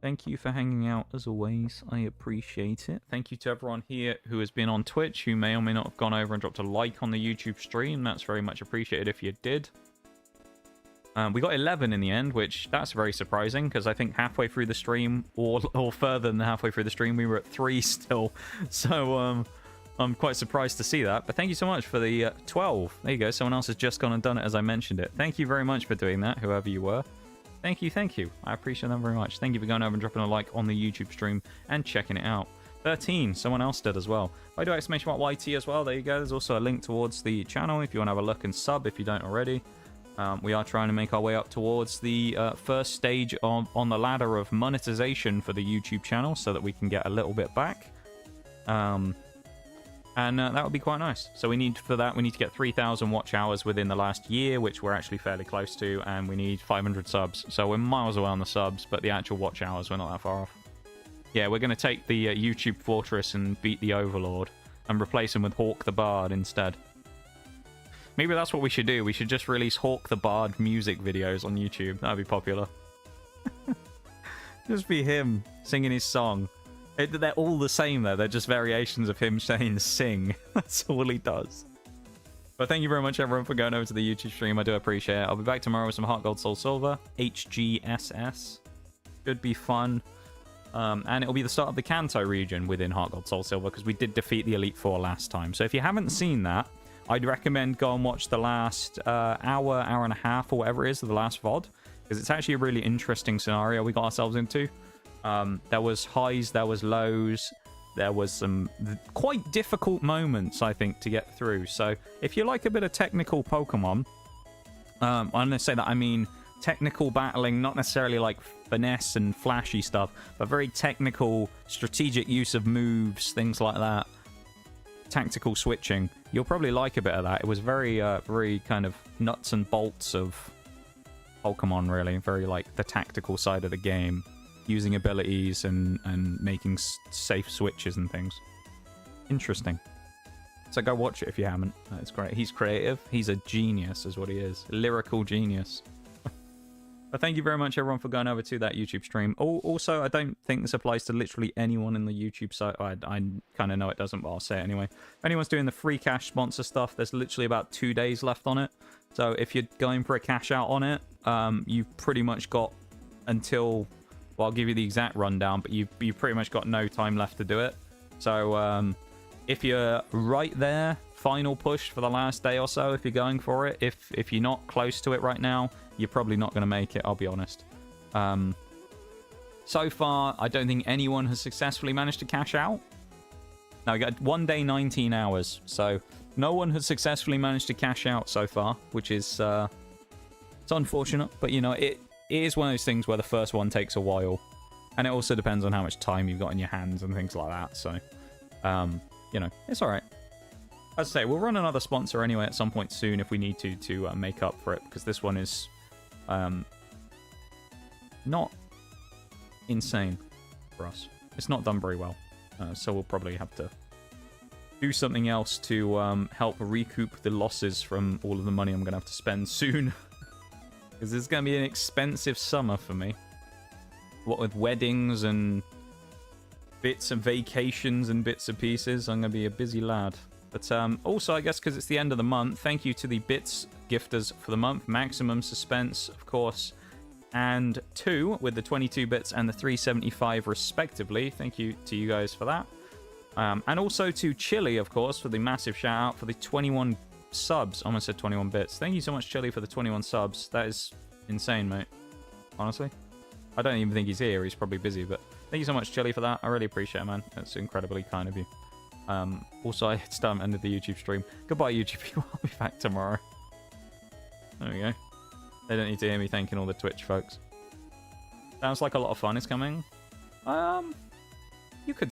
Thank you for hanging out, as always. I appreciate it. Thank you to everyone here who has been on Twitch, who may or may not have gone over and dropped a like on the YouTube stream. That's very much appreciated if you did. We got 11 in the end, which that's very surprising, because I think halfway through the stream, or further than halfway through the stream, we were at 3 still. So, I'm quite surprised to see that. But thank you so much for the 12. There you go. Someone else has just gone and done it as I mentioned it. Thank you very much for doing that, whoever you were. Thank you. I appreciate that very much. Thank you for going over and dropping a like on the YouTube stream and checking it out. 13, someone else did as well. If I do exclamation mark YT as well, there you go. There's also a link towards the channel if you want to have a look and sub if you don't already. We are trying to make our way up towards the first stage on the ladder of monetization for the YouTube channel so that we can get a little bit back. And that would be quite nice. So we need to get 3,000 watch hours within the last year, which we're actually fairly close to, and we need 500 subs. So we're miles away on the subs, but the actual watch hours, we're not that far off. Yeah, we're going to take the YouTube Fortress and beat the Overlord, and replace him with Hawk the Bard instead. Maybe that's what we should do. We should just release Hawk the Bard music videos on YouTube. That'd be popular. Just be him singing his song. They're all the same, though. They're just variations of him saying sing. That's all he does. But thank you very much, everyone, for going over to the YouTube stream. I do appreciate it. I'll be back tomorrow with some Heart Gold Soul Silver. HGSS. Should be fun. And it'll be the start of the Kanto region within Heart Gold Soul Silver, because we did defeat the Elite Four last time. So if you haven't seen that, I'd recommend go and watch the last hour and a half, or whatever it is, of the last VOD, because it's actually a really interesting scenario we got ourselves into. There was highs, there was lows, there was some quite difficult moments, I think, to get through. So if you like a bit of technical Pokemon, I'm going to say that I mean technical battling, not necessarily like finesse and flashy stuff, but very technical, strategic use of moves, things like that. Tactical switching. You'll probably like a bit of that. It was very, very kind of nuts and bolts of Pokemon, really. Very like the tactical side of the game. Using abilities and making safe switches and things. Interesting. So go watch it if you haven't. It's great. He's creative. He's a genius is what he is. Lyrical genius. But thank you very much, everyone, for going over to that YouTube stream. Also, I don't think this applies to literally anyone in the YouTube site. I kind of know it doesn't, but I'll say it anyway. If anyone's doing the free cash sponsor stuff, there's literally about 2 days left on it. So if you're going for a cash out on it, you've pretty much got until... Well, I'll give you the exact rundown, but you've pretty much got no time left to do it. So if you're right there, final push for the last day or so, if you're going for it. If you're not close to it right now, you're probably not going to make it, I'll be honest. So far, I don't think anyone has successfully managed to cash out. Now, we got 1 day, 19 hours. So no one has successfully managed to cash out so far, which is it's unfortunate. But, you know, it is one of those things where the first one takes a while. And it also depends on how much time you've got in your hands and things like that. So, you know, it's all right. As I say, we'll run another sponsor anyway at some point soon if we need to make up for it. Because this one is not insane for us. It's not done very well. So we'll probably have to do something else to help recoup the losses from all of the money I'm going to have to spend soon. Because it's going to be an expensive summer for me. What with weddings and bits of vacations and bits and pieces, I'm going to be a busy lad. But also, I guess because it's the end of the month, thank you to the bits gifters for the month. Maximum Suspense, of course, and 2 with the 22 bits and the 375 respectively. Thank you to you guys for that. And also to Chili, of course, for the massive shout out for the 21 subs. I almost said 21 bits. Thank you so much, Chili, for the 21 subs. That is insane, mate. Honestly. I don't even think he's here. He's probably busy, but thank you so much, Chili, for that. I really appreciate it, man. That's incredibly kind of you. Also, I still ended the YouTube stream. Goodbye, YouTube people. I'll be back tomorrow. There we go. They don't need to hear me thanking all the Twitch folks. Sounds like a lot of fun is coming. You could